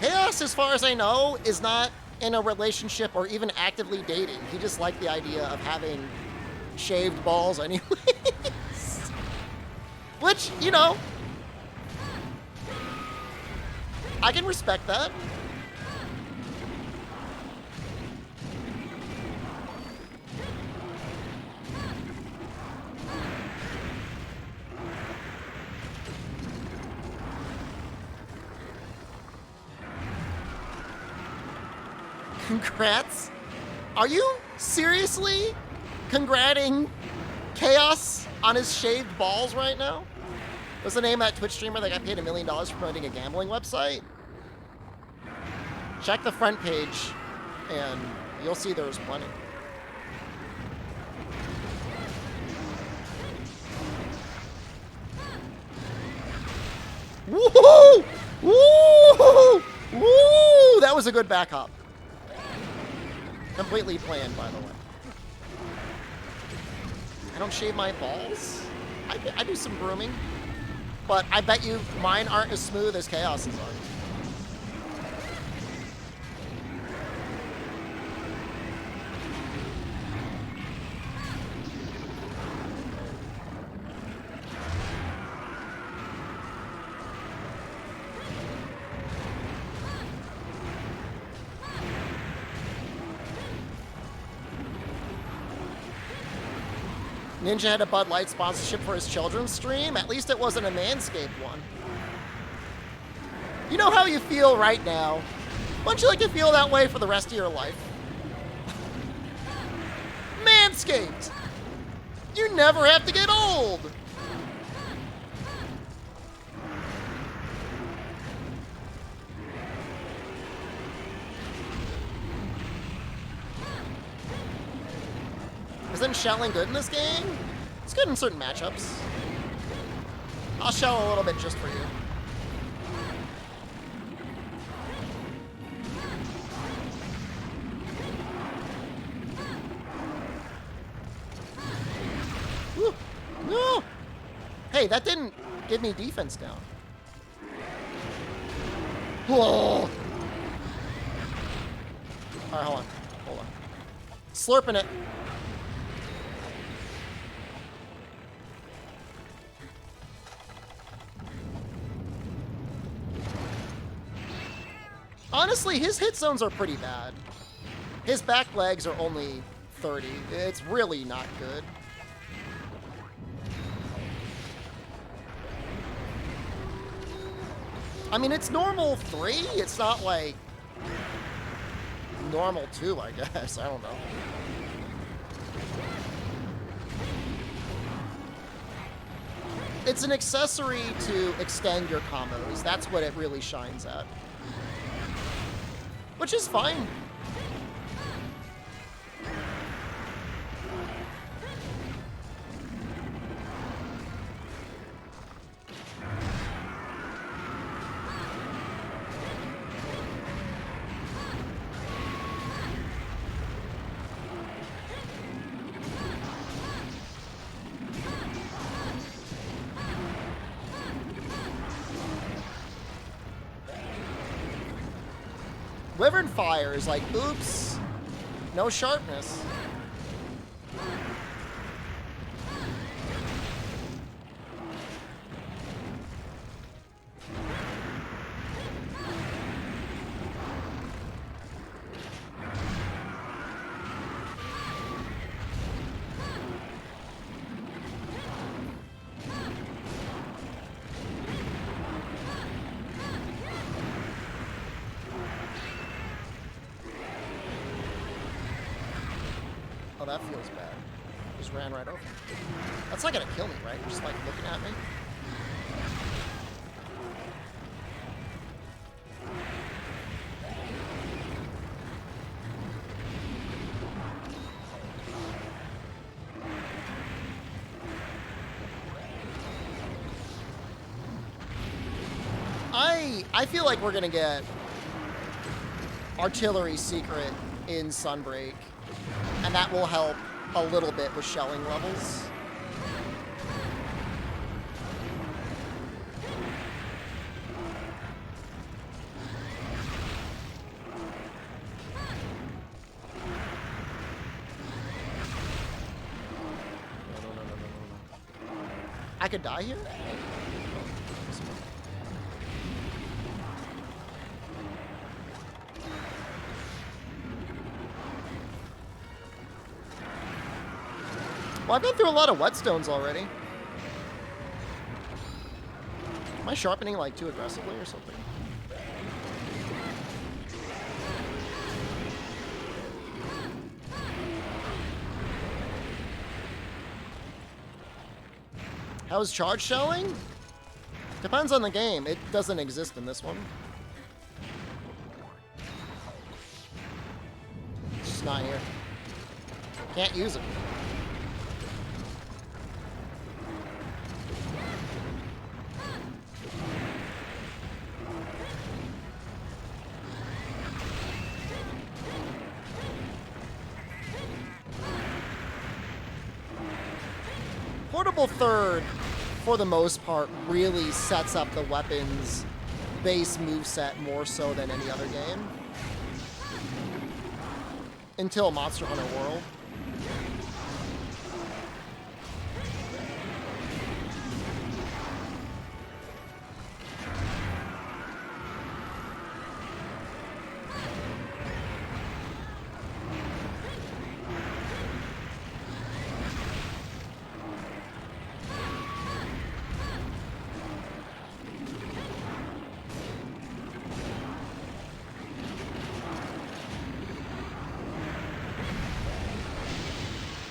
Chaos, as far as I know, is not in a relationship or even actively dating. He just liked the idea of having shaved balls anyways. Which, you know, I can respect that. Congrats? Are you seriously congrating Chaos on his shaved balls right now? What's the name of that Twitch streamer that got paid $1 million for promoting a gambling website? Check the front page and you'll see there's plenty. Woohoo! Woo! Woo! That was a good back hop. Completely planned, by the way. I don't shave my balls. I do some grooming. But I bet you mine aren't as smooth as Chaos's are. Ninja had a Bud Light sponsorship for his children's stream. At least it wasn't a Manscaped one. You know how you feel right now. Wouldn't you like to feel that way for the rest of your life? Manscaped! You never have to get old! Isn't shelling good in this game? It's good in certain matchups. I'll shell a little bit just for you. Woo. No! Hey, that didn't give me defense down. Whoa! Alright, hold on. Hold on. Slurping it. Honestly, his hit zones are pretty bad. His back legs are only 30. It's really not good. I mean, it's normal 3. It's not like normal 2, I guess. I don't know. It's an accessory to extend your combos. That's what it really shines at. Which is fine. Wyvern Fire is like, oops, no sharpness. Oh, that feels bad. Just ran right over. That's not gonna kill me, right? You're just like looking at me. I feel like we're gonna get Artillery Secret in Sunbreak, and that will help a little bit with shelling levels. I could die here? Well, I've been through a lot of whetstones already. Am I sharpening like too aggressively or something? How's charge shelling? Depends on the game. It doesn't exist in this one. It's just not here. Can't use it. Portable third, for the most part, really sets up the weapon's base moveset more so than any other game. Until Monster Hunter World.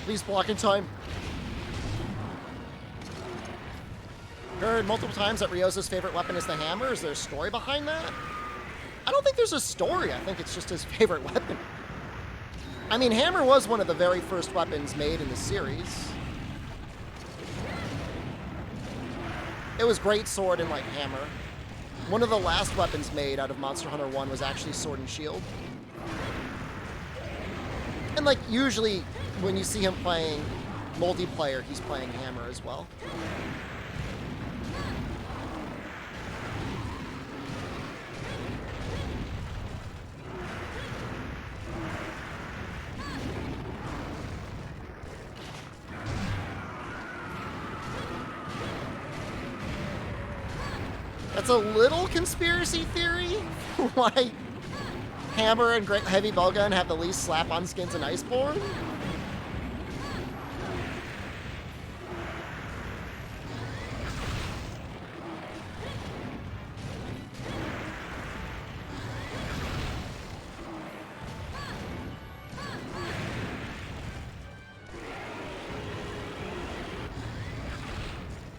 Please block in time. Heard multiple times that Ryoza's favorite weapon is the hammer. Is there a story behind that? I don't think there's a story. I think it's just his favorite weapon. I mean, hammer was one of the very first weapons made in the series. It was great sword and like hammer. One of the last weapons made out of Monster Hunter 1 was actually sword and shield. And like usually when you see him playing multiplayer, he's playing hammer as well. That's a little conspiracy theory. Why hammer and great heavy bowgun have the least slap-on skins in Iceborne?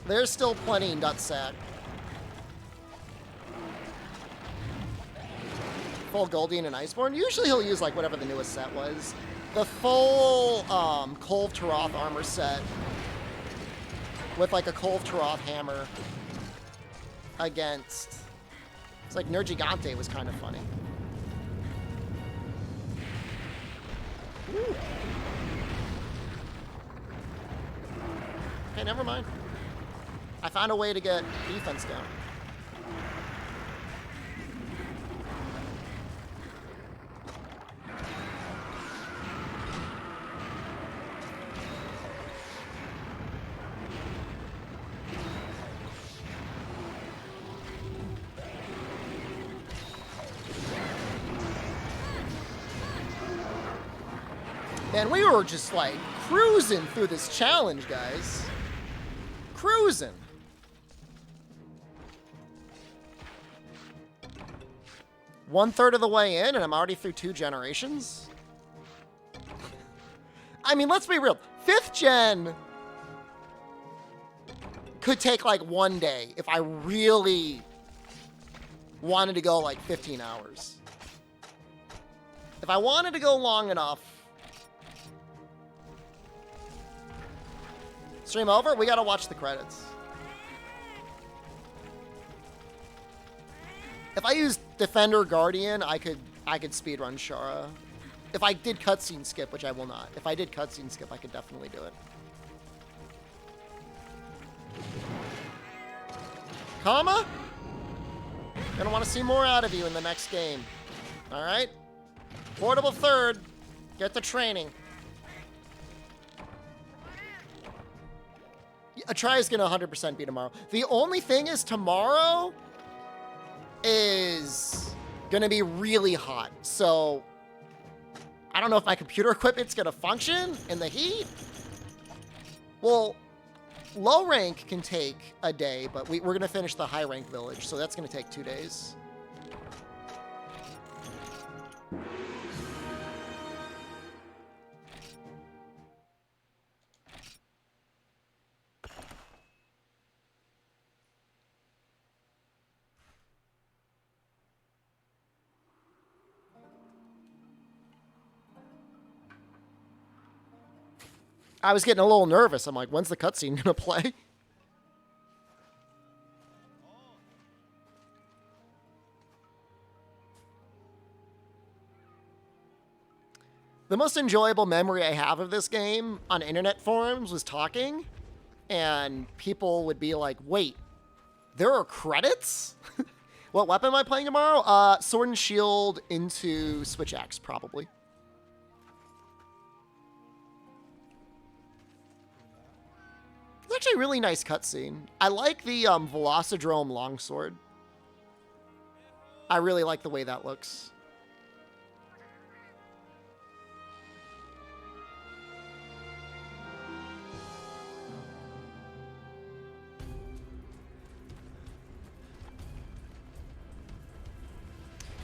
There's still plenty nutsack. Full Goldian and Iceborne. Usually he'll use like whatever the newest set was. The full Kolv Taroth armor set with like a Kolv Taroth hammer against... It's like Nergigante was kind of funny. Ooh. Okay, never mind. I found a way to get defense down. Man, we were just like cruising through this challenge, guys. Cruising. One-third of the way in, and I'm already through 2 generations? I mean, let's be real. 5th gen could take like 1 day if I really wanted to go like 15 hours. If I wanted to go long enough. Stream over? We gotta watch the credits. If I used Defender Guardian, I could speedrun Shara. If I did cutscene skip, which I will not. If I did cutscene skip, I could definitely do it. Kama? Gonna want to see more out of you in the next game. Alright? Portable third. Get the training. A try is going to 100% be tomorrow. The only thing is tomorrow is going to be really hot. So I don't know if my computer equipment's going to function in the heat. Well, low rank can take a day, but we're going to finish the high rank village. So that's going to take 2 days. I was getting a little nervous. I'm like, when's the cutscene going to play? The most enjoyable memory I have of this game on internet forums was talking, and people would be like, wait, there are credits? What weapon am I playing tomorrow? Sword and Shield into Switch Axe, probably. It's actually a really nice cutscene. I like the Velocidrome longsword. I really like the way that looks.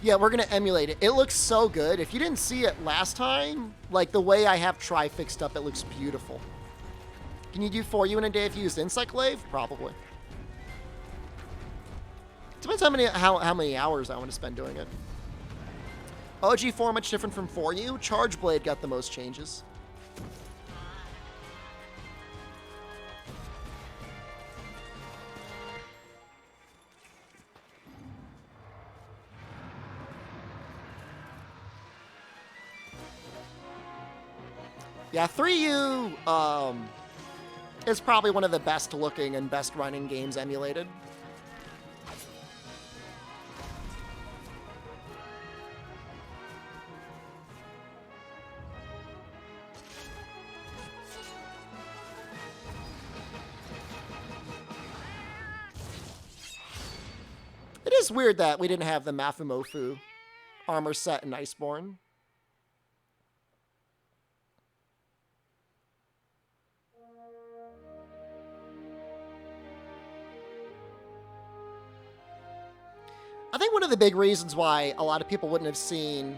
Yeah, we're going to emulate it. It looks so good. If you didn't see it last time, like the way I have Try fixed up, it looks beautiful. Can you do 4U in a day if you used Insectglaive? Probably. Depends how many hours I want to spend doing it. OG4 much different from 4U. Charge Blade got the most changes. Yeah, 3U is probably one of the best looking and best running games emulated. It is weird that we didn't have the Mafumofu armor set in Iceborne. I think one of the big reasons why a lot of people wouldn't have seen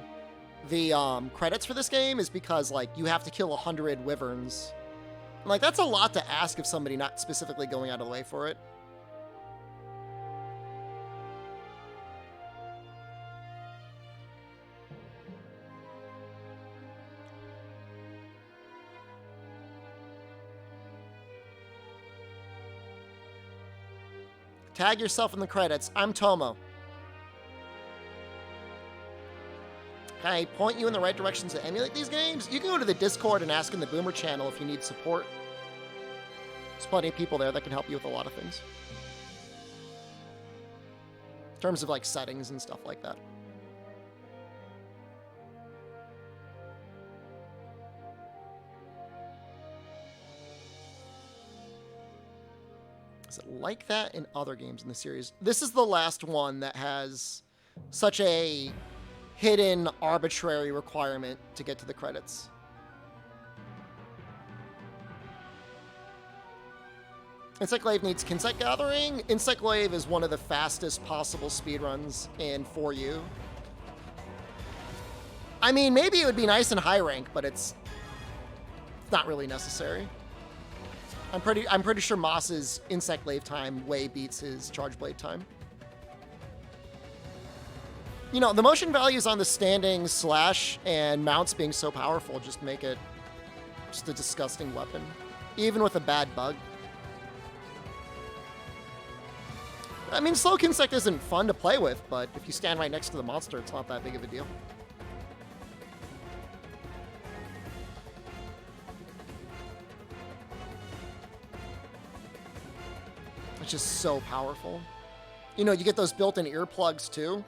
the credits for this game is because, like, you have to kill 100 wyverns. And, like, that's a lot to ask of somebody not specifically going out of the way for it. Tag yourself in the credits. I'm Tomo. Can I point you in the right directions to emulate these games? You can go to the Discord and ask in the Boomer channel if you need support. There's plenty of people there that can help you with a lot of things. In terms of, like, settings and stuff like that. Is it like that in other games in the series? This is the last one that has such a hidden arbitrary requirement to get to the credits. Insectglaive needs Kinsect Gathering. Insectglaive is one of the fastest possible speedruns in 4U. I mean, maybe it would be nice in high rank, but it's not really necessary. I'm pretty sure Moss's Insectglaive time way beats his Charge Blade time. You know, the motion values on the standing slash and mounts being so powerful just make it just a disgusting weapon, even with a bad bug. I mean, Slow Kinsect isn't fun to play with, but if you stand right next to the monster, it's not that big of a deal. It's just so powerful. You know, you get those built-in earplugs too.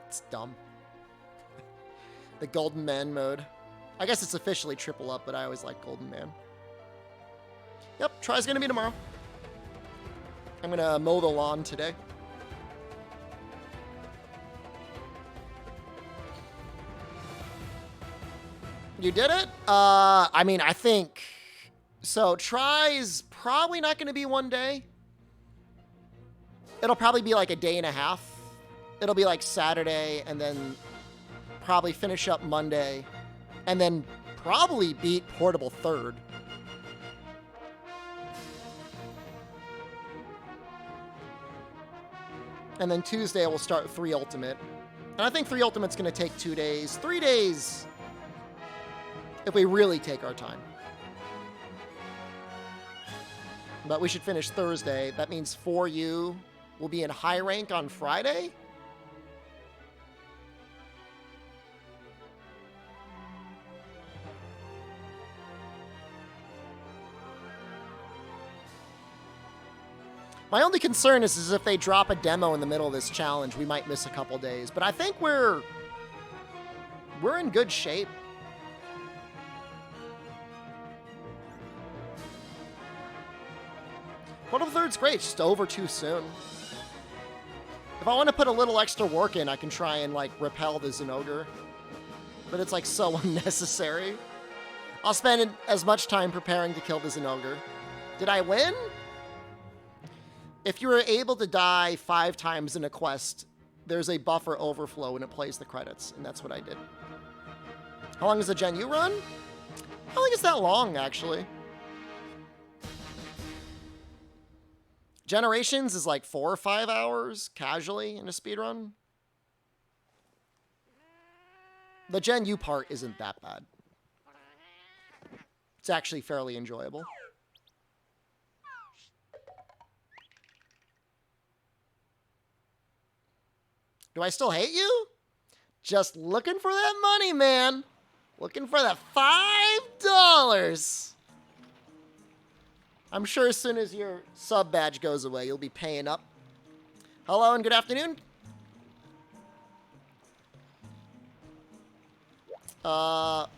It's dumb. The Golden Man mode. I guess it's officially triple up, but I always like Golden Man. Yep, try's gonna be tomorrow. I'm gonna mow the lawn today. You did it? I mean, I think... So, try's probably not gonna be one day. It'll probably be like a day and a half. It'll be like Saturday, and then probably finish up Monday, and then probably beat Portable third. And then Tuesday we'll start 3 Ultimate. And I think 3 Ultimate's going to take 2 days. 3 days if we really take our time. But we should finish Thursday. That means 4U will be in high rank on Friday. My only concern is if they drop a demo in the middle of this challenge, we might miss a couple days. But I think we're in good shape. Portable third's great, it's just over too soon. If I want to put a little extra work in, I can try and, like, repel the Zinogre. But it's, like, so unnecessary. I'll spend as much time preparing to kill the Zinogre. Did I win? If you were able to die 5 times in a quest, there's a buffer overflow when it plays the credits, and that's what I did. How long is the Gen U run? I don't think it's that long, actually. Generations is like 4 or 5 hours, casually, in a speedrun. The Gen U part isn't that bad. It's actually fairly enjoyable. Do I still hate you? Just looking for that money, man. Looking for the $5. I'm sure as soon as your sub badge goes away, you'll be paying up. Hello and good afternoon. I'm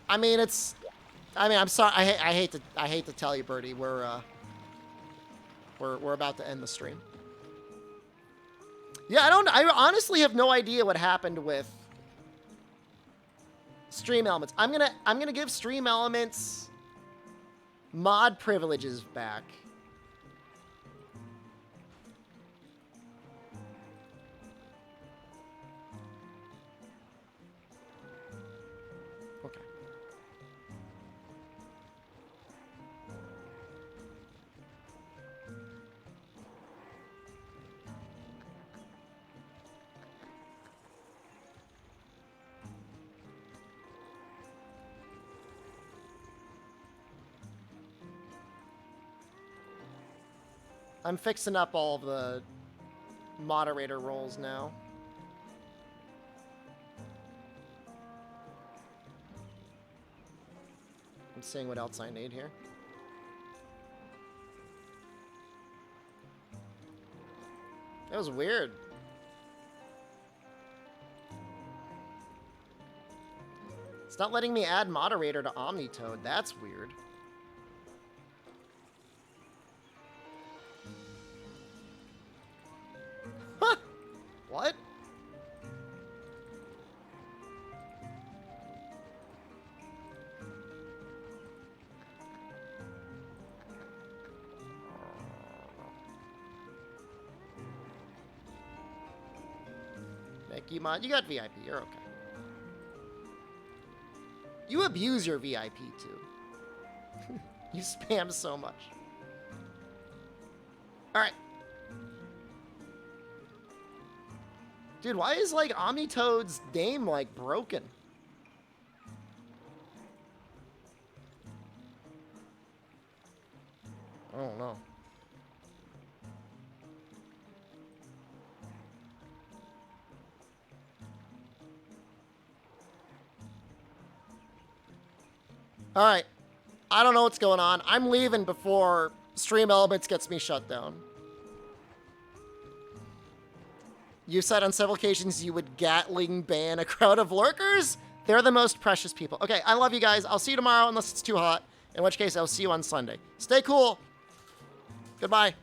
sorry. I hate to tell you, Birdie. We're about to end the stream. Yeah, I honestly have no idea what happened with Stream Elements. I'm gonna give Stream Elements mod privileges back. Okay. I'm fixing up all of the moderator roles now. I'm seeing what else I need here. That was weird. It's not letting me add moderator to Omnitoad. That's weird. What? Make you mod. You got VIP. You're okay. You abuse your VIP too. You spam so much. All right. Dude, why is, like, Omnitoad's name, like, broken? I don't know. Alright. I don't know what's going on. I'm leaving before Stream Elements gets me shut down. You said on several occasions you would Gatling ban a crowd of lurkers? They're the most precious people. Okay, I love you guys. I'll see you tomorrow unless it's too hot. In which case, I'll see you on Sunday. Stay cool. Goodbye.